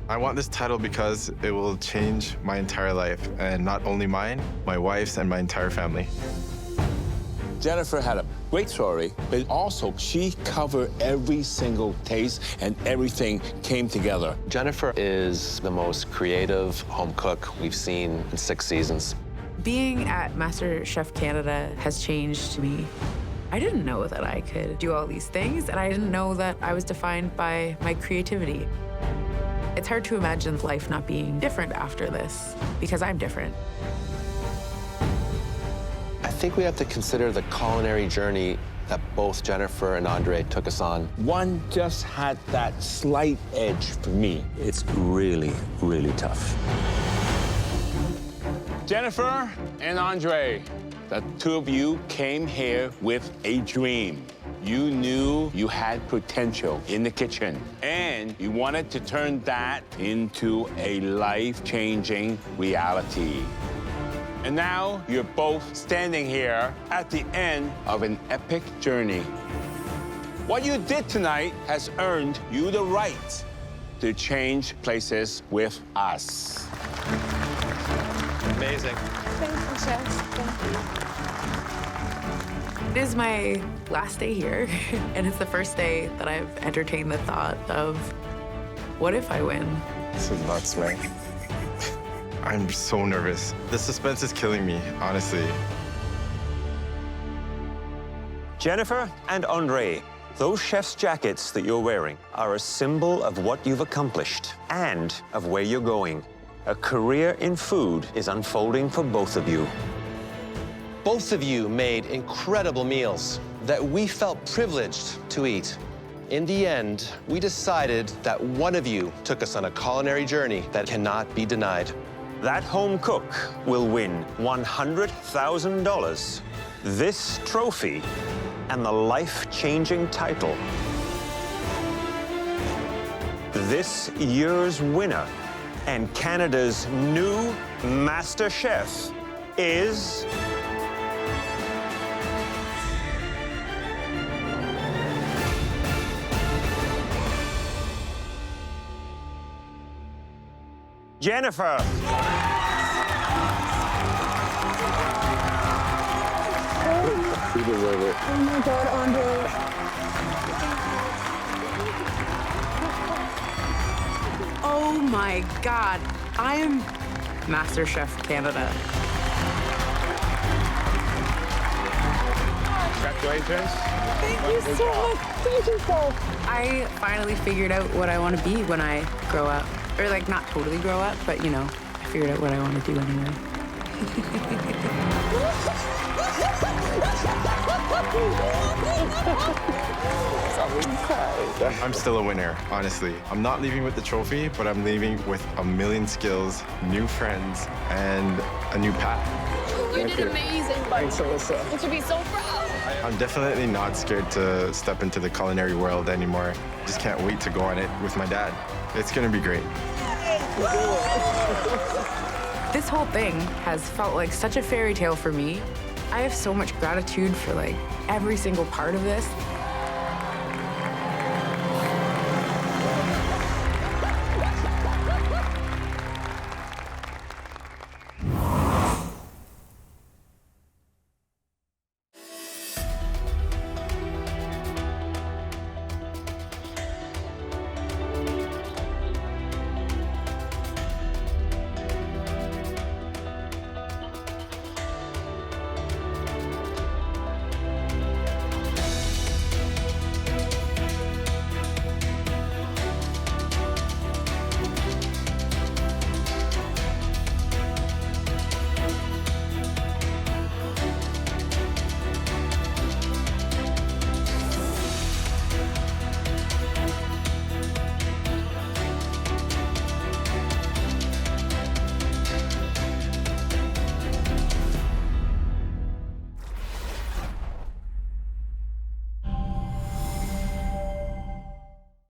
I want this title because it will change my entire life, and not only mine, my wife's and my entire family. Jennifer had a great story, but also she covered every single taste and everything came together. Jennifer is the most creative home cook we've seen in 6 seasons. Being at MasterChef Canada has changed me. I didn't know that I could do all these things, and I didn't know that I was defined by my creativity. It's hard to imagine life not being different after this, because I'm different. I think we have to consider the culinary journey that both Jennifer and Andre took us on. One just had that slight edge for me. It's really, really tough. Jennifer and Andre, the two of you came here with a dream. You knew you had potential in the kitchen, and you wanted to turn that into a life-changing reality. And now you're both standing here at the end of an epic journey. What you did tonight has earned you the right to change places with us. Amazing. Thank you, Chef. Thank you. It is my last day here, and it's the first day that I've entertained the thought of, what if I win? This is nuts, man. I'm so nervous. The suspense is killing me, honestly. Jennifer and Andre, those chef's jackets that you're wearing are a symbol of what you've accomplished and of where you're going. A career in food is unfolding for both of you. Both of you made incredible meals. that we felt privileged to eat. In the end, we decided that one of you took us on a culinary journey that cannot be denied. That home cook will win $100,000, this trophy, and the life-changing title. This year's winner and Canada's new Master Chef is... Jennifer. You deserve it. Oh my God, Andre. Oh my God, I am MasterChef Canada. Congratulations. Thank you so much. Thank you so. I finally figured out what I want to be when I grow up. Or like not totally grow up, but you know, I figured out what I want to do anyway. I'm still a winner, honestly. I'm not leaving with the trophy, but I'm leaving with a million skills, new friends, and a new path. You did amazing. Thanks, Alyssa. You should be so proud. I'm definitely not scared to step into the culinary world anymore. Just can't wait to go on it with my dad. It's gonna be great. This whole thing has felt like such a fairy tale for me. I have so much gratitude for like every single part of this.